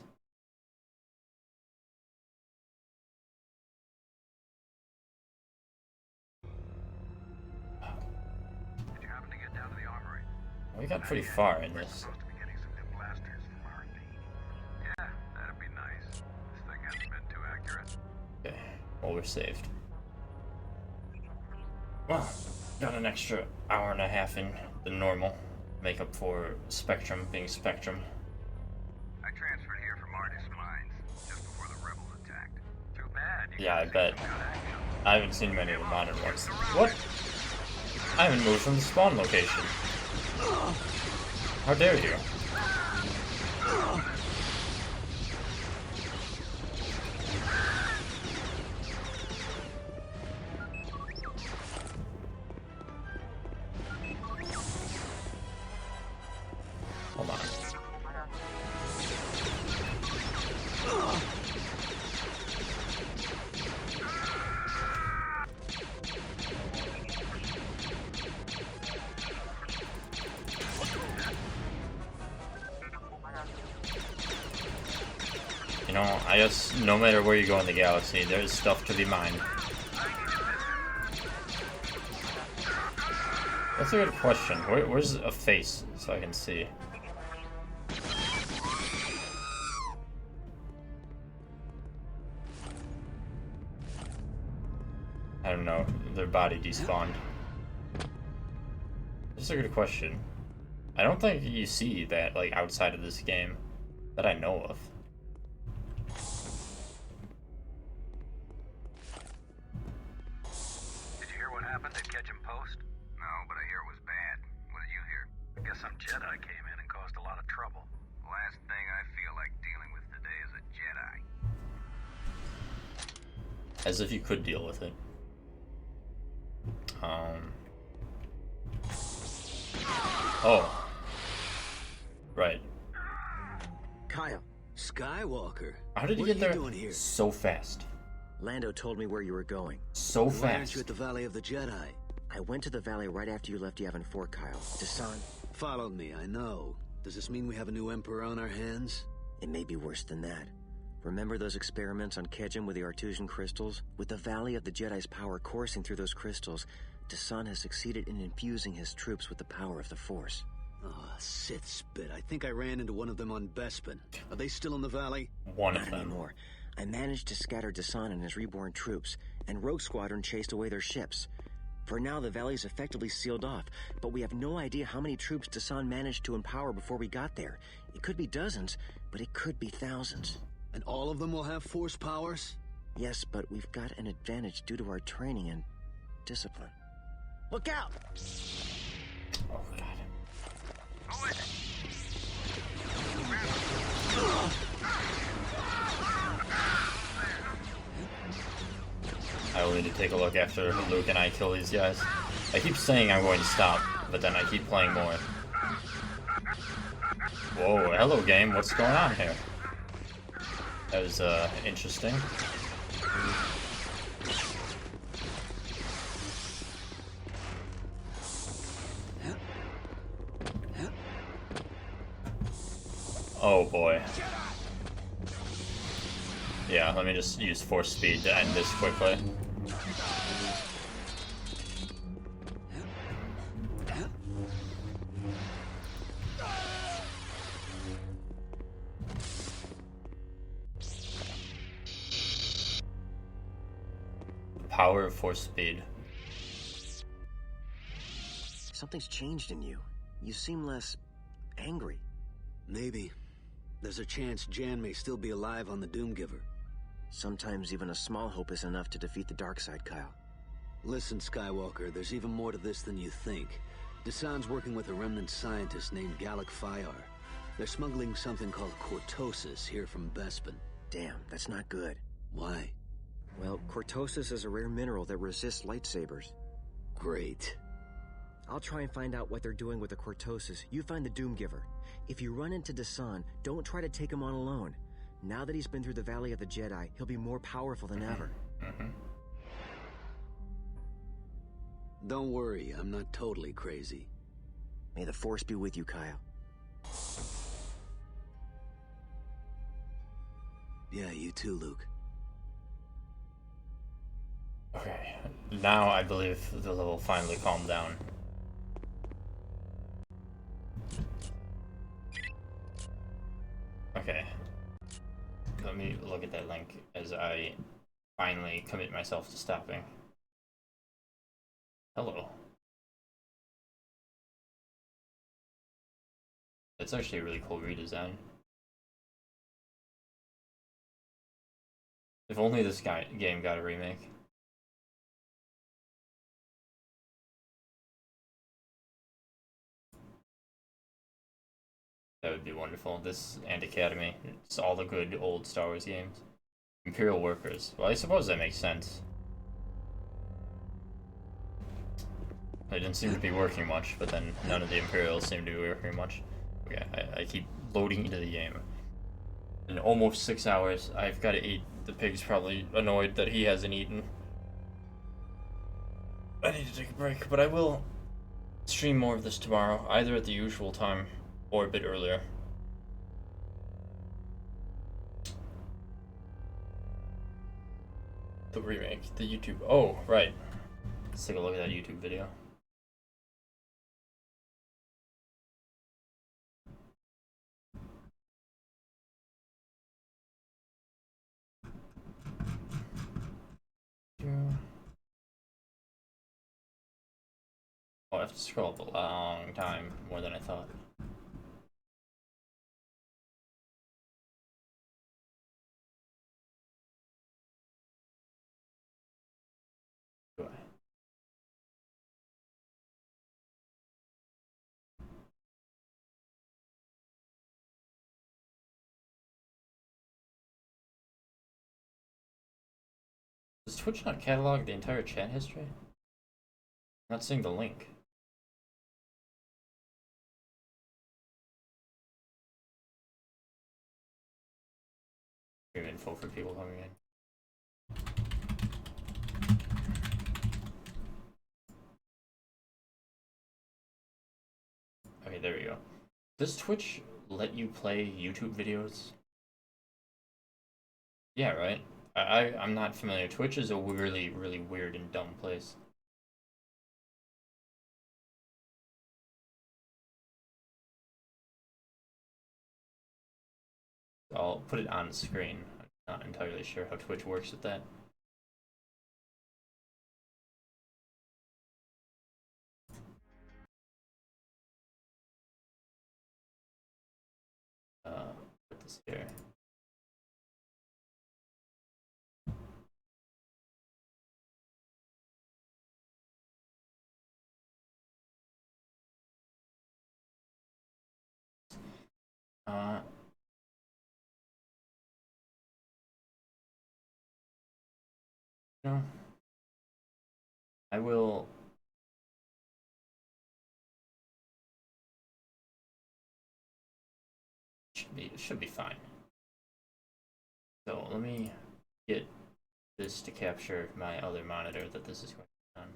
Did you happen to get down to the armory? We got pretty far in this. Okay, well, we're saved. Well, got an extra hour and a half in the normal. Make up for Spectrum being Spectrum. I transferred here from Artist Mines just before the rebels attacked. Too bad. Yeah, I bet. I haven't seen many of the modern ones. What? I haven't moved from the spawn location. How dare you? You know, I guess no matter where you go in the galaxy, there's stuff to be mined. That's a good question. Where's a face so I can see? I don't know. Their body despawned. That's a good question. I don't think you see that like outside of this game that I know of. Did you hear what happened at Ketchum Post? No, but I hear it was bad. What did you hear? I guess some Jedi came in and caused a lot of trouble. Last thing I feel like dealing with today is a Jedi. As if you could deal with it. Oh. Right. Kyle. Skywalker. How did you What get are there doing here? so fast? Lando told me where you were going. So Why fast. aren't you at the Valley of the Jedi? I went to the valley right after you left Yavin 4, Kyle. Desan. Followed me, I know. Does this mean we have a new Emperor on our hands? It may be worse than that. Remember those experiments on Kedjum with the Artusian crystals? With the Valley of the Jedi's power coursing through those crystals, Desan has succeeded in infusing his troops with the power of the Force. Oh, Sith spit. I think I ran into one of them on Bespin. Are they still in the valley? One Not of them. anymore. I managed to scatter Desan and his reborn troops, and Rogue Squadron chased away their ships. For now, the valley is effectively sealed off, but we have no idea how many troops Desan managed to empower before we got there. It could be dozens, but it could be thousands. And all of them will have Force powers? Yes, but we've got an advantage due to our training and discipline. Look out! Oh god. Who is it? I will need to take a look after Luke and I kill these guys. I keep saying I'm going to stop, but then I keep playing more. Whoa, hello game, what's going on here? That was interesting. Oh boy. Yeah, let me just use force speed to end this quickly. Power of force speed. Something's changed in you. You seem less angry. Maybe. There's a chance Jan may still be alive on the Doomgiver. Sometimes even a small hope is enough to defeat the dark side, Kyle. Listen, Skywalker, there's even more to this than you think. Desan's working with a remnant scientist named Gallic Fyar. They're smuggling something called cortosis here from Bespin. Damn, that's not good. Why? Well, cortosis is a rare mineral that resists lightsabers. Great. I'll try and find out what they're doing with the cortosis. You find the Doomgiver. If you run into Desan, don't try to take him on alone. Now that he's been through the Valley of the Jedi, he'll be more powerful than ever. Don't worry, I'm not totally crazy. May the Force be with you, Kyle. Yeah, you too, Luke. Okay, now I believe the level finally calmed down. Okay. Let me look at that link as I finally commit myself to stopping. Hello. That's actually a really cool redesign. If only this game got a remake. That would be wonderful. This and Academy. It's all the good old Star Wars games. Imperial Workers. Well, I suppose that makes sense. They didn't seem to be working much, but then none of the Imperials seem to be working much. Okay, I keep loading into the game. In almost 6 hours, I've got to eat. The pig's probably annoyed that he hasn't eaten. I need to take a break, but I will stream more of this tomorrow, either at the usual time or a bit earlier. The remake, the YouTube. Oh, right. Let's take a look at that YouTube video. Oh, I have to scroll up a long time, more than I thought. Does Twitch not catalog the entire chat history? I'm not seeing the link. Info for people coming in. Okay, there we go. Does Twitch let you play YouTube videos? Yeah, right? I'm not familiar. Twitch is a really, really weird and dumb place. I'll put it on screen. I'm not entirely sure how Twitch works with that. Put this here. No. I will. Should be fine. So let me get this to capture my other monitor that this is going on.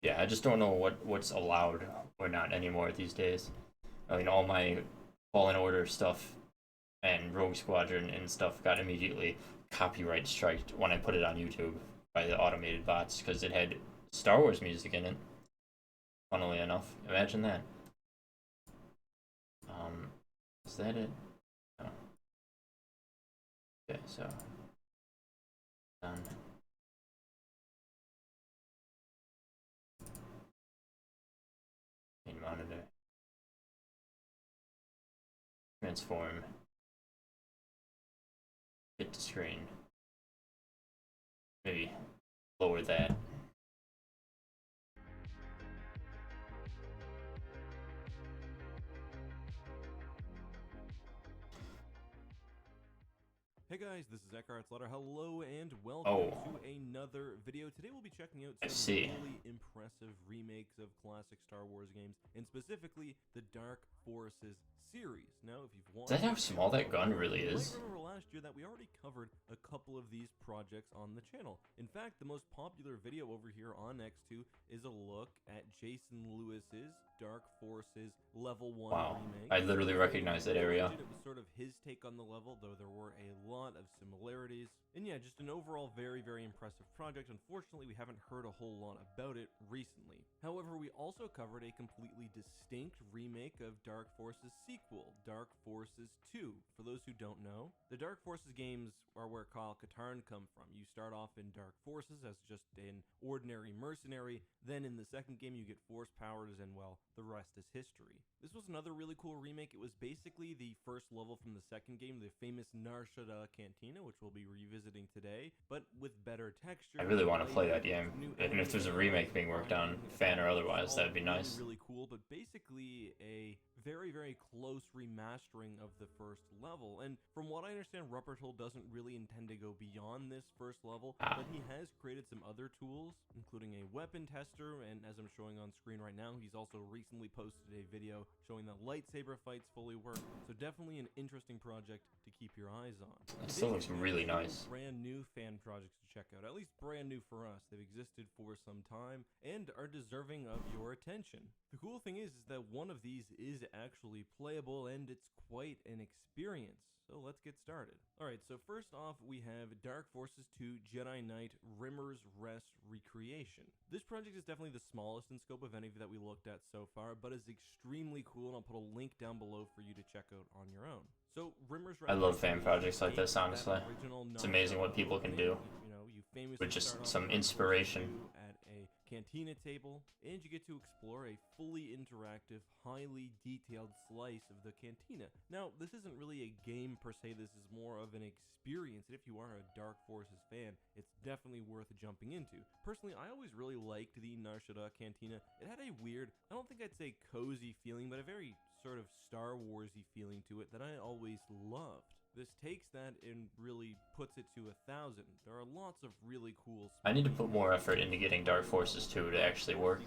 Yeah, I just don't know what's allowed or not anymore these days. I mean, all my Fallen Order stuff and Rogue Squadron and stuff got immediately copyright striked when I put it on YouTube by the automated bots because it had Star Wars music in it. Funnily enough, imagine that. Is that it? Oh. Okay, so done. Main monitor. Transform. Hit to screen. Maybe lower that. Hey guys, this is Eckhart's Letter. Hello and welcome to another video. Today we'll be checking out some really impressive remakes of classic Star Wars games, and specifically the Dark Forces series. Now, if you've watched, is that how small that gun really is? You might remember last year that we already covered a couple of these projects on the channel. In fact, the most popular video over here on X2 is a look at Jason Lewis's Dark Forces Level 1 remake. I literally recognize that area. It was sort of his take on the level, though there were a lot of similarities. And yeah, just an overall very, very impressive project. Unfortunately, we haven't heard a whole lot about it recently. However, we also covered a completely distinct remake of Dark Forces sequel, Dark Forces 2. For those who don't know, the Dark Forces games are where Kyle Katarn come from. You start off in Dark Forces as just an ordinary mercenary, then in the second game you get force powers, and well, the rest is history. This was another really cool remake. It was basically the first level from the second game, the famous Nar Shaddaa Cantina, which we'll be revisiting today, but with better texture. I really want to play that game, and if there's a remake being worked on, fan or otherwise, that'd be nice. Really cool, but basically a very, very close remastering of the first level. And from what I understand, Rupert Hill doesn't really intend to go beyond this first level, but he has created some other tools, including a weapon tester, and as I'm showing on screen right now, he's also recently posted a video showing that lightsaber fights fully work. So definitely an interesting project to keep your eyes on. It still looks really nice. Brand new fan projects to check out, at least brand new for us. They've existed for some time and are deserving of your attention. The cool thing is that one of these is actually playable, and it's quite an experience. So let's get started. Alright, so first off, we have Dark Forces 2 Jedi Knight Rimmer's Rest Recreation. This project is definitely the smallest in scope of any that we looked at so far, but is extremely cool, and I'll put a link down below for you to check out on your own. So, Rimmer's Rest I love fan projects like this, honestly. It's amazing what people can do with just some inspiration. At a cantina table, and you get to explore a fully interactive, highly detailed slice of the cantina. Now, this isn't really a game per se, this is more of an experience, and if you are a Dark Forces fan, it's definitely worth jumping into. Personally, I always really liked the Nar Shaddaa cantina. It had a weird, I don't think I'd say cozy feeling, but a very sort of Star Wars-y feeling to it that I always loved. This takes that and really puts it to 1,000. There are lots of really cool spots. I need to put more effort into getting Dark Forces 2 to actually work,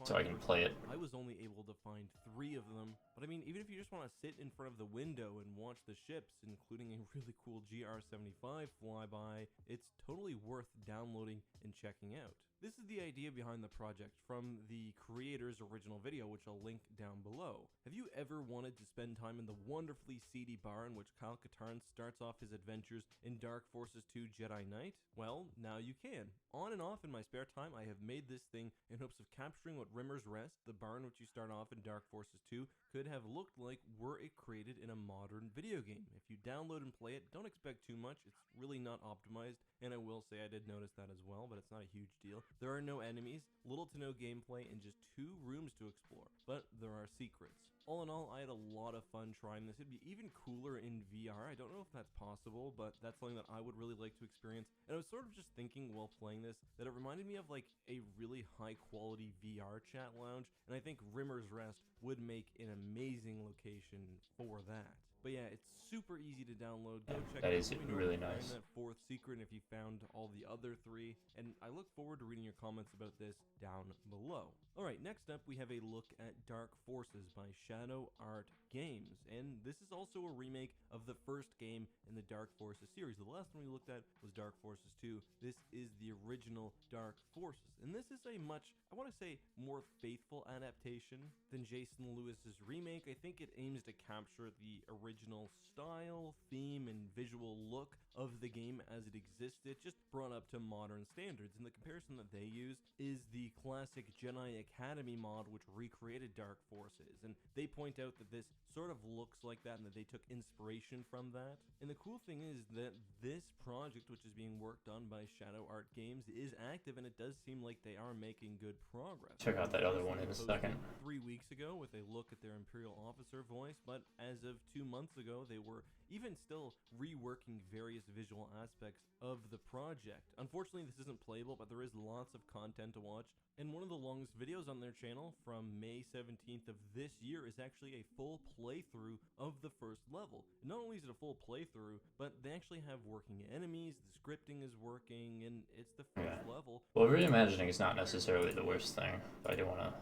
so I can play it. I was only able to find 3 of them, but I mean, even if you just want to sit in front of the window and watch the ships, including a really cool GR-75 flyby, it's totally worth downloading and checking out. This is the idea behind the project from the creator's original video, which I'll link down below. Have you ever wanted to spend time in the wonderfully seedy bar in which Kyle Katarn starts off his adventures in Dark Forces 2 Jedi Knight? Well, now you can. On and off in my spare time, I have made this thing in hopes of capturing what Rimmer's Rest, the bar in which you start off in Dark Forces 2, could have looked like were it created in a modern video game. If you download and play it, don't expect too much. It's really not optimized, and I will say I did notice that as well, but it's not a huge deal. There are no enemies, little to no gameplay, and just 2 rooms to explore, but there are secrets. All in all, I had a lot of fun trying this. It'd be even cooler in VR. I don't know if that's possible, but that's something that I would really like to experience. And I was sort of just thinking while playing this that it reminded me of like a really high quality VR chat lounge, and I think Rimmer's Rest would make an amazing location for that. But yeah, it's super easy to download. Go check that it out. is really nice. That 4th secret, and if you found all the other 3, and I look forward to reading your comments about this down below. Alright, next up we have a look at Dark Forces by Shadow Art Games, and this is also a remake of the first game in the Dark Forces series. The last one we looked at was Dark Forces 2. This is the original Dark Forces, and this is a much, I want to say, more faithful adaptation than Jason Lewis's remake. I think it aims to capture the original style, theme, and visual look of the game as it existed, just brought up to modern standards. And the comparison that they use is the classic Jedi Academy mod, which recreated Dark Forces, and they point out that this sort of looks like that and that they took inspiration from that. And the cool thing is that this project, which is being worked on by Shadow Art Games, is active, and it does seem like they are making good progress. Check out that other one in a second. 3 weeks ago with a look at their Imperial officer voice, but as of 2 months ago, they were even still reworking various visual aspects of the project. Unfortunately, this isn't playable, but there is lots of content to watch, and one of the longest videos on their channel from May 17th of this year is actually a full playthrough of the first level. And not only is it a full playthrough, but they actually have working enemies, the scripting is working, and it's the first level. Well, reimagining is not necessarily the worst thing, but I do want to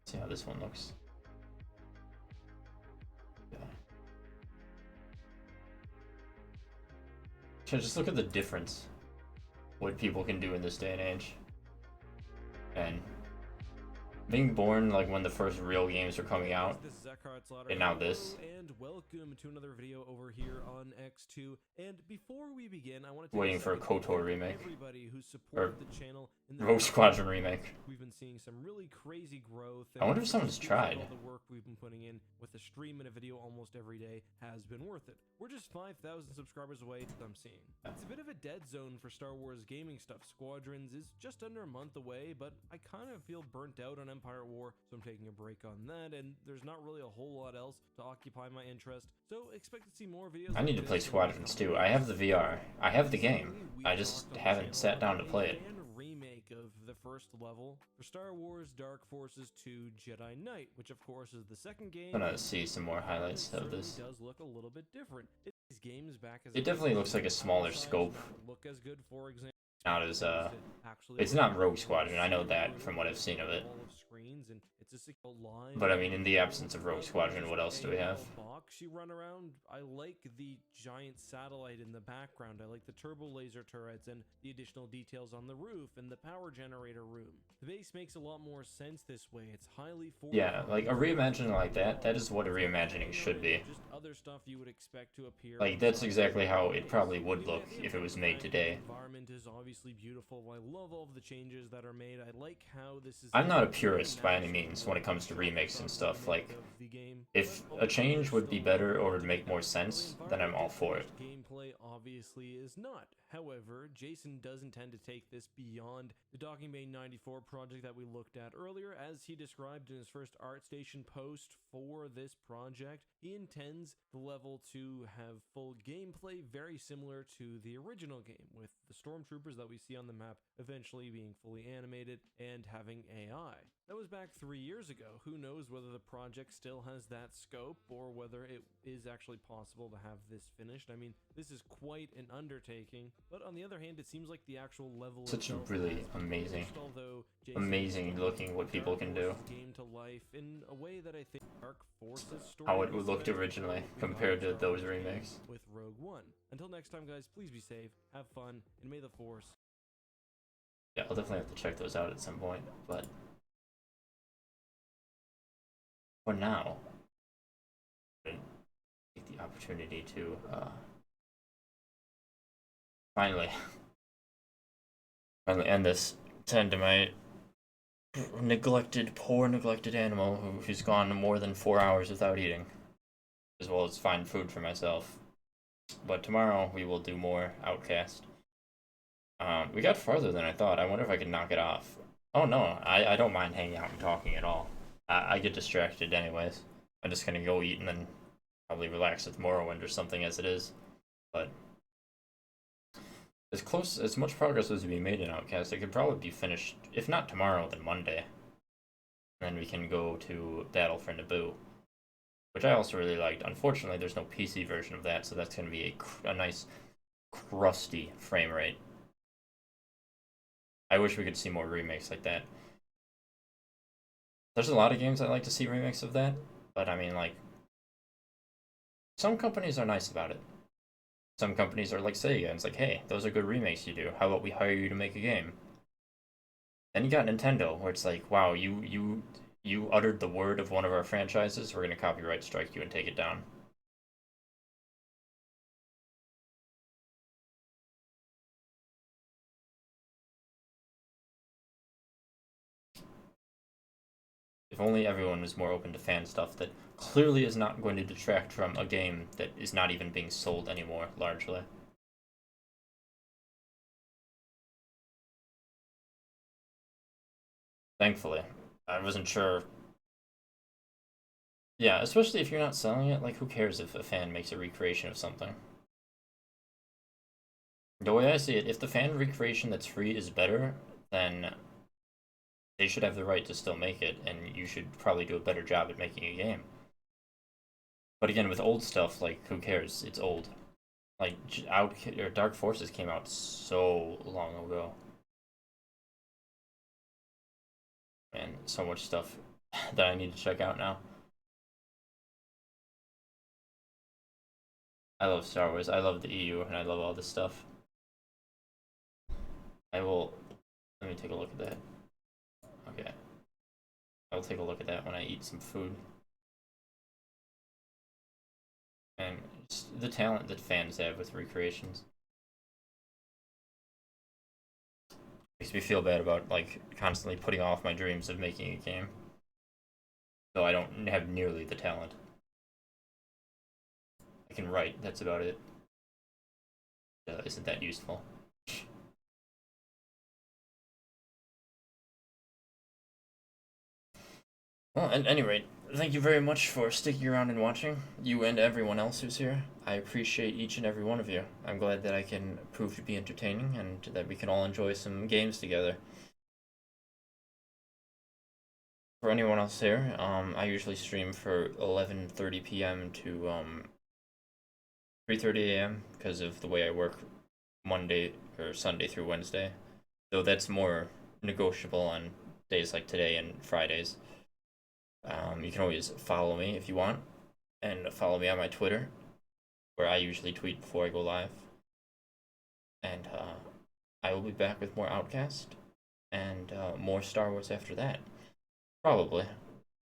see how this one looks. Just look at the difference what people can do in this day and age. And being born like when the first real games were coming out, and now this. And welcome to another video over here on X2. And before we begin, I want to waiting for a KOTOR remake, everybody who supported the channel in the Rogue Squadron remake. We've been seeing some really crazy growth. I wonder if someone's tried. All the work we've been putting in with a stream and a video almost every day has been worth it. We're just 5,000 subscribers away, I'm seeing. It's a bit of a dead zone for Star Wars gaming stuff. Squadrons is just under a month away, but I kind of feel burnt out on Empire War, so I'm taking a break on that, and there's not really a whole lot else to occupy my interest, so expect to see more videos. I need to play Squadrons too. I have the VR. I have the game. I just haven't sat down to play it. Remake of the first level for Star Wars Dark Forces 2 Jedi Knight, which of course is the second game. I'm gonna see some more highlights of this. It does look a little bit different. These games back as it definitely looks like a smaller scope. Look as good, for example. Not as it's not Rogue Squadron. I know that from what I've seen of it. screens, and it's a live. But I mean, in the absence of Rogue Squadron, what else do we have? Box you run around. I like the giant satellite in the background. I like the turbo laser turrets and the additional details on the roof and the power generator room. The base makes a lot more sense this way. It's highly yeah, like a reimagining like that is what a reimagining should be. Just other stuff you would expect to appear. Like, that's exactly how it probably would look if it was made today. The environment is obviously beautiful. I love all of the changes that are made. I like how this is. I'm not a purist by any means when it comes to remakes and stuff. Like, if a change would be better or would make more sense, then I'm all for it. Gameplay obviously is not. However, Jason does intend to take this beyond the Docking Bay 94 project that we looked at earlier. As he described in his first ArtStation post for this project, he intends the level to have full gameplay very similar to the original game, with the stormtroopers that we see on the map eventually being fully animated and having AI. That was back 3 years ago. Who knows whether the project still has that scope or whether it is actually possible to have this finished. I mean, this is quite an undertaking, but on the other hand, it seems like the actual level such a really amazing looking what people can do. Game to life in a way that I think Dark Forces story how it looked originally compared to those remakes. With Rogue One. Until next time, guys, please be safe, have fun, and may the Force. Yeah, I'll definitely have to check those out at some point, but for now, I'm going to take the opportunity to finally end this. Tend to my poor neglected animal who's gone more than 4 hours without eating, as well as find food for myself. But tomorrow we will do more Outcast. We got farther than I thought. I wonder if I could knock it off. Oh no, I don't mind hanging out and talking at all. I get distracted anyways. I'm just gonna go eat and then probably relax with Morrowind or something as it is. But as much progress as we made in Outcast, it could probably be finished, if not tomorrow, then Monday. And then we can go to Battle for Naboo, which I also really liked. Unfortunately, there's no PC version of that, so that's gonna be a nice, crusty frame rate. I wish we could see more remakes like that. There's a lot of games I'd like to see remakes of that, but I mean, like, some companies are nice about it. Some companies are like Sega, and it's like, hey, those are good remakes you do. How about we hire you to make a game? Then you got Nintendo, where it's like, wow, you uttered the word of one of our franchises, we're gonna copyright strike you and take it down. If only everyone was more open to fan stuff that clearly is not going to detract from a game that is not even being sold anymore, largely. Thankfully. I wasn't sure. Yeah, especially if you're not selling it, like, who cares if a fan makes a recreation of something? The way I see it, if the fan recreation that's free is better, then they should have the right to still make it, and you should probably do a better job at making a game. But again, with old stuff, like, who cares? It's old. Like, Dark Forces came out so long ago. Man, so much stuff that I need to check out now. I love Star Wars, I love the EU, and I love all this stuff. Let me take a look at that. Okay. I'll take a look at that when I eat some food. And just the talent that fans have with recreations. Makes me feel bad about, like, constantly putting off my dreams of making a game. Though I don't have nearly the talent. I can write, that's about it. Isn't that useful? Well, at any rate, thank you very much for sticking around and watching, you and everyone else who's here. I appreciate each and every one of you. I'm glad that I can prove to be entertaining and that we can all enjoy some games together. For anyone else here, I usually stream for 11:30 p.m. to 3:30 a.m. because of the way I work Monday or Sunday through Wednesday. Though that's more negotiable on days like today and Fridays. You can always follow me if you want, and follow me on my Twitter, where I usually tweet before I go live. And I will be back with more Outcast and more Star Wars after that. Probably.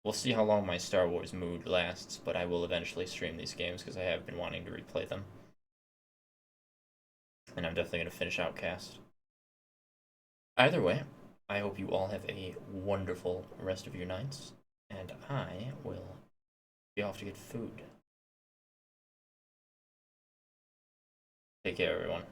We'll see how long my Star Wars mood lasts, but I will eventually stream these games because I have been wanting to replay them. And I'm definitely going to finish Outcast. Either way, I hope you all have a wonderful rest of your nights, and I will be off to get food. Take care, everyone.